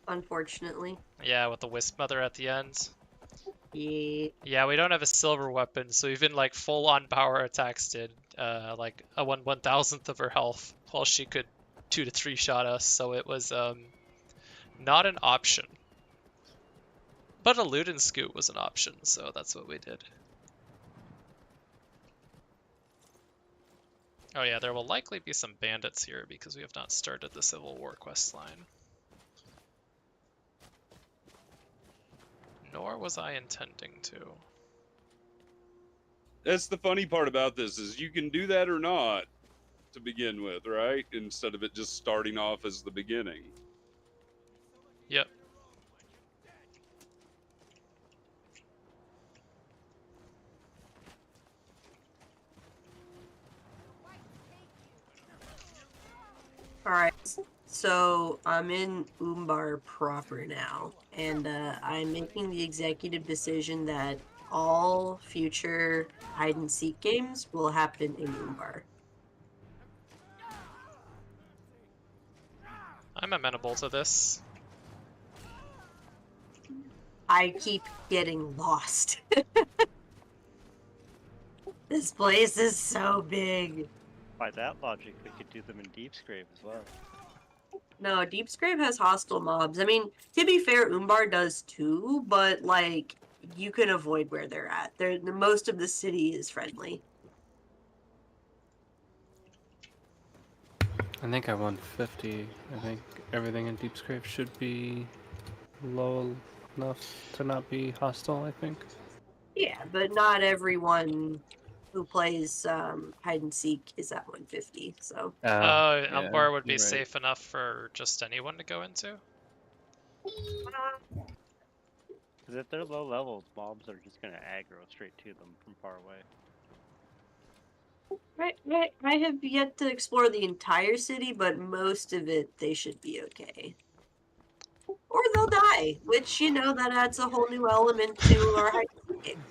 Unfortunately. Yeah, with the Wisp Mother at the end. Yeah. Yeah, we don't have a silver weapon, so even like full-on power attacks did like a 1/1000th of her health, while she could 2 to 3 shot us. So it was not an option. But a loot and scoot was an option, so that's what we did. Oh yeah, there will likely be some bandits here because we have not started the Civil War quest line. Nor was I intending to. That's the funny part about this, is you can do that or not to begin with, right? Instead of it just starting off as the beginning. Yep. Alright, so I'm in Umbar proper now, and I'm making the executive decision that all future hide-and-seek games will happen in Umbar. I'm amenable to this. I keep getting lost. This place is so big. By that logic, we could do them in Deepsgrave as well. No, Deepsgrave has hostile mobs. I mean, to be fair, Umbar does too, but like you can avoid where they're at. Most of the city is friendly. I think I won 50. I think everything in Deepsgrave should be low enough to not be hostile, I think. Yeah, but not everyone who plays hide and seek is at 150. So. Umbar would be you're right. safe enough for just anyone to go into. Because if they're low levels, mobs are just gonna aggro straight to them from far away. Right. I have yet to explore the entire city, but most of it they should be okay. Or they'll die, which that adds a whole new element to our hide and seek game.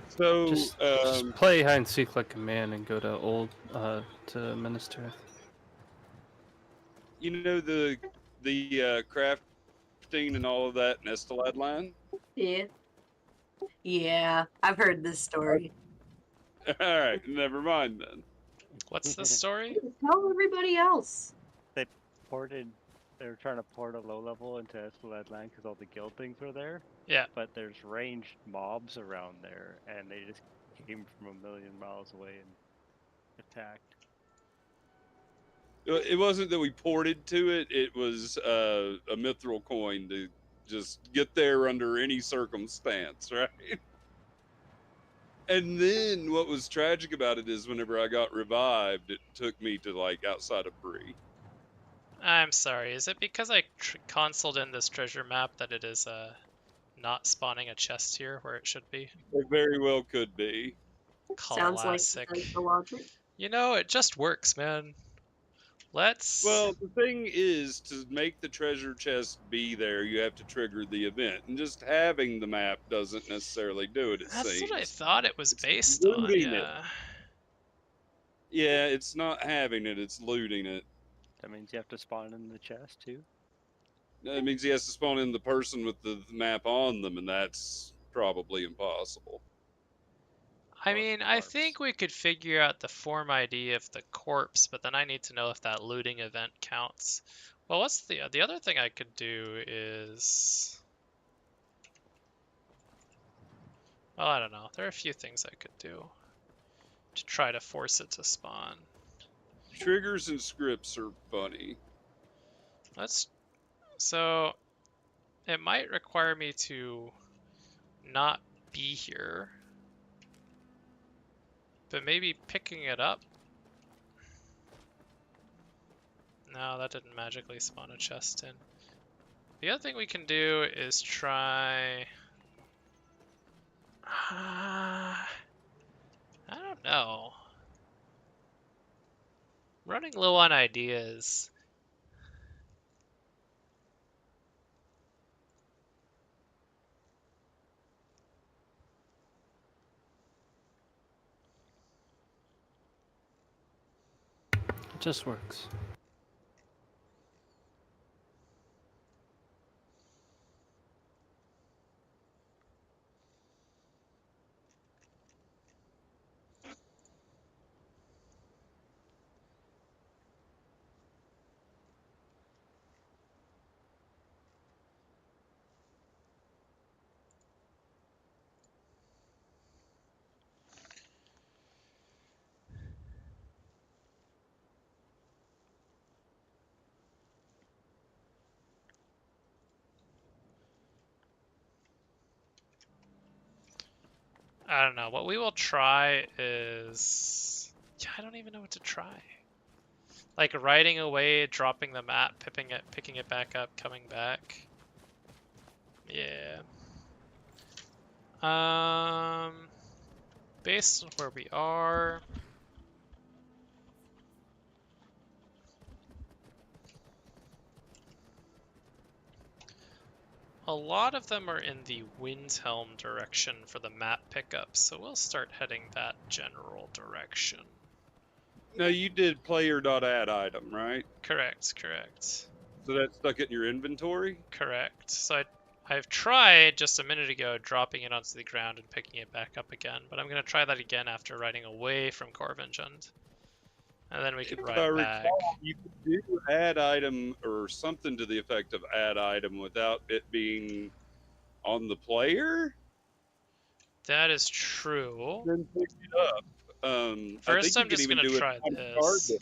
So just play hide and seek like a man and go to Minister. You know the crafting and all of that in Estelad land? Yeah, I've heard this story. Alright, never mind then. What's the story? Tell everybody else. They were trying to port a low level into Estelad land because all the guild things were there. Yeah. But there's ranged mobs around there, and they just came from a million miles away and attacked. It wasn't that we ported to it, it was a mithril coin to just get there under any circumstance, right? And then what was tragic about it is whenever I got revived, it took me to like outside of Bree. I'm sorry, is it because I consoled in this treasure map that it is not spawning a chest here where it should be? It very well could be. Sounds like the logic. It just works, man. Well, the thing is, to make the treasure chest be there, you have to trigger the event. And just having the map doesn't necessarily do it, That's seems. what I thought it was based on, yeah. Yeah, it's not having it, it's looting it. That means you have to spawn in the chest, too? That means he has to spawn in the person with the map on them, and that's probably impossible. I mean, I think we could figure out the form ID of the corpse, but then I need to know if that looting event counts. Well, what's the other thing I could do is... Well, I don't know. There are a few things I could do to try to force it to spawn. Triggers and scripts are funny. Let's So it might require me to not be here, but maybe picking it up. No, that didn't magically spawn a chest in. The other thing we can do is try... I don't know. Running low on ideas. It just works. I don't know. What we will try is... Yeah, I don't even know what to try. Like riding away, dropping the map, picking it back up, coming back. Yeah. Based on where we are... A lot of them are in the Windhelm direction for the map pickup, so we'll start heading that general direction. No, you did player.add item, right? Correct. So that's stuck in your inventory? Correct. So I've tried just a minute ago dropping it onto the ground and picking it back up again, but I'm going to try that again after riding away from Corvingent. And then we can If ride I back. recall, you could do add item or something to the effect of add item without it being on the player. That is true. Then pick it up. First, I'm just going to try this.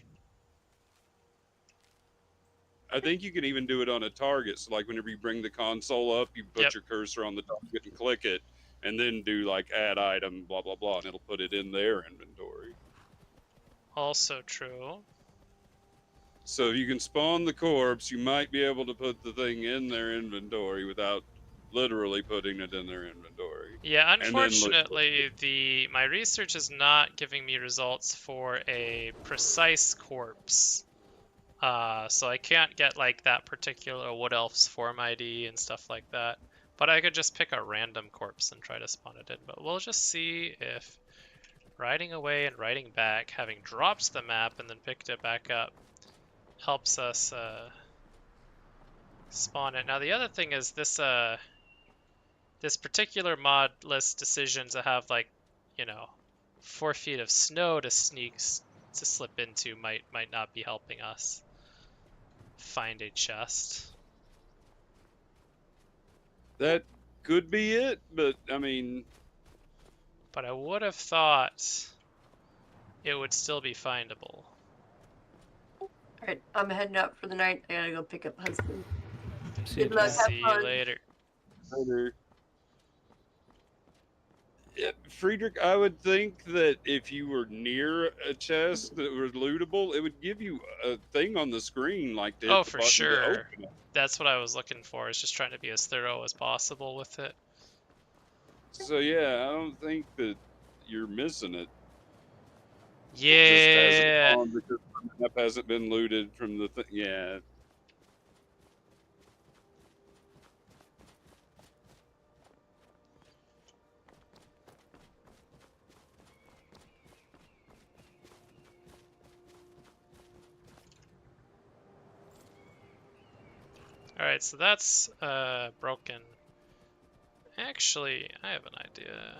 I think you can even do it on a target. So, like, whenever you bring the console up, you put your cursor on the target and click it, and then do, like, add item, blah, blah, blah, and it'll put it in their inventory. Also true. So if you can spawn the corpse, you might be able to put the thing in their inventory without literally putting it in their inventory. Yeah, unfortunately, my research is not giving me results for a precise corpse. So I can't get like that particular Wood Elf's form ID and stuff like that. But I could just pick a random corpse and try to spawn it in. But we'll just see if riding away and riding back, having dropped the map and then picked it back up, helps us spawn it. Now the other thing is this this particular mod lists decisions that have like, 4 feet of snow to slip into might not be helping us find a chest. That could be it, but I mean... But I would have thought it would still be findable. Alright, I'm heading out for the night. I gotta go pick up husband. See you later. Later. Yeah, Friedrich, I would think that if you were near a chest that was lootable, it would give you a thing on the screen like this. Oh, for sure. That's what I was looking for, is just trying to be as thorough as possible with it. So yeah, I don't think that you're missing it. Yeah. It just hasn't because the map hasn't been looted from the thing. Yeah. Alright, so that's broken. Actually, I have an idea.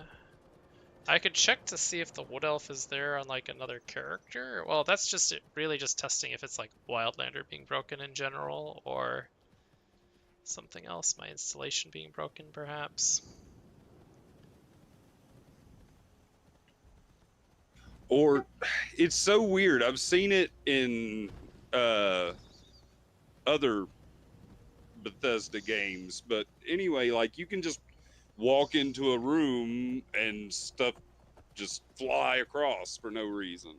I could check to see if the Wood Elf is there on like another character. Well, that's just really just testing if it's like Wildlander being broken in general, or something else, my installation being broken perhaps. Or it's so weird. I've seen it in other Bethesda games. But anyway, like you can just walk into a room and stuff just fly across for no reason.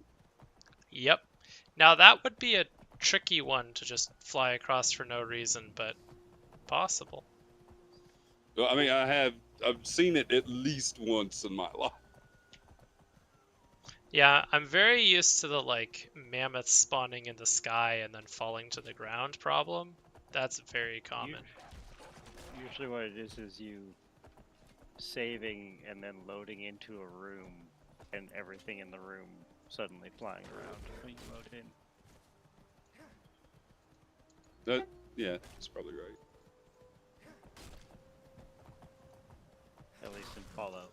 Yep. Now that would be a tricky one to just fly across for no reason, but possible. Well, I mean, I've seen it at least once in my life. Yeah, I'm very used to the like mammoths spawning in the sky and then falling to the ground problem. That's very common. Usually what it is you saving and then loading into a room and everything in the room suddenly flying around when you load in. Yeah, that's probably right. At least in Fallout.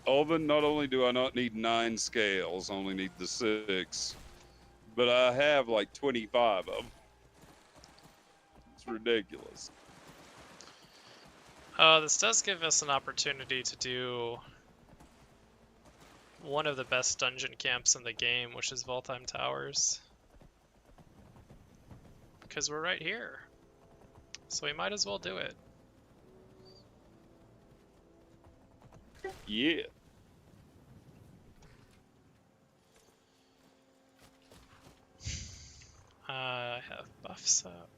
Alvin, not only do I not need 9 scales, I only need the 6, but I have like 25 of them. It's ridiculous. This does give us an opportunity to do one of the best dungeon camps in the game, which is Valtheim Towers. Because we're right here. So we might as well do it. Yeah. I have buffs up.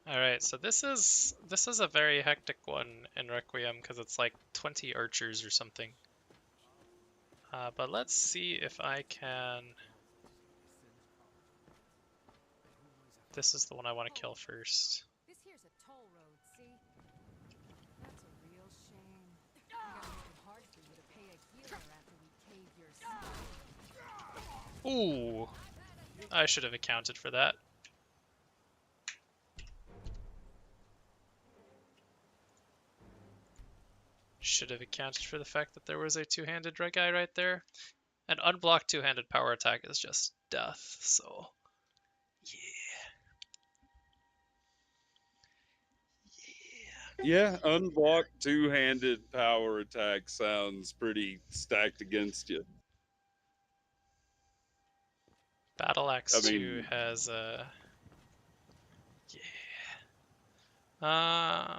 Alright, so this is a very hectic one in Requiem because it's like 20 archers or something. But let's see if I can... This is the one I want to kill first. This here's a toll road, see? That's a real shame. We gotta make it hard for you to pay a healer after we cave your Ooh! I should have accounted for that. Should have accounted for the fact that there was a two-handed red guy right there. An unblocked two-handed power attack is just death, so... Yeah, unblocked two-handed power attack sounds pretty stacked against you. Battle Axe 2 has a... Yeah.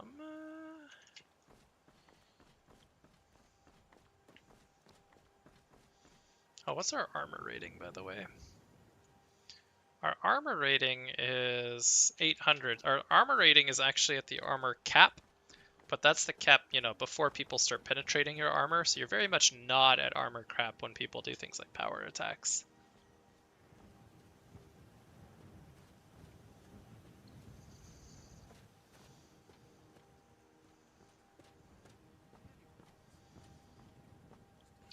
Oh, what's our armor rating, by the way? Our armor rating is 800. Our armor rating is actually at the armor cap, but that's the cap, you know, before people start penetrating your armor, so you're very much not at armor cap when people do things like power attacks.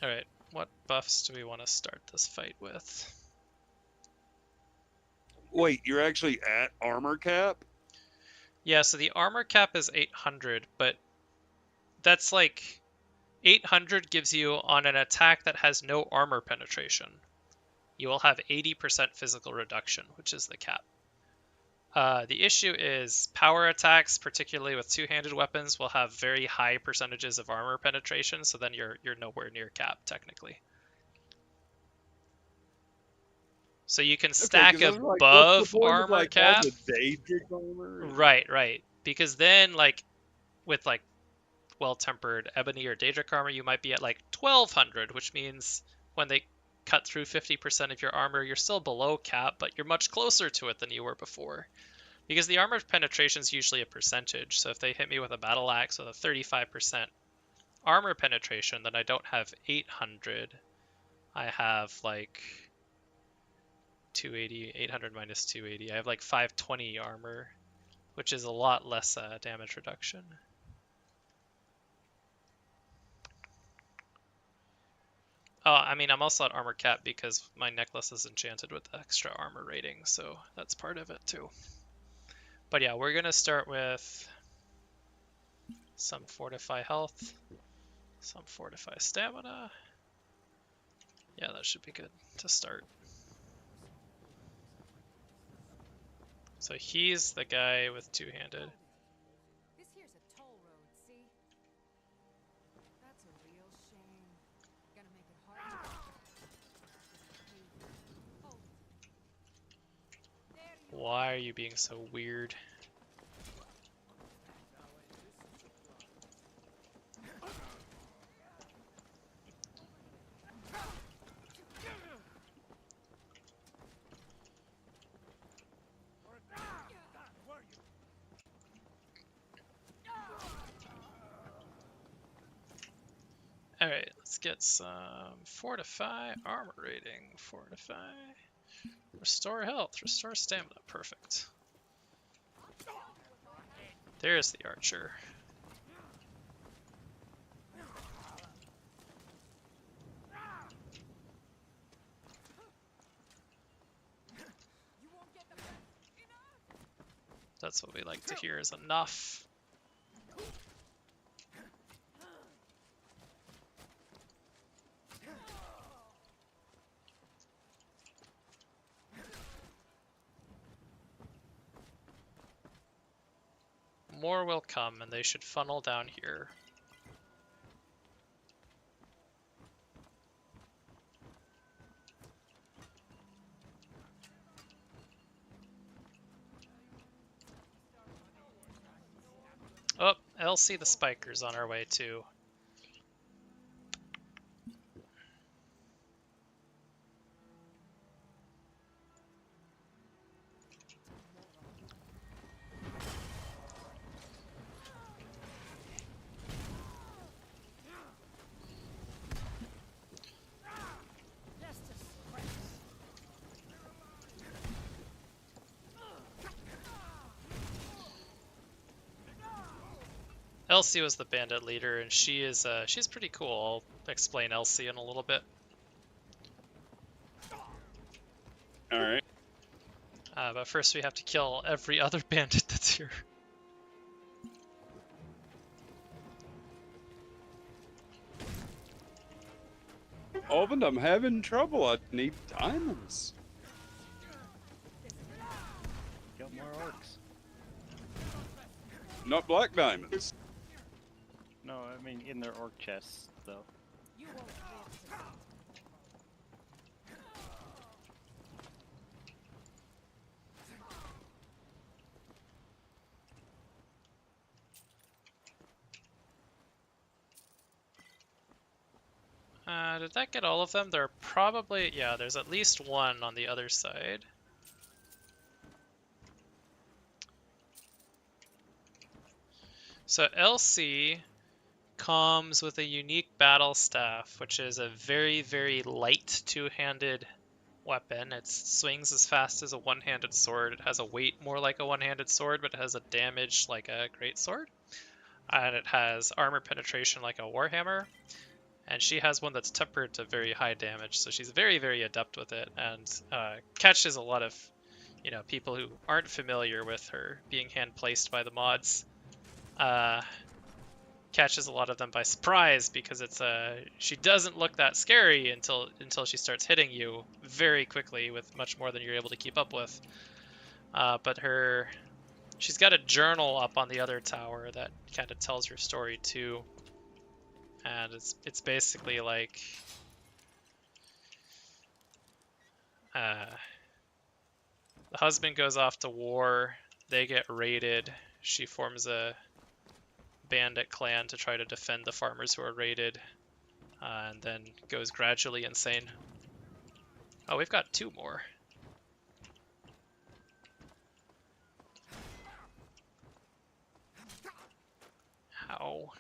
Alright, what buffs do we want to start this fight with? Wait, you're actually at armor cap? Yeah, so the armor cap is 800, but that's like 800 gives you on an attack that has no armor penetration. You will have 80% physical reduction, which is the cap. The issue is power attacks, particularly with two-handed weapons, will have very high percentages of armor penetration, so then you're nowhere near cap, technically. So you can stack above armor cap. Right. Because then, like, with like well-tempered ebony or daedric armor, you might be at like 1200, which means when they cut through 50% of your armor, you're still below cap, but you're much closer to it than you were before. Because the armor penetration is usually a percentage, so if they hit me with a battle axe with a 35% armor penetration, then I don't have 800. I have like 280, 800 minus 280. I have like 520 armor, which is a lot less damage reduction. Oh, I mean, I'm also at armor cap because my necklace is enchanted with extra armor rating, so that's part of it too. But yeah, we're gonna start with some fortify health, some fortify stamina. Yeah, that should be good to start. So he's the guy with two-handed. This here's a toll road, see? That's a real shame. Gonna make it hard. Why are you being so weird? Alright, let's get some fortify armor rating. Fortify. Restore health, restore stamina. Perfect. There's the archer. That's what we like to hear is enough. More will come, and they should funnel down here. Oh, Elsie the Spiker's on our way too. Elsie was the bandit leader, and she's pretty cool. I'll explain Elsie in a little bit. All right. But first we have to kill every other bandit that's here. Oven, I'm having trouble. I need diamonds. Got more orcs. Not black diamonds. No, I mean in their orc chests, though. Did that get all of them? There are probably, yeah, there's at least one on the other side. So Elsie comes with a unique battle staff, which is a very, very light two-handed weapon. It swings as fast as a one-handed sword. It has a weight more like a one-handed sword, but it has a damage like a great sword. And it has armor penetration like a warhammer. And she has one that's tempered to very high damage, so she's very, very adept with it, and catches a lot of, people who aren't familiar with her being hand-placed by the mods. Catches a lot of them by surprise because she doesn't look that scary until she starts hitting you very quickly with much more than you're able to keep up with. But she's got a journal up on the other tower that kind of tells her story too. And it's basically like the husband goes off to war, they get raided, she forms a bandit clan to try to defend the farmers who are raided, and then goes gradually insane. Oh, we've got two more. Ow.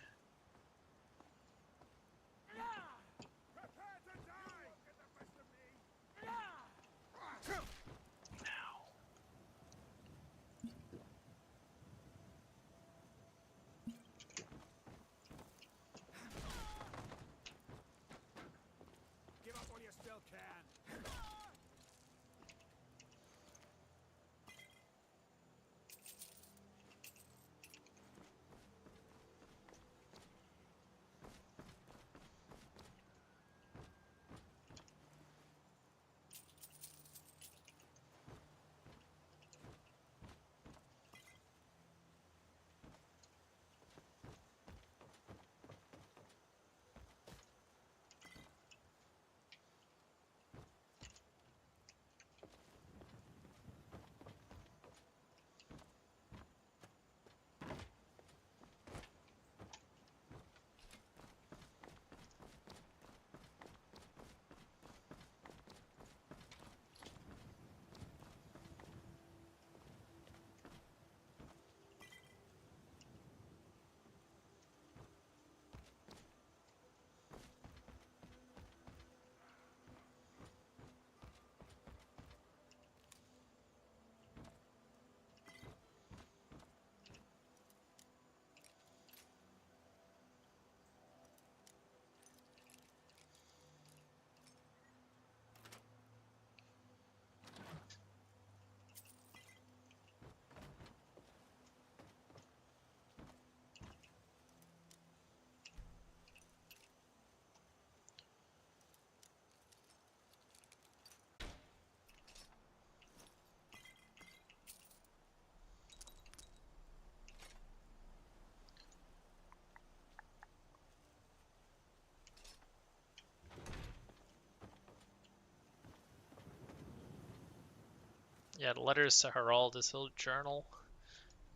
Yeah, Letters to Harald is her journal,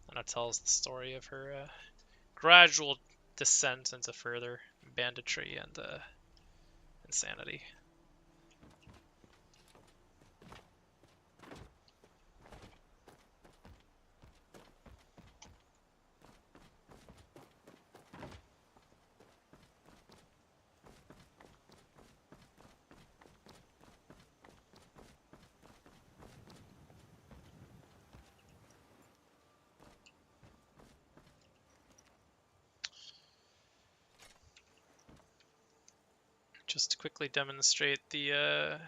and it tells the story of her gradual descent into further banditry and insanity. Just to quickly demonstrate the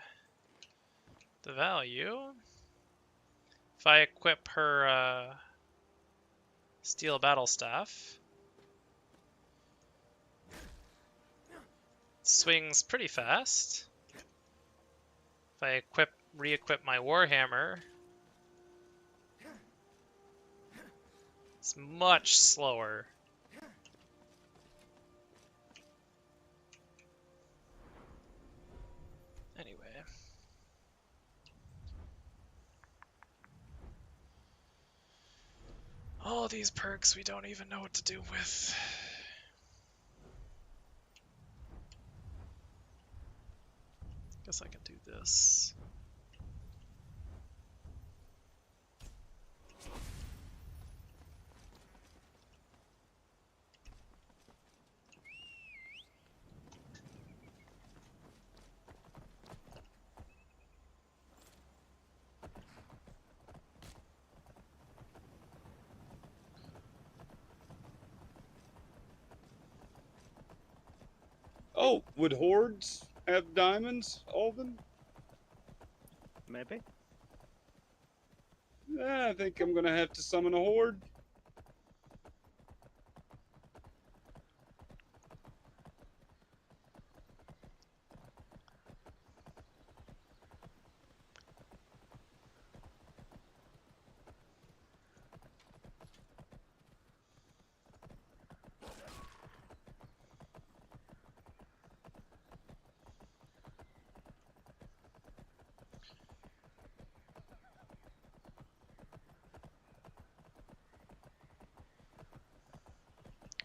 value, if I equip her steel battle staff, it swings pretty fast. If I re-equip my warhammer, it's much slower. Anyway. All these perks we don't even know what to do with. Guess I can do this. Oh, would hordes have diamonds, Alvin? Maybe. I think I'm gonna have to summon a horde.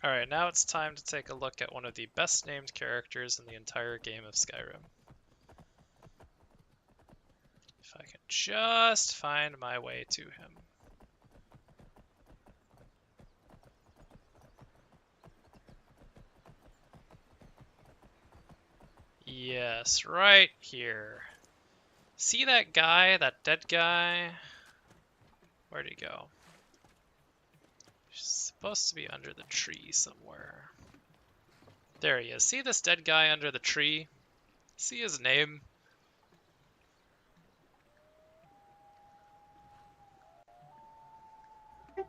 Alright, now it's time to take a look at one of the best named characters in the entire game of Skyrim. If I can just find my way to him. Yes, right here. See that guy, that dead guy? Where'd he go? He's supposed to be under the tree somewhere. There he is. See this dead guy under the tree? See his name?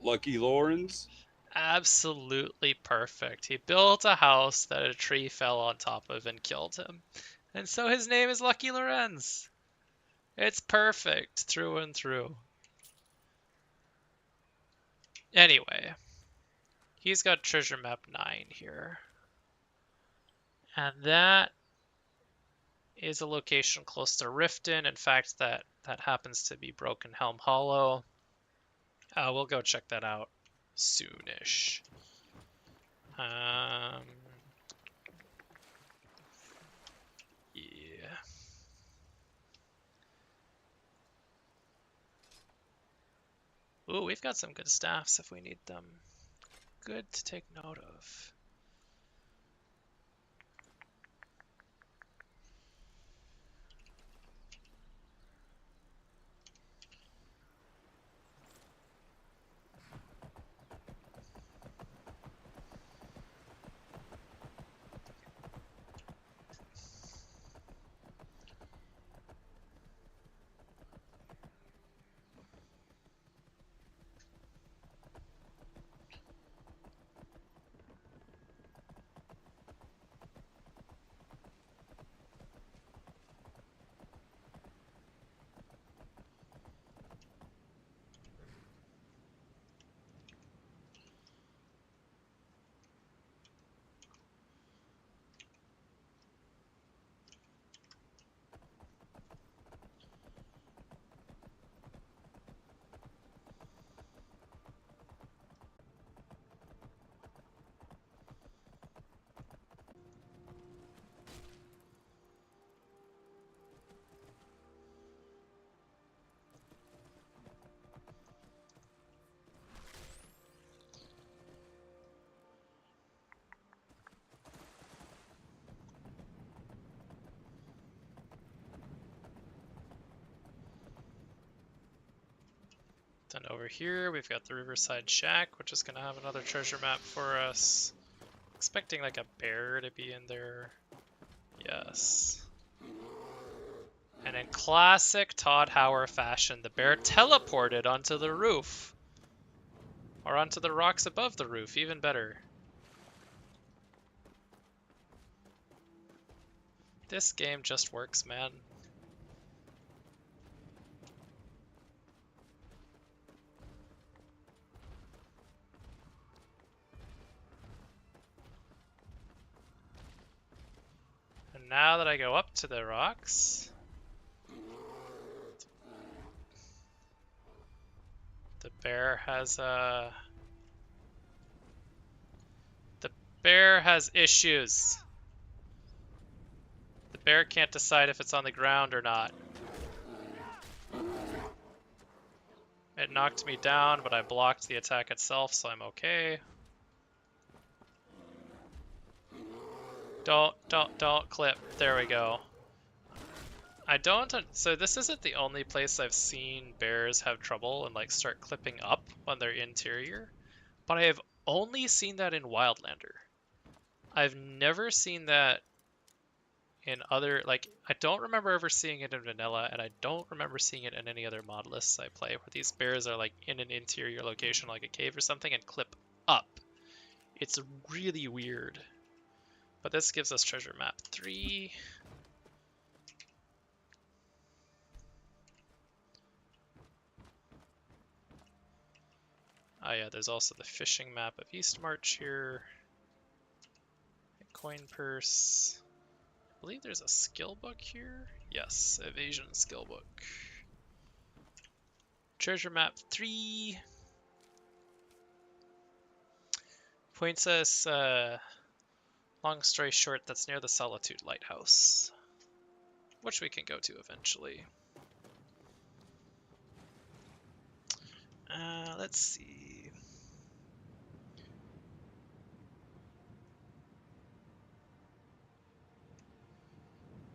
Lucky Lawrence? Absolutely perfect. He built a house that a tree fell on top of and killed him. And so his name is Lucky Lorenz. It's perfect through and through. Anyway, he's got treasure map 9 here. And that is a location close to Riften. In fact, that happens to be Broken Helm Hollow. We'll go check that out soonish. Yeah. Ooh, we've got some good staffs if we need them. Good to take note of. Then over here, we've got the Riverside Shack, which is going to have another treasure map for us. Expecting like a bear to be in there. Yes. And in classic Todd Hauer fashion, the bear teleported onto the roof. Or onto the rocks above the roof, even better. This game just works, man. And now that I go up to the rocks, the bear has issues. The bear can't decide if it's on the ground or not. It knocked me down, but I blocked the attack itself, so I'm okay. Don't clip. There we go. So this isn't the only place I've seen bears have trouble and like start clipping up on their interior, but I have only seen that in Wildlander. I've never seen that in other, like, I don't remember ever seeing it in vanilla, and I don't remember seeing it in any other mod lists I play, where these bears are like in an interior location like a cave or something and clip up. It's really weird. But this gives us treasure map 3. Oh yeah, there's also the fishing map of Eastmarch here. A coin purse. I believe there's a skill book here. Yes, evasion skill book. Treasure map 3 points us, long story short, that's near the Solitude Lighthouse, which we can go to eventually. Let's see.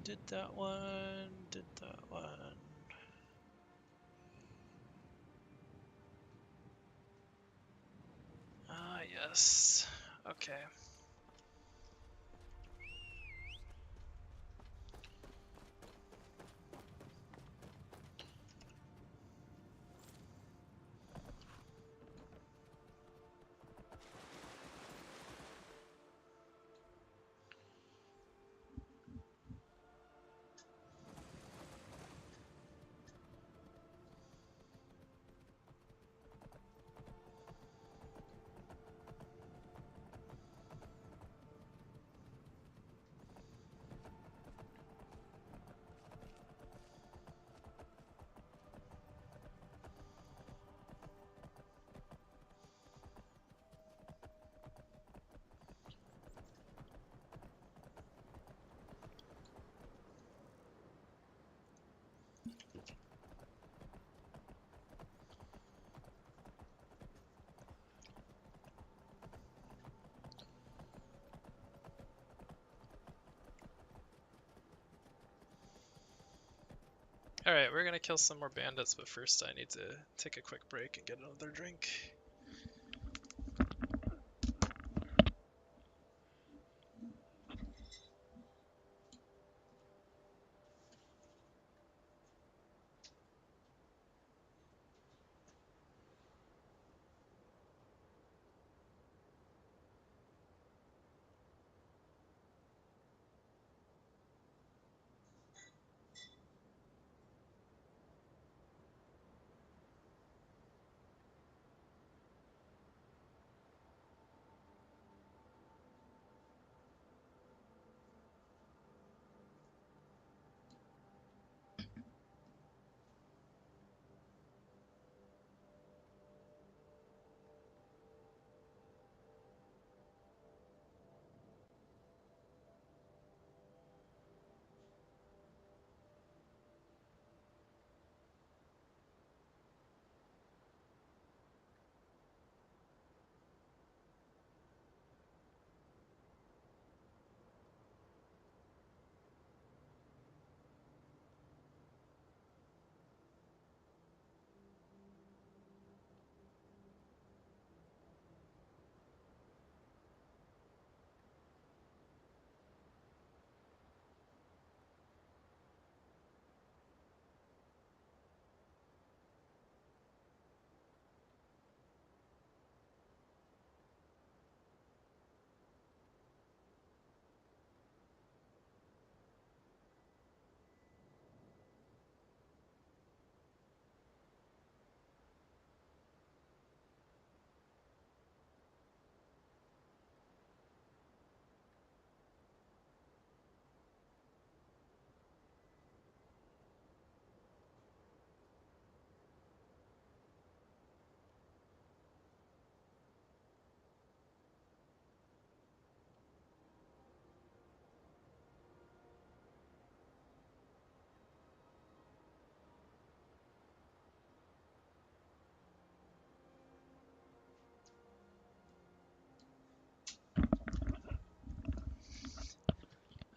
Did that one, did that one. Ah, yes. Okay. Alright, we're gonna kill some more bandits, but first I need to take a quick break and get another drink.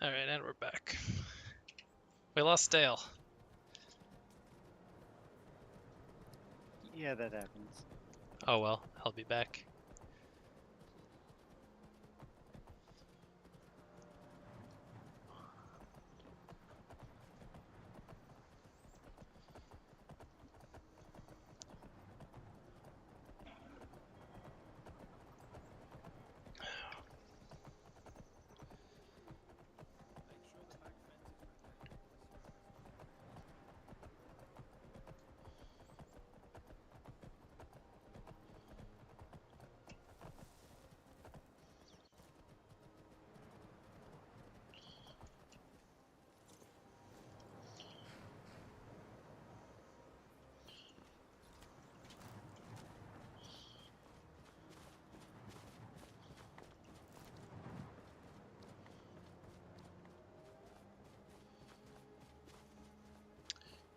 Alright, and we're back. We lost Dale. Yeah, that happens. Oh well, I'll be back.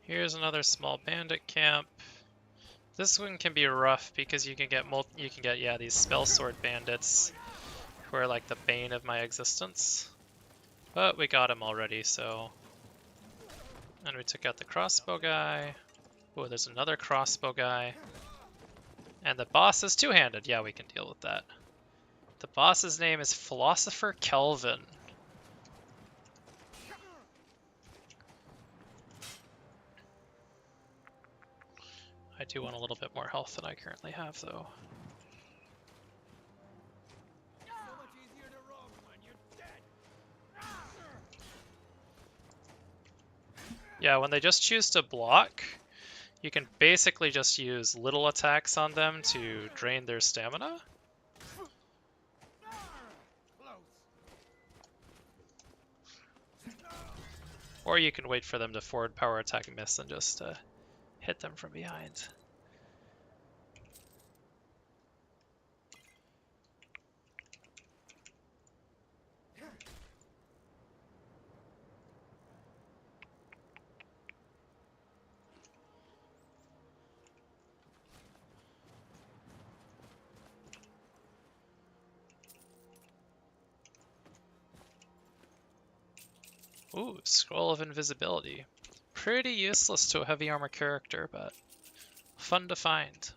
Here's another small bandit camp. This one can be rough because you can get these spell sword bandits who are like the bane of my existence. But we got him already, so. And we took out the crossbow guy. Oh, there's another crossbow guy. And the boss is two-handed. Yeah, we can deal with that. The boss's name is Philosopher Kelvin. I do want a little bit more health than I currently have, though. Yeah, when they just choose to block, you can basically just use little attacks on them to drain their stamina. Or you can wait for them to forward power attack and miss and just hit them from behind. Ooh, Scroll of Invisibility. Pretty useless to a heavy armor character, but fun to find.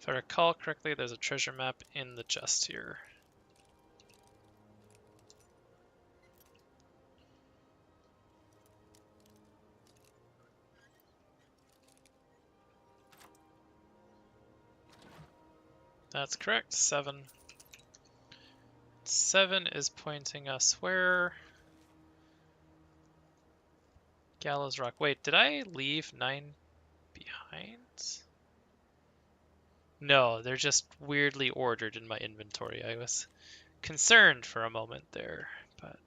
If I recall correctly, there's a treasure map in the chest here. That's correct, 7. 7 is pointing us where? Gallows Rock. Wait, did I leave 9 behind? No, they're just weirdly ordered in my inventory. I was concerned for a moment there, but...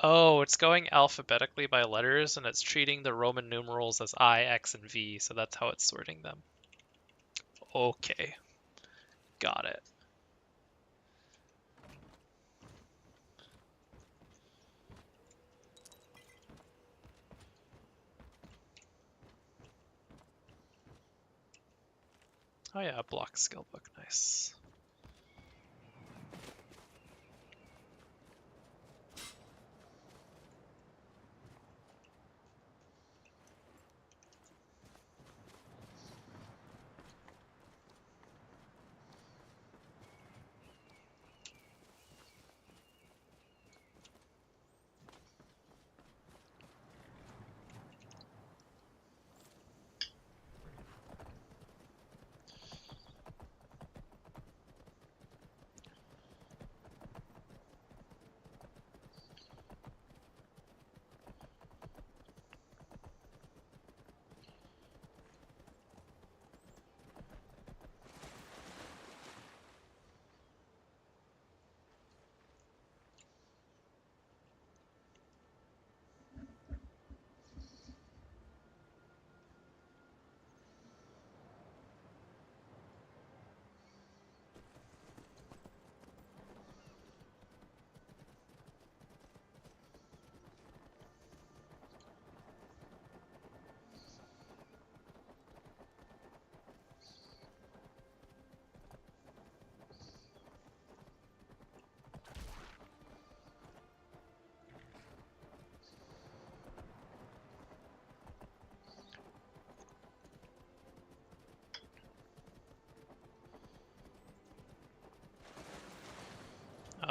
Oh, it's going alphabetically by letters, and it's treating the Roman numerals as I, X, and V, so that's how it's sorting them. Okay. Got it. Oh yeah, block skill book, nice.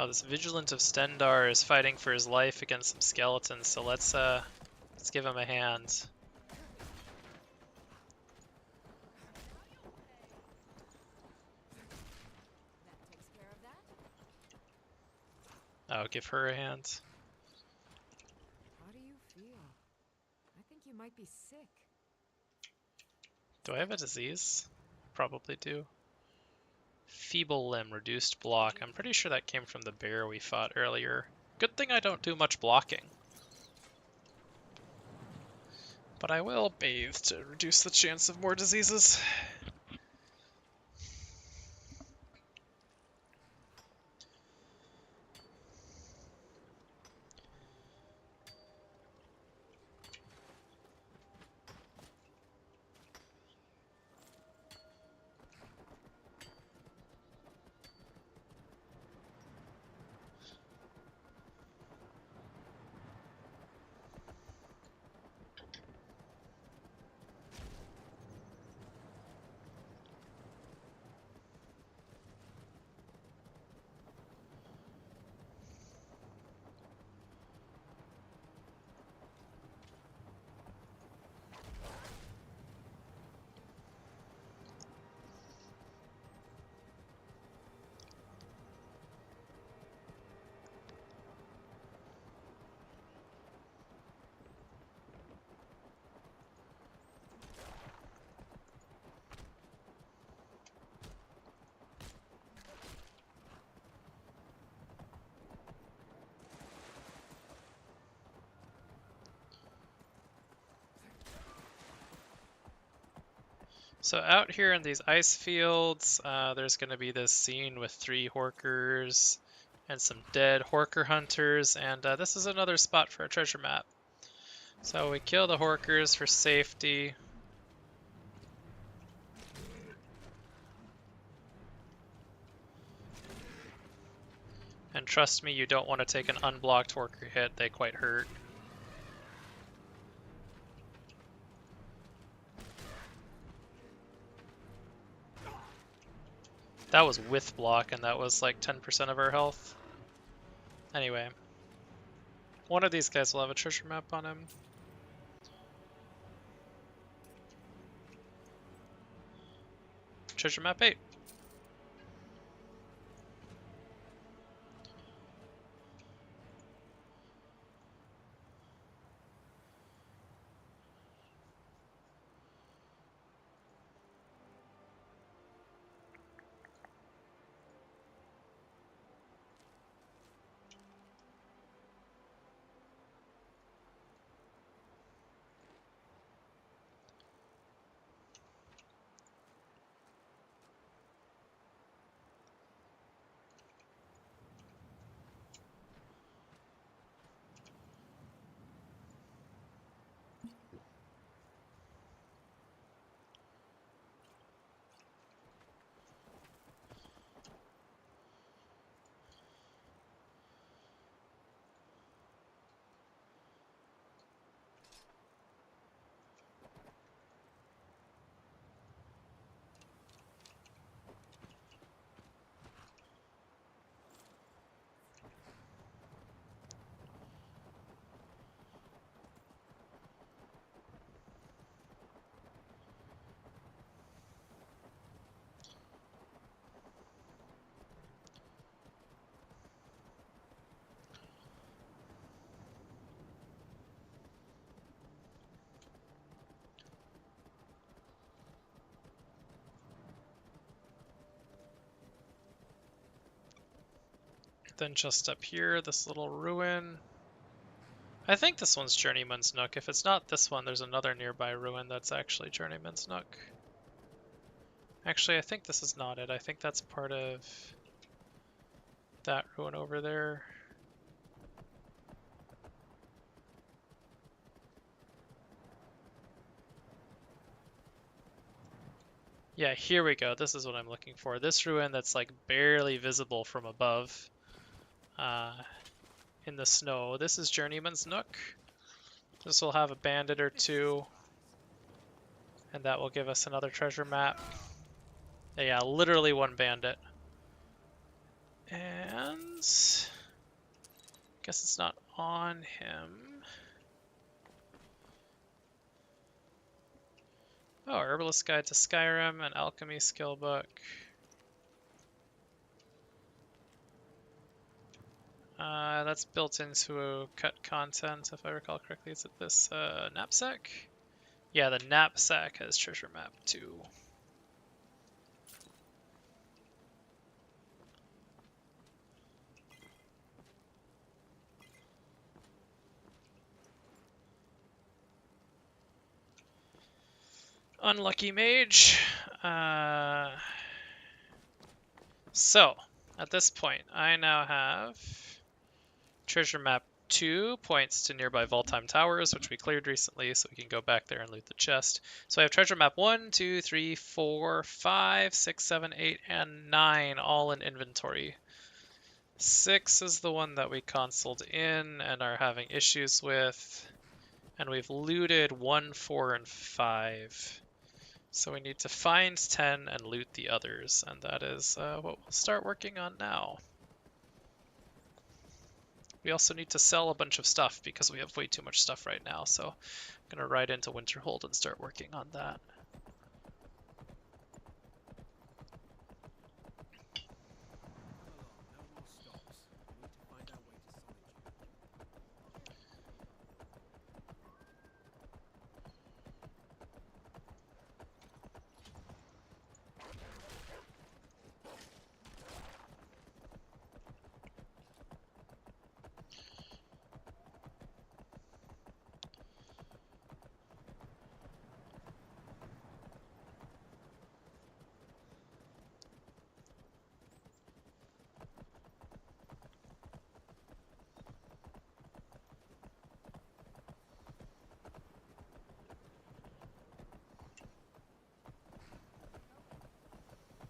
Oh, this Vigilant of Stendar is fighting for his life against some skeletons, so let's give him a hand. Oh, give her a hand. How do you feel? I think you might be sick. Do I have a disease? Probably do. Feeble limb, reduced block. I'm pretty sure that came from the bear we fought earlier. Good thing I don't do much blocking. But I will bathe to reduce the chance of more diseases. So out here in these ice fields, there's going to be this scene with 3 Horkers and some dead Horker hunters, and this is another spot for a treasure map. So we kill the Horkers for safety. And trust me, you don't want to take an unblocked Horker hit, they quite hurt. That was with block, and that was like 10% of our health. Anyway, one of these guys will have a treasure map on him. Treasure map 8. Then just up here, this little ruin. I think this one's Journeyman's Nook. If it's not this one, there's another nearby ruin that's actually Journeyman's Nook. Actually, I think this is not it. I think that's part of that ruin over there. Yeah, here we go. This is what I'm looking for. This ruin that's like barely visible from above. In the snow. This is Journeyman's Nook. This will have a bandit or 2. And that will give us another treasure map. Yeah, literally 1 bandit. And guess it's not on him. Oh, Herbalist Guide to Skyrim, an Alchemy skill book. That's built into cut content, if I recall correctly. Is it this knapsack? Yeah, the knapsack has treasure map too. Unlucky mage. So, at this point, I now have treasure map 2 points to nearby Voltime Towers, which we cleared recently, so we can go back there and loot the chest. So I have treasure map 1, 2, 3, 4, 5, 6, 7, 8, and 9 all in inventory. 6 is the one that we consoled in and are having issues with. And we've looted 1, 4, and 5. So we need to find 10 and loot the others, and that is what we'll start working on now. We also need to sell a bunch of stuff because we have way too much stuff right now, so I'm going to ride into Winterhold and start working on that.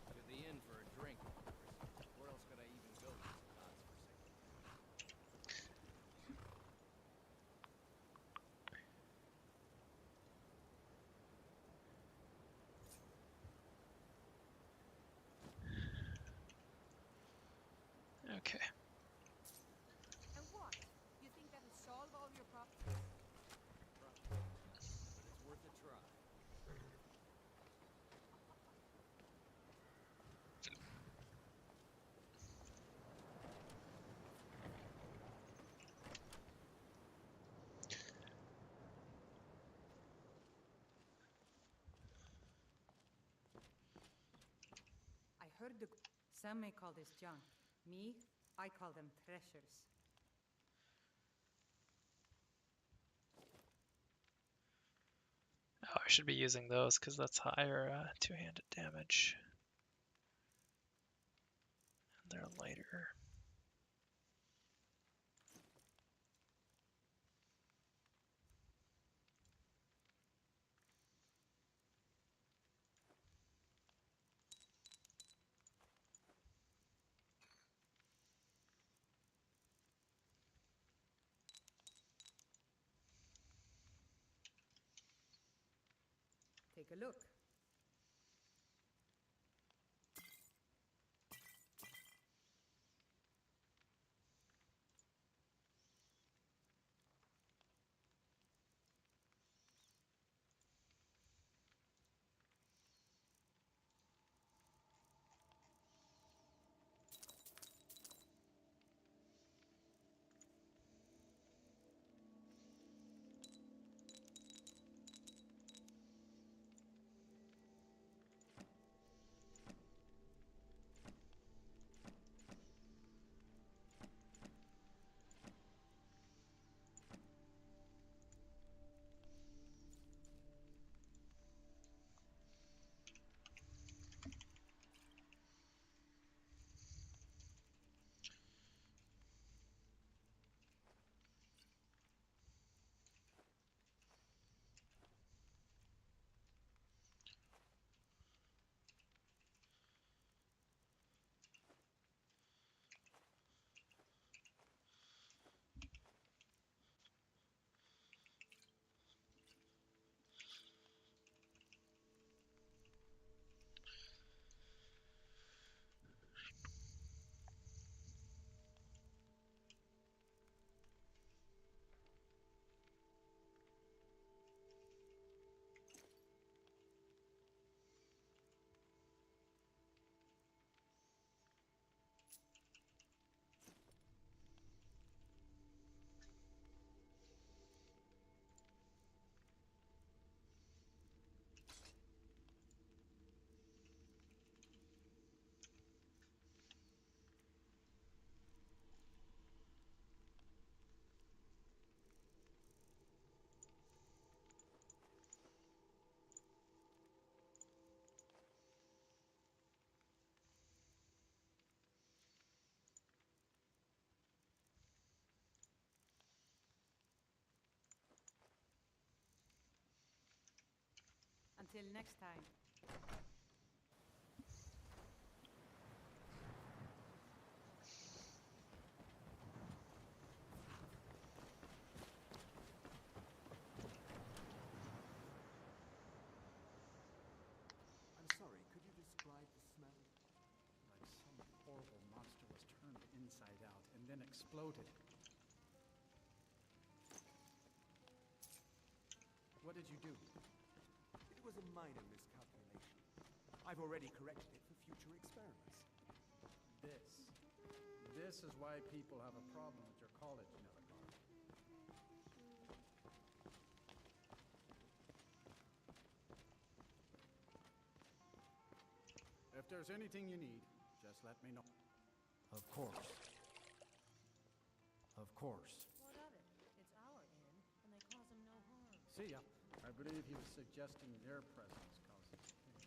To the inn for a drink, of course. Where else could I even go, you God's forsaken? Okay. And what? You think that'll solve all your problems? But it's worth a try. I heard the... Some may call this junk. Me, I call them treasures. Oh, I should be using those because that's higher two-handed damage. And they're lighter. Take a look. Until next time. I'm sorry, could you describe the smell? Like some horrible monster was turned inside out and then exploded. What did you do? It was a minor miscalculation. I've already corrected it for future experiments. This is why people have a problem with your college, Nelligar. If there's anything you need, just let me know. Of course. Of course. What of it? It's our inn, and they cause him no harm. See ya. I believe he was suggesting their presence causes pain.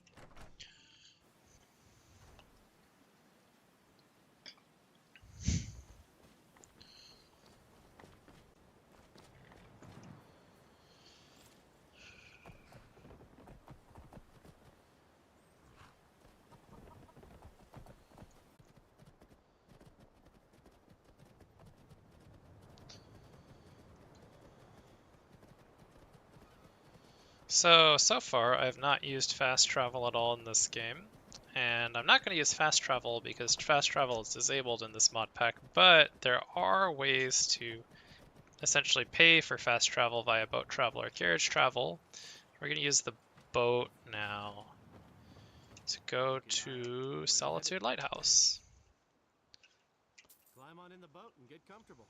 So far I've not used fast travel at all in this game, and I'm not going to use fast travel because fast travel is disabled in this mod pack, but there are ways to essentially pay for fast travel via boat travel or carriage travel. We're going to use the boat now to go to Solitude Lighthouse. Climb on in the boat and get comfortable.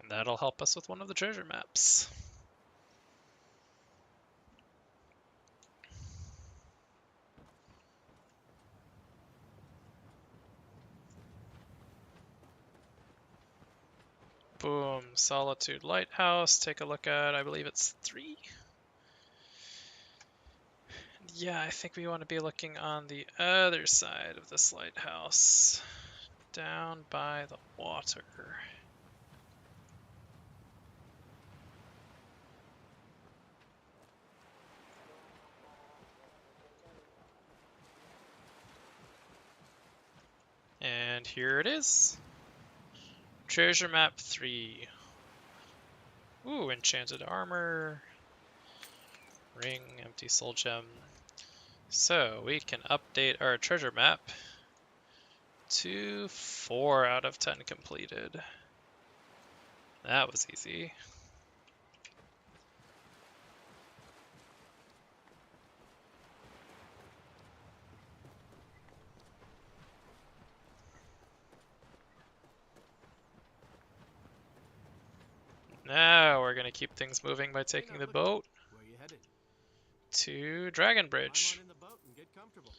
And that'll help us with one of the treasure maps. Boom, Solitude Lighthouse. Take a look at, I believe it's 3. Yeah, I think we want to be looking on the other side of this lighthouse, down by the water. And here it is. Treasure map 3. Ooh, enchanted armor. Ring, empty soul gem. So we can update our treasure map to 4 out of 10 completed. That was easy. Now we're going to keep things moving by taking the boat Where you headed? to Dragon Bridge. Climb on in the boat and get comfortable.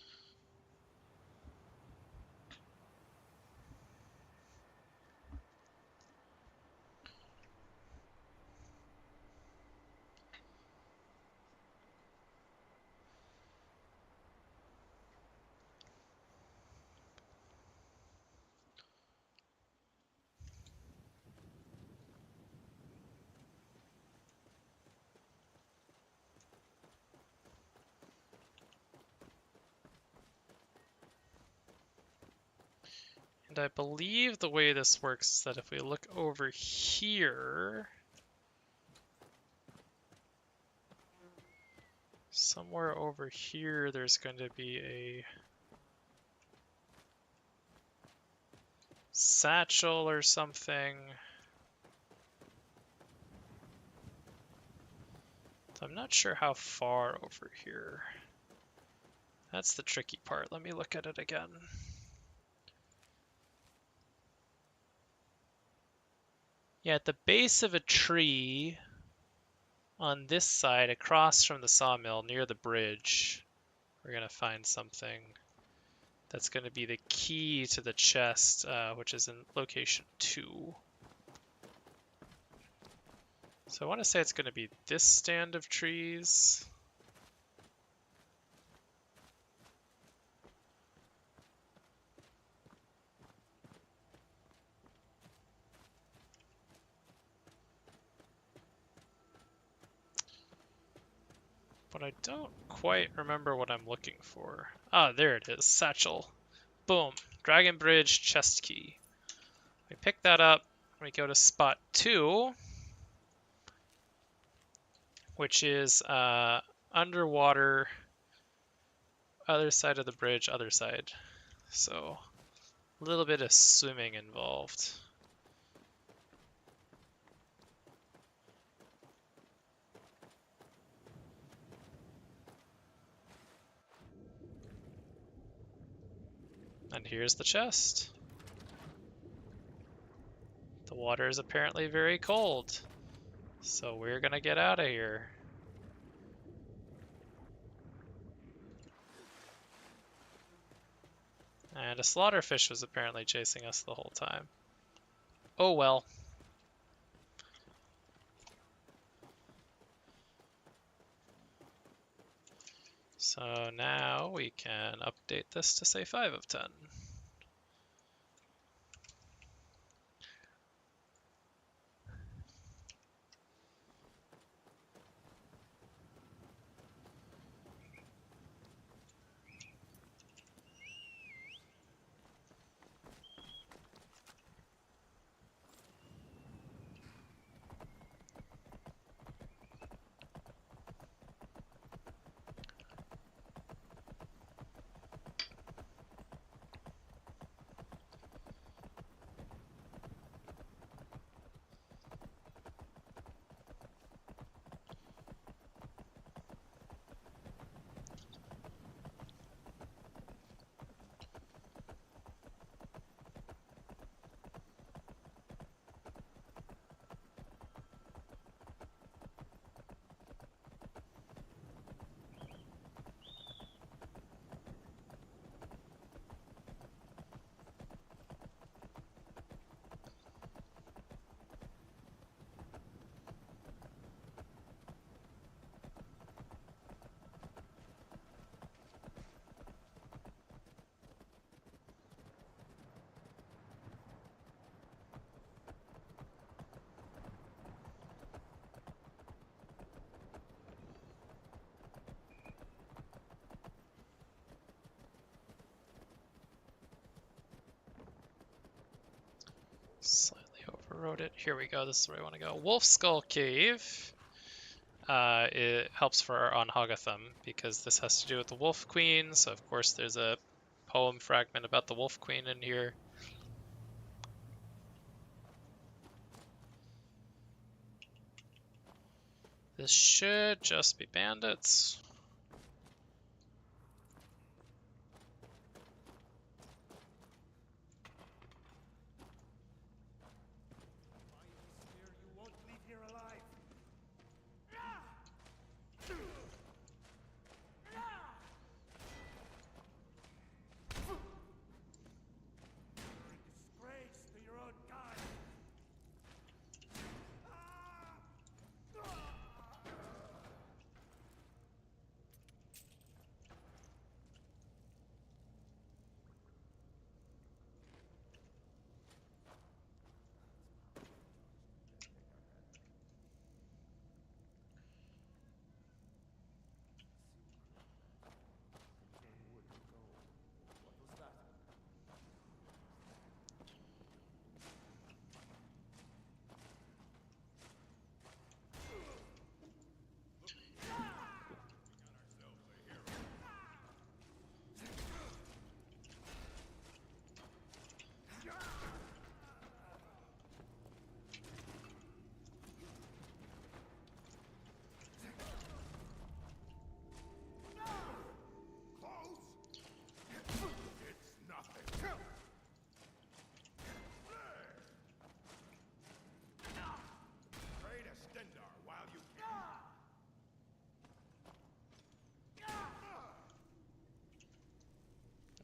And I believe the way this works is that if we look over here, somewhere over here there's going to be a satchel or something. I'm not sure how far over here. That's the tricky part. Let me look at it again. Yeah, at the base of a tree on this side, across from the sawmill near the bridge, we're going to find something that's going to be the key to the chest, which is in location 2. So I want to say it's going to be this stand of trees. But I don't quite remember what I'm looking for. Ah, there it is. Satchel. Boom. Dragon Bridge chest key. We pick that up. We go to spot 2, which is underwater, other side of the bridge, other side. So a little bit of swimming involved. And here's the chest. The water is apparently very cold, so we're gonna get out of here. And a slaughterfish was apparently chasing us the whole time. Oh well. So now we can update this to say 5 of 10. Slightly overrode it. Here we go. This is where I want to go. Wolf Skull Cave. It helps for on Hogithum because this has to do with the Wolf Queen. So of course there's a poem fragment about the Wolf Queen in here. This should just be bandits.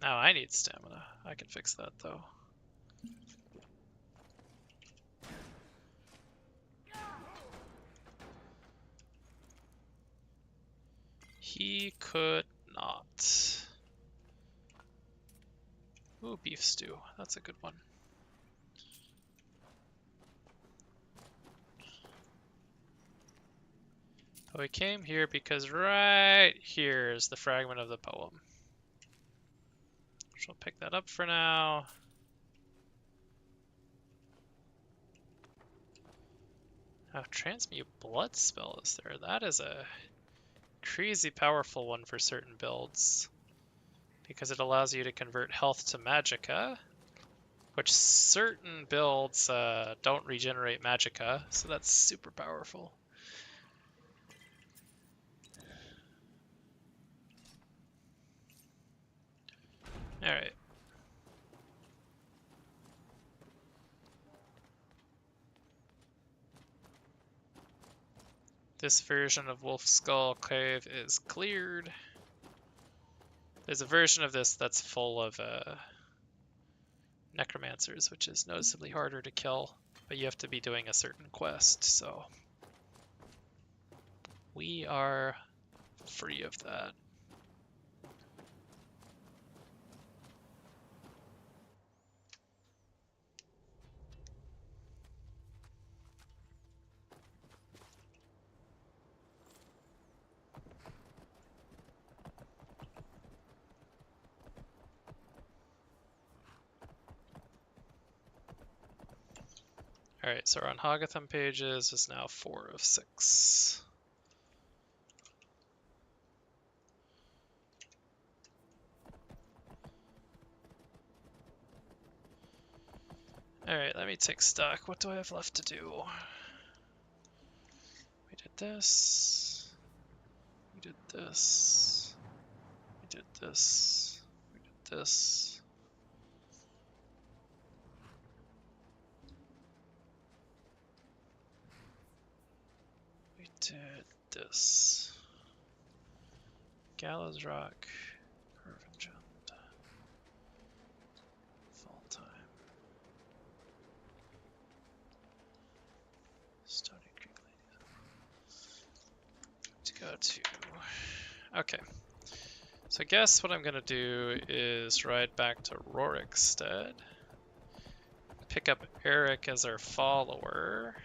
Now I need stamina. I can fix that though. He could not. Ooh, beef stew. That's a good one. we came here because right here is the fragment of the poem. So we'll pick that up for now. Oh, transmute blood spell is there. That is a crazy powerful one for certain builds. Because it allows you to convert health to magicka. Which certain builds don't regenerate magicka. So that's super powerful. Alright. This version of Wolf Skull Cave is cleared. There's a version of this that's full of necromancers, which is noticeably harder to kill, but you have to be doing a certain quest, so we are free of that. Alright, so our on Hogithum pages is now 4 of 6. Alright, let me take stock. What do I have left to do? We did this. We did this. We did this. We did this. We did this. Gallows Rock. Corvingent. Fall Time. Stony Creek Ladies. To go to... Okay. So I guess what I'm going to do is ride back to Rorikstead. Pick up Eric as our follower.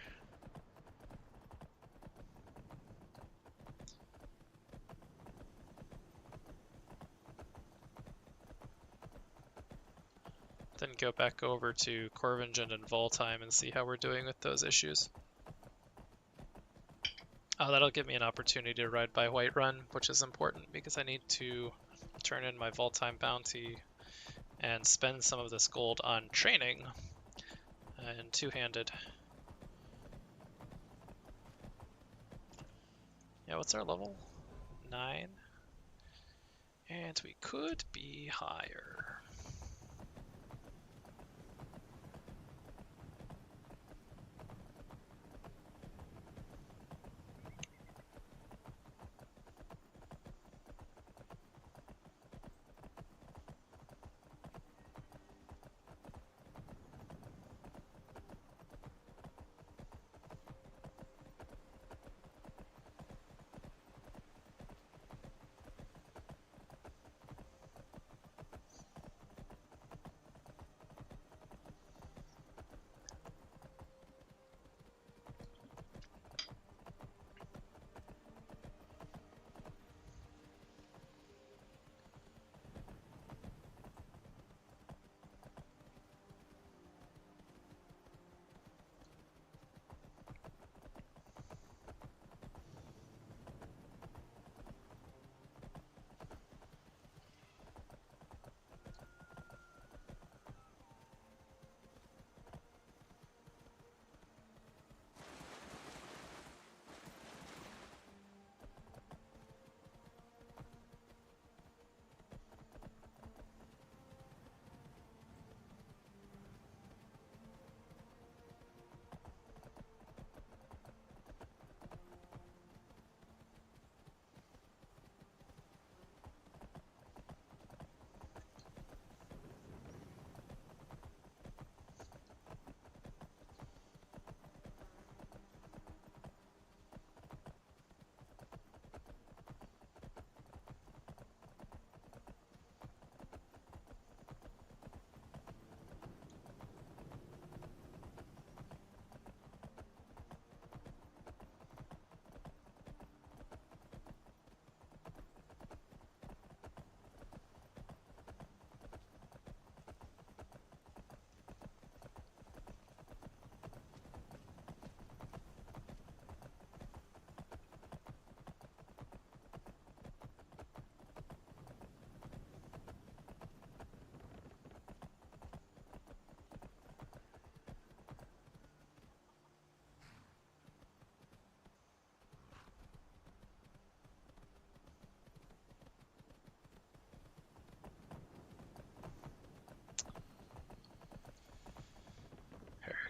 Then go back over to Corvingent and Voltime and see how we're doing with those issues. Oh, that'll give me an opportunity to ride by Whiterun, which is important because I need to turn in my Voltime bounty and spend some of this gold on training and two-handed. Yeah, what's our level? 9. And we could be higher.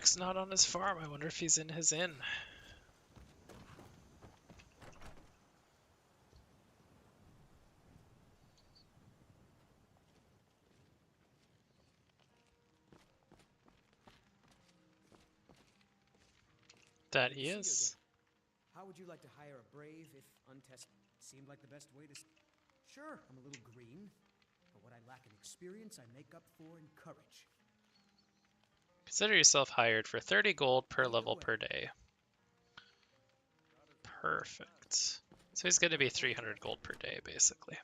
Rourke's not on his farm. I wonder if he's in his inn. That he Good to see you is. again. How would you like to hire a brave, if untested? Seemed like the best way to. Sure, I'm a little green, but what I lack in experience, I make up for in courage. Consider yourself hired for 30 gold per level per day. Perfect. So he's going to be 300 gold per day, basically.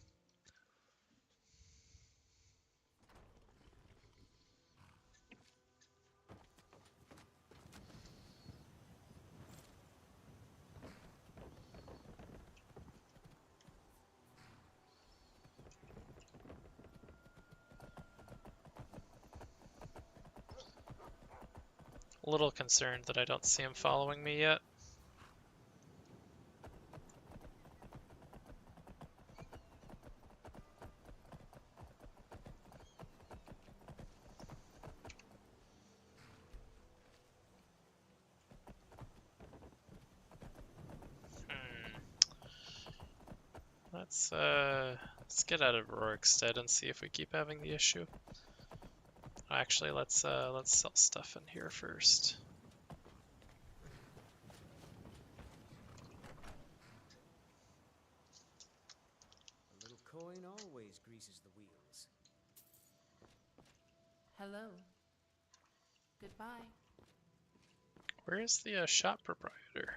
A little concerned that I don't see him following me yet. Let's get out of Rorikstead and see if we keep having the issue. Actually, let's sell stuff in here first. A little coin always greases the wheels. Hello. Goodbye. Where is the shop proprietor?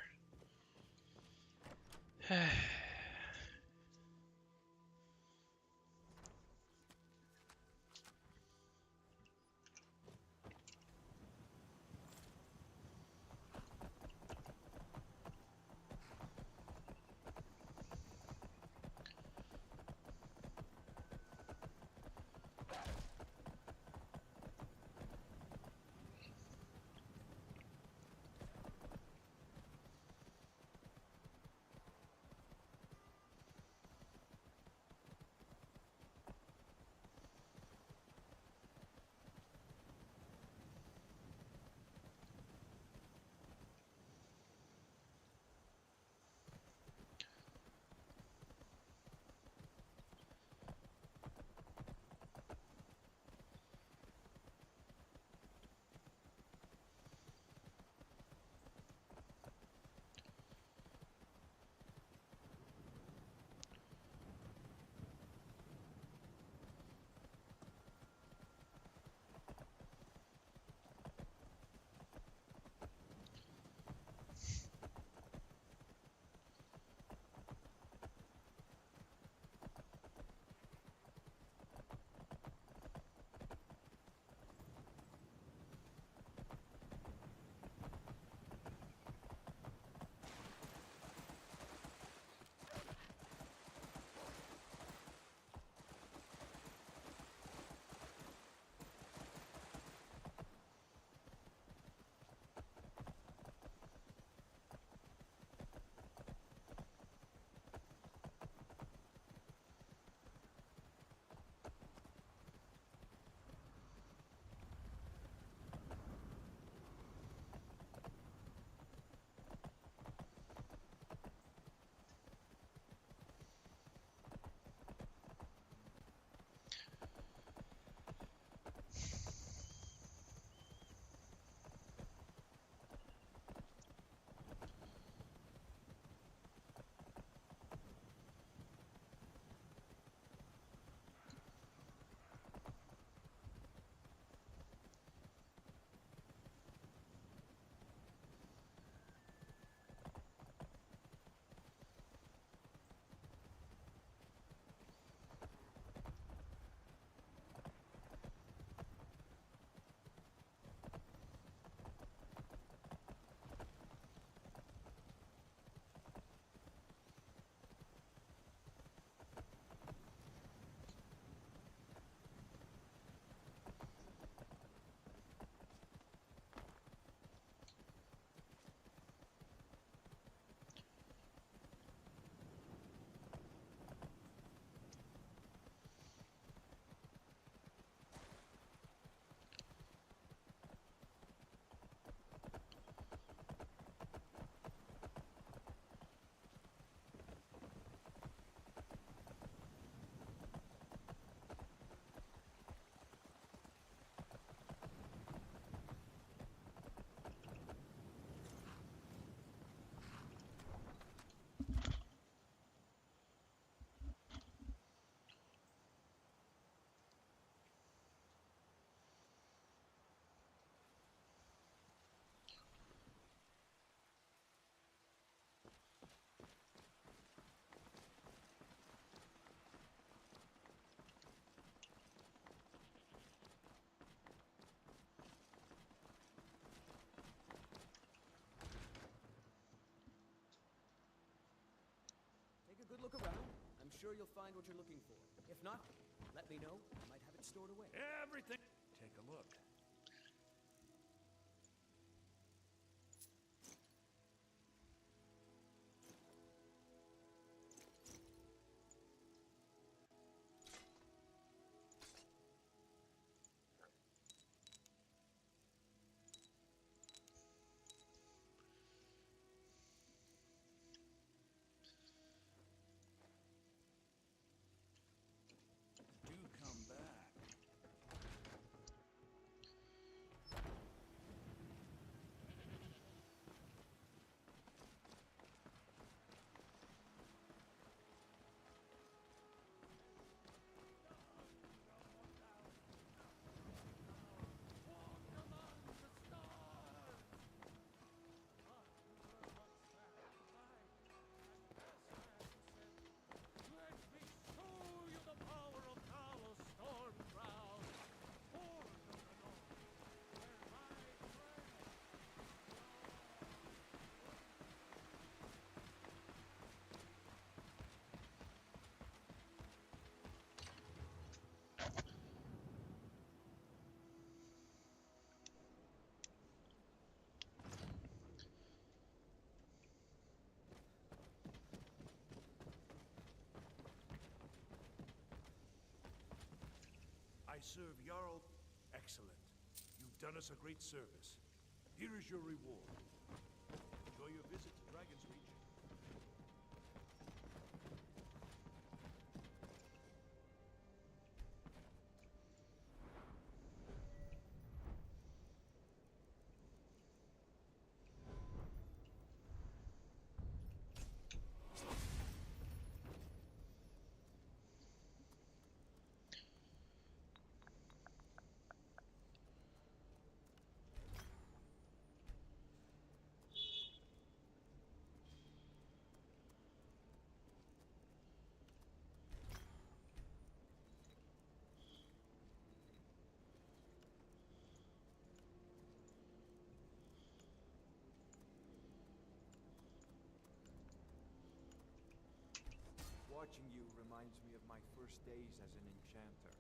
sure you'll find what you're looking for. If not, let me know. I might have it stored away. Everything. Take a look. Do come back. I serve Jarl. Excellent. You've done us a great service. Here is your reward. Enjoy your visit to Dragon's Reach. Watching you reminds me of my first days as an enchanter.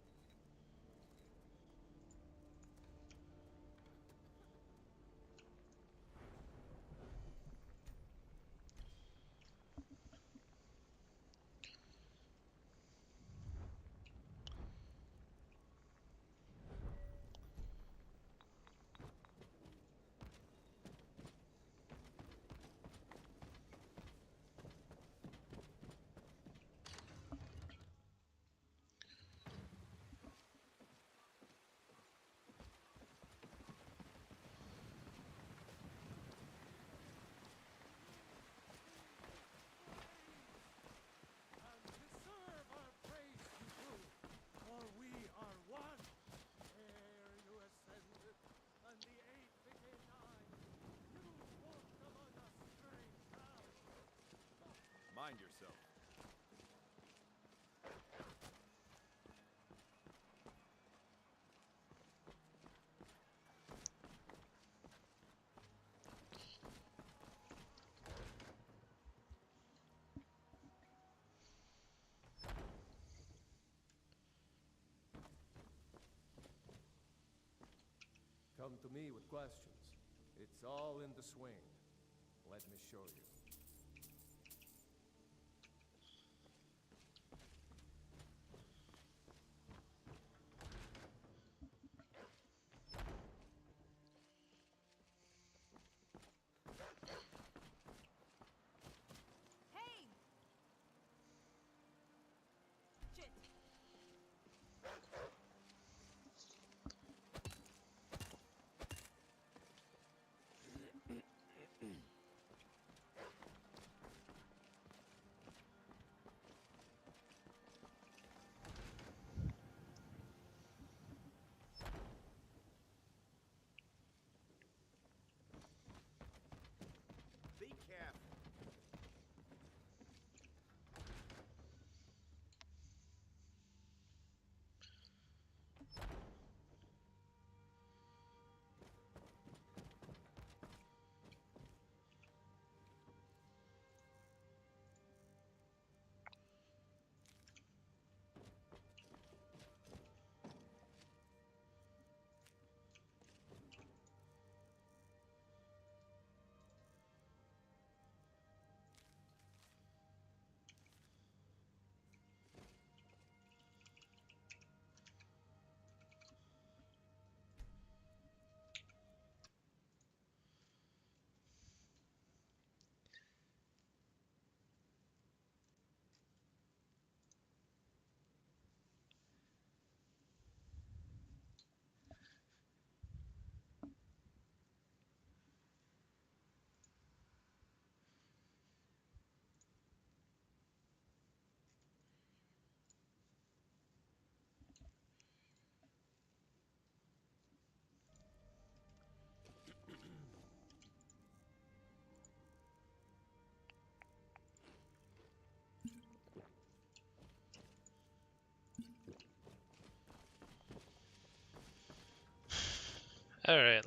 Mind yourself. Come to me with questions. It's all in the swing. Let me show you. Hey! Shit!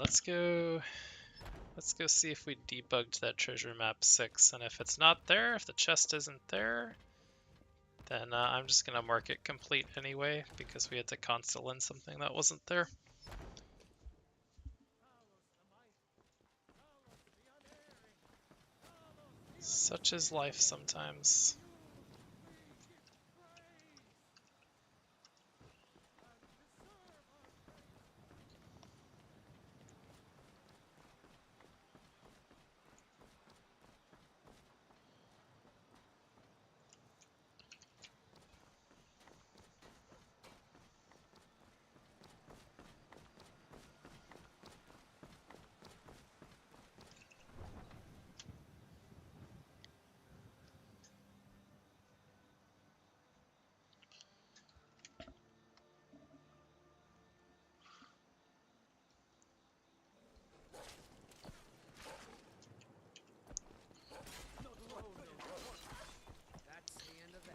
let's go see if we debugged that treasure map 6, and if it's not there, if the chest isn't there, then I'm just gonna mark it complete anyway, because we had to console in something that wasn't there. Such is life sometimes. That's the end of that.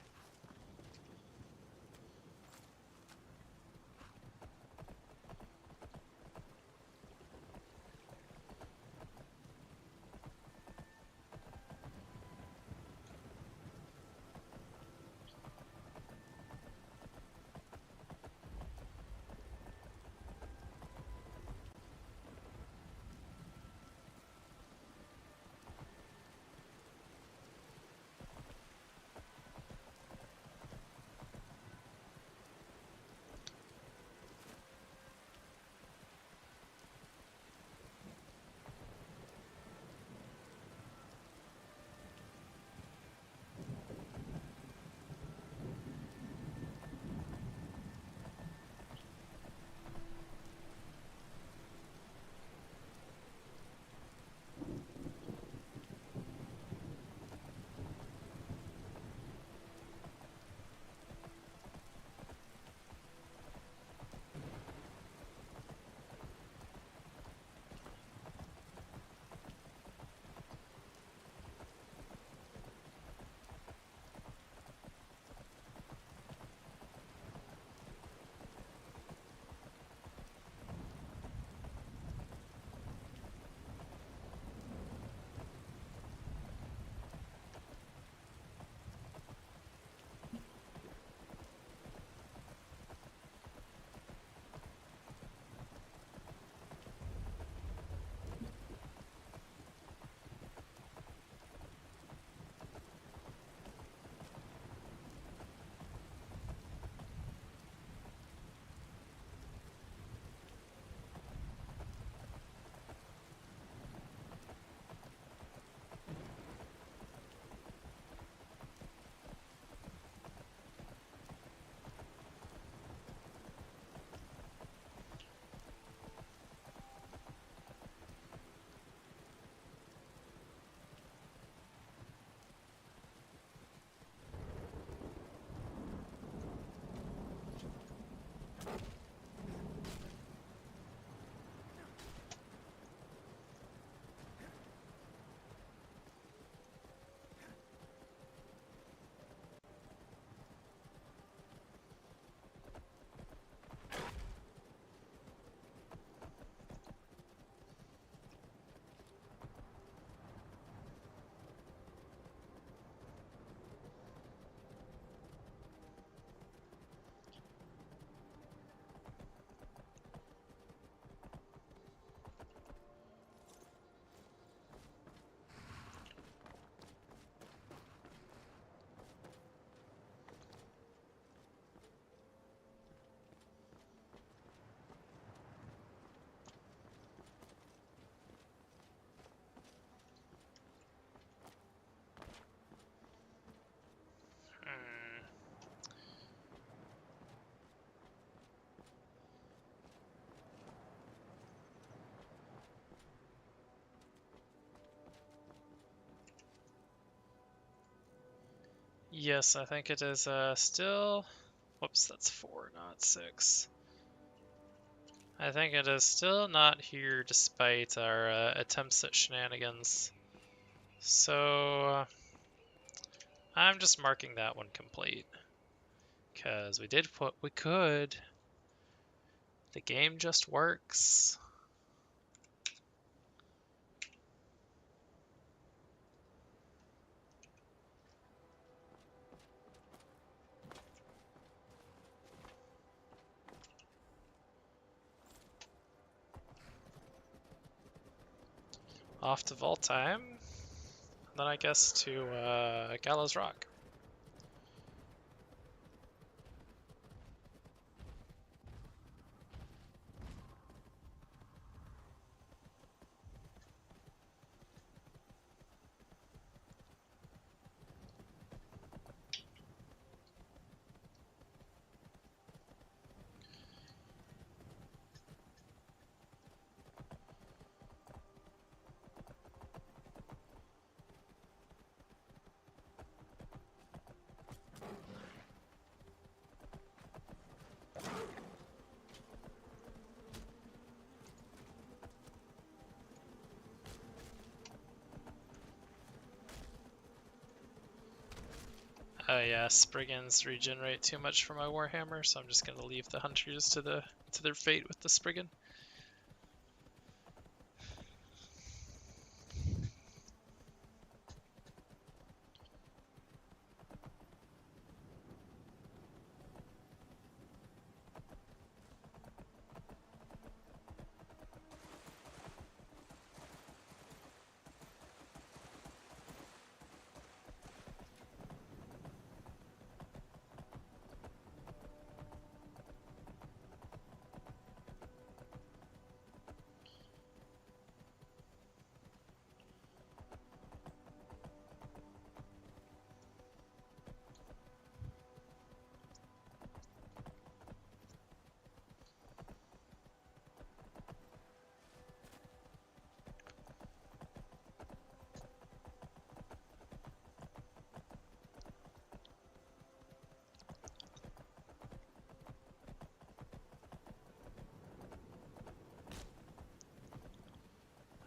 Yes, I think it is still... Whoops, that's 4, not 6. I think it is still not here despite our attempts at shenanigans. So I'm just marking that one complete. Because we did what we could. The game just works. Off to Voltime. Then I guess to Gallows Rock. Yeah, Spriggans regenerate too much for my Warhammer, so I'm just gonna leave the hunters to their fate with the Spriggan.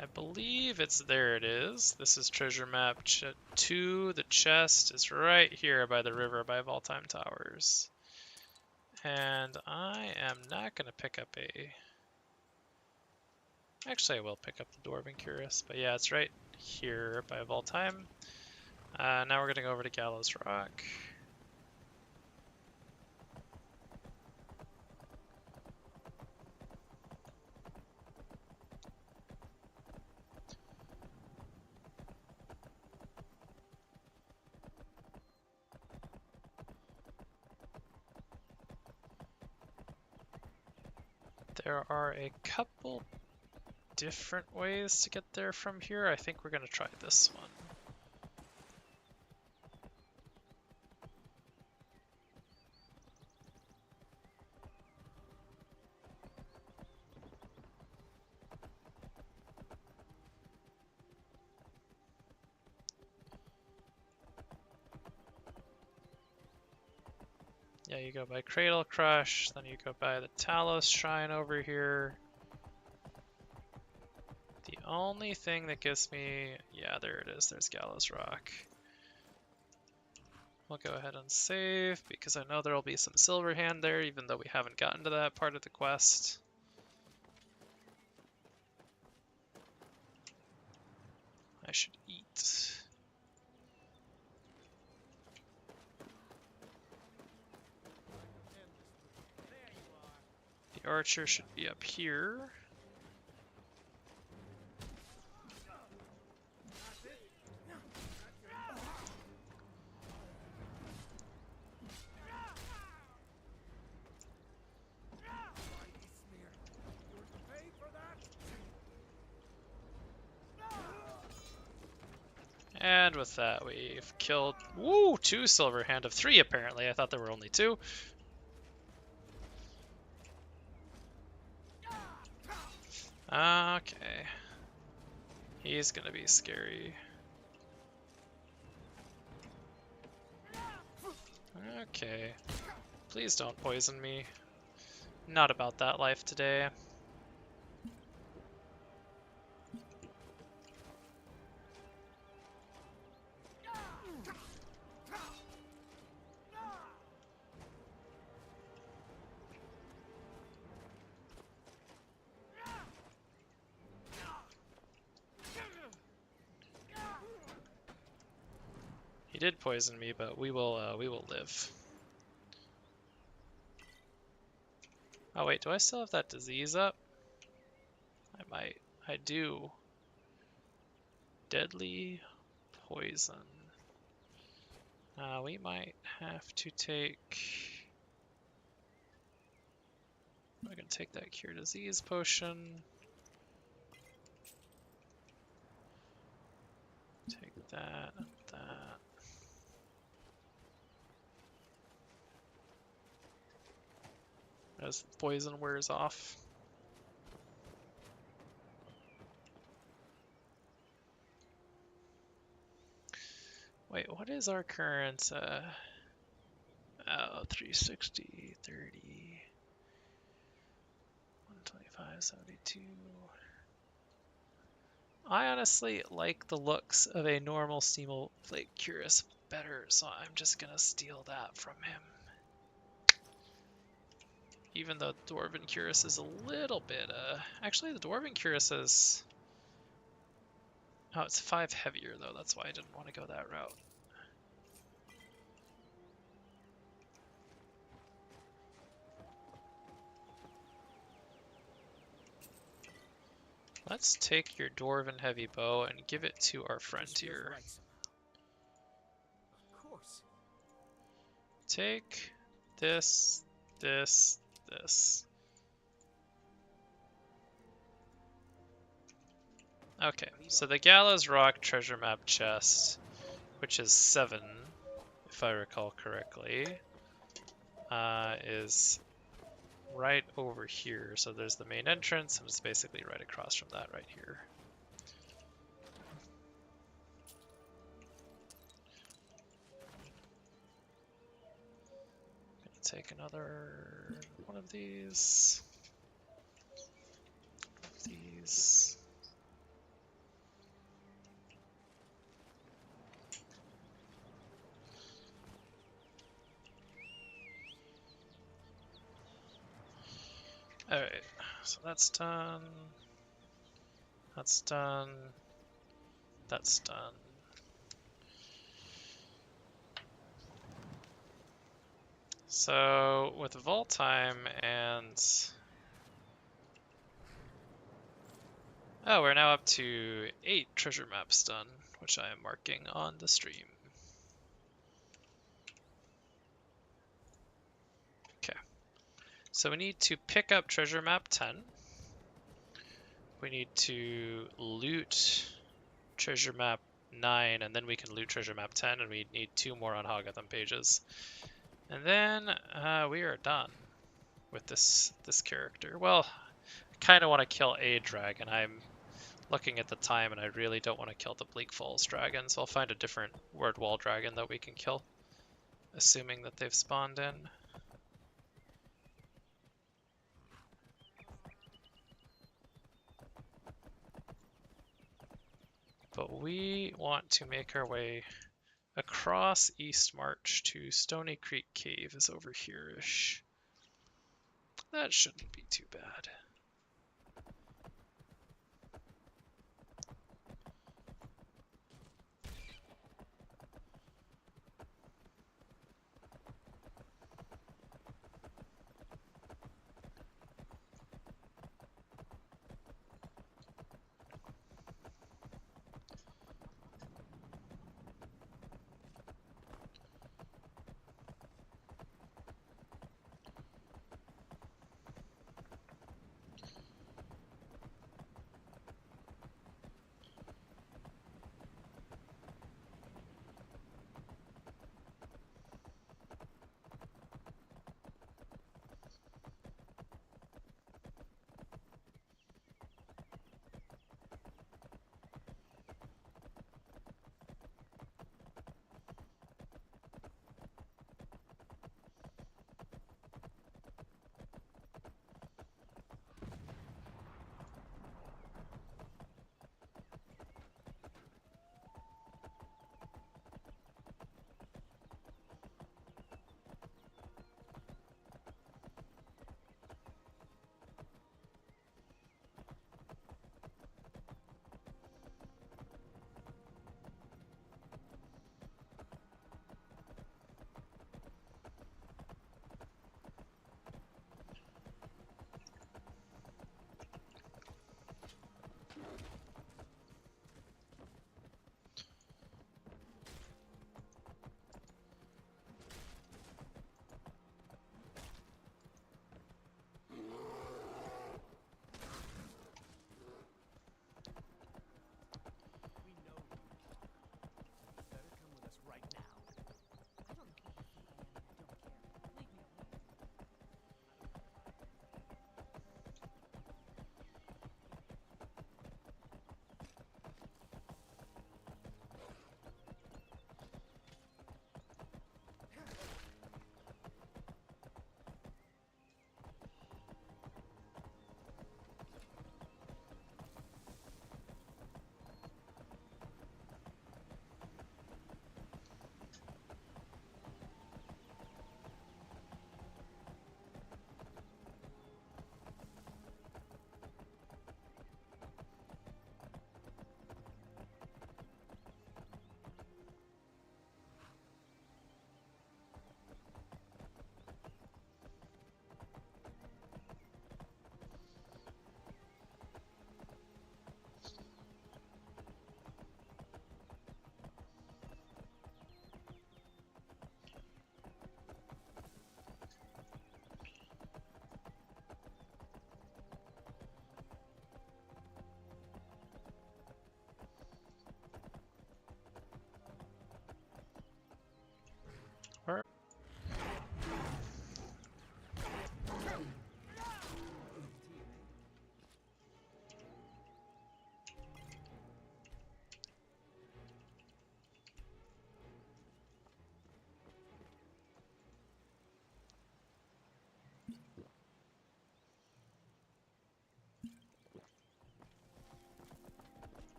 I believe it's there it is. This is treasure map 2. The chest is right here by the river by Voltime Towers. And I am not going to pick up a... Actually, I will pick up the Dwarven Cuirass, but yeah, it's right here by Voltime. Now we're going to go over to Gallows Rock. There are a couple different ways to get there from here. I think we're going to try this one. Yeah, you go by Cradle Crush, then you go by the Talos Shrine over here. The only thing that gives me... Yeah, there it is. There's Gallows Rock. We'll go ahead and save, because I know there will be some Silverhand there, even though we haven't gotten to that part of the quest. I should eat. The archer should be up here. And with that, we've killed, 2 Silverhand of 3 apparently. I thought there were only 2. Okay. He's gonna be scary. Okay. Please don't poison me. Not about that life today. He did poison me, but we will live. Oh wait, do I still have that disease up? I might. I do. deadly poison. We might have to take... I'm gonna take that cure disease potion. Take that. As the poison wears off. Wait, what is our current, 360, 30, 125, 72. I honestly like the looks of a normal Steamel Flake Curus better, so I'm just gonna steal that from him. Even though Dwarven Curus is a little bit, actually the Dwarven Curus is... Oh, it's 5 heavier though, that's why I didn't want to go that route. Let's take your Dwarven Heavy Bow and give it to our friend here. Of course. Take this, this, this. Okay, so the Gallows Rock treasure map chest, which is 7, if I recall correctly, is right over here. So there's the main entrance, and it's basically right across from that right here. Gonna take another one of these. Alright, so that's done. That's done. That's done. So, with vault time and... Oh, we're now up to 8 treasure maps done, which I am marking on the stream. Okay. So we need to pick up treasure map 10. We need to loot treasure map 9, and then we can loot treasure map 10, and we need 2 more on Hogithum pages. And then we are done with this character. Well, I kind of want to kill a dragon. I'm looking at the time, and I really don't want to kill the Bleak Falls dragon, so I'll find a different Word Wall dragon that we can kill, assuming that they've spawned in. But we want to make our way across East March to Stony Creek Cave is over here-ish. That shouldn't be too bad.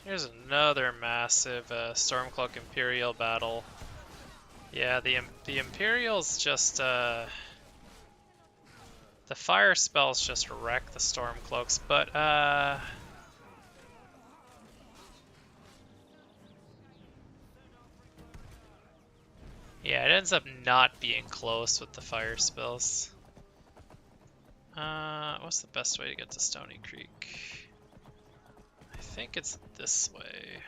Here's another massive Stormcloak Imperial battle. Yeah, the Imperials just the fire spells just wreck the Stormcloaks, but yeah, it ends up not being close with the fire spells. What's the best way to get to Stony Creek? I think it's this way.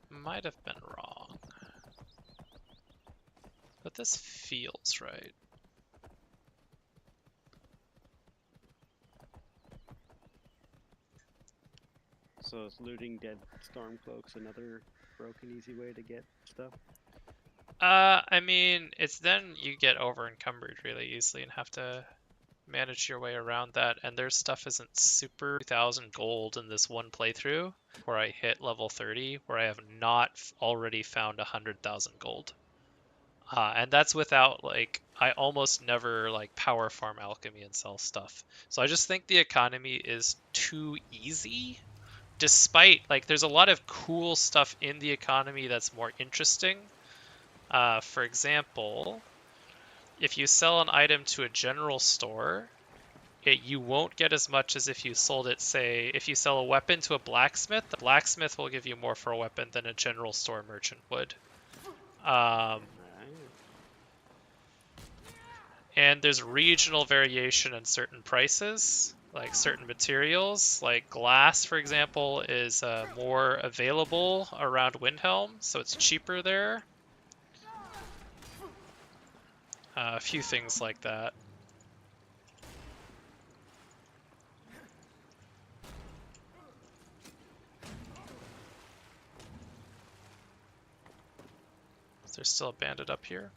Might have been wrong. But this feels right. So is looting dead Stormcloaks another broken easy way to get stuff? I mean, it's then you get over encumbered really easily and have to manage your way around that, and their stuff isn't super 2,000 gold in this one playthrough where I hit level 30, where I have not already found 100,000 gold. And that's without, like, I almost never, like, power farm alchemy and sell stuff. So I just think the economy is too easy, despite, like, there's a lot of cool stuff in the economy that's more interesting. For example, if you sell an item to a general store, you won't get as much as if you sold it, say, if you sell a weapon to a blacksmith, the blacksmith will give you more for a weapon than a general store merchant would. And there's regional variation in certain prices, like certain materials, like glass, for example, is more available around Windhelm, so it's cheaper there. A few things like that. Is there still a bandit up here?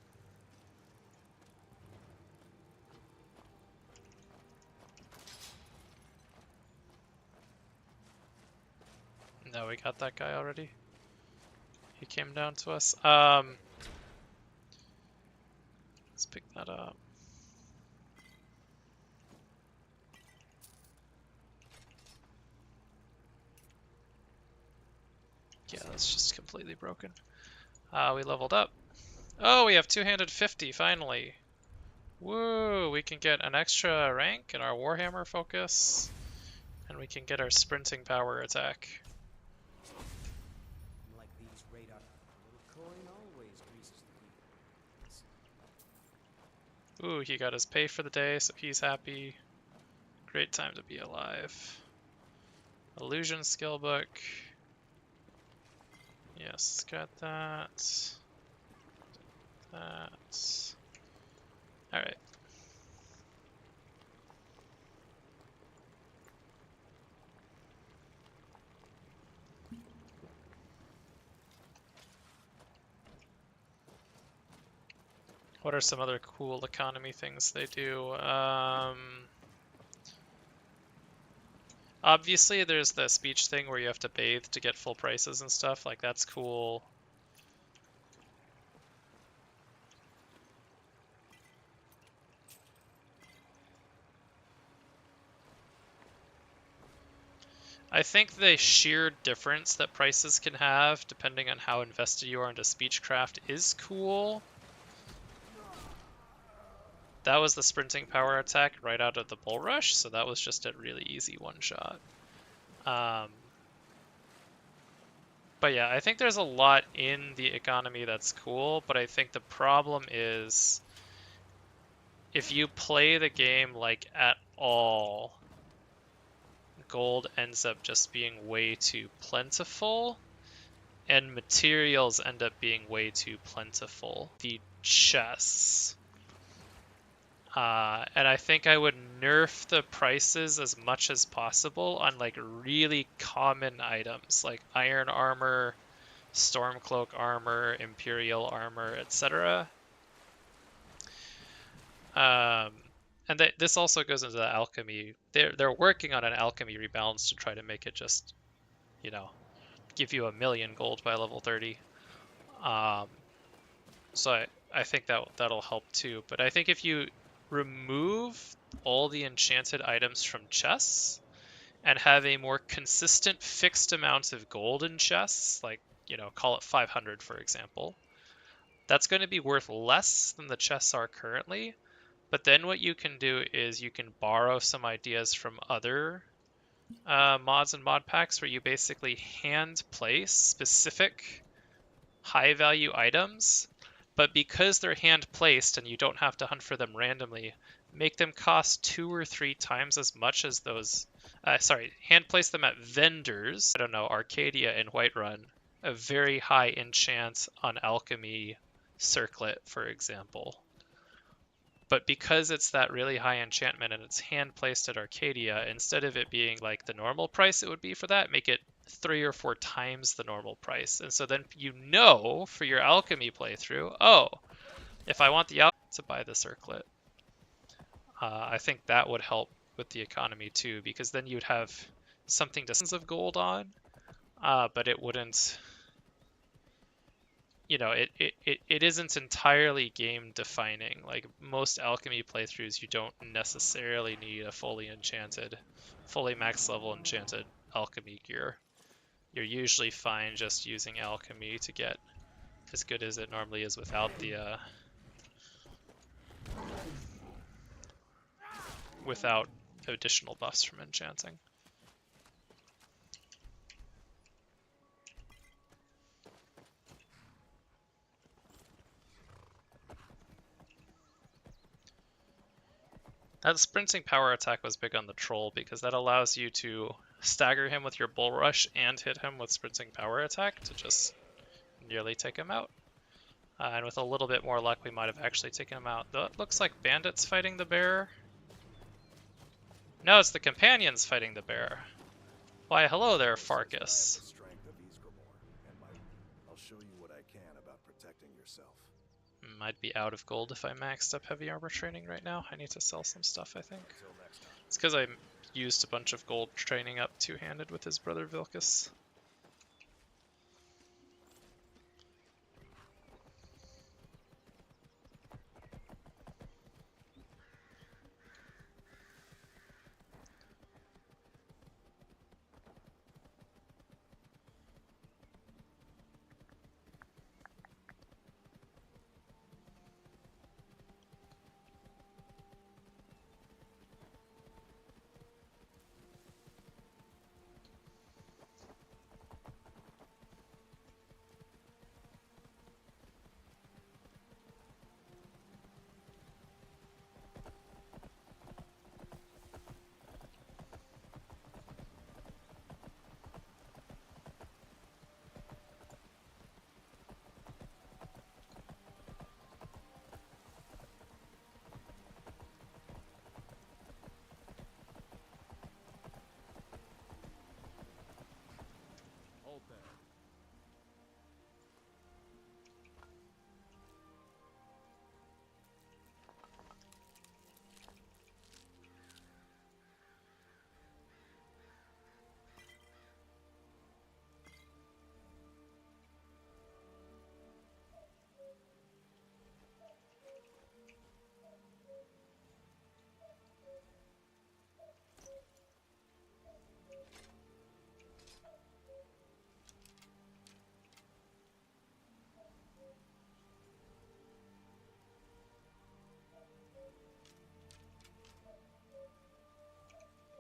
No, we got that guy already. He came down to us. Let's pick that up. Yeah, that's just completely broken. We leveled up. Oh, we have two-handed 50, finally. Woo, we can get an extra rank in our Warhammer focus. And we can get our sprinting power attack. Like these radar, a little coin always greases the wheel. Ooh, he got his pay for the day, so he's happy. Great time to be alive. Illusion skill book. Yes, got that. That. Alright. What are some other cool economy things they do? Obviously, there's the speech thing where you have to bathe to get full prices and stuff. Like, that's cool. I think the sheer difference that prices can have, depending on how invested you are into speechcraft, is cool. That was the sprinting power attack right out of the bull rush, so that was just a really easy one-shot. But yeah, I think there's a lot in the economy that's cool, but I think the problem is if you play the game like at all, gold ends up just being way too plentiful, and materials end up being way too plentiful. The chests. And I think I would nerf the prices as much as possible on like really common items like iron armor, stormcloak armor, imperial armor, etc. And this also goes into the alchemy. They're working on an alchemy rebalance to try to make it just you know, give you 1,000,000 gold by level 30. So I think that'll help too. But I think if you remove all the enchanted items from chests and have a more consistent fixed amount of gold in chests, like, you know, call it 500 for example, that's going to be worth less than the chests are currently. But then what you can do is you can borrow some ideas from other mods and mod packs where you basically hand place specific high value items, but because they're hand placed and you don't have to hunt for them randomly, make them cost 2 or 3 times as much as those. Hand place them at vendors. I don't know, Arcadia and Whiterun, a very high enchant on alchemy circlet, for example. But because it's that really high enchantment and it's hand placed at Arcadia, instead of it being like the normal price it would be for that, make it 3 or 4 times the normal price. And so then you know for your alchemy playthrough, oh, if I want the alchemy to buy the circlet. I think that would help with the economy too, because then you'd have something to of gold on, but it wouldn't, you know, it isn't entirely game defining. Like most alchemy playthroughs, you don't necessarily need a fully max level enchanted alchemy gear. You're usually fine just using alchemy to get as good as it normally is without the without additional buffs from enchanting. That sprinting power attack was big on the troll because that allows you to stagger him with your bull rush and hit him with sprinting power attack to just nearly take him out. And with a little bit more luck, we might have actually taken him out. Though it looks like bandits fighting the bear. No, it's the companions fighting the bear. Why, hello there, Farkas. I'll show you what I can about protecting yourself. I'd be out of gold if I maxed up heavy armor training right now. I need to sell some stuff, I think. It's because I used a bunch of gold training up two-handed with his brother Vilcus.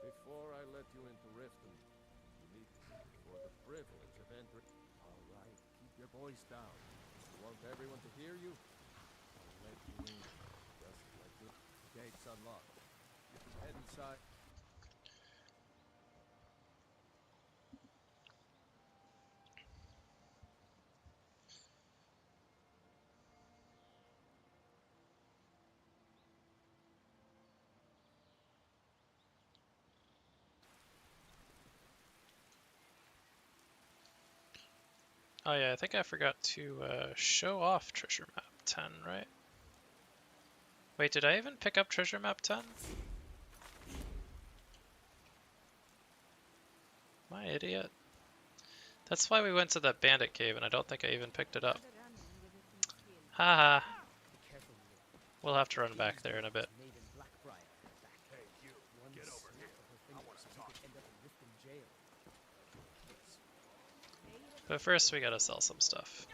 Before I let you into Riften, you need for the privilege of entering. All right, keep your voice down. You want everyone to hear you? I'll let you in. Just like the gates unlocked. You can head inside. Oh yeah, I think I forgot to show off treasure map 10, right? Wait, did I even pick up treasure map 10? Am I an idiot? That's why we went to that bandit cave, and I don't think I even picked it up. Haha. Be careful, you. We'll have to run back there in a bit. Maven Blackbriar back. Hey, you, One get over snap here. of her I fingers want to and talk. we could end up in Riften jail. But first, we gotta sell some stuff.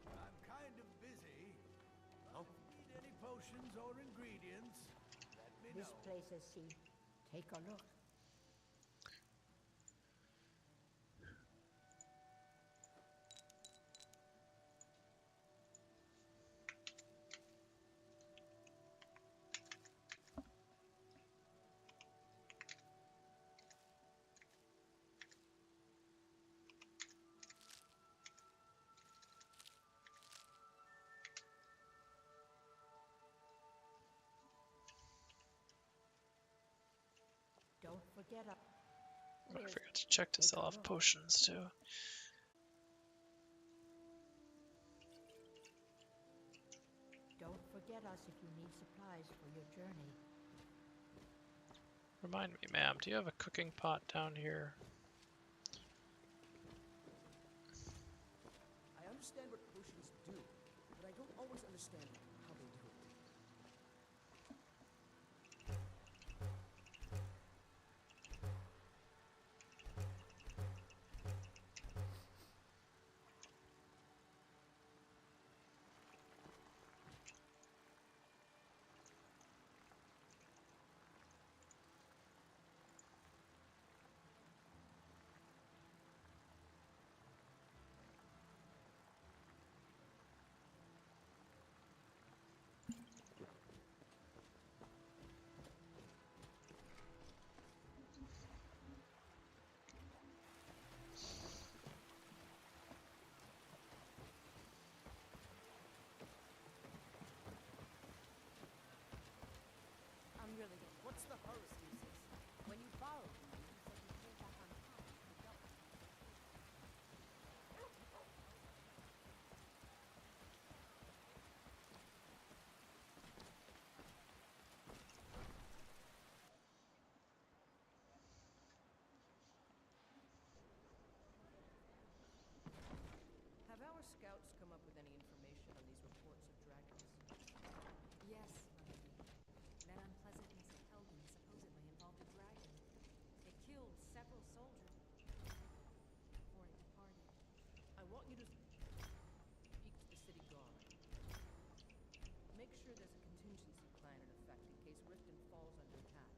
I'm kind of busy. Need any potions or ingredients? Let me This know. place is sea. Take a look. Don't forget I forgot to check to sell off potions too. Don't forget us if you need supplies for your journey. Remind me, ma'am, do you have a cooking pot down here? I understand what potions do, but I don't always understand how they do it. I'm really good. What's the horosthesis? When you borrowed from me, you said you came back on top. You don't. Have our scouts come up with any information on these reports of dragons? Yes, my lady. That unpleasantness at Helgen supposedly involved a dragon. It killed several soldiers before it departed. I want you to speak to the city guard. Make sure there's a contingency plan in effect in case Riften falls under attack.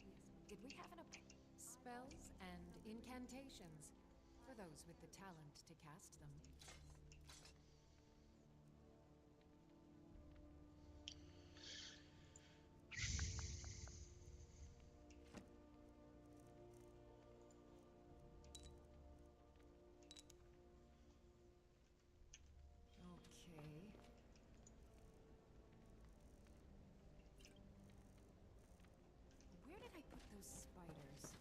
Yes. Did we have enough spells and incantations for those with the talent to cast them? Okay. Where did I put those spiders?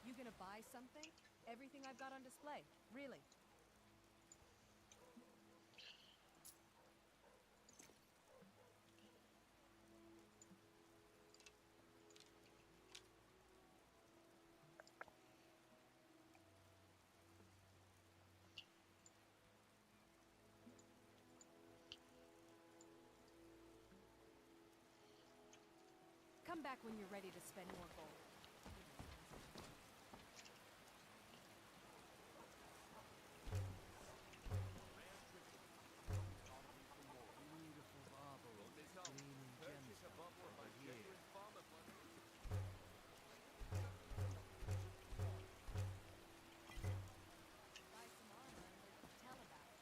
You gonna buy something? Everything I've got on display. Really. Come back when you're ready to spend more gold. Beautiful baubles, gleaming gemstones over here. Buy some armor and there's to tell about it.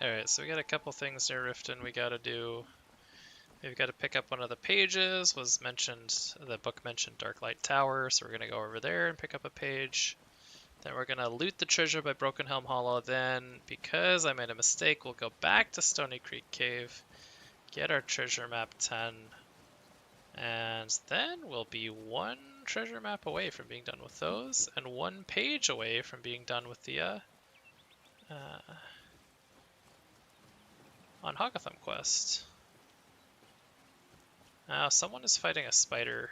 Alright, so we got a couple things near Riften we gotta do. We've got to pick up one of the pages. The book mentioned Darklight Tower, so we're gonna go over there and pick up a page. Then we're gonna loot the treasure by Broken Helm Hollow. Then, because I made a mistake, we'll go back to Stony Creek Cave, get our treasure map 10, and then we'll be one treasure map away from being done with those, and one page away from being done with the on Hogithum quest. Now, someone is fighting a spider.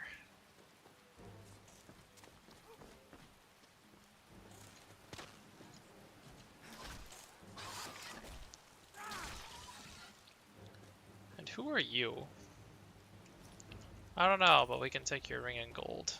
And who are you? I don't know, but we can take your ring and gold.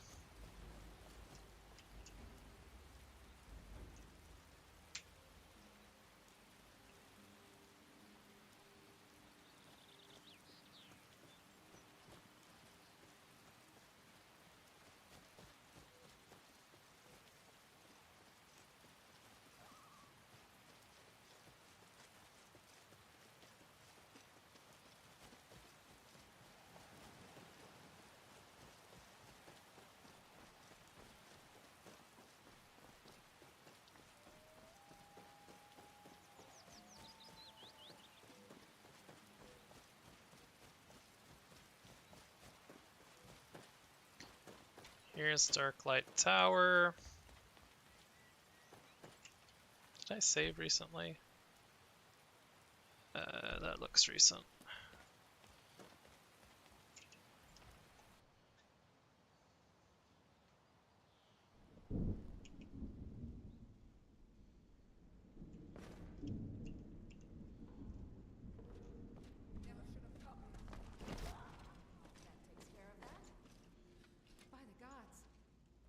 Here's Darklight Tower. Did I save recently? That looks recent. By the gods,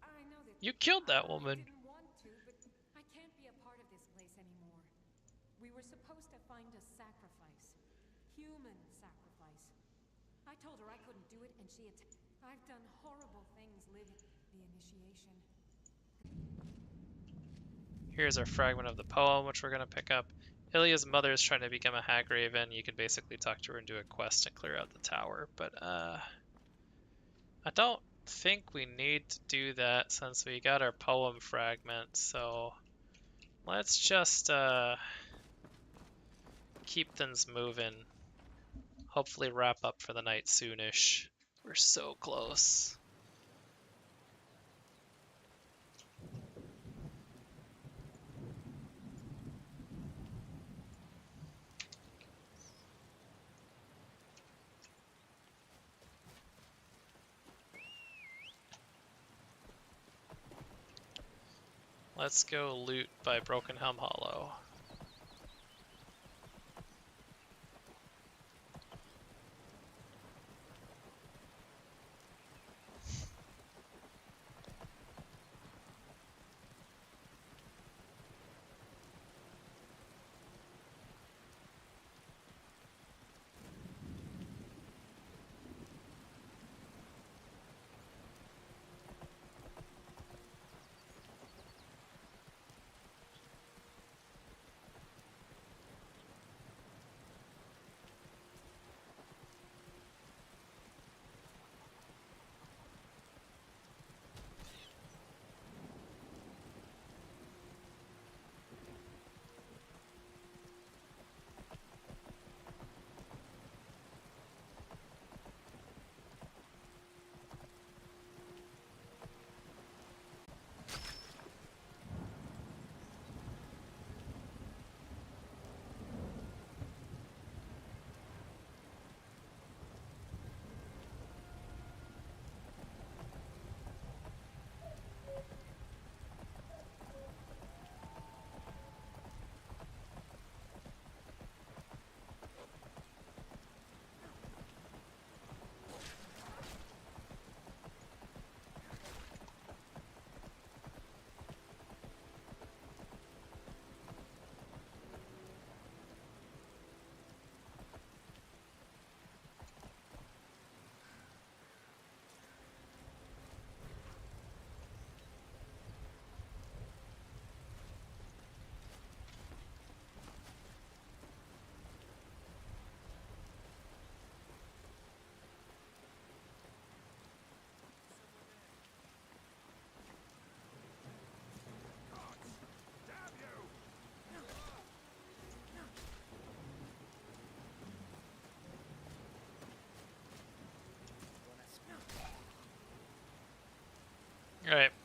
I know that You killed that woman. didn't want to, but I can't be a part of this place anymore. We were supposed to find a sacrifice. Human sacrifice. I told her I couldn't do it, and she attacked. I've done horrible things living the initiation. Here's our fragment of the poem, which we're going to pick up. Ilya's mother is trying to become a hag raven. You can basically talk to her and do a quest and clear out the tower, but I don't think we need to do that since we got our poem fragment, so let's just keep things moving. Hopefully wrap up for the night soonish. We're so close. Let's go loot by Broken Helm Hollow.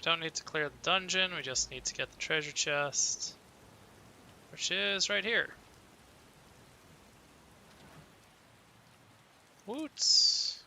don't need to clear the dungeon, we just need to get the treasure chest, which is right here. Woots.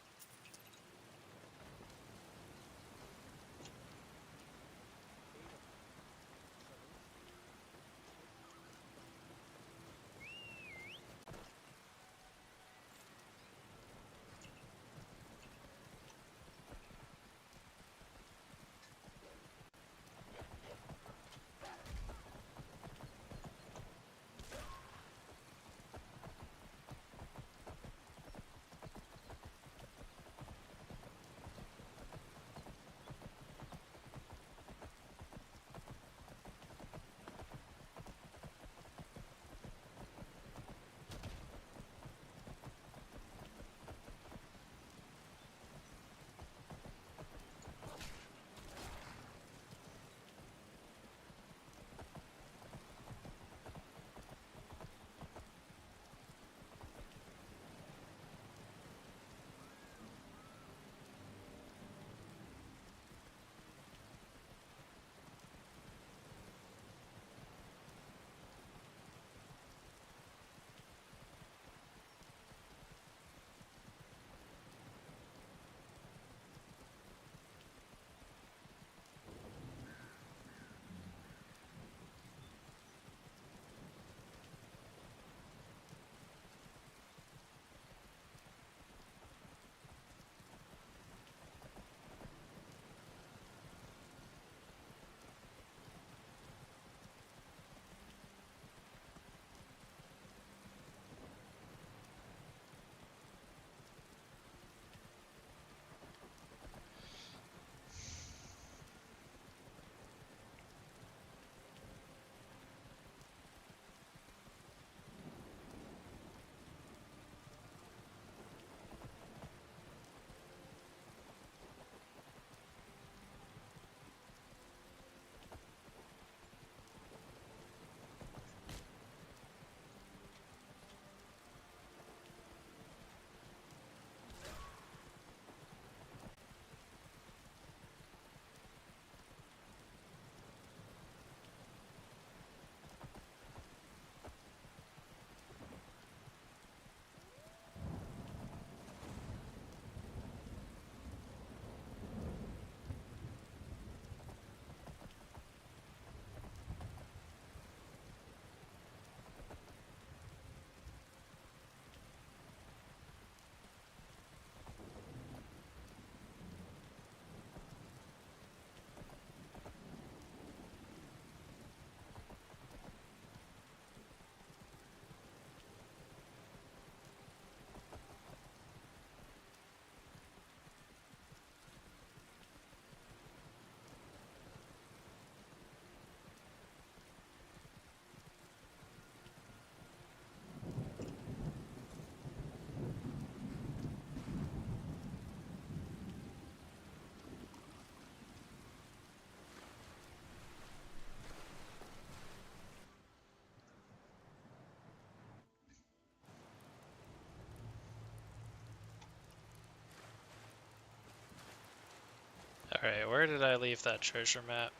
Alright, where did I leave that treasure map?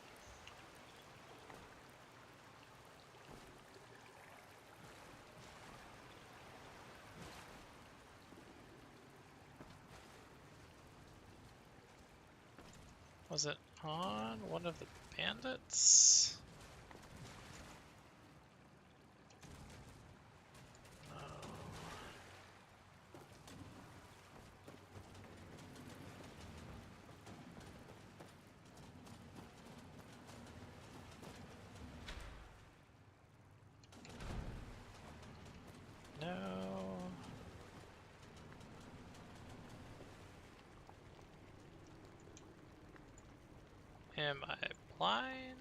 Was it on one of the bandits? No. Am I blind?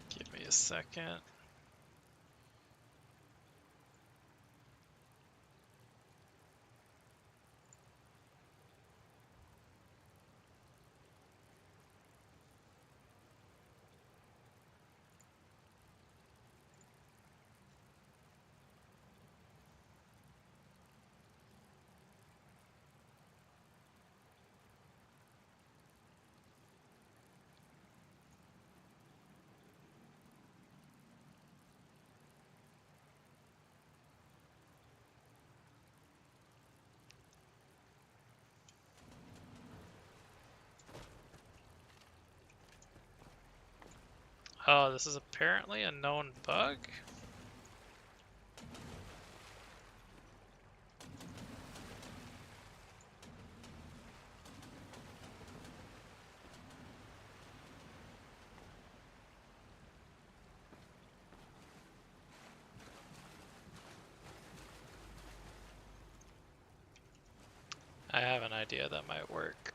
Give me a second. Oh, this is apparently a known bug? I have an idea that might work.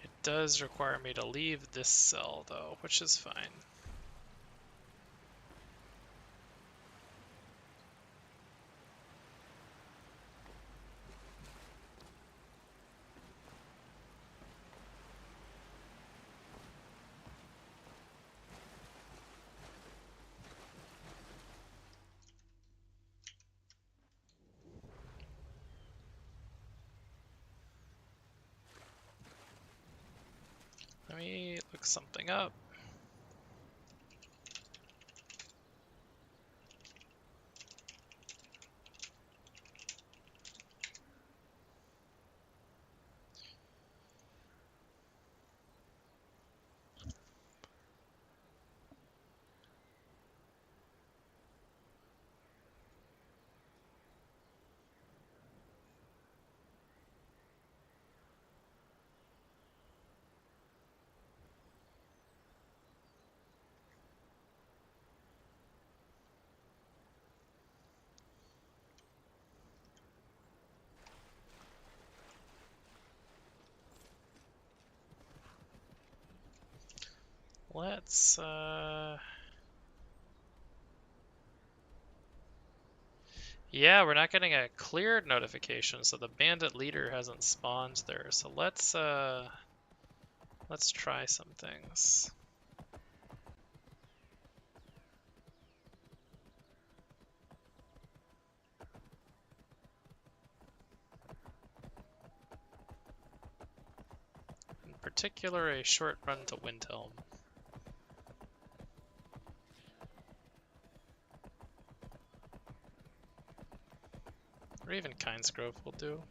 It does require me to leave this cell though, which is fine. Let me look something up. Let's yeah, we're not getting a cleared notification, so the bandit leader hasn't spawned there. So let's try some things. In particular, a short run to Windhelm. Or even Kindsgrove will do.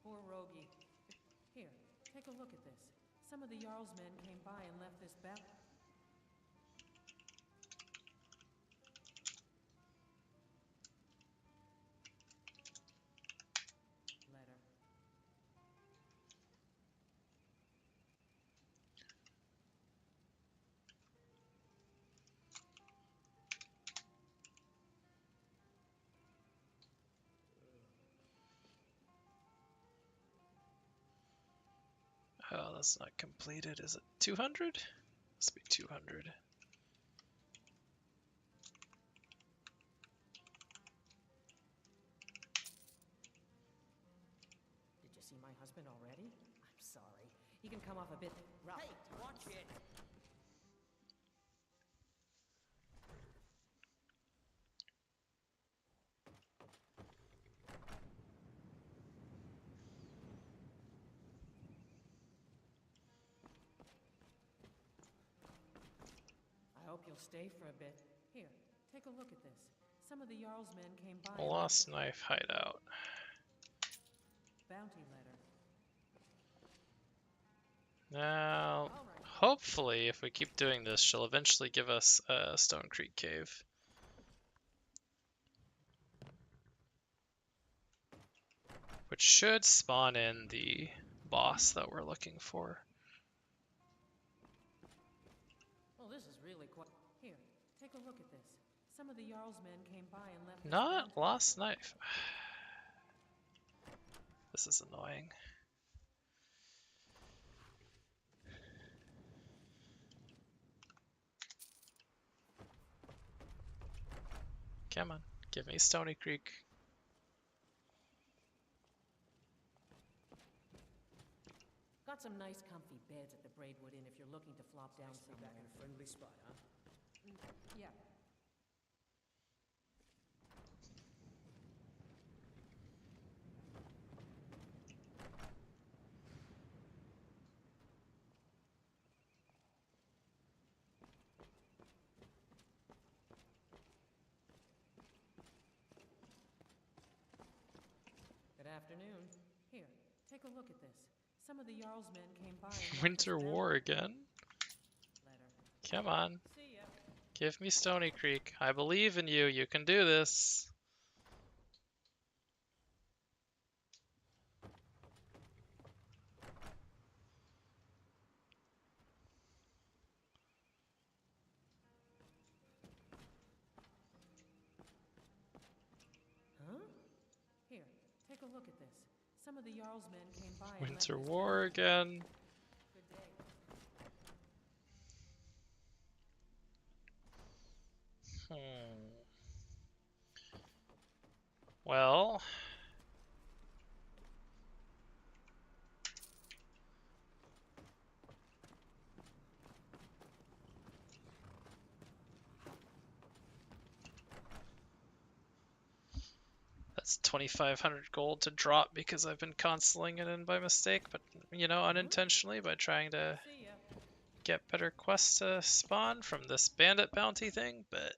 Poor Rogi. Here, take a look at this. Some of the Jarl's men came by and left this bell. Letter. Oh, that's not completed. Is it 200? Must be 200. Did you see my husband already? I'm sorry. He can come off a bit rough. Hey, watch it! you'll stay for a bit. Here, take a look at this. Some of the Jarl's men came by. A lost knife hideout. Bounty letter. Now, hopefully, if we keep doing this, she'll eventually give us a Stone Creek cave. Which should spawn in the boss that we're looking for. Oh, this is really quite. Here, take a look at this. Some of the Jarl's men came by and left. Not lost knife. This is annoying. Come on, give me Stony Creek. Got some nice comfy beds at the Braidwood Inn if you're looking to flop down somewhere. Back in a friendly spot, huh? Yeah. Good afternoon. Here, take a look at this. Some of the Jarl's men came by and Winter War again? Come on. Give me Stony Creek. I believe in you. You can do this. Huh? Here, take a look at this. Some of the Jarl's men came by and Winter left War again. Good day. Well, that's 2,500 gold to drop because I've been consoling it in by mistake, but you know, unintentionally by trying to get better quests to spawn from this bandit bounty thing, but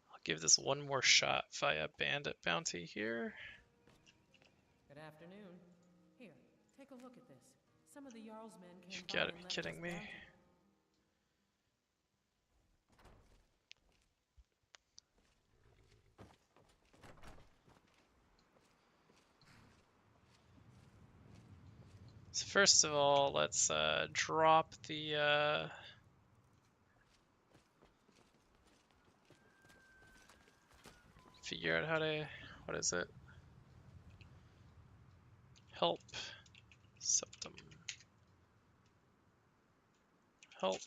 I'll give this one more shot via bandit bounty here. Good afternoon. Here, take a look at this. Some of the Jarl's men came You by gotta and be left kidding us me. bounty. So first of all, let's drop the figure out how to, what is it? Help septum. Help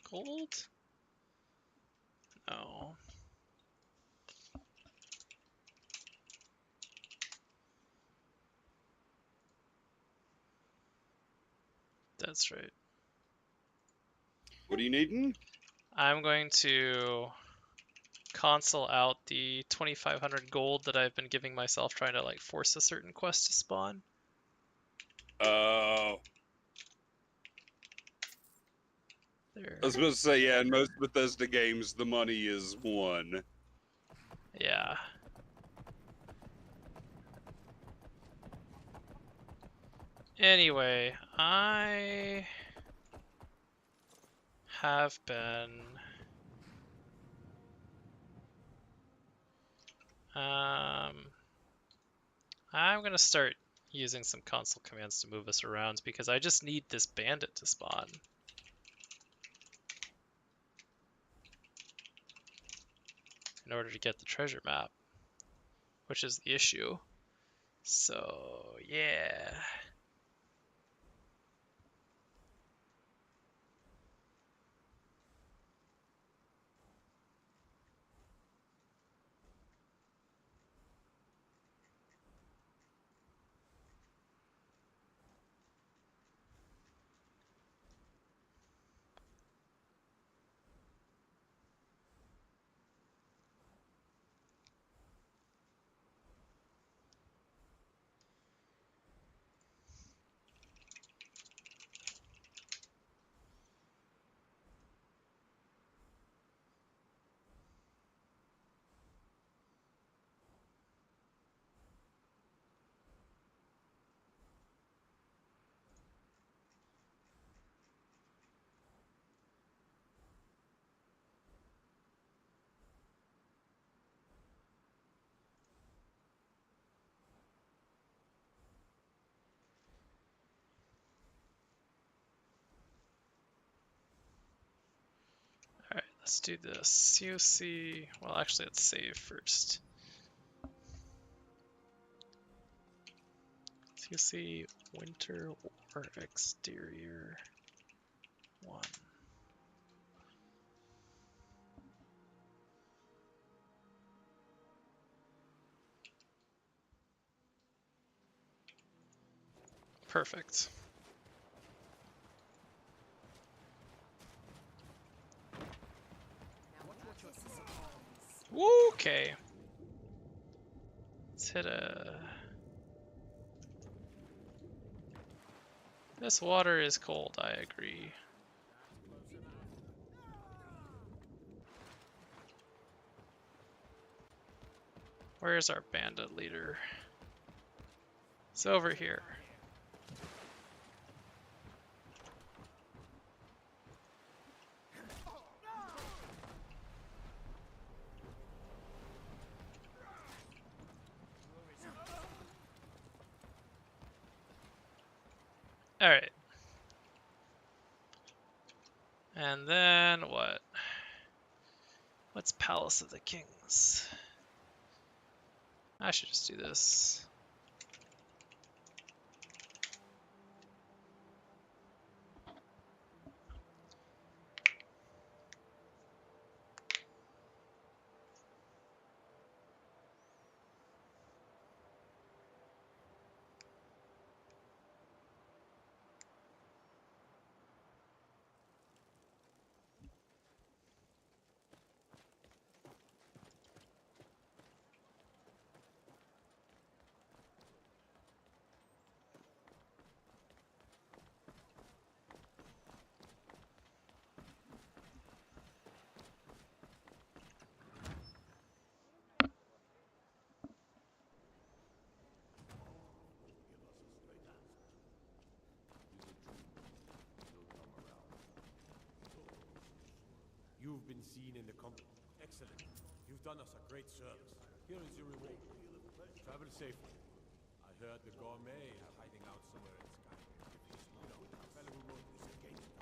gold? No. That's right. What are you needing? I'm going to console out the 2,500 gold that I've been giving myself trying to like force a certain quest to spawn. Oh. There. I was supposed to say, yeah, in most Bethesda games, the money is 1. Yeah. Anyway, I have been I'm gonna start using some console commands to move us around because I just need this bandit to spawn. In order to get the treasure map, which is the issue. So, yeah. Let's do this. COC. Well, actually, let's save first. COC Winter War Exterior 1. Perfect. Okay. Let's hit a... This water is cold, I agree. Where's our bandit leader? It's over here. Alright. And then what? What's Palace of the Kings? I should just do this. You've been seen in the Excellent. You've done us a great service. Here is your reward. Travel safely. I heard the gourmet are hiding out somewhere in Skyrim. If he's not out, the fellow who wrote this against us.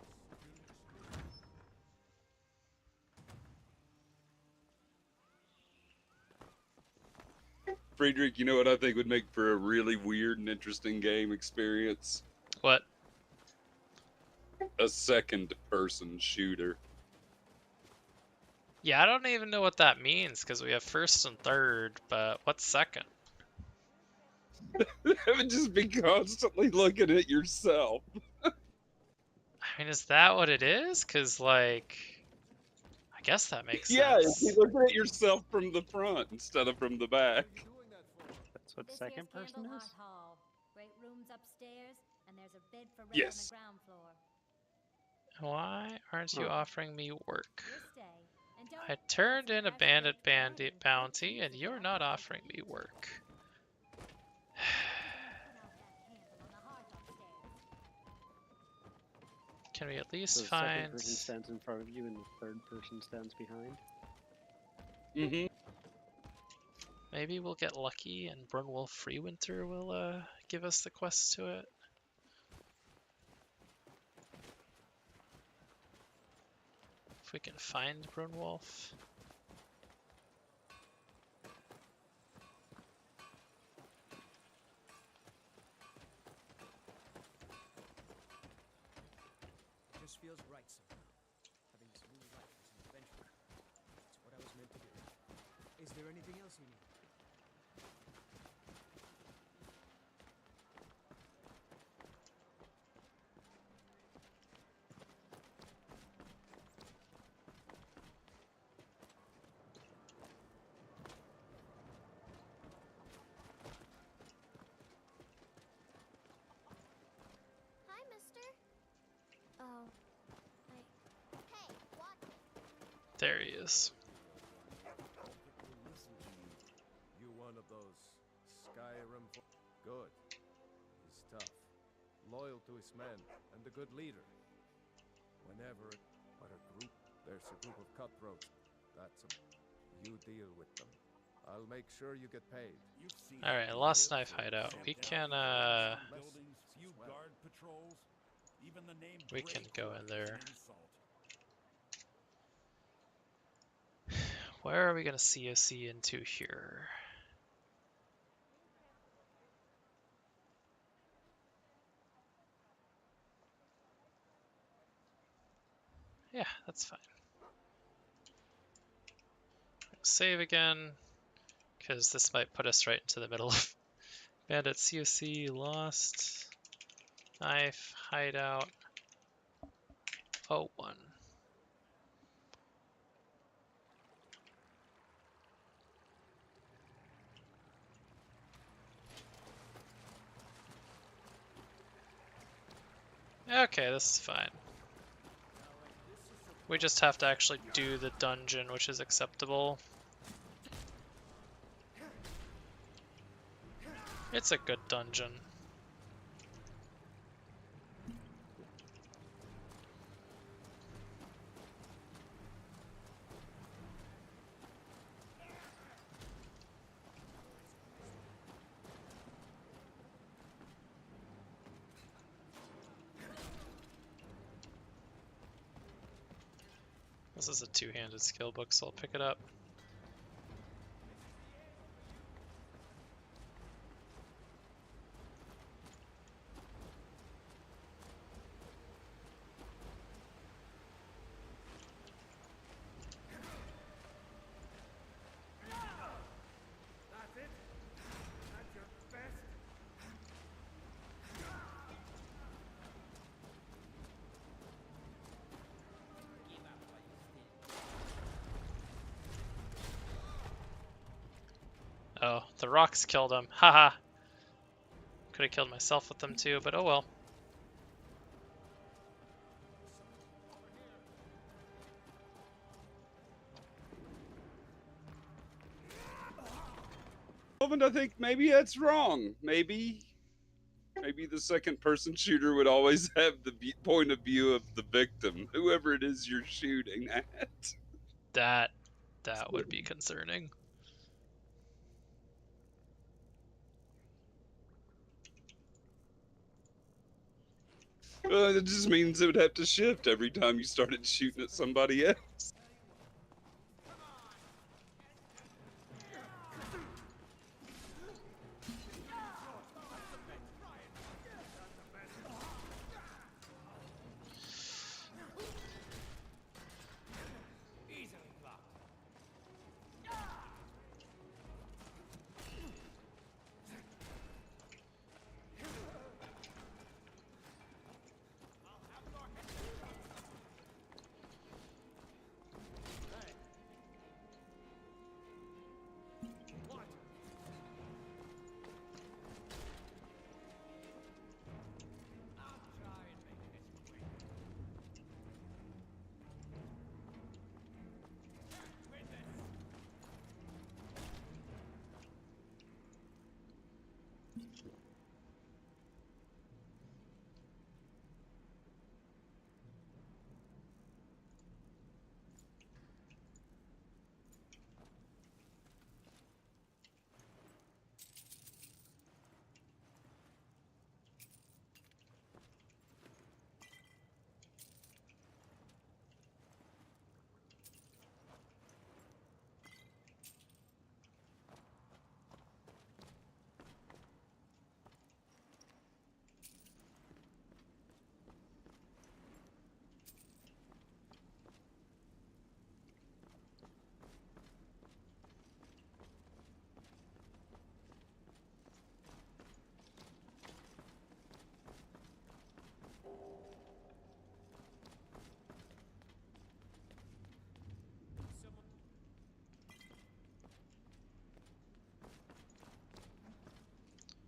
Friedrich, you know what I think would make for a really weird and interesting game experience? What? A second-person shooter. Yeah, I don't even know what that means because we have first and third, but what's second? That would just be constantly looking at yourself. I mean, is that what it is? Because, like, I guess that makes Yeah, sense. you're looking at yourself from the front instead of from the back. That's what second person is? Great rooms upstairs, and there's a bed for rest Yes. on the ground floor. Why aren't you offering me work? You'll stay, and don't I turned in a bandit bounty, and you're not offering me work. Can we at least So the find... second person stands in front of you and the third person stands behind? Mm-hmm. Maybe we'll get lucky and Brunwolf Freewinter will give us the quest to it. If we can find Brunwolf. Just feels right somehow. Having this new life as an adventurer. It's what I was meant to do. Is there anything else you need? Hi, mister. Oh. Hi. Hey, watch it. There he is. Listen to you. You one of those Skyrim. Good. He's tough, loyal to his men, and a good leader. Whenever, what a group. There's a group of cutthroats. That's a. You deal with them. I'll make sure you get paid. Alright, Lost Knife Hideout. We can Few guard patrols. Even the name we can go in there. where are we gonna COC into here? Yeah, that's fine. Save again, because this might put us right into the middle of Bandit COC, Lost, Knife, Hideout, 01. Okay, this is fine. We just have to actually do the dungeon, which is acceptable. It's a good dungeon. This is a two-handed skill book, so I'll pick it up. That's it? That's your best? Oh, the rocks killed him. Haha. Could have killed myself with them too, but oh well. I think maybe that's wrong. Maybe the second person shooter would always have the point of view of the victim, whoever it is you're shooting at. That would be concerning. Well, it just means it would have to shift every time you started shooting at somebody else.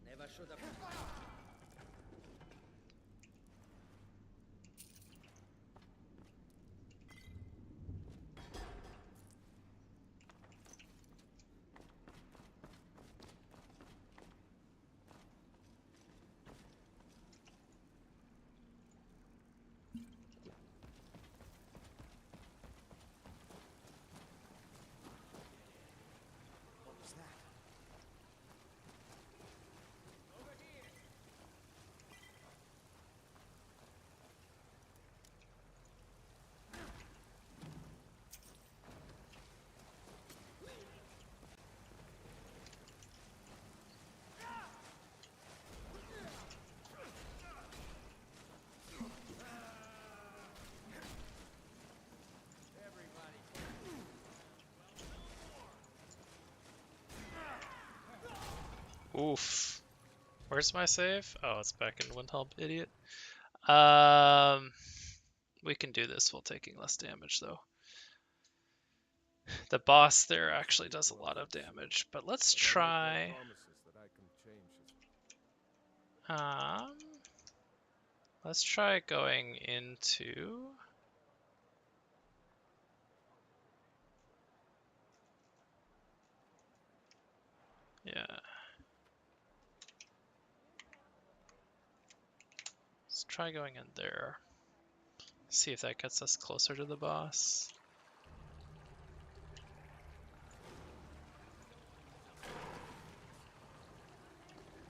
Never should have. What was that? Over here! Oof. Where's my save? Oh, it's back in Windhelm, idiot. We can do this while taking less damage, though. The boss there actually does a lot of damage, but let's try. Let's try going into. Yeah. Let's try going in there. See if that gets us closer to the boss.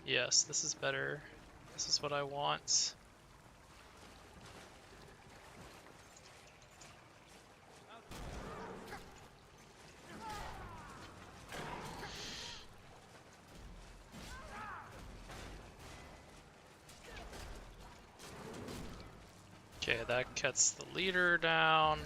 Yes, this is better. This is what I want. Okay, that gets the leader down.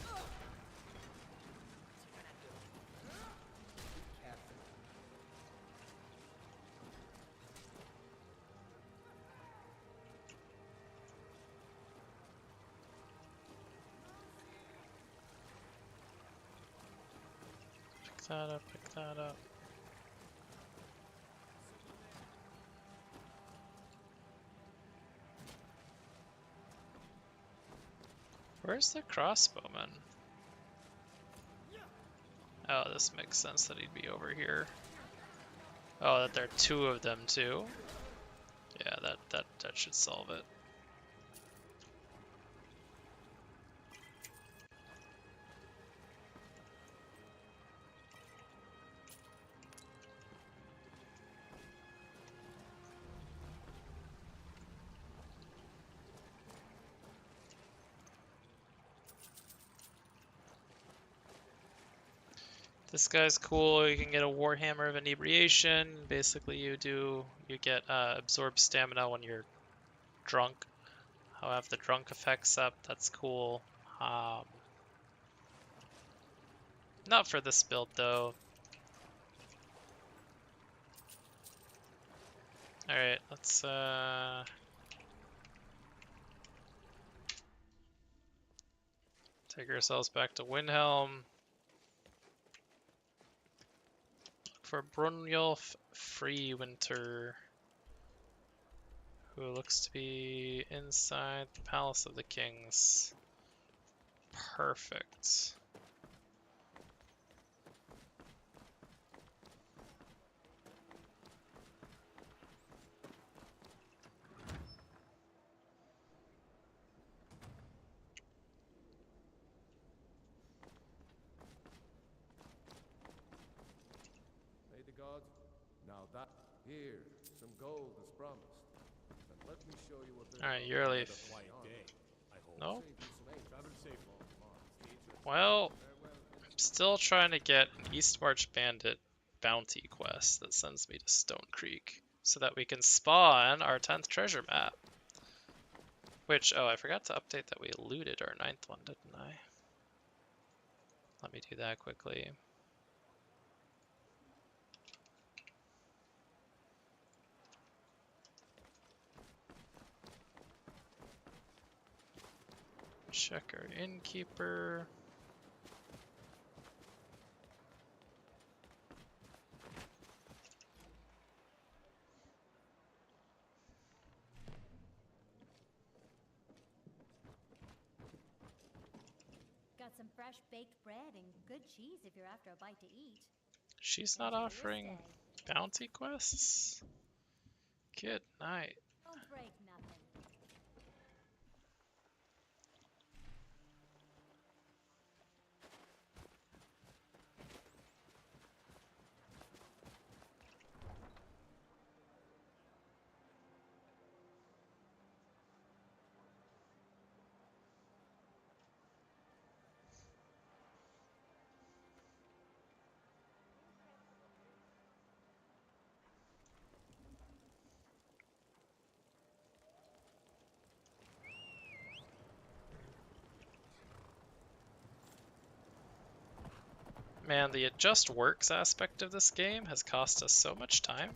Pick that up, pick that up. Where's the crossbowman? Oh, this makes sense that he'd be over here. Oh, that there are two of them too? Yeah, that should solve it. This guy's cool. You can get a Warhammer of Inebriation. Basically, you get absorb stamina when you're drunk. I'll have the drunk effects up. That's cool. Not for this build though. All right, let's take ourselves back to Windhelm. For Brunjolf Freewinter, who looks to be inside the Palace of the Kings. Perfect. May the gods. Now that here, some gold is promised. And let me show you a bit. Alright, you're leaf. No? Well, I'm still trying to get an Eastmarch Bandit bounty quest that sends me to Stone Creek so that we can spawn our 10th treasure map. Which, oh, I forgot to update that we looted our 9th one, didn't I? Let me do that quickly. Check our innkeeper. Got some fresh baked bread and good cheese if you're after a bite to eat. She's not offering bounty quests? Good night. Don't break nothing. Man, the It Just Works aspect of this game has cost us so much time.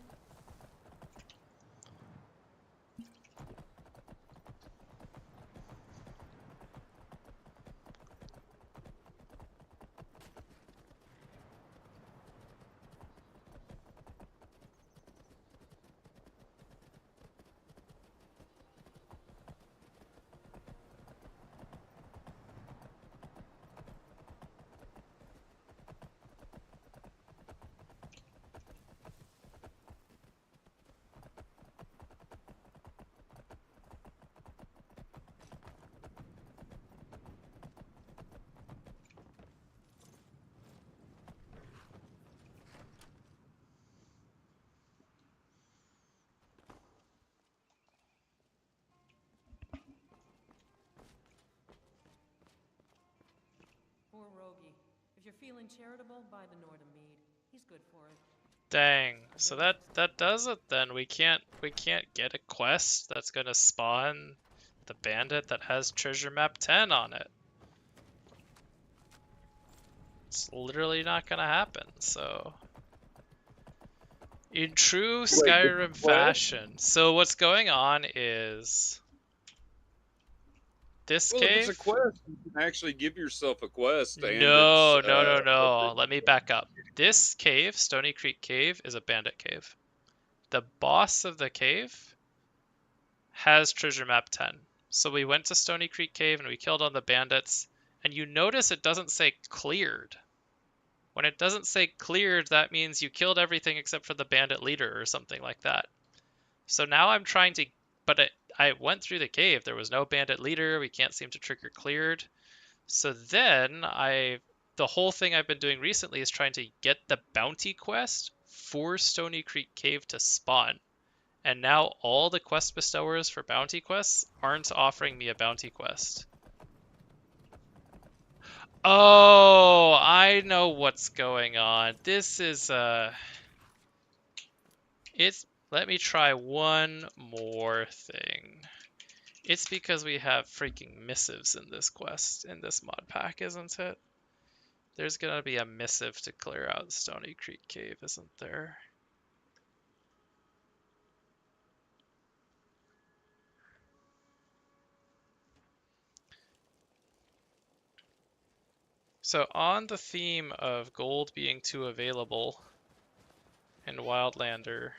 If you're feeling charitable, buy the Nord a mead. He's good for it. Dang. So that does it then. We can't get a quest that's gonna spawn the bandit that has treasure map 10 on it. It's literally not gonna happen, so in true Skyrim fashion. So what's going on is this Well, if cave? it's a quest, you can actually give yourself a quest, and No, it's no. Let me back up. This cave, Stony Creek Cave, is a bandit cave. The boss of the cave has treasure map 10. So we went to Stony Creek Cave and we killed all the bandits, and you notice it doesn't say cleared. When it doesn't say cleared, that means you killed everything except for the bandit leader or something like that. So now I'm trying to, I went through the cave. There was no bandit leader. We can't seem to trigger cleared. So then the whole thing I've been doing recently is trying to get the bounty quest for Stony Creek Cave to spawn. And now all the quest bestowers for bounty quests aren't offering me a bounty quest. Oh, I know what's going on. This is let me try one more thing. It's because we have freaking missives in this quest, in this mod pack, isn't it? There's gonna be a missive to clear out Stony Creek Cave, isn't there? So on the theme of gold being too available in Wildlander,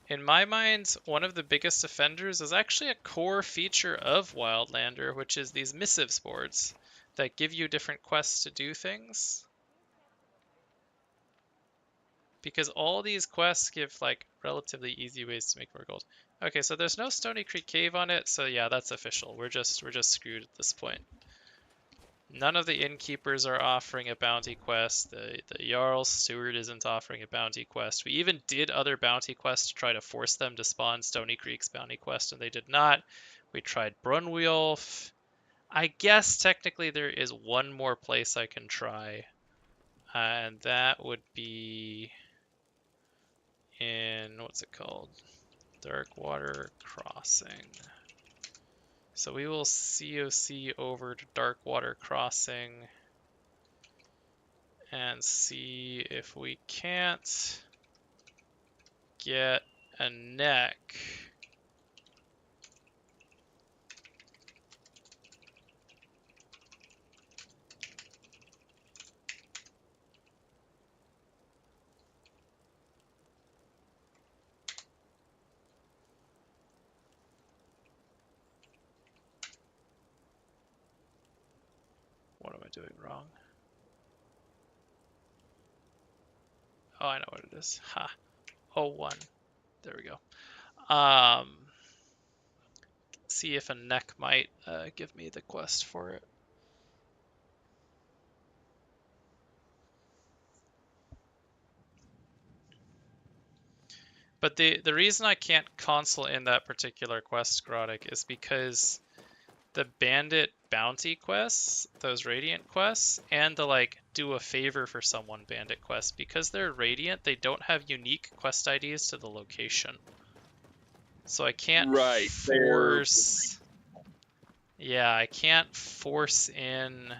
in my mind, one of the biggest offenders is actually a core feature of Wildlander, which is these missives boards that give you different quests to do things. Because all these quests give like relatively easy ways to make more gold. Okay, so there's no Stony Creek Cave on it, so yeah, that's official. We're just screwed at this point. None of the innkeepers are offering a bounty quest. The Jarl's Steward isn't offering a bounty quest. We even did other bounty quests to try to force them to spawn Stony Creek's bounty quest, and they did not. We tried Brunwulf. I guess technically there is one more place I can try, and that would be in, what's it called? Darkwater Crossing. So we will COC over to Darkwater Crossing and see if we can't get a neck. What am I doing wrong? Oh, I know what it is. Ha. 01. There we go. See if a neck might give me the quest for it. But the reason I can't console in that particular quest, Grotic, is because the bandit bounty quests, those radiant quests, and the like do a favor for someone bandit quests, because they're radiant, they don't have unique quest IDs to the location. So I can't force... Yeah, I can't force in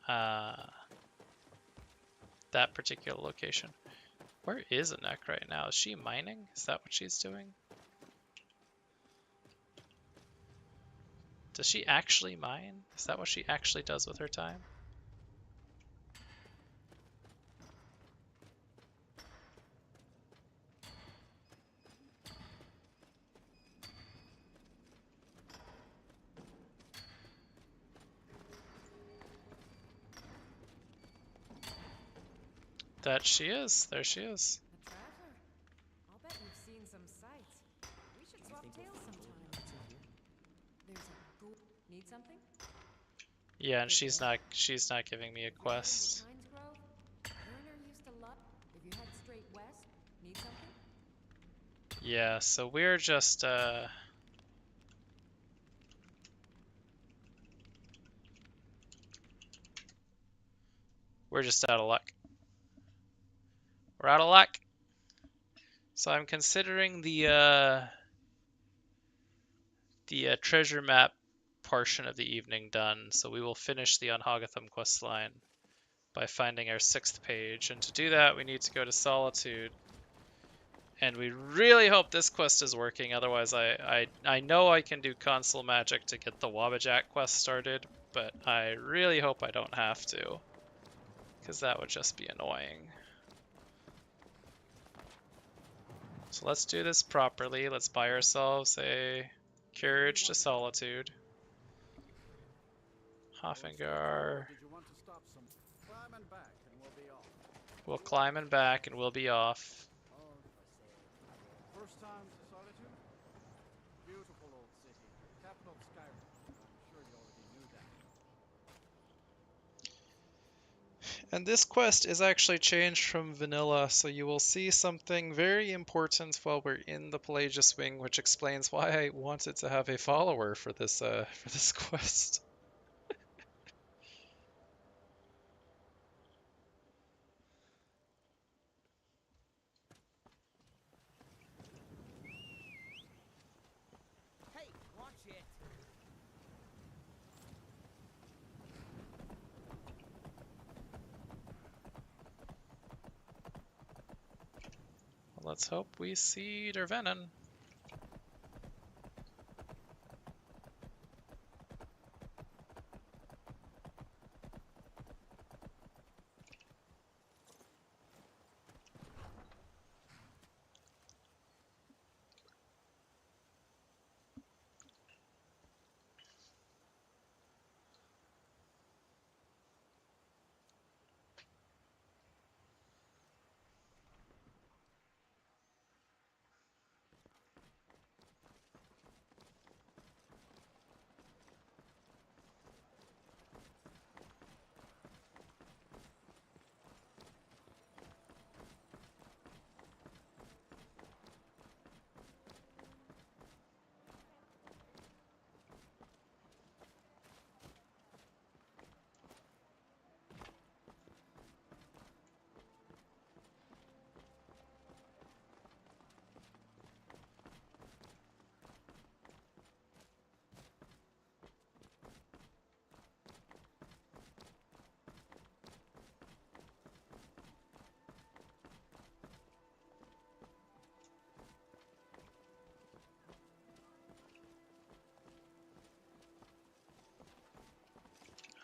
that particular location. Where is Anek right now? Is she mining? Is that what she's doing? Does she actually mine? Is that what she actually does with her time? That she is. There she is. A traveler. I'll bet you've seen some sights. We should swap tales sometime. There's a gold. Need something? Yeah, and she's not giving me a quest. Pines Grove? Werner used to love. If you head straight west, need something? Yeah, so we're just We're just out of luck. We're out of luck. So I'm considering the treasure map portion of the evening done. So we will finish the Hogithum quest line by finding our 6th page. And to do that, we need to go to Solitude. And we really hope this quest is working. Otherwise, I know I can do console magic to get the Wabbajack quest started, but I really hope I don't have to, because that would just be annoying. So let's do this properly. Let's buy ourselves a Courage to Solitude. Hoffingar. We'll climb and back and we'll be off. First time to Solitude? Beautiful old city. Capital of Skyrim. I'm sure you already knew that. And this quest is actually changed from vanilla, so you will see something very important while we're in the Pelagius Wing, which explains why I wanted to have a follower for this quest. Hey, watch it. Let's hope we see Dervenin.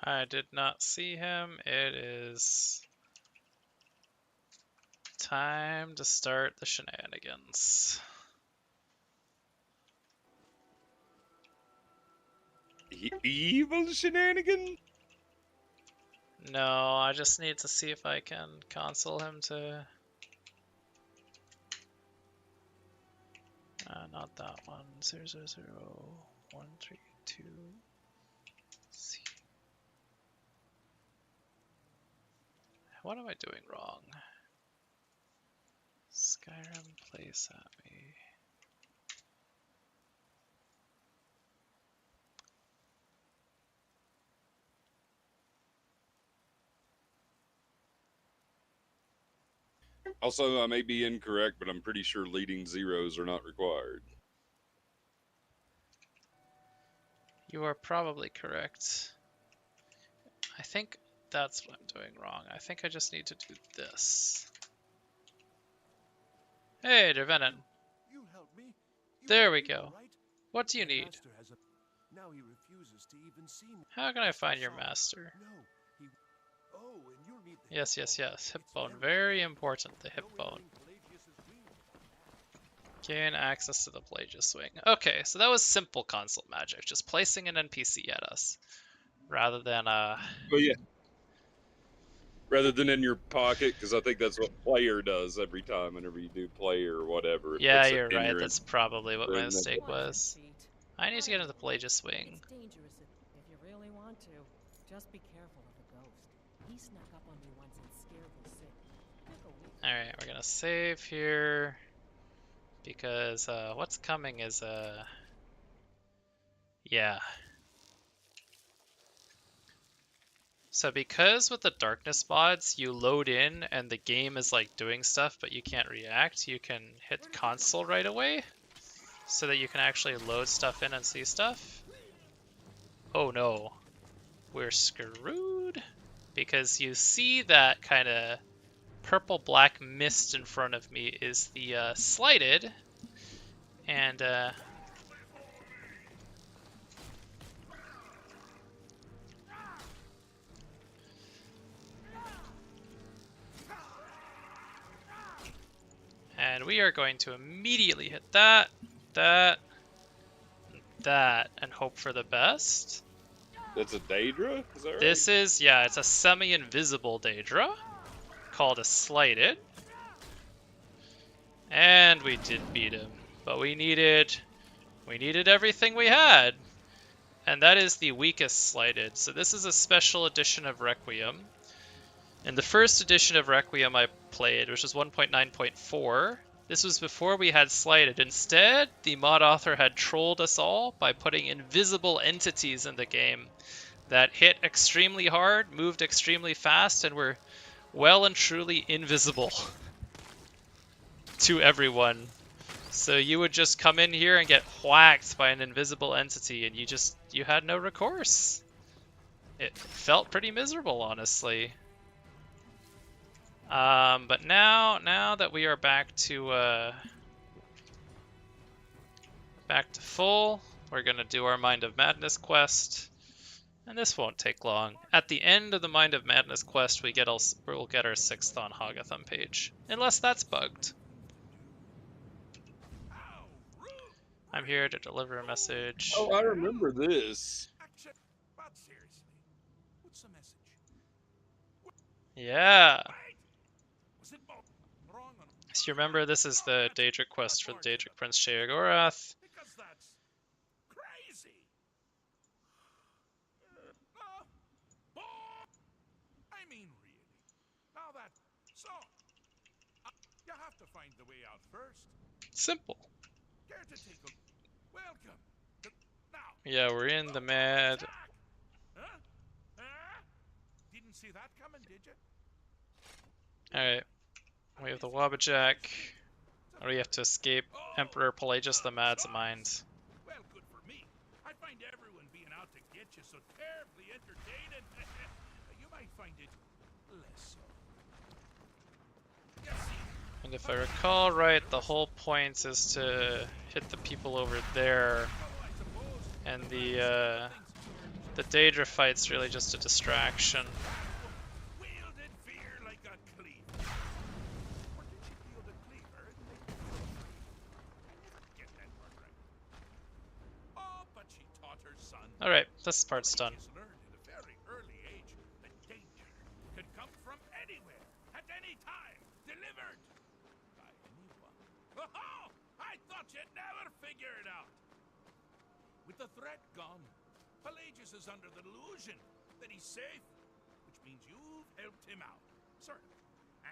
I did not see him. It is time to start the shenanigans. Evil shenanigan? No, I just need to see if I can console him to... not that one. 0, 0, 0, 1, 3, 2... C. What am I doing wrong? Skyrim plays at me. Also, I may be incorrect, but I'm pretty sure leading zeros are not required. You are probably correct. I think that's what I'm doing wrong. I think I just need to do this. Hey, Dervenin. You helped me. There we go. What do you need? Now he refuses to even see me. How can I find your master? No, oh, and you'll need the Yes, yes, yes. Hip bone. Very important, the hip bone. Gain access to the Pelagius Wing. Okay, so that was simple console magic. Just placing an NPC at us. Rather than, Well, yeah. Rather than in your pocket, because I think that's what player does every time whenever you do player or whatever. Yeah, you're right. That's probably what my mistake was. I need to get into the Pelagius Wing. It's dangerous if you really want to. Just be careful of the ghost. He snuck up on me once and scared the sick. Alright, we're gonna save here. Because what's coming is yeah. So because with the darkness mods, you load in and the game is like doing stuff, but you can't react, you can hit console right away so that you can actually load stuff in and see stuff. Oh no, we're screwed because you see that kind of purple-black mist in front of me is the slighted, and we are going to immediately hit that, that, and hope for the best. That's a Daedra? Is that right? This is, yeah, it's a semi-invisible Daedra called a Slighted. And we did beat him, but we needed everything we had. And that is the weakest Slighted. So this is a special edition of Requiem. In the first edition of Requiem I played, which was 1.9.4, this was before we had Slighted. Instead, the mod author had trolled us all by putting invisible entities in the game that hit extremely hard, moved extremely fast, and were well and truly invisible to everyone. So you would just come in here and get whacked by an invisible entity, and you had no recourse. It felt pretty miserable, honestly. But now that we are back to full, we're gonna do our Mind of Madness quest, and this won't take long. At the end of the Mind of Madness quest, we'll get our 6th on Hogithum page, unless that's bugged. I'm here to deliver a message. Oh, I remember this. But seriously, what's the message? Yeah. Was it wrong on So you remember this is the Daedric quest for the Daedric Prince Sheogorath. because that's crazy. I mean, really. Now that so you have to find the way out first. Simple. Care to take a welcome. Now. Yeah, we're in the mad. Huh? Didn't see that coming, did you? Alright. We have the Wabbajack. We have to escape Emperor Pelagius the Mad's mind. Well, good for me. I find everyone being out to get you so terribly entertaining. You might find it less so. And if I recall right, the whole point is to hit the people over there. And the Daedra fight's really just a distraction. Wielded fear like a cleaver. Or did she wield a cleaver? Get that part right. Oh, but she taught her son. Alright, this part's done. He's learned at a very early age that danger could come from anywhere, at any time, delivered by anyone. Oh, I thought you'd never figure it out. With the threat gone, Pelagius is under the delusion that he's safe, which means you've helped him out, sort of.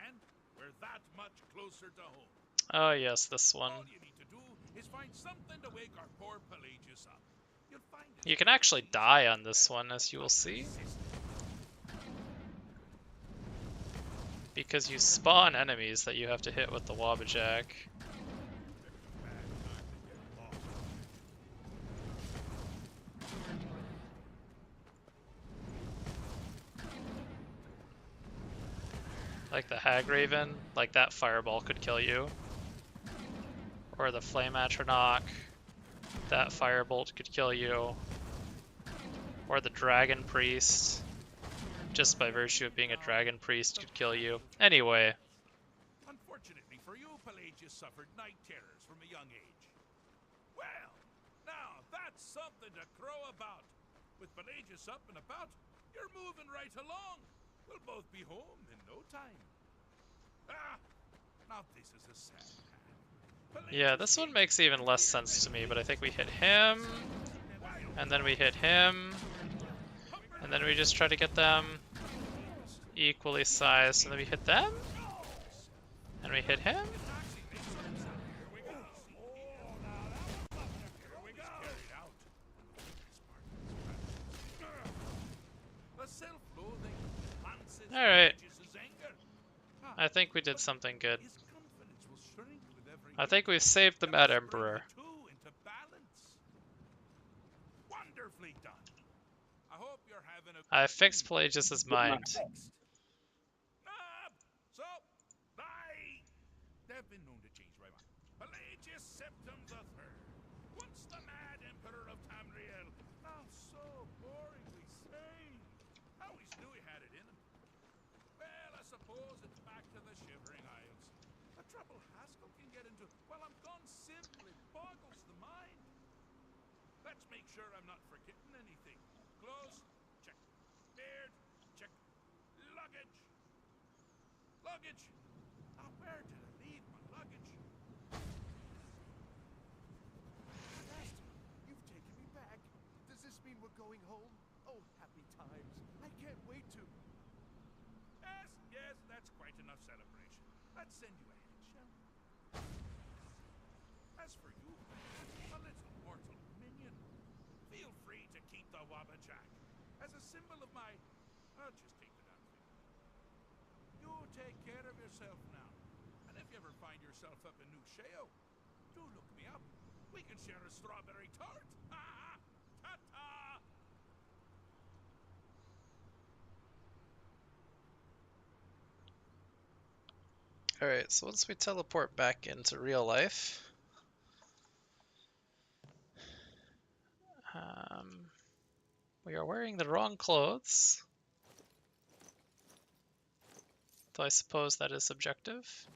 And we're that much closer to home. Oh yes, this one. All you need to do is find something to wake our poor Pelagius up. You'll find it. You can actually die on this one, as you will see. Because you spawn enemies that you have to hit with the Wabbajack. Like the Hagraven, like that fireball could kill you. Or the Flame Atronach, that firebolt could kill you. Or the Dragon Priest, just by virtue of being a Dragon Priest, could kill you. Anyway. Unfortunately for you, Pelagius suffered night terrors from a young age. Well, now that's something to crow about. With Pelagius up and about, you're moving right along. We'll both be home in no time. Now this is a sad path. Yeah, this one makes even less sense to me, but I think we hit him, and then we hit him, and then we just try to get them equally sized, and then we hit them, and we hit him. The self-loathing Alright. I think we did something good. I think we saved the Mad Emperor. Wonderfully done. I hope you're having a I fixed Pelagius's mind. So, they've been known to change my mind. Pelagius Septim the Third, once the Mad Emperor of Tamriel, now so boringly sane. I always knew he had it in him. Well, I suppose it's back to the Shivering Isles. The trouble Haskell can get into while I'm gone simply boggles the mind. Let's make sure I'm not forgetting anything. Clothes, check. Beard, check. Luggage. Luggage. Now, where did I leave my luggage? Master, you've taken me back. Does this mean we're going home? Oh, happy times. I can't wait to. Yes, yes, that's quite enough celebration. Let's send you ahead, shall we? As for you, a little mortal minion, feel free to keep the Wabbajack as a symbol of my... I'll just take the damn thing. You take care of yourself now. And if you ever find yourself up in New Sheo, do look me up. We can share a strawberry tart. Ta-ta! Alright, so once we teleport back into real life, we are wearing the wrong clothes. Though I suppose that is subjective.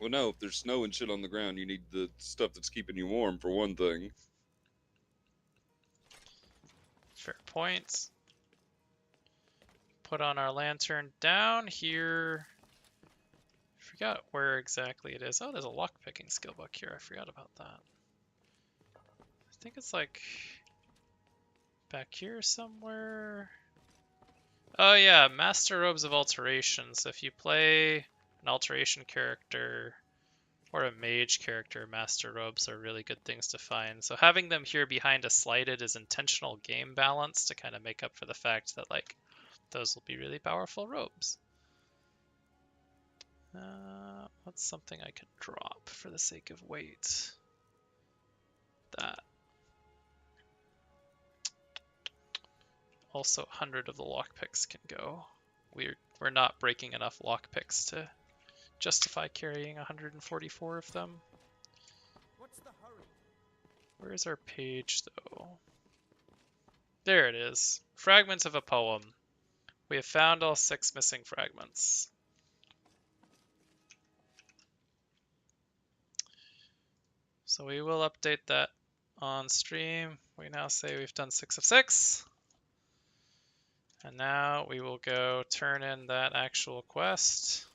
Well, no, if there's snow and shit on the ground, you need the stuff that's keeping you warm, for one thing. Fair point. Put on our lantern down here. Forgot where exactly it is. Oh, there's a lockpicking skill book here. I forgot about that. I think it's like back here somewhere. Oh yeah, Master Robes of Alteration. So if you play an alteration character or a mage character, Master Robes are really good things to find. So having them here behind a slighted is intentional game balance to kind of make up for the fact that like those will be really powerful robes. What's something I could drop for the sake of weight? That. Also, 100 of the lockpicks can go. We're not breaking enough lockpicks to justify carrying 144 of them. What's the hurry? Where is our page, though? There it is. Fragments of a poem. We have found all 6 missing fragments. So we will update that on stream. We now say we've done 6 of 6. And now we will go turn in that actual quest.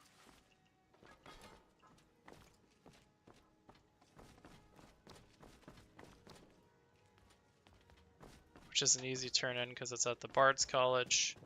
Which is an easy turn in because it's at the Bard's College.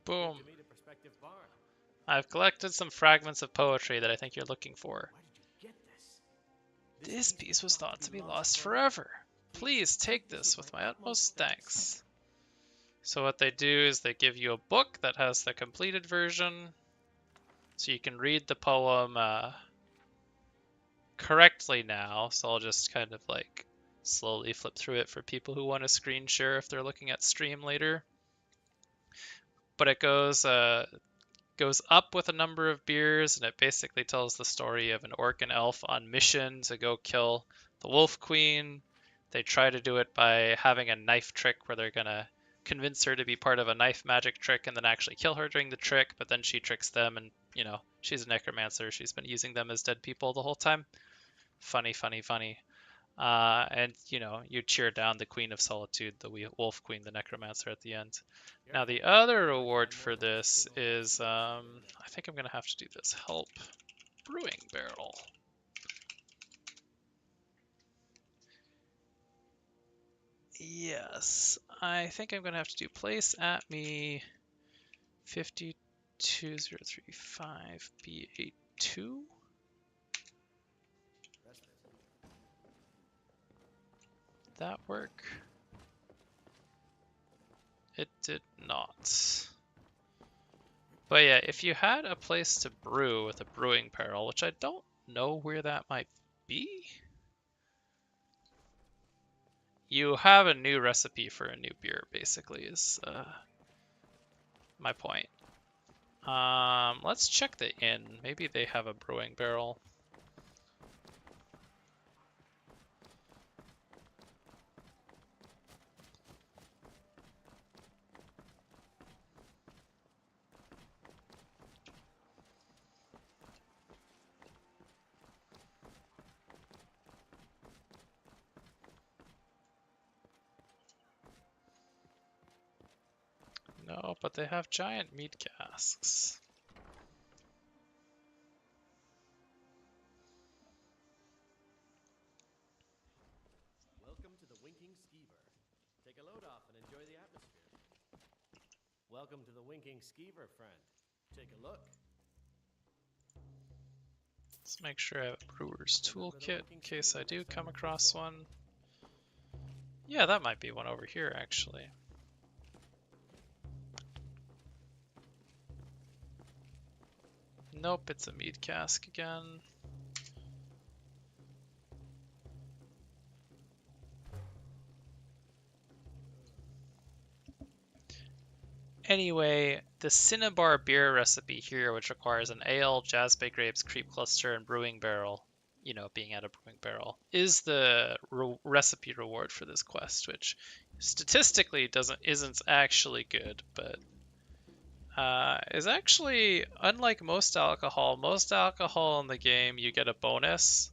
Boom. To meet a prospective bard. I've collected some fragments of poetry that I think you're looking for. This piece was thought to be lost forever. Please take this with my utmost thanks. So what they do is they give you a book that has the completed version, so you can read the poem correctly now. So I'll just kind of like slowly flip through it for people who want to screen share if they're looking at stream later. But it goes up with a number of beers, and it basically tells the story of an orc and elf on mission to go kill the Wolf Queen. They try to do it by having a knife trick where they're gonna convince her to be part of a knife magic trick and then actually kill her during the trick, but then she tricks them, and you know, she's a necromancer, she's been using them as dead people the whole time. Funny, funny, funny. And you know, you cheer down the Queen of Solitude, the Wolf Queen, the necromancer at the end. Now the other reward for this is, I think I'm gonna have to do this. Help brewing barrel. Yes, I think I'm gonna have to do place at me 52035 B82. That work? It did not. But yeah, if you had a place to brew with a brewing barrel, which I don't know where that might be, you have a new recipe for a new beer, basically, is my point. Let's check the inn. Maybe they have a brewing barrel. No, but they have giant mead casks. Welcome to the Winking Skeever. Take a load off and enjoy the atmosphere. Welcome to the Winking Skeever, friend. Take a look. Let's make sure I have a brewer's toolkit in case I do come across one. Yeah, that might be one over here, actually. Nope, it's a mead cask again. Anyway, the Cinnabar beer recipe here, which requires an ale, jazzbay grapes, creep cluster, and brewing barrel, you know, being at a brewing barrel, is the recipe reward for this quest, which statistically isn't actually good, but is actually, unlike most alcohol in the game you get a bonus,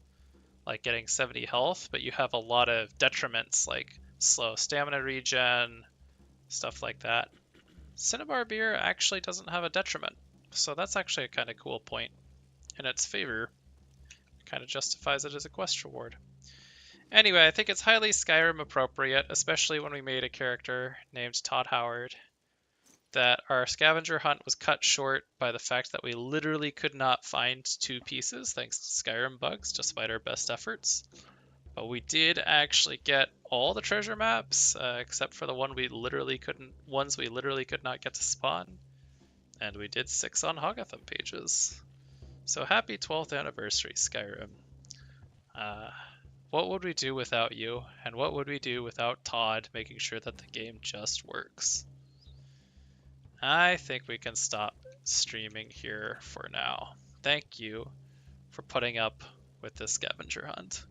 like getting 70 health, but you have a lot of detriments like slow stamina regen, stuff like that. Cinnabar beer actually doesn't have a detriment, so that's actually a kind of cool point in its favor. It kind of justifies it as a quest reward. Anyway, I think it's highly Skyrim appropriate, especially when we made a character named Todd Howard, that our scavenger hunt was cut short by the fact that we literally could not find 2 pieces thanks to Skyrim bugs, despite our best efforts. But we did actually get all the treasure maps, except for the ones we literally could not get to spawn. And we did 6 on Hogithum pages. So happy 12th anniversary, Skyrim. What would we do without you? And what would we do without Todd making sure that the game just works? I think we can stop streaming here for now. Thank you for putting up with this scavenger hunt.